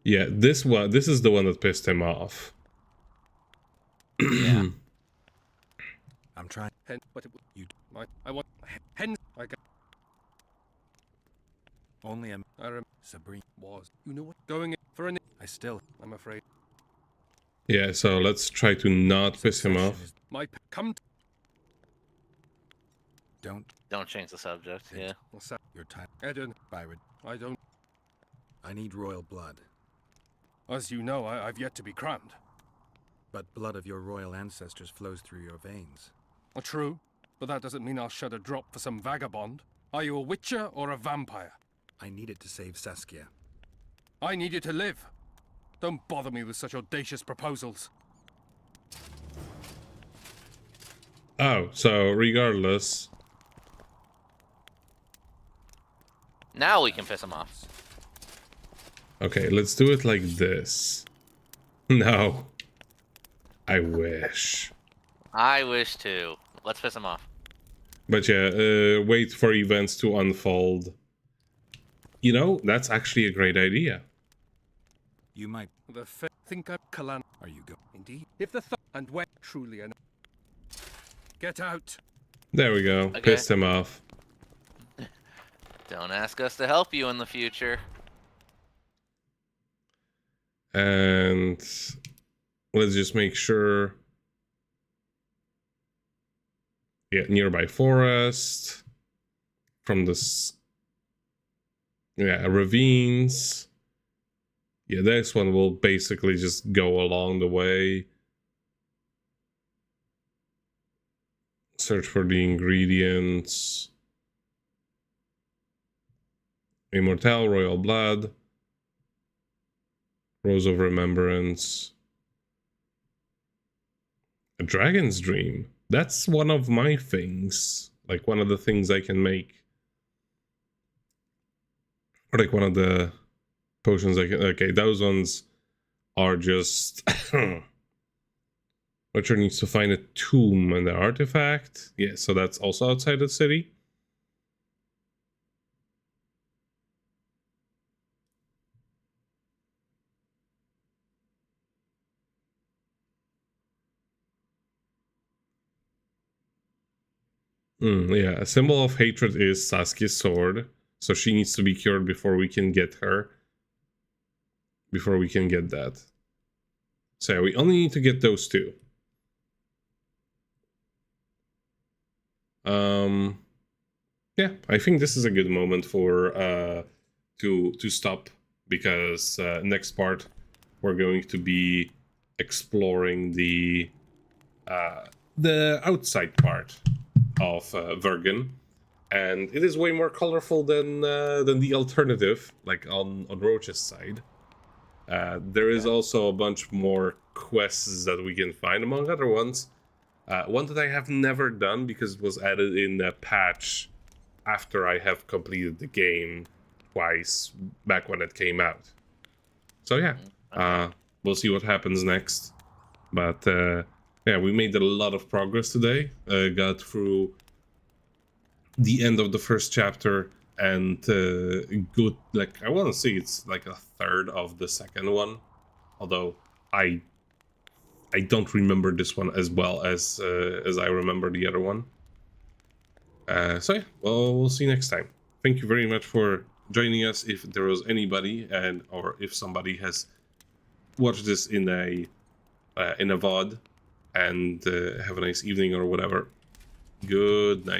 Yeah, this is the one that pissed him off. Yeah. I'm trying... Hen... But it... You... I want... Hen... I got... Only a Sabrina was. You know what? Going in for an. I still. I'm afraid. Yeah, so let's try to not piss him off. My come. Don't change the subject. Yeah. What's that? Your time. Eden. Byron. I don't. I need royal blood. As you know, I've yet to be crowned. But blood of your royal ancestors flows through your veins. True, but that doesn't mean I'll shed a drop for some vagabond. Are you a witcher or a vampire? I need it to save Saskia. I need you to live. Don't bother me with such audacious proposals. Oh, so regardless. Now we can piss him off. Okay, let's do it like this. No. I wish. I wish too. Let's piss him off. But yeah, wait for events to unfold. You know, that's actually a great idea. You might. Think I'm Kalan. Are you go? Indeed. If the and when truly enough. Get out. There we go. Okay. Pissed him off. Don't ask us to help you in the future. And let's just make sure. Yeah, nearby forest. From this. Yeah, ravines. Yeah, this one will basically just go along the way. Search for the ingredients. Immortal, Royal Blood. Rose of Remembrance. A Dragon's Dream. That's one of my things. Like one of the things I can make. Or like one of the potions I can... Okay, those ones are just... Witcher needs to find a tomb and the artifact. Yeah, so that's also outside the city. Yeah, a symbol of hatred is Saskia's sword. So she needs to be cured before we can get her. Before we can get that. So yeah, we only need to get those two. Yeah, I think this is a good moment for to stop, because next part we're going to be exploring the outside part of Vergen, and it is way more colorful than the alternative, like on Roach's side. There is also a bunch more quests that we can find, among other ones. One that I have never done because it was added in a patch after I have completed the game twice back when it came out. So yeah, we'll see what happens next. But yeah, we made a lot of progress today. Got through the end of the first chapter and good, like I want to say it's like a third of the second one. Although I don't remember this one as well as I remember the other one. So yeah, well, we'll see you next time. Thank you very much for joining us. If there was anybody, or if somebody has watched this in a VOD, and have a nice evening or whatever. Good night.